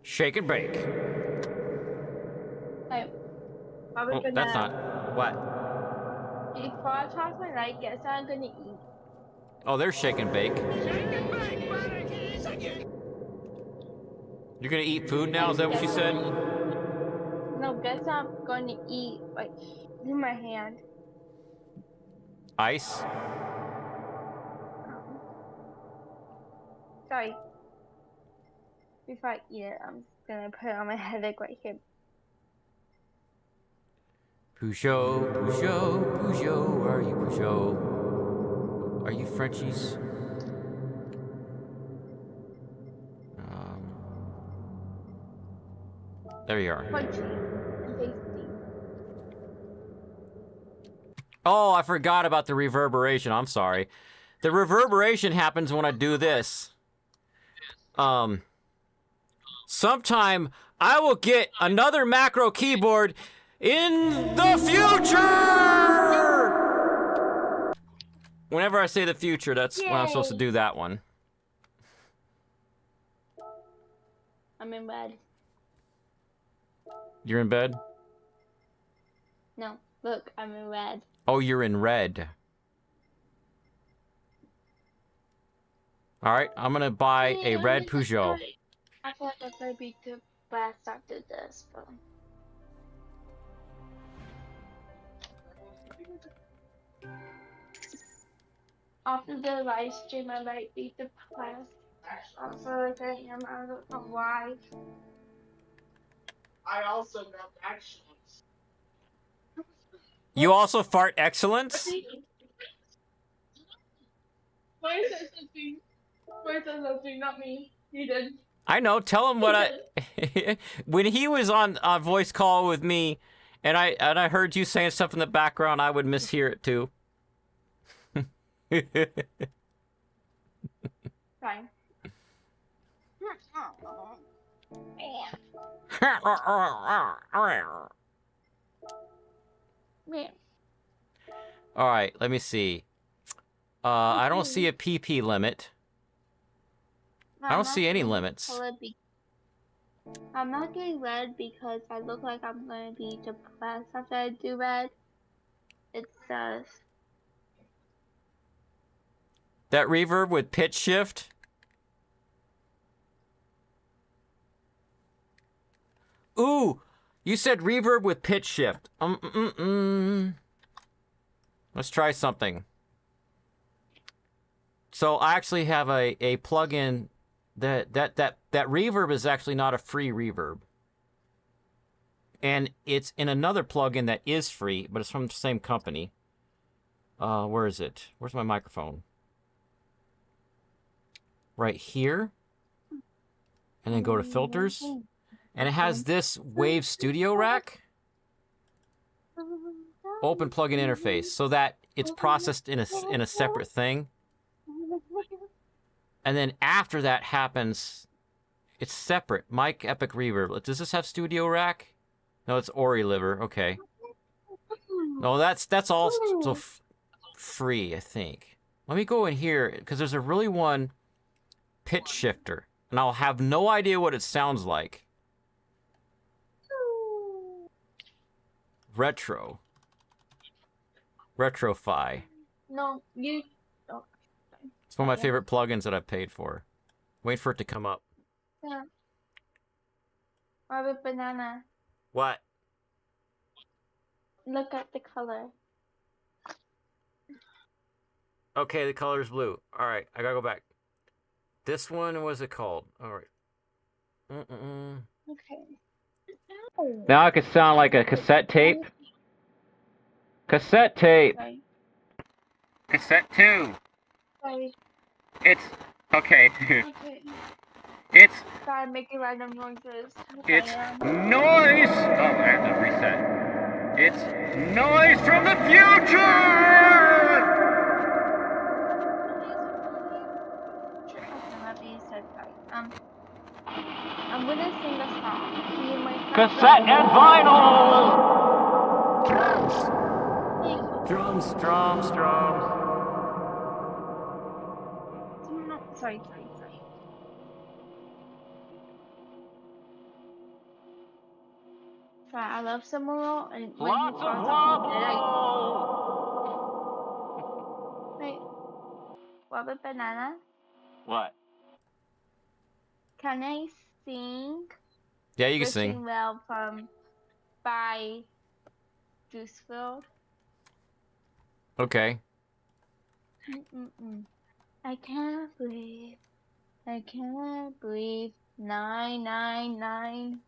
Shake and bake. Hey, are we Oh, gonna... that's not... What? Before I toss my light, guess what I'm gonna eat? Oh, there's shake and bake. You're gonna eat food now? Is that what you said? No, guess what I'm gonna eat, like, in my hand. Ice? Sorry. Before I eat it, I'm just gonna put it on my head, like, right here. Peugeot, Peugeot, Peugeot, are you Peugeot? Are you Frenchies? There you are. Crunchy and tasty. Oh, I forgot about the reverberation. I'm sorry. The reverberation happens when I do this. Sometime I will get another macro keyboard in the future! Whenever I say the future, that's when I'm supposed to do that one. I'm in bed. You're in bed? No, look, I'm in red. Oh, you're in red. All right, I'm gonna buy a red Peugeot. I feel like it's gonna be too fast after this, but... After the live stream, I might be depressed. Also, like I am, I don't know why. I also got excellence. You also fart excellence? Why is that something? Why is that something? Not me. You did. I know. Tell him what I. When he was on a voice call with me, and I heard you saying stuff in the background, I would mishear it too. Fine. All right, let me see. I don't see a PP limit. I don't see any limits. I'm not getting red because I look like I'm going to be depressed after I do red. It says... That reverb with pitch shift? Ooh, you said reverb with pitch shift. Let's try something. So I actually have a plugin that reverb is actually not a free reverb. And it's in another plugin that is free, but it's from the same company. Where is it? Where's my microphone? Right here. And then go to filters. And it has this Wave Studio Rack. Open plugin interface so that it's processed in a separate thing. And then after that happens, It's separate. Mic Epic Reverb. Does this have studio rack? No, it's Ori Liver. Okay. No, that's all still free, I think. Let me go in here, because there's a really one pitch shifter, and I'll have no idea what it sounds like. Retro. Retrofy. No, you. Oh, It's one of my favorite plugins that I've paid for. Wait for it to come up. yeah. Rabbit banana. What? Look at the color. Okay, the color is blue. All right, I gotta go back. This one, what was it called? All right. Okay. Now I could sound like a cassette tape. Cassette tape. Sorry. Cassette 2. Sorry. It's okay. Okay. It's Sorry, making random noises. it's noise. Oh, I have to reset. It's noise from the future. I'm gonna sing a song. Me and my friend. Cassette and vinyl. Drums. Drums. No, sorry. Sorry, I love Samuel and when Lots he of talks wobble. Wait. Rabbit banana. What? Can I sing? Yeah, you can Wishing sing. Well from by Juicefield. Okay. I can't breathe. 999.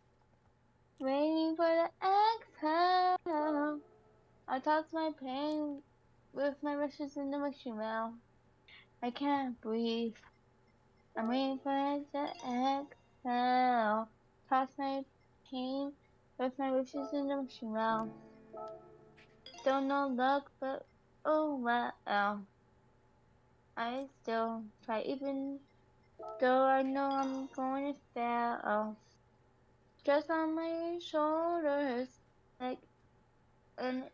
Waiting for the exhale. I toss my pain with my wishes in the wishing well. I can't breathe. I'm waiting for it to exhale. Toss my pain with my wishes in the wishing well. Don't know luck, but oh well. I still try, even though I know I'm going to fail. Stress on my shoulders like an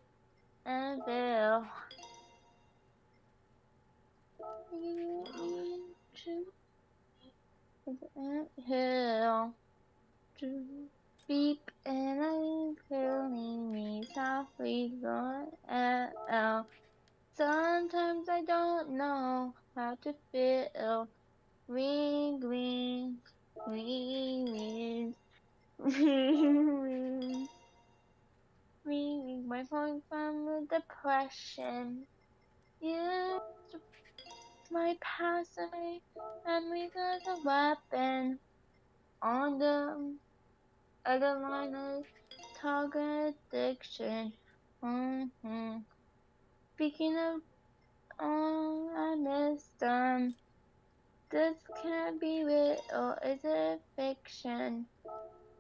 anvil. Hill to beep and I'm killing me softly going out. Sometimes I don't know how to feel. Ring, ring, ring, ring, ring, my phone from depression. Use my past memories as a weapon. On the other line of target addiction. Speaking of, I missed them. This can't be real, or is it fiction?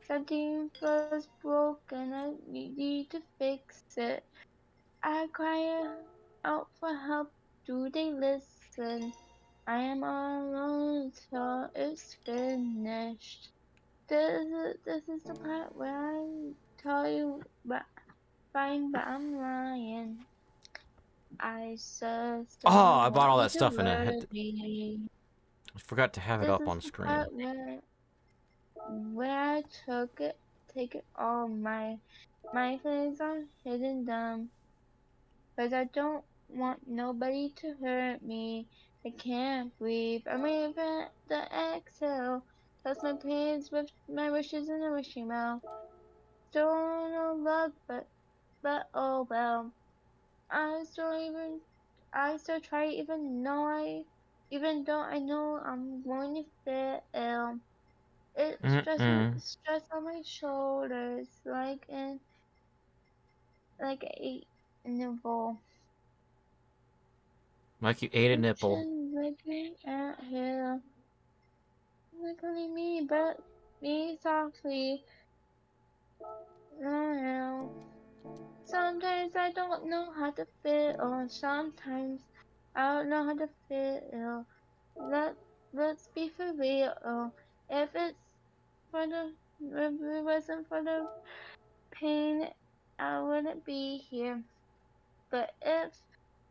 Something feels broken, I need to fix it. I cry out for help, do they listen? I am all alone till it's finished. This is the part where I tell you fine, but I'm lying. I just Oh, I don't bought all want that you stuff to and I forgot to have it This up is on the screen. part where I take it all. My feelings are hidden down, 'cause I don't want nobody to hurt me. I can't breathe. I'm waiting for the exhale. That's my pains with my wishes in a wishing well. Still no luck, but oh well. I still try, even though I know I'm going to fail. It's stress on my shoulders like a nipple. Like you ate a nipple. Looking at him, looking me, but me softly. No. Sometimes I don't know how to feel. Sometimes I don't know how to feel. Let's be for real. If it's for the if it wasn't for the pain, I wouldn't be here. But if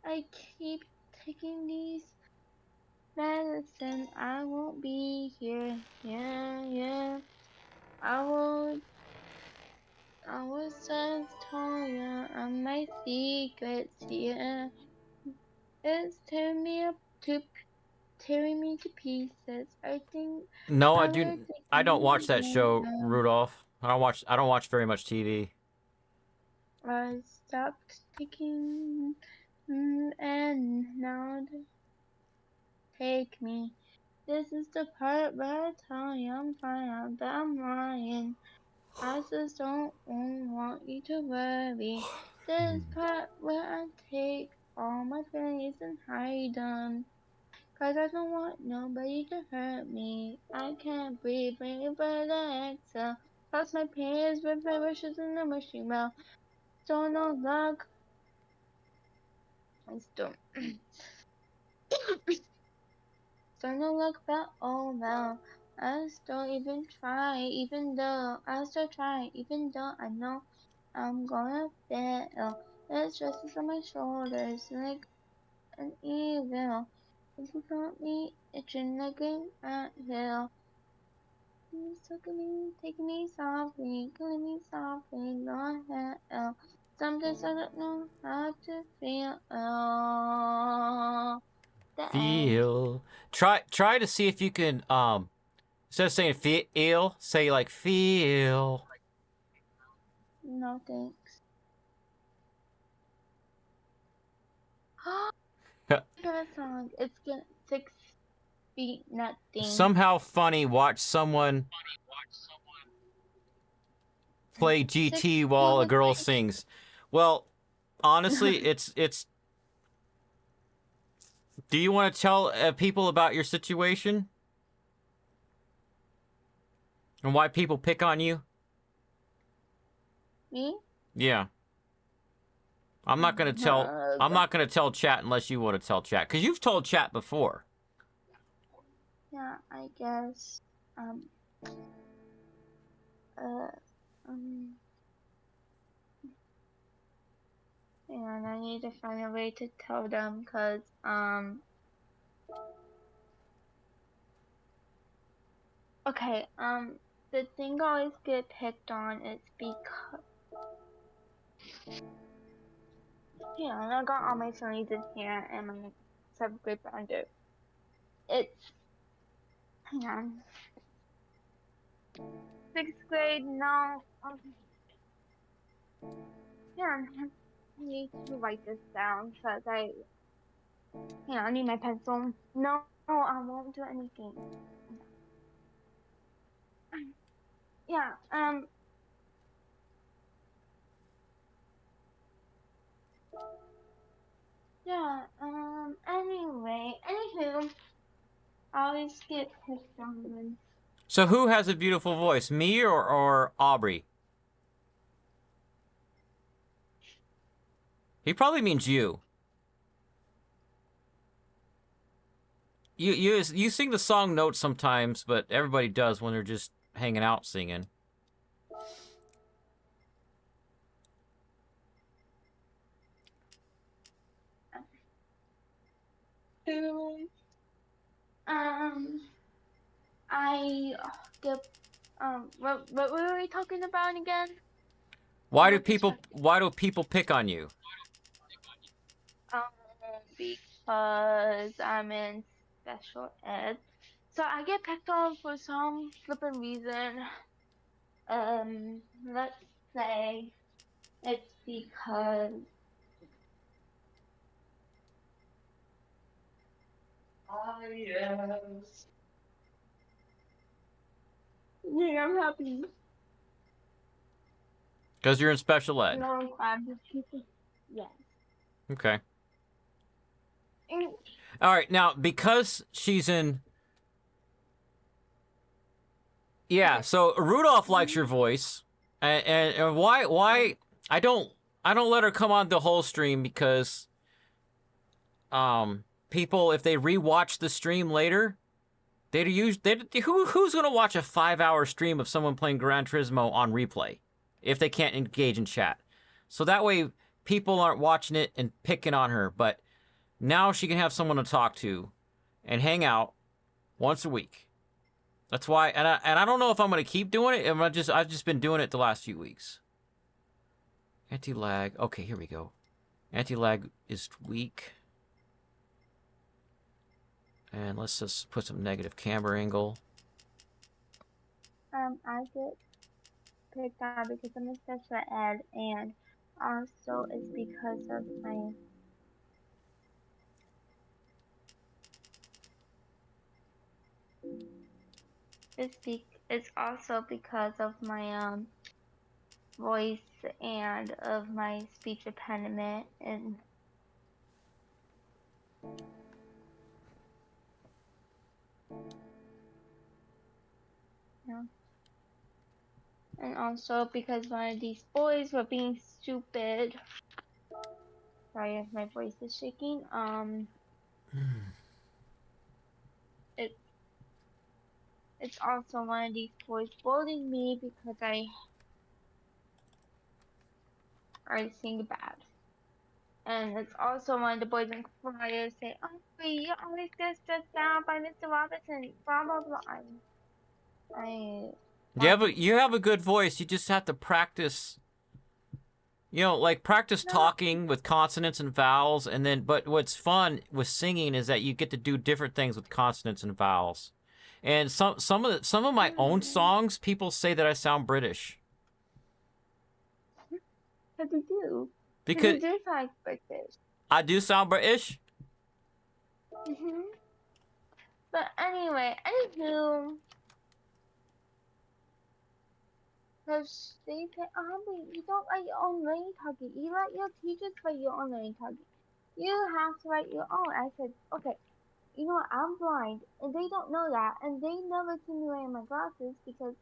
I keep taking these medicine, I won't be here. Yeah. I will just tell you my secrets here. It's tearing me to pieces. I think No, I I would do. I don't watch that show, take Rudolph. I don't watch very much TV. I stopped taking and now take me. This is the part where I tell you I'm fine, but I'm lying. I just don't want you to worry. This part where I take all my feelings and hide them. 'Cause I don't want nobody to hurt me. I can't breathe but I exhale. Lost my peers with my wishes in the wishing well. Don't know luck. I still don't know luck, but oh well. I still even try, even though I still try, even though I know I'm gonna fail. It stresses on my shoulders like an evil. If you got me itching like a hill. Taking me softly, killing me softly, Lord hell. Sometimes I don't know how to feel. Oh, the end. Feel. Try to see if you can instead of saying feel, say like feel. No thanks. Favorite song. It's get 6 feet nothing. Somehow funny. Watch someone play GT while a girl sings. Well, honestly, it's. Do you want to tell people about your situation and why people pick on you? Me? Yeah. I'm not gonna tell. I'm not gonna tell chat unless you want to tell chat, because you've told chat before. Yeah, I guess. And I need to find a way to tell them, cause okay, the thing I always get picked on is because and I got all my feelings in here and my 7th grade binder. It's hang on. 6th grade, no. Yeah, I need to write this down because I need my pencil. No, I won't do anything. Yeah, anywho, I always get picked on. So who has a beautiful voice, me or Aubrey? He probably means you. You sing the song notes sometimes, but everybody does when they're just hanging out singing. I get what were we talking about again? Why do people pick on you? Because I'm in special ed. So I get picked on for some flippin' reason. Let's say it's because yeah, I'm happy. Because you're in special ed. No, I'm just keeping. Yeah. Okay. All right, now because she's in. Yeah, so Rudolph likes your voice, and why I don't let her come on the whole stream because people, if they rewatch the stream later, Who's gonna watch a 5-hour stream of someone playing Gran Turismo on replay if they can't engage in chat? So that way people aren't watching it and picking on her. But now she can have someone to talk to and hang out once a week. That's why, and I don't know if I'm gonna keep doing it. I've just been doing it the last few weeks. Anti-lag. Okay, here we go. Anti-lag is weak. And let's just put some negative camera angle. I get picked on because I'm a special ed, and also it's because of my it's also because of my voice and of my speech impediment and yeah. And also because one of these boys were being stupid. Sorry if my voice is shaking. It's also one of these boys bullying me because I sing bad. And it's also one of the boys in choir say, "Oh, you always get shut down by Mr. Robinson." Blah blah blah. You have a good voice. You just have to practice. You know, like practice talking with consonants and vowels, and then. But what's fun with singing is that you get to do different things with consonants and vowels. And some of my own songs, people say that I sound British. But you do. Because you do sound British. I do sound British. But anyway, anywho, because they say, but you don't write your own learning target. You let your teachers write your own learning target. You have to write your own. I said, okay. You know what, I'm blind, and they don't know that, and they never see me wearing my glasses because,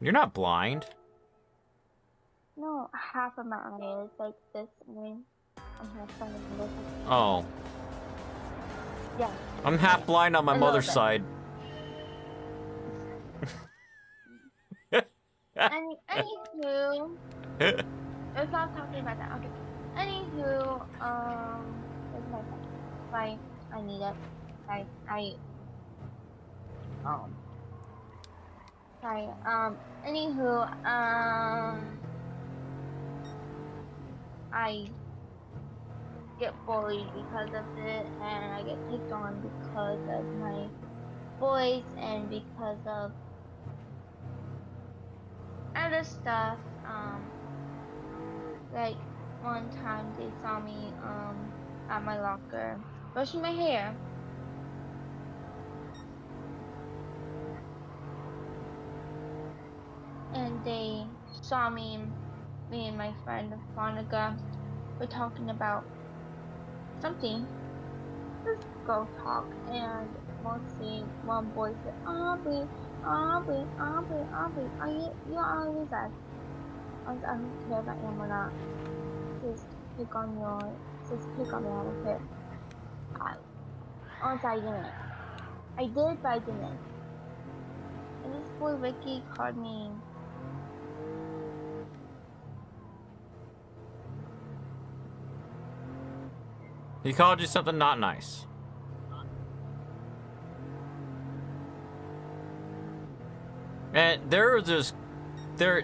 You're not blind. No, half of my eye is like this, and I'm half blind on this. Oh. Yeah. I'm half blind on my mother's side. Anywho, let's not talking about that. Okay. Anywho, where's my phone? Sorry, I need it. Sorry, anywho, I get bullied because of it, and I get picked on because of my voice and because of other stuff. Like one time they saw me at my locker brushing my hair, and they saw me and my friend Monica were talking about something, just girl talk, and mostly one boy said, Aubrey, you're always us. I don't care if I am or not. Just pick on me, I don't care. I didn't. I did, but I didn't. And this boy Ricky called me. He called you something not nice. And there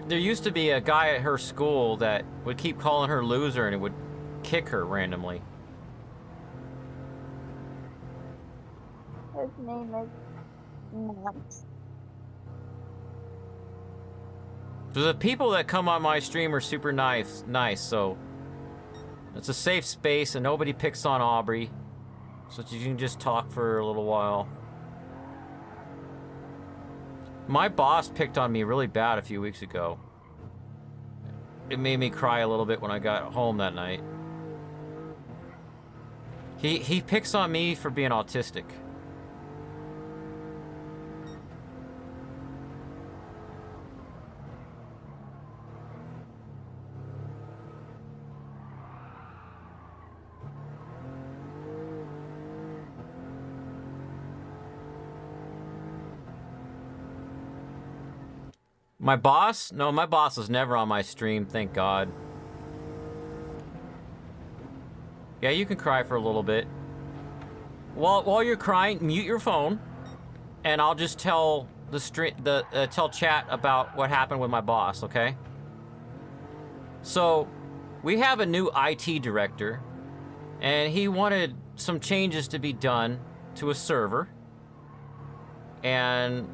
used to be a guy at her school that would keep calling her loser and it would kick her randomly. His name is Max. So the people that come on my stream are super nice, so it's a safe space and nobody picks on Aubrey, so that you can just talk for a little while. My boss picked on me really bad a few weeks ago. It made me cry a little bit when I got home that night. He picks on me for being autistic. My boss? No, my boss is never on my stream, thank God. Yeah, you can cry for a little bit. While you're crying, mute your phone, and I'll just tell tell chat about what happened with my boss, okay? So, we have a new IT director, and he wanted some changes to be done to a server, and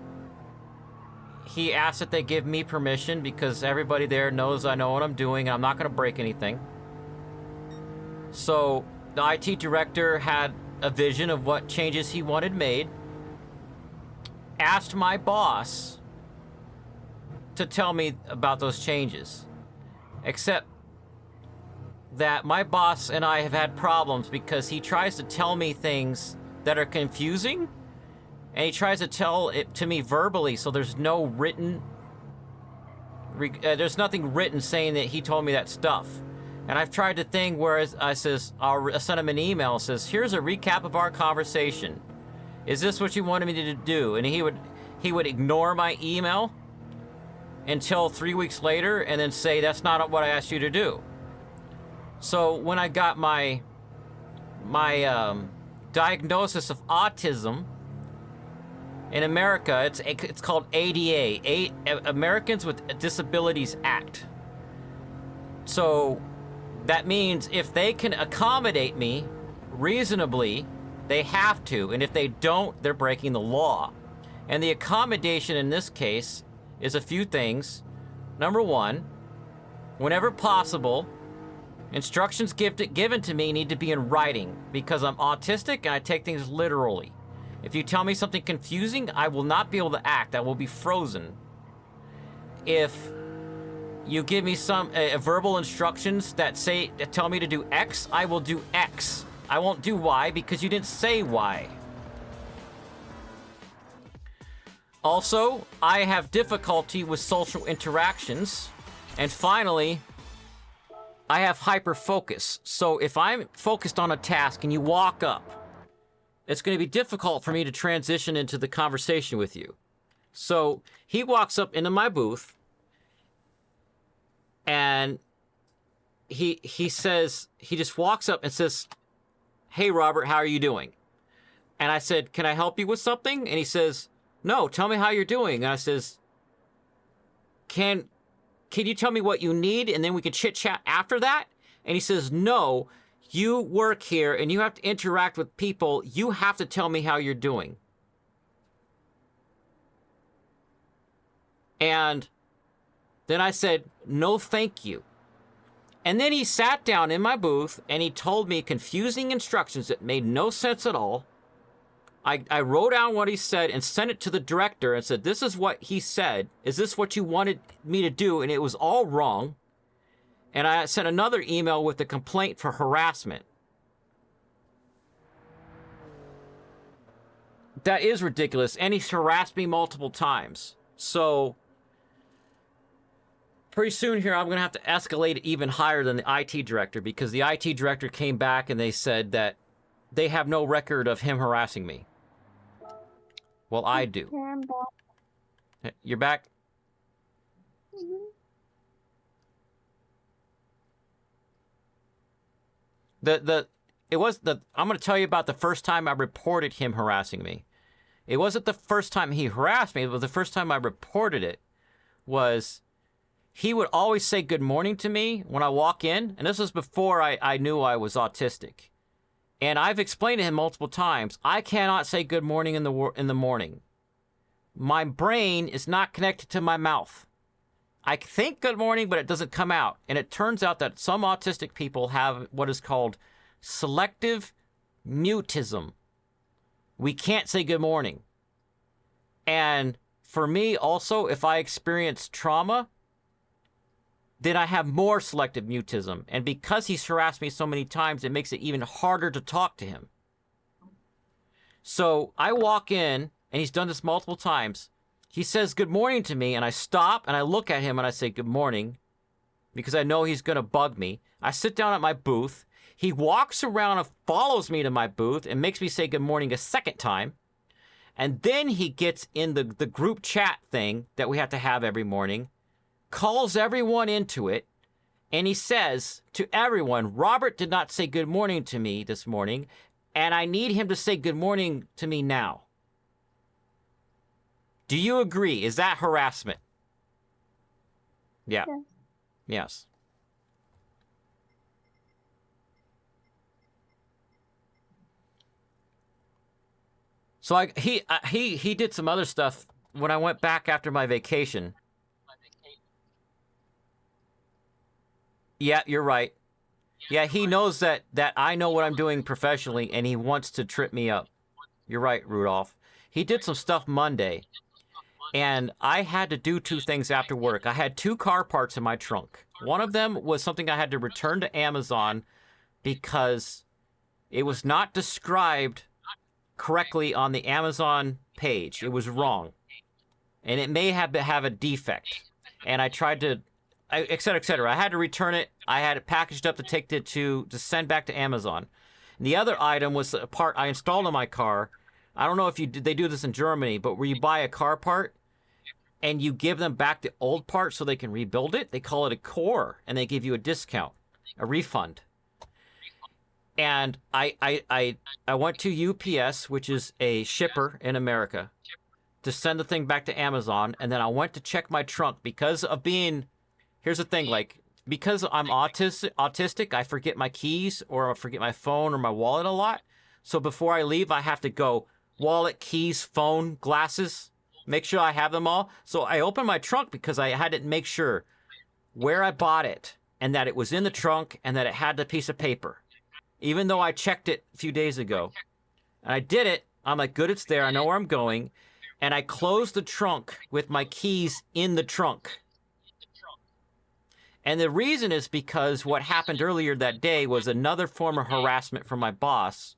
he asked that they give me permission because everybody there knows I know what I'm doing and I'm not going to break anything. So the IT director had a vision of what changes he wanted made, asked my boss to tell me about those changes, except that my boss and I have had problems because he tries to tell me things that are confusing, and he tries to tell it to me verbally, so there's no written, there's nothing written saying that he told me that stuff. And I've tried the thing where I says, I'll send him an email, says, here's a recap of our conversation. Is this what you wanted me to do? And he would ignore my email until 3 weeks later and then say, that's not what I asked you to do. So when I got my diagnosis of autism in America, it's called ADA, Americans with Disabilities Act. So that means if they can accommodate me reasonably, they have to, and if they don't, they're breaking the law. And the accommodation in this case is a few things. Number one, whenever possible, instructions given to me need to be in writing because I'm autistic and I take things literally. If you tell me something confusing, I will not be able to act. I will be frozen. If you give me some verbal instructions that tell me to do X, I will do X. I won't do Y because you didn't say Y. Also, I have difficulty with social interactions. And finally, I have hyperfocus. So if I'm focused on a task and you walk up, it's going to be difficult for me to transition into the conversation with you. So he walks up into my booth and he just walks up and says, hey, Robert, how are you doing? And I said, can I help you with something? And he says, no, tell me how you're doing. And I says, can you tell me what you need and then we can chit chat after that? And he says, no, you work here and you have to interact with people. You have to tell me how you're doing. And then I said, no, thank you. And then he sat down in my booth and he told me confusing instructions that made no sense at all. I wrote down what he said and sent it to the director and said, this is what he said. Is this what you wanted me to do? And it was all wrong. And I sent another email with a complaint for harassment. That is ridiculous. And he's harassed me multiple times. So pretty soon here, I'm going to have to escalate it even higher than the IT director because the IT director came back and they said that they have no record of him harassing me. Well, I do. You're back? Mm-hmm. I'm going to tell you about the first time I reported him harassing me. It wasn't the first time he harassed me, but the first time I reported it was he would always say good morning to me when I walk in, and this was before I knew I was autistic. And I've explained to him multiple times, I cannot say good morning in the morning. My brain is not connected to my mouth. I think good morning, but it doesn't come out. And it turns out that some autistic people have what is called selective mutism. We can't say good morning. And for me also, if I experience trauma, then I have more selective mutism. And because he's harassed me so many times, it makes it even harder to talk to him. So I walk in, and he's done this multiple times. He says good morning to me, and I stop, and I look at him, and I say good morning, because I know he's going to bug me. I sit down at my booth. He walks around and follows me to my booth and makes me say good morning a second time. And then he gets in the group chat thing that we have to have every morning, calls everyone into it, and he says to everyone, Robert did not say good morning to me this morning, and I need him to say good morning to me now. Do you agree? Is that harassment? Yeah. Yes. So he did some other stuff when I went back after my vacation. Yeah, you're right. Yeah, he knows that I know what I'm doing professionally, and he wants to trip me up. You're right, Rudolph. He did some stuff Monday, and I had to do two things after work. I had 2 car parts in my trunk. One of them was something I had to return to Amazon because it was not described correctly on the Amazon page. It was wrong. And it may have a defect. And I tried to, et cetera, et cetera. I had to return it. I had it packaged up to take it to send back to Amazon. And the other item was a part I installed in my car. I don't know if they do this in Germany, but where you buy a car part and you give them back the old part so they can rebuild it, they call it a core, and they give you a discount, a refund. And I went to UPS, which is a shipper in America, to send the thing back to Amazon, and then I went to check my trunk because of being, here's the thing, like, because I'm autistic, I forget my keys or I forget my phone or my wallet a lot. So before I leave, I have to go wallet, keys, phone, glasses, make sure I have them all. So I opened my trunk because I had to make sure where I bought it and that it was in the trunk and that it had the piece of paper. Even though I checked it a few days ago. And I did it. I'm like, good, it's there. I know where I'm going. And I closed the trunk with my keys in the trunk. And the reason is because what happened earlier that day was another form of harassment from my boss.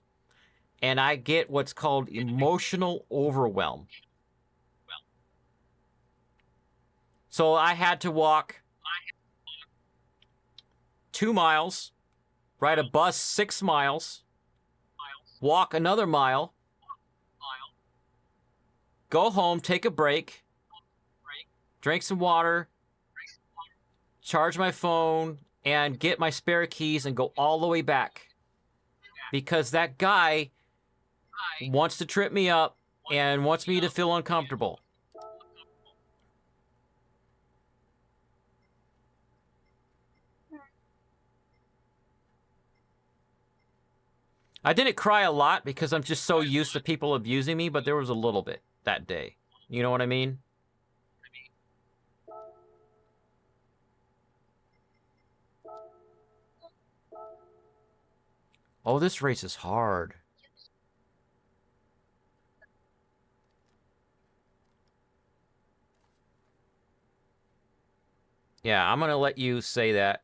And I get what's called emotional overwhelm. So I had to walk 2 miles, ride a bus 6 miles, walk another mile, go home, take a break, drink some water, charge my phone, and get my spare keys and go all the way back. Because that guy wants to trip me up and wants me to feel uncomfortable. I didn't cry a lot because I'm just so used to people abusing me, but there was a little bit that day. You know what I mean? Oh, this race is hard. Yeah, I'm gonna let you say that.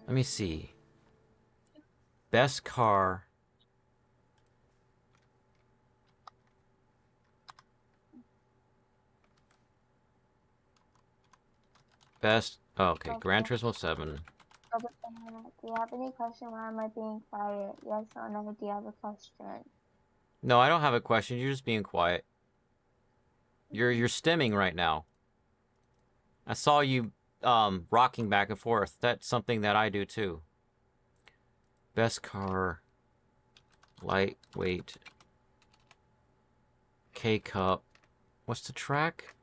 Let me see. Best car. Best. Oh, okay, Gran Turismo 7. Do you have any question? Why am I being quiet? Yes or no? Do you have a question? No, I don't have a question. You're just being quiet. You're stimming right now. I saw you rocking back and forth. That's something that I do too. Best car. Lightweight. K-Cup. What's the track?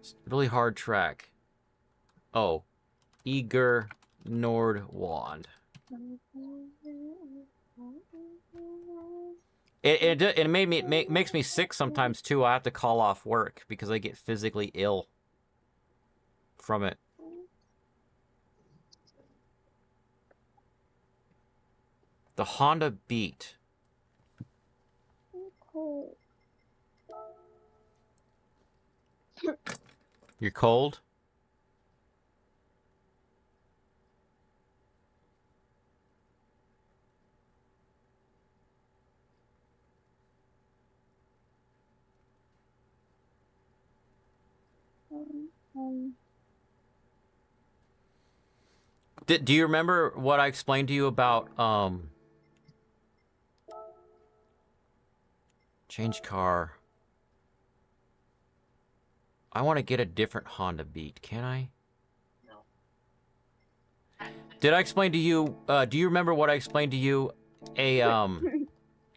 It's a really hard track. Oh. Eiger Nordwand. It makes me sick sometimes too. I have to call off work because I get physically ill from it. The Honda Beat. You're cold? Do you remember what I explained to you about change car? I want to get a different Honda Beat. Can I? No. Did I explain to you? Do you remember what I explained to you?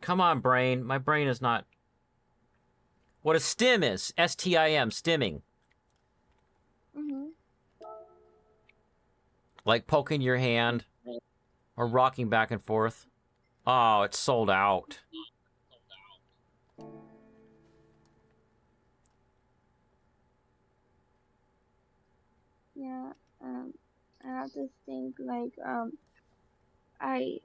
Come on, brain. My brain is not. What a stim is. S-T-I-M. Stimming. Mhm. Like poking your hand or rocking back and forth. Oh, it's sold out. Yeah. I have to think like I.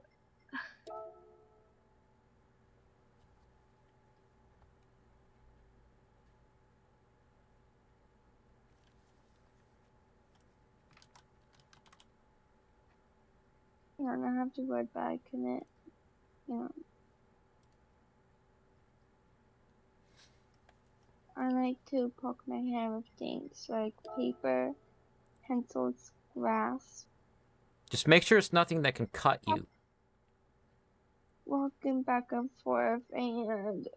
Yeah, and I have to word back in it. You know. I like to poke my hand with things like paper, pencils, grass. Just make sure it's nothing that can cut you. Walking back and forth and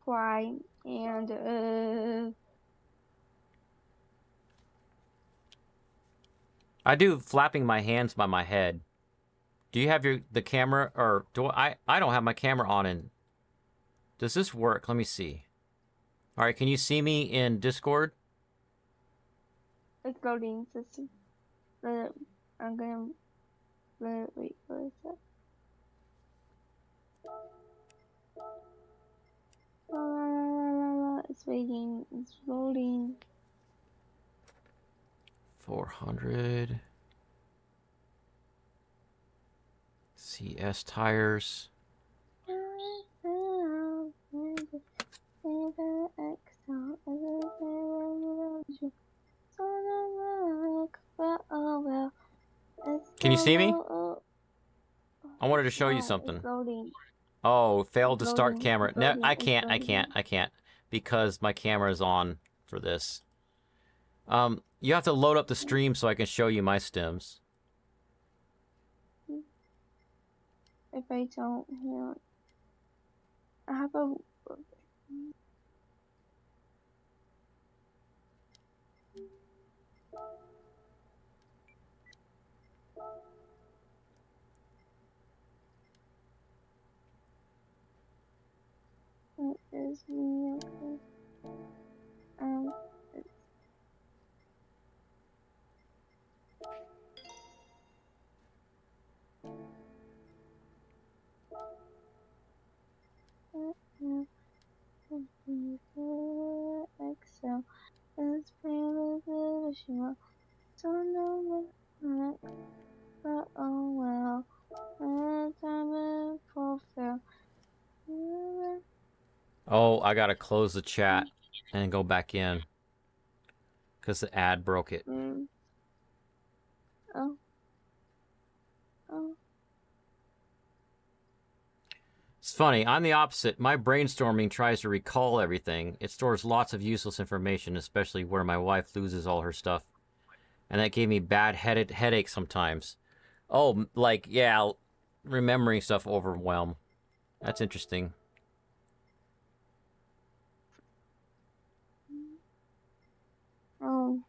cry and I do flapping my hands by my head. Do you have the camera, or do I don't have my camera on, and does this work? Let me see. All right, can you see me in Discord? it's loading system. I'm gonna wait for a sec. It's waiting. It's loading. 400. CS tires. Can you see me? I wanted to show you something. It's loading. Oh, failed to start Loading, camera. it's No, loading, I it's can't. loading. Because my camera is on for this. You have to load up the stream so I can show you my stems. If I don't, here, I have a. It is me, okay. It's Excel. It's pretty don't know what, but oh well. Time and fulfill. Oh, I gotta close the chat and go back in. Because the ad broke it. Oh. It's funny, I'm the opposite. My brainstorming tries to recall everything. It stores lots of useless information, especially where my wife loses all her stuff. And that gave me bad headaches sometimes. Oh, like, yeah, remembering stuff overwhelm. That's interesting. Oh.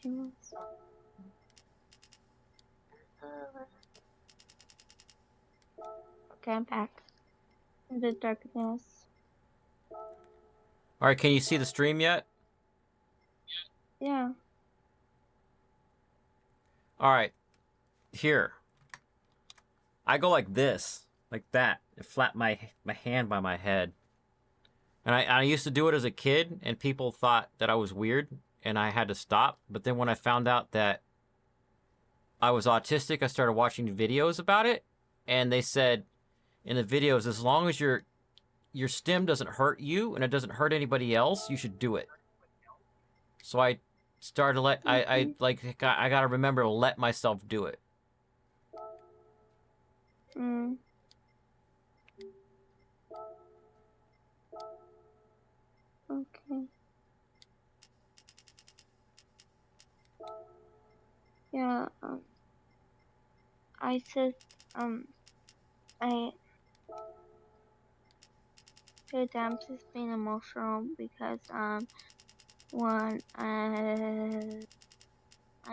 She wants. Okay, I'm back. In the darkness. All right, can you see the stream yet? Yeah. All right, here. I go like this, like that, and flap my hand by my head. And I used to do it as a kid, and people thought that I was weird, and I had to stop. But then when I found out that I was autistic, I started watching videos about it, and they said in the videos, as long as your stim doesn't hurt you and it doesn't hurt anybody else, you should do it. So I started to I gotta remember to let myself do it. Mm. Okay. Yeah, I said, I feel I'm just being emotional because, one, I'm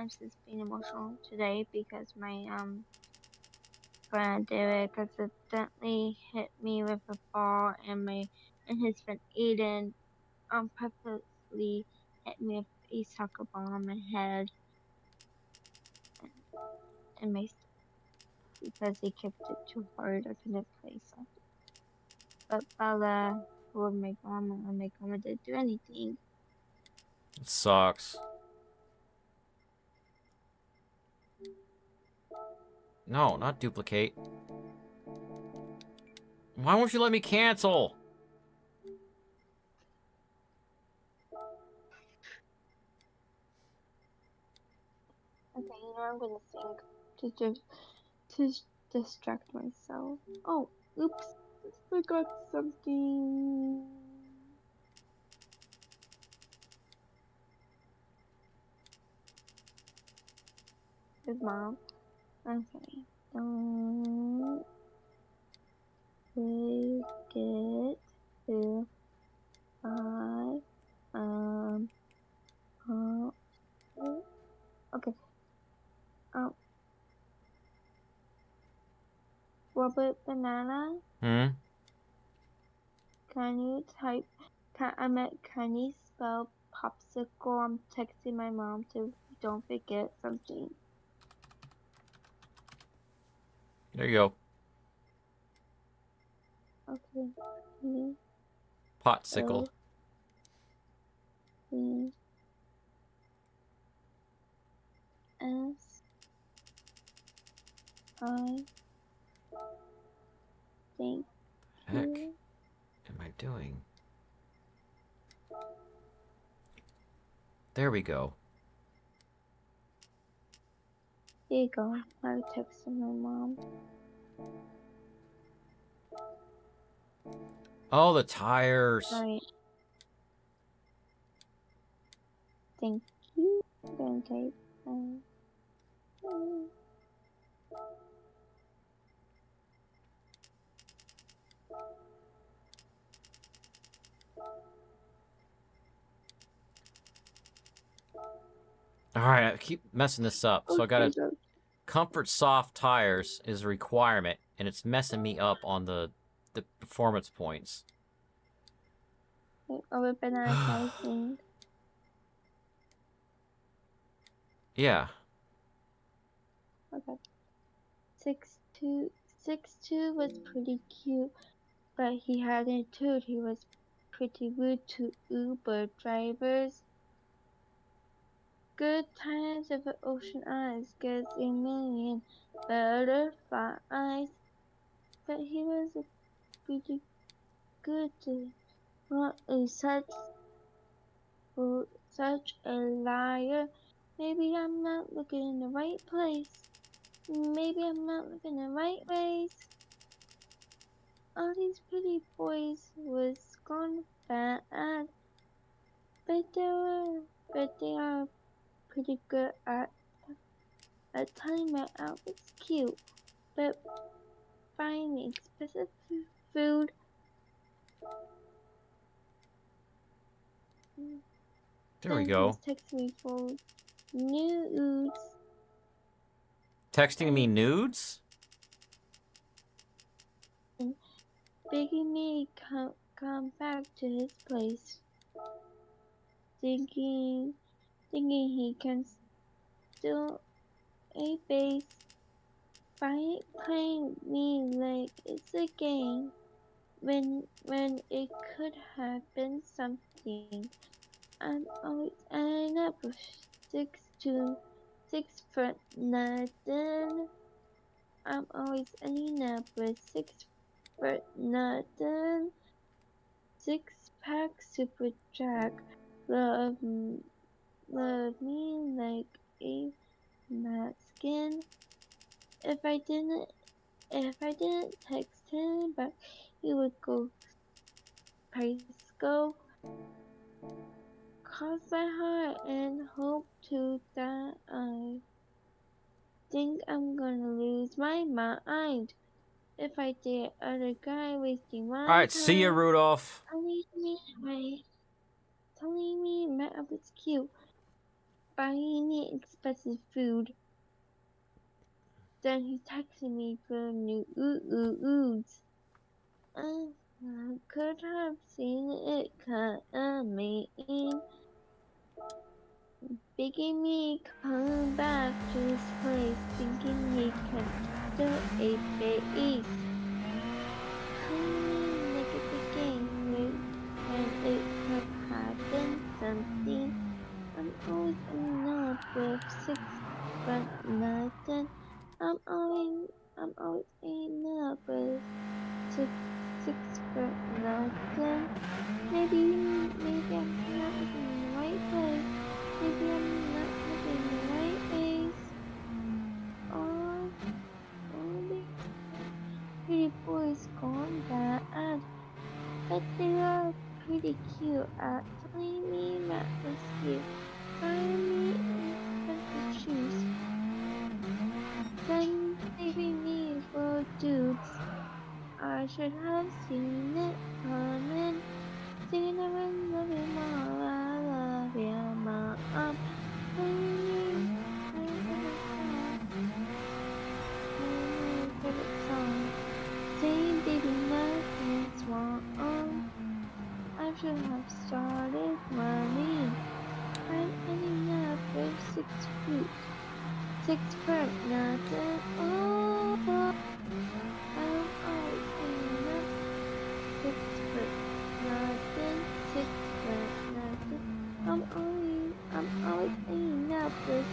just being emotional today because my, friend Derek accidentally hit me with a ball and his friend Aiden, purposely hit me with a soccer ball on my head and my because he kicked it too hard. I couldn't play something. But Bella told my grandma, and my grandma didn't do anything. It sucks. No, not duplicate. Why won't you let me cancel? Okay, I'm gonna sing to distract myself. Oh, oops, forgot something. His mom. Okay. Don't forget to buy okay. Robert Banana. Hmm? Can you spell popsicle? I'm texting my mom to don't forget something. There you go. Okay. Potsicle. Thank Heck you. am I doing? There we go. Here you go. I texted my mom. Oh, the tires. Right. Thank you. I'm gonna type. Alright, I keep messing this up. So I gotta... Comfort soft tires is a requirement, and it's messing me up on the performance points. Over banana sizing. Yeah. Okay. 6'2" was pretty cute, but he had an attitude. He was pretty rude to Uber drivers. Good times of ocean eyes gets a million butterflies, but he was pretty good to not a such a liar. Maybe I'm not looking in the right place. Maybe I'm not looking the right ways. All these pretty boys was gone bad, but they are pretty good at telling my outfit's cute, but buying expensive food. There we go. Text me for nudes. Texting me nudes? begging me to come back to his place, thinking he can steal a base by playing me like it's a game, when it could have been something. I'm always ending up with 6 foot nothing. I'm always ending up with 6 foot nothing. 6-pack super jack. Love me like a Mexican. If I didn't text him back, he would go Pisco. Cross my heart and hope to that I think I'm gonna lose my mind if I date other guy wasting my time. Alright, see ya, Rudolph. Telling me my outfit's cute, buying me expensive food. Then he texted me for new oohs. I could have seen it coming. Begging me come back to his place, thinking he can steal a base. Telling me like it's a game, and it could have been something. I'm always in love with 6 but nothing. I'm always in love with 6 but nothing. Maybe I'm not in the right place. Maybe I'm not having the right face. Oh, the pretty boys gone bad, but they are pretty cute at telling me that was cute. Buying me expensive shoes. Then leaving me for dudes. I should have seen it coming. Singing I love you, Mom, I love you, Mom. Saying baby nothing's wrong. I should have started running. I'm ending up with 6 foot. 6 foot nothing. Oh, I'm always ending up 6 foot nothing. 6 foot nothing. I'm always ending up with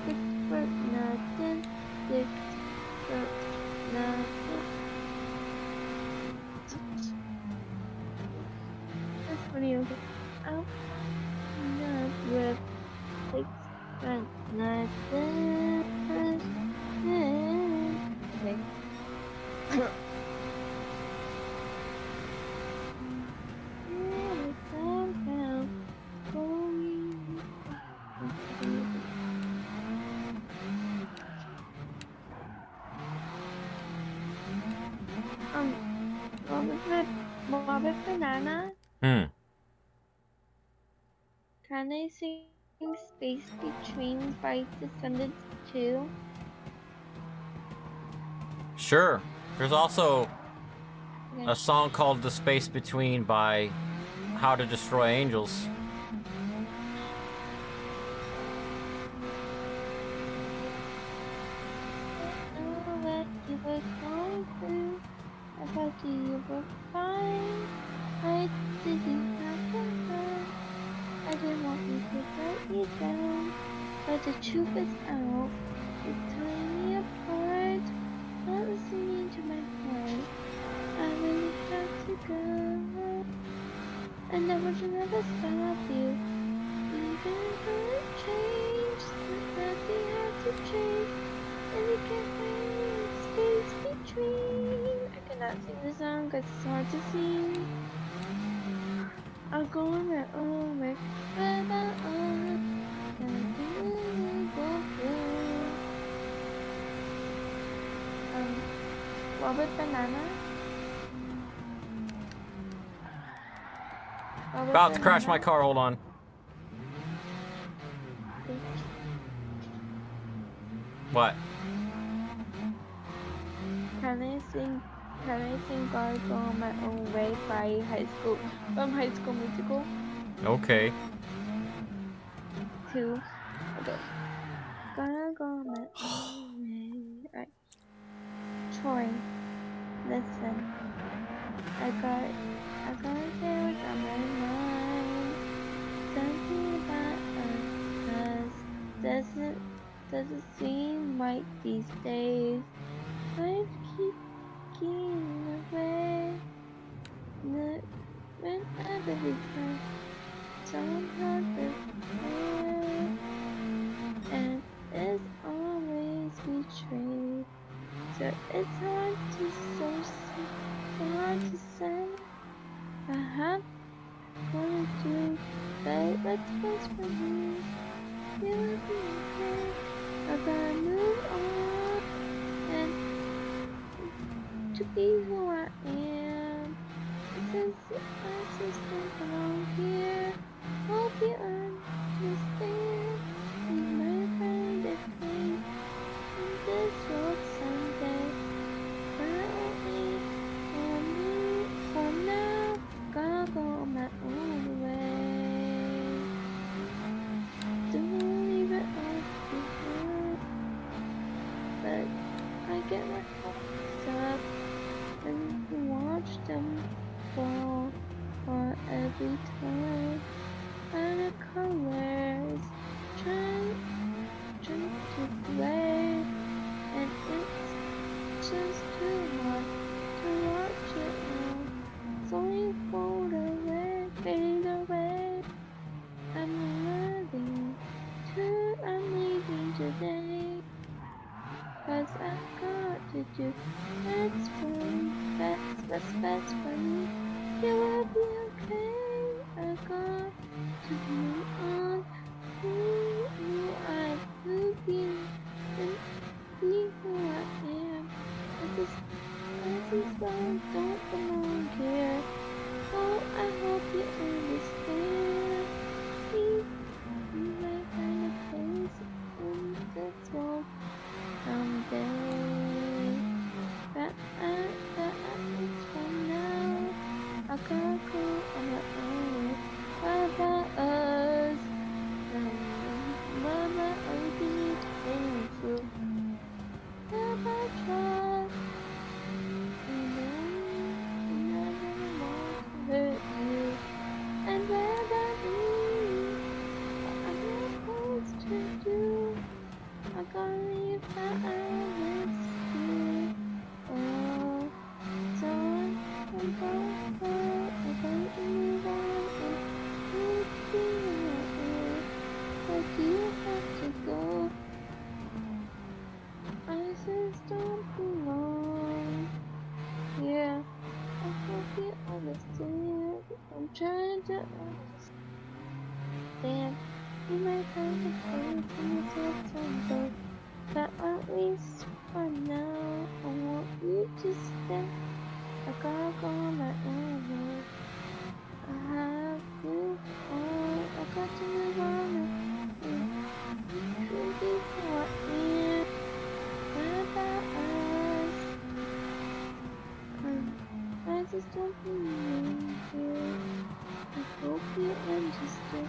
6 foot nothing. 6 foot nothing. That's funny. Okay. I'm not with 6 foot nothing. Okay. Robert Banana, can I sing Space Between by Descendants 2? Sure. There's also Okay. a song called The Space Between by How to Destroy Angels. What you were going through, I thought you were fine. Why did you have to hurt? I didn't want you to let you down, but the truth is out. It's tearing me apart. Not listening to my heart. I really had to go. I never should ever stop you. Even though it changed, nothing had to change. And you can't find space between. I cannot sing the song because it's hard to sing. I'll go on my own way. Robert Banana. About to crash my car, hold on. What? Can I sing Can I sing Gotta Go on My Own Way by High School Musical? Okay. 2. Okay. Gotta go on my own way. Right. Troy, listen. I gotta say what's on my mind. Something about us doesn't seem right these days. Life keep getting away. Whenever we try, somehow the and it's always betrayed. So it's hard to say. I have gonna do, but what's best for me? You will be okay. I gotta move on and to be who I am. Since I just don't belong here, hope you understand. We might find a place in this world someday. But only for now, gotta go my own way. Don't leave it all behind. But I get my hopes up and watch them fall for every time. And the colors trying to play, and it's just too much to watch it all slowly fold away, fade away. I'm leaving today, 'cause I've got to do what's best for me. You will be okay. I got to move on. Who I've been and be who I am. This world don't belong here. Oh, I hope you understand. You might find a place in this world someday. But it's from now. I gotta go on my own. What about us? What about everything you're through? What about trust? You know, I never want to hurt you. And what about me? What am I supposed to do? I gotta leave that I miss you. Oh, so I'm going to move on and keep being here. But you have to go. I just don't belong. Yeah, I hope you understand. I'm trying to understand. You might have a place in the top someday, but at least for now, I want you to stay. I gotta go on my own way. I have moved on. I got to move on and be who I am. What about us? I just don't believe you. I hope you understand.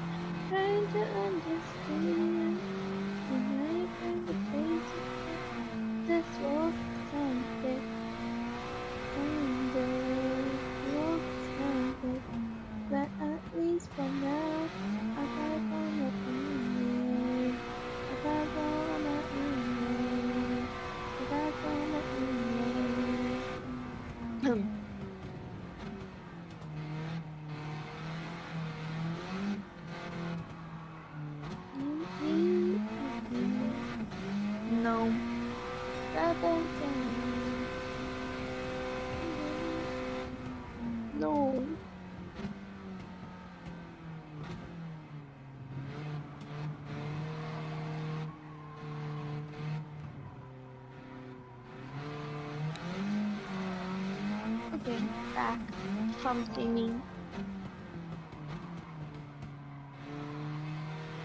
Trying to understand. You might find a place in this world someday. But at least for now, I gotta go on my own way. I gotta go on my own way. I gotta go on my own way. No. That don't No. Okay, back from singing.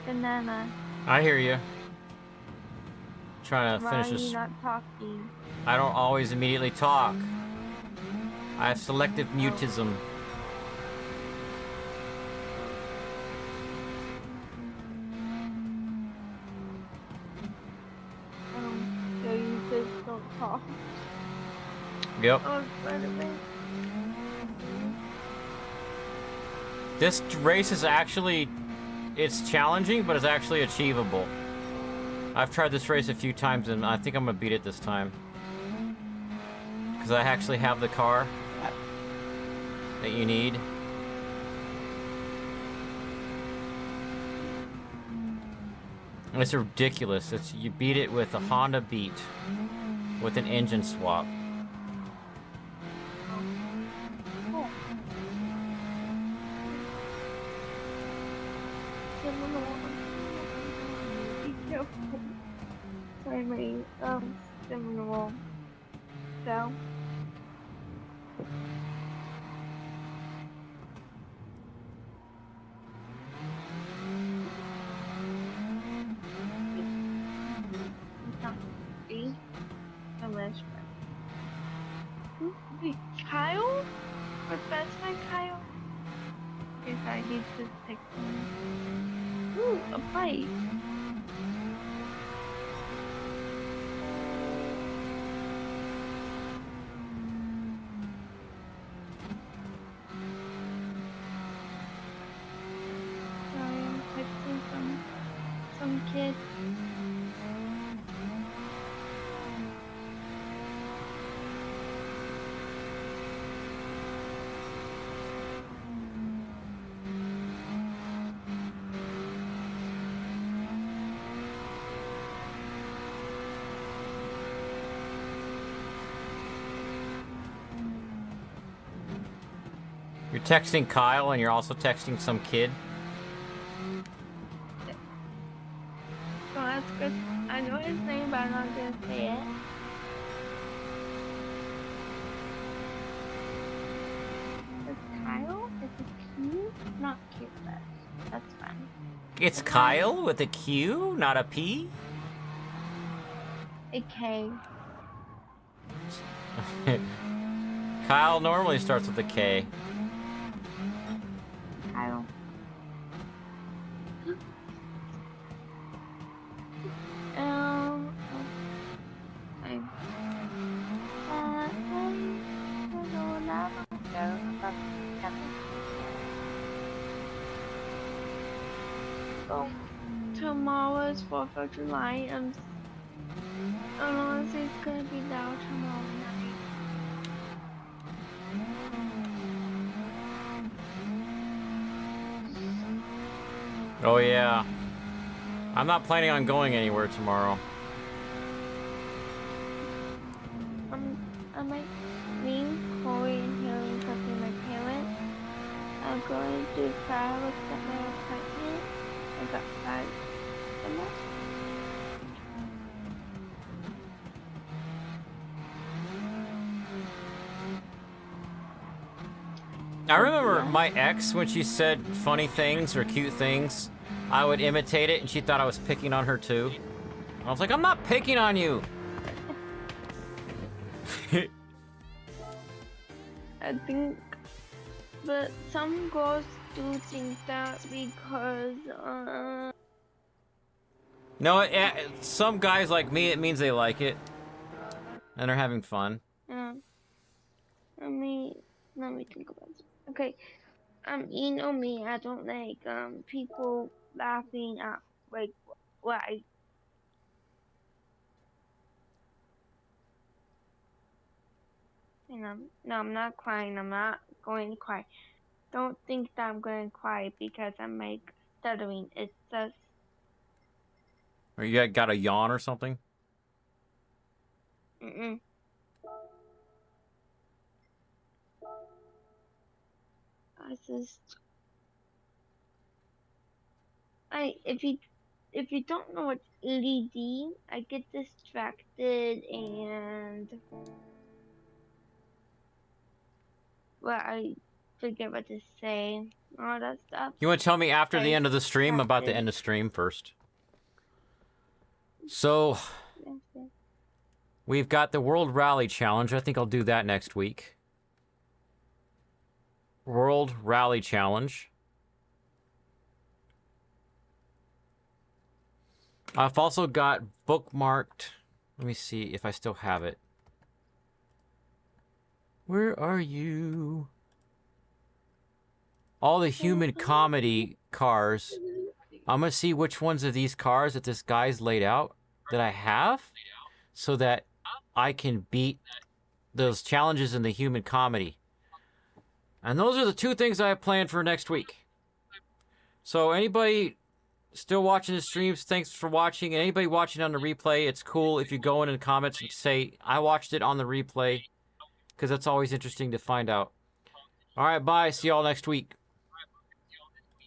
Banana. I hear you. Trying to Why finish are you this. not talking? I don't always immediately talk. I have selective mutism. So you just don't talk. Yep. Oh, Spider-Man. This race is actually, it's challenging, but it's actually achievable. I've tried this race a few times, and I think I'm gonna beat it this time. Because I actually have the car that you need. And it's ridiculous. You beat it with a Honda Beat with an engine swap. Sorry, my criminal cell. Wait, Kyle? Or that's my Kyle? Okay, sorry, he's just texting. Ooh, a bike. Sorry, I'm texting some kid. You're texting Kyle and you're also texting some kid? So that's good. I know his name, but I'm not gonna say it. It's Kyle? It's a Q? Not Q, but that's fine. It's Kyle with a Q, not a P? A K. Kyle normally starts with a K. Kyle. So, tomorrow is 4th of July. Honestly, it's gonna be now tomorrow night. Oh yeah. I'm not planning on going anywhere tomorrow. I might meet Chloe and Haley cooking my parents. I'm going to try to look at my apartment. I got 5 minutes. I remember my ex, when she said funny things or cute things, I would imitate it, and she thought I was picking on her too. I was like, I'm not picking on you. I think, but some girls do think that because, No, some guys like me, it means they like it. And they're having fun. yeah. Let me think about it. Okay, you know me, I don't like, people laughing at, like, what I... No, I'm not crying. I'm not going to cry. Don't think that I'm going to cry because I'm, like, stuttering. It's just... Or you got a yawn or something? Mm-mm. If you don't know what's ADD, I get distracted and I forget what to say, all that stuff. You want to tell me after the end of the stream? I'm about to end the stream first. So, we've got the World Rally Challenge. I think I'll do that next week. World Rally Challenge. I've also got bookmarked. Let me see if I still have it. Where are you? All the human comedy cars. I'm going to see which ones of these cars that this guy's laid out that I have so that I can beat those challenges in the human comedy. And those are the two things I have planned for next week. So anybody still watching the streams, thanks for watching. And anybody watching on the replay, it's cool if you go in the comments and say, I watched it on the replay, because that's always interesting to find out. All right, bye. See y'all next week.